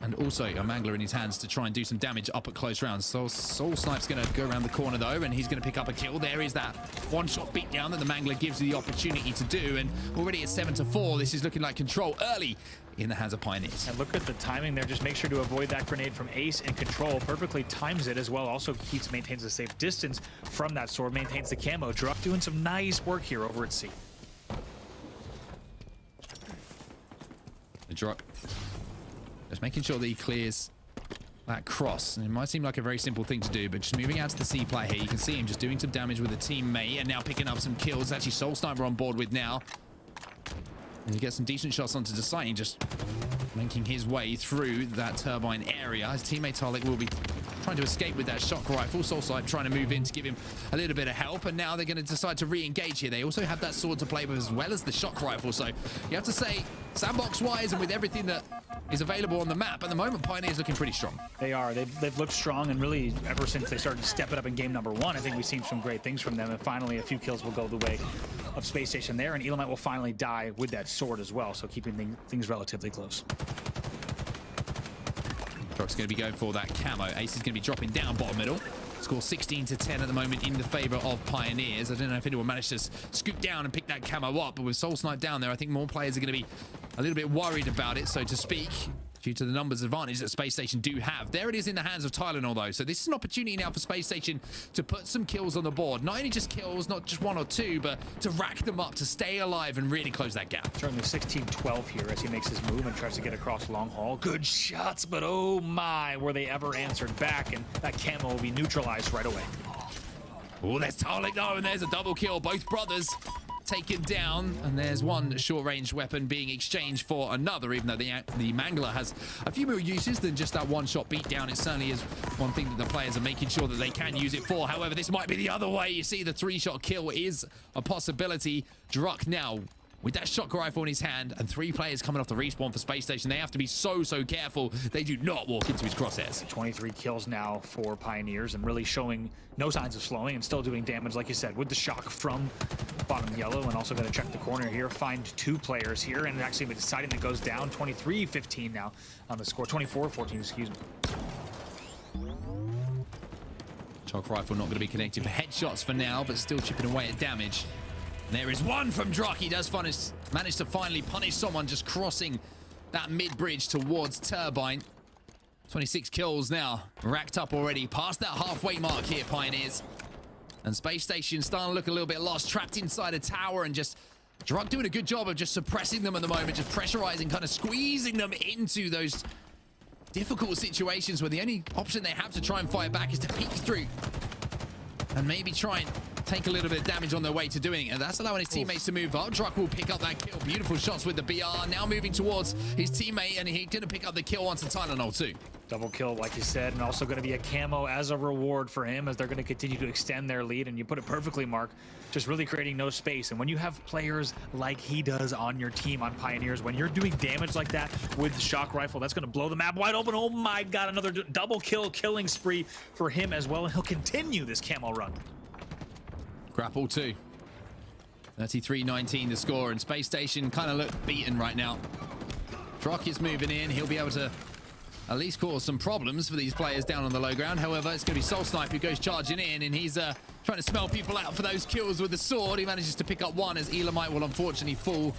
And also a Mangler in his hands to try and do some damage up at close rounds. So Soul Snipe's going to go around the corner though, and he's going to pick up a kill. There is that one-shot beatdown that the Mangler gives you the opportunity to do. And already at 7-4, this is looking like control early in the hands of Pioneers. And look at the timing there. Just make sure to avoid that grenade from Ace, and control perfectly times it as well. Also maintains a safe distance from that sword, maintains the camo. Druck doing some nice work here over at C. Druck just making sure that he clears that cross. And it might seem like a very simple thing to do, but just moving out to the C play here, you can see him just doing some damage with a teammate and now picking up some kills. Actually, Soul Sniper on board with now. And he gets some decent shots onto Deciding, just making his way through that turbine area. His teammate Tarlik will be trying to escape with that shock rifle. Soulside trying to move in to give him a little bit of help, and now they're going to decide to re-engage here. They also have that sword to play with as well as the shock rifle, so you have to say, sandbox-wise and with everything that is available on the map, at the moment, Pioneer's looking pretty strong. They are. They've looked strong, and really, ever since they started to step it up in game number 1, I think we've seen some great things from them, and finally, a few kills will go the way of Space Station there, and Elamite will finally die with that sword as well, so keeping things relatively close. Drock's going to be going for that camo. Ace is going to be dropping down bottom middle. Score 16-10 at the moment in the favor of Pioneers. I don't know if anyone managed to scoop down and pick that camo up, but with Soul Snipe down there, I think more players are going to be a little bit worried about it, so to speak, due to the numbers advantage that Space Station do have. There it is in the hands of Tylenol, though. So this is an opportunity now for Space Station to put some kills on the board. Not only just kills, not just 1 or 2, but to rack them up, to stay alive and really close that gap. Certainly 16-12 here as he makes his move and tries to get across long haul. Good shots, but oh my, were they ever answered back, and that camo will be neutralized right away. Oh, there's Tarlik, though, and there's a double kill. Both brothers taken down, and there's one short-range weapon being exchanged for another, even though the Mangler has a few more uses than just that one-shot beatdown. It certainly is one thing that the players are making sure that they can use it for. However, this might be the other way. You see the 3-shot kill is a possibility. Druck now with that shock rifle in his hand, and 3 players coming off the respawn for Space Station. They have to be so careful. They do not walk into his crosshairs. 23 kills now for Pioneers, and really showing no signs of slowing and still doing damage, like you said, with the shock from bottom yellow, and also going to check the corner here, find 2 players here, and actually deciding that goes down 23-15 now on the score. 24-14, excuse me. Shock rifle not going to be connected for headshots for now, but still chipping away at damage. There is one from Druck. He does manage to finally punish someone just crossing that mid-bridge towards Turbine. 26 kills now, racked up already. Past that halfway mark here, Pioneers. And Space Station starting to look a little bit lost, trapped inside a tower, and just Druck doing a good job of just suppressing them at the moment, just pressurizing, kind of squeezing them into those difficult situations where the only option they have to try and fight back is to peek through and maybe try and take a little bit of damage on their way to doing it, and that's allowing his teammates to move up. Druck will pick up that kill. Beautiful shots with the BR. Now moving towards his teammate, and he's going to pick up the kill onto Tylenol too. Double kill, like you said, and also going to be a camo as a reward for him as they're going to continue to extend their lead, and you put it perfectly, Mark, just really creating no space. And when you have players like he does on your team on Pioneers, when you're doing damage like that with the shock rifle, that's going to blow the map wide open. Oh my God, another double kill killing spree for him as well, and he'll continue this camo run. Grapple 2. 33-19 the score, and Space Station kind of look beaten right now. Druck is moving in. He'll be able to at least cause some problems for these players down on the low ground. However, it's going to be Soul Snipe who goes charging in, and he's trying to smell people out for those kills with the sword. He manages to pick up one as Elamite will unfortunately fall.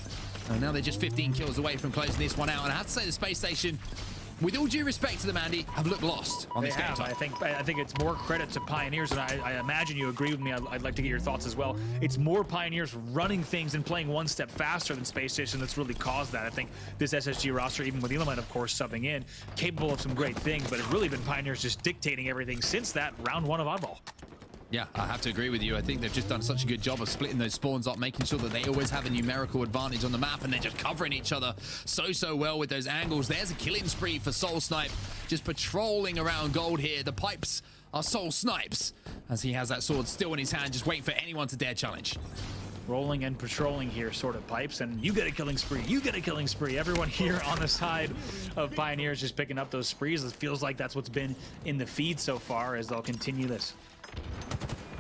And now they're just 15 kills away from closing this one out. And I have to say the Space Station, with all due respect to them, Andy, have looked lost on this game. I think it's more credit to Pioneers, and I imagine you agree with me. I'd like to get your thoughts as well. It's more Pioneers running things and playing one step faster than Space Station that's really caused that. I think this SSG roster, even with Elamite, of course, subbing in, capable of some great things, but it's really been Pioneers just dictating everything since that round 1 of Oddball. Yeah, I have to agree with you. I think they've just done such a good job of splitting those spawns up, making sure that they always have a numerical advantage on the map, and they're just covering each other so well with those angles. There's a killing spree for Soul Snipe, just patrolling around gold here. The pipes are Soul Snipe's as he has that sword still in his hand, just waiting for anyone to dare challenge. Rolling and patrolling here, sort of Pipes, and you get a killing spree, you get a killing spree. Everyone here on the side of Pioneers just picking up those sprees. It feels like that's what's been in the feed so far as they'll continue this.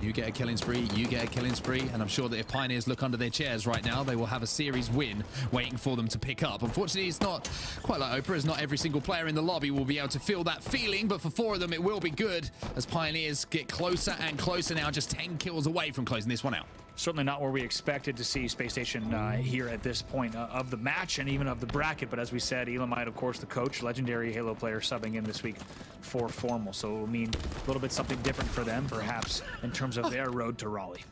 You get a killing spree, you get a killing spree, and I'm sure that if Pioneers look under their chairs right now, they will have a series win waiting for them to pick up. Unfortunately, it's not quite like Oprah, as not every single player in the lobby will be able to feel that feeling, but for 4 of them, it will be good as Pioneers get closer and closer now, just 10 kills away from closing this one out. Certainly not where we expected to see Space Station here at this point of the match and even of the bracket. But as we said, Elamite, of course, the coach, legendary Halo player, subbing in this week for Formal. So it will mean a little bit something different for them, perhaps, in terms of their road to Raleigh.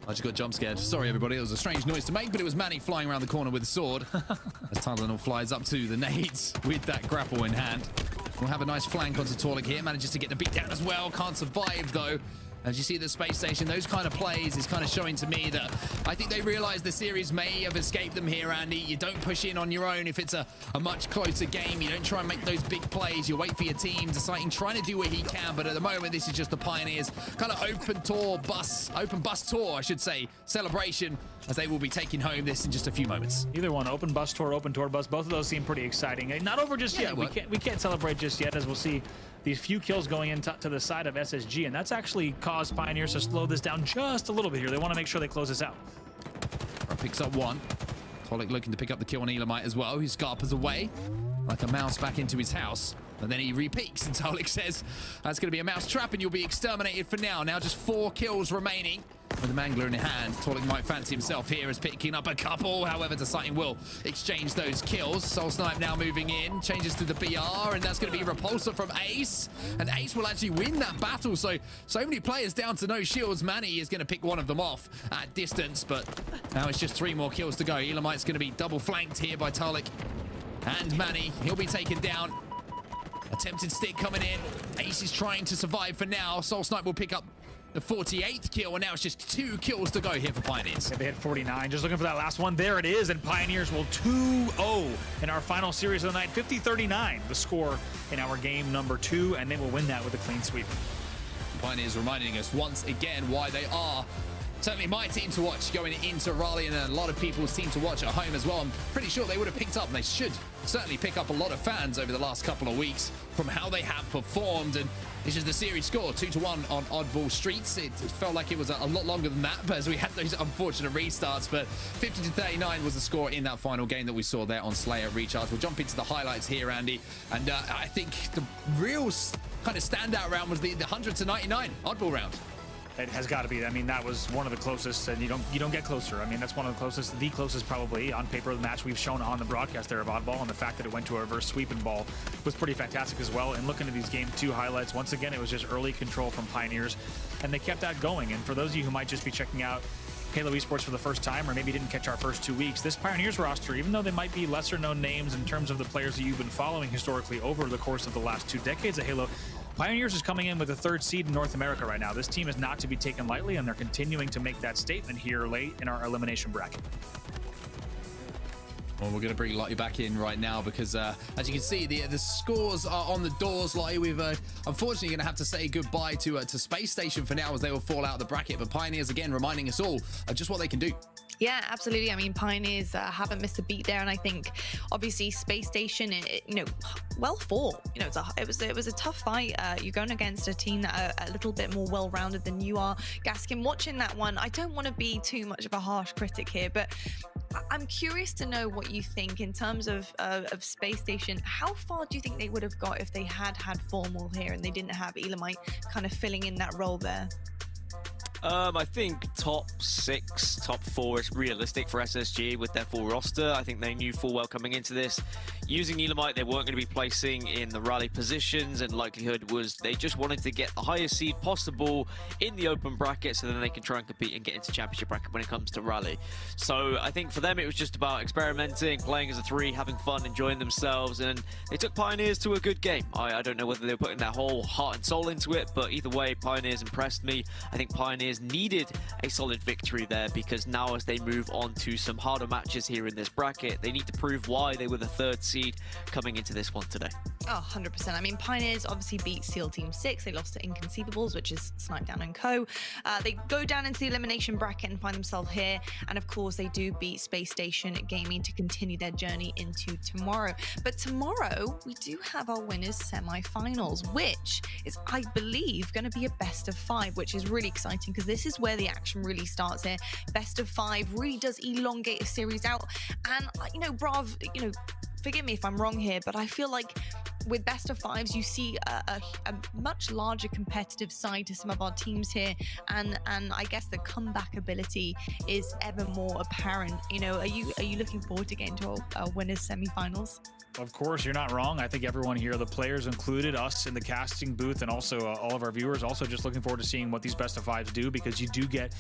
I just got jump scared. Sorry, everybody. It was a strange noise to make, but it was Manny flying around the corner with a sword as Tylenol flies up to the nades with that grapple in hand. We'll have a nice flank onto Torlik here. Manages to get the beat down as well. Can't survive, though. As you see the space station, those kind of plays is kind of showing to me that I think they realize the series may have escaped them here, Andy. You don't push in on your own if it's a much closer game. You don't try and make those big plays. You wait for your team deciding, trying to do what he can. But at the moment, this is just the Pioneers kind of open bus tour, I should say, celebration, as they will be taking home this in just a few moments. Either one, open bus tour, open tour bus, both of those seem pretty exciting. Not over just yet. We can't celebrate just yet, as we'll see these few kills going in to the side of SSG, and that's actually caused Pioneers to slow this down just a little bit here. They want to make sure they close this out. Picks up one. Tolik looking to pick up the kill on Elamite as well. He scarpers away like a mouse back into his house. And then he repeats, and Tolik says that's going to be a mouse trap and you'll be exterminated for now. Now just 4 kills remaining. With the Mangler in hand, Tolik might fancy himself here as picking up a couple. However, Deciding will exchange those kills. Soul Snipe now moving in, changes to the BR, and that's going to be Repulsor from Ace. And Ace will actually win that battle. So many players down to no shields. Manny is going to pick one of them off at distance, but now it's just 3 more kills to go. Elamite's going to be double flanked here by Tolik and Manny. He'll be taken down. Attempted stick coming in. Ace is trying to survive for now. Soul Snipe will pick up the 48th kill, and now it's just 2 kills to go here for Pioneers. Yeah, they hit 49. Just looking for that last one. There it is, and Pioneers will 2-0 in our final series of the night. 50-39, the score in our game number 2, and they will win that with a clean sweep. Pioneers reminding us once again why they are certainly my team to watch going into Raleigh, and a lot of people's team to watch at home as well. I'm pretty sure they would have picked up, and they should certainly pick up a lot of fans over the last couple of weeks from how they have performed. And this is the series score, 2-1 on Oddball Streets. It felt like it was a lot longer than that, but as we had those unfortunate restarts. But 50-39 was the score in that final game that we saw there on Slayer Recharge. We'll jump into the highlights here, Andy. And I think the real kind of standout round was the 100-99 Oddball round. It has got to be. I mean, that was one of the closest, and you don't get closer. I mean, that's one of the closest probably on paper the match we've shown on the broadcast there of Oddball, and the fact that it went to a reverse sweeping ball was pretty fantastic as well. And looking at these game 2 highlights, once again, it was just early control from Pioneers, and they kept that going. And for those of you who might just be checking out Halo Esports for the first time, or maybe didn't catch our first 2 weeks, this Pioneers roster, even though they might be lesser known names in terms of the players that you've been following historically over the course of the last 2 decades of Halo, Pioneers is coming in with the 3rd seed in North America right now. This team is not to be taken lightly, and they're continuing to make that statement here late in our elimination bracket. Well, we're going to bring Lottie back in right now because, as you can see, the scores are on the doors. Lottie, we've unfortunately going to have to say goodbye to Space Station for now as they will fall out of the bracket. But Pioneers, again, reminding us all just what they can do. Yeah, absolutely. I mean, Pioneers haven't missed a beat there, and I think obviously Space Station, well fought. It was a tough fight. You're going against a team that are a little bit more well-rounded than you are. Gaskin, watching that one, I don't want to be too much of a harsh critic here, but I'm curious to know what you think in terms of Space Station. How far do you think they would have got if they had Formal here and they didn't have Elamite kind of filling in that role there? I think top 6, top 4 is realistic for SSG with their full roster. I think they knew full well coming into this. Using Elamite, they weren't going to be placing in the rally positions, and likelihood was they just wanted to get the highest seed possible in the open bracket so then they can try and compete and get into championship bracket when it comes to rally. So I think for them it was just about experimenting, playing as a 3, having fun, enjoying themselves, and they took Pioneers to a good game. I don't know whether they were putting their whole heart and soul into it, but either way, Pioneers impressed me. I think Pioneers needed a solid victory there because now as they move on to some harder matches here in this bracket, they need to prove why they were the 3rd seed coming into this one today. Oh, 100%. I mean, Pioneers obviously beat SEAL Team 6. They lost to Inconceivables, which is Snipedown and Co. They go down into the elimination bracket and find themselves here. And of course, they do beat Space Station Gaming to continue their journey into tomorrow. But tomorrow, we do have our winners semi-finals, which is, I believe, going to be a best of 5, which is really exciting because this is where the action really starts here. Best of 5 really does elongate a series out. And, Brav, forgive me if I'm wrong here, but I feel like with best of 5s, you see a much larger competitive side to some of our teams here, and I guess the comeback ability is ever more apparent. Are you looking forward to getting to our winners semi-finals? Of course, you're not wrong. I think everyone here, the players included, us in the casting booth, and also all of our viewers, also just looking forward to seeing what these best of 5s do, because you do get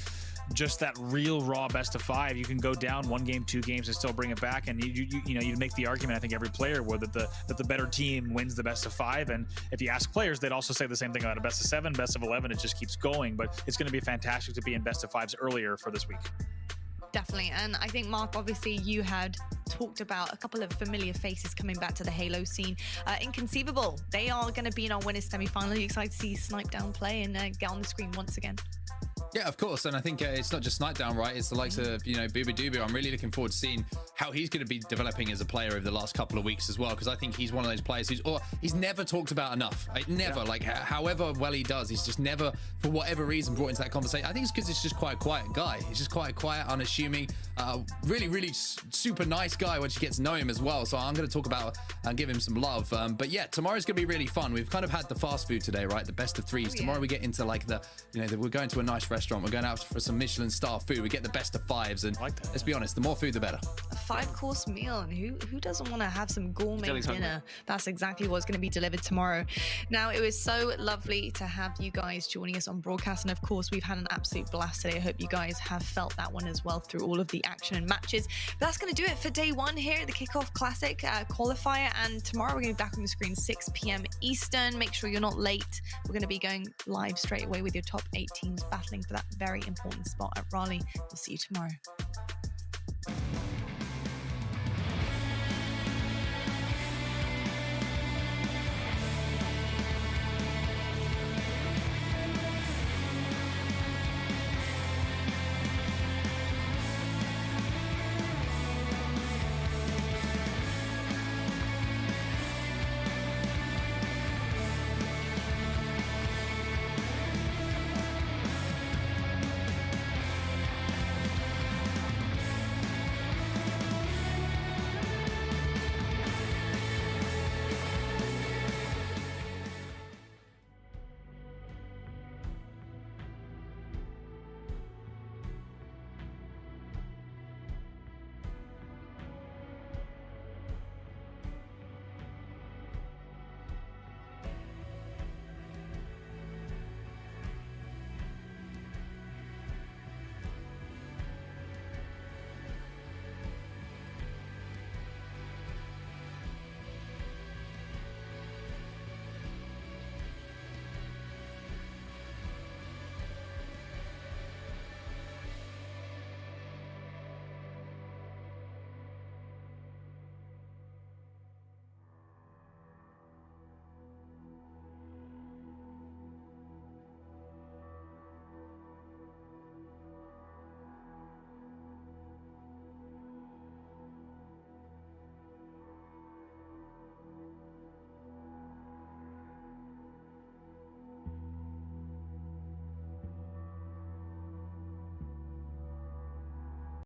just that real raw best of 5. You can go down 1 game, 2 games, and still bring it back, and you make the argument. I think every player would that the better team wins the best of 5. And if you ask players, they'd also say the same thing about a best of 7, best of 11. It just keeps going. But it's going to be fantastic to be in best of 5s earlier for this week. Definitely. And I think, Mark, obviously you had talked about a couple of familiar faces coming back to the Halo scene. Inconceivable. They are going to be in our winners semi-final. Are you excited to see Snipe Down play and get on the screen once again? Yeah, of course. And I think it's not just Snipe Down, right? It's the likes of, you know, Booba Dooba. I'm really looking forward to seeing how he's going to be developing as a player over the last couple of weeks as well, because I think he's one of those players he's never talked about enough. Never. Like, however well he does, he's just never, for whatever reason, brought into that conversation. I think it's because it's just quite a quiet guy. He's just quite quiet, unassuming, really, really super nice guy once you get to know him as well. So I'm going to talk about and give him some love. But yeah, tomorrow's going to be really fun. We've kind of had the fast food today, right? The best of 3s. Tomorrow we get into like we're going to a nice restaurant. We're going out for some Michelin star food. We get the best of 5s, and let's be honest, the more food the better. A 5-course meal, and who doesn't want to have some gourmet dinner? That's exactly what's going to be delivered tomorrow. Now, it was so lovely to have you guys joining us on broadcast, and of course we've had an absolute blast today. I hope you guys have felt that one as well through all of the action and matches. But that's going to do it for day 1 here at the Kickoff Classic qualifier, and tomorrow we're going to be back on the screen 6 p.m. Eastern. Make sure you're not late. We're going to be going live straight away with your top 8 teams battling for that very important spot at Raleigh. We'll see you tomorrow.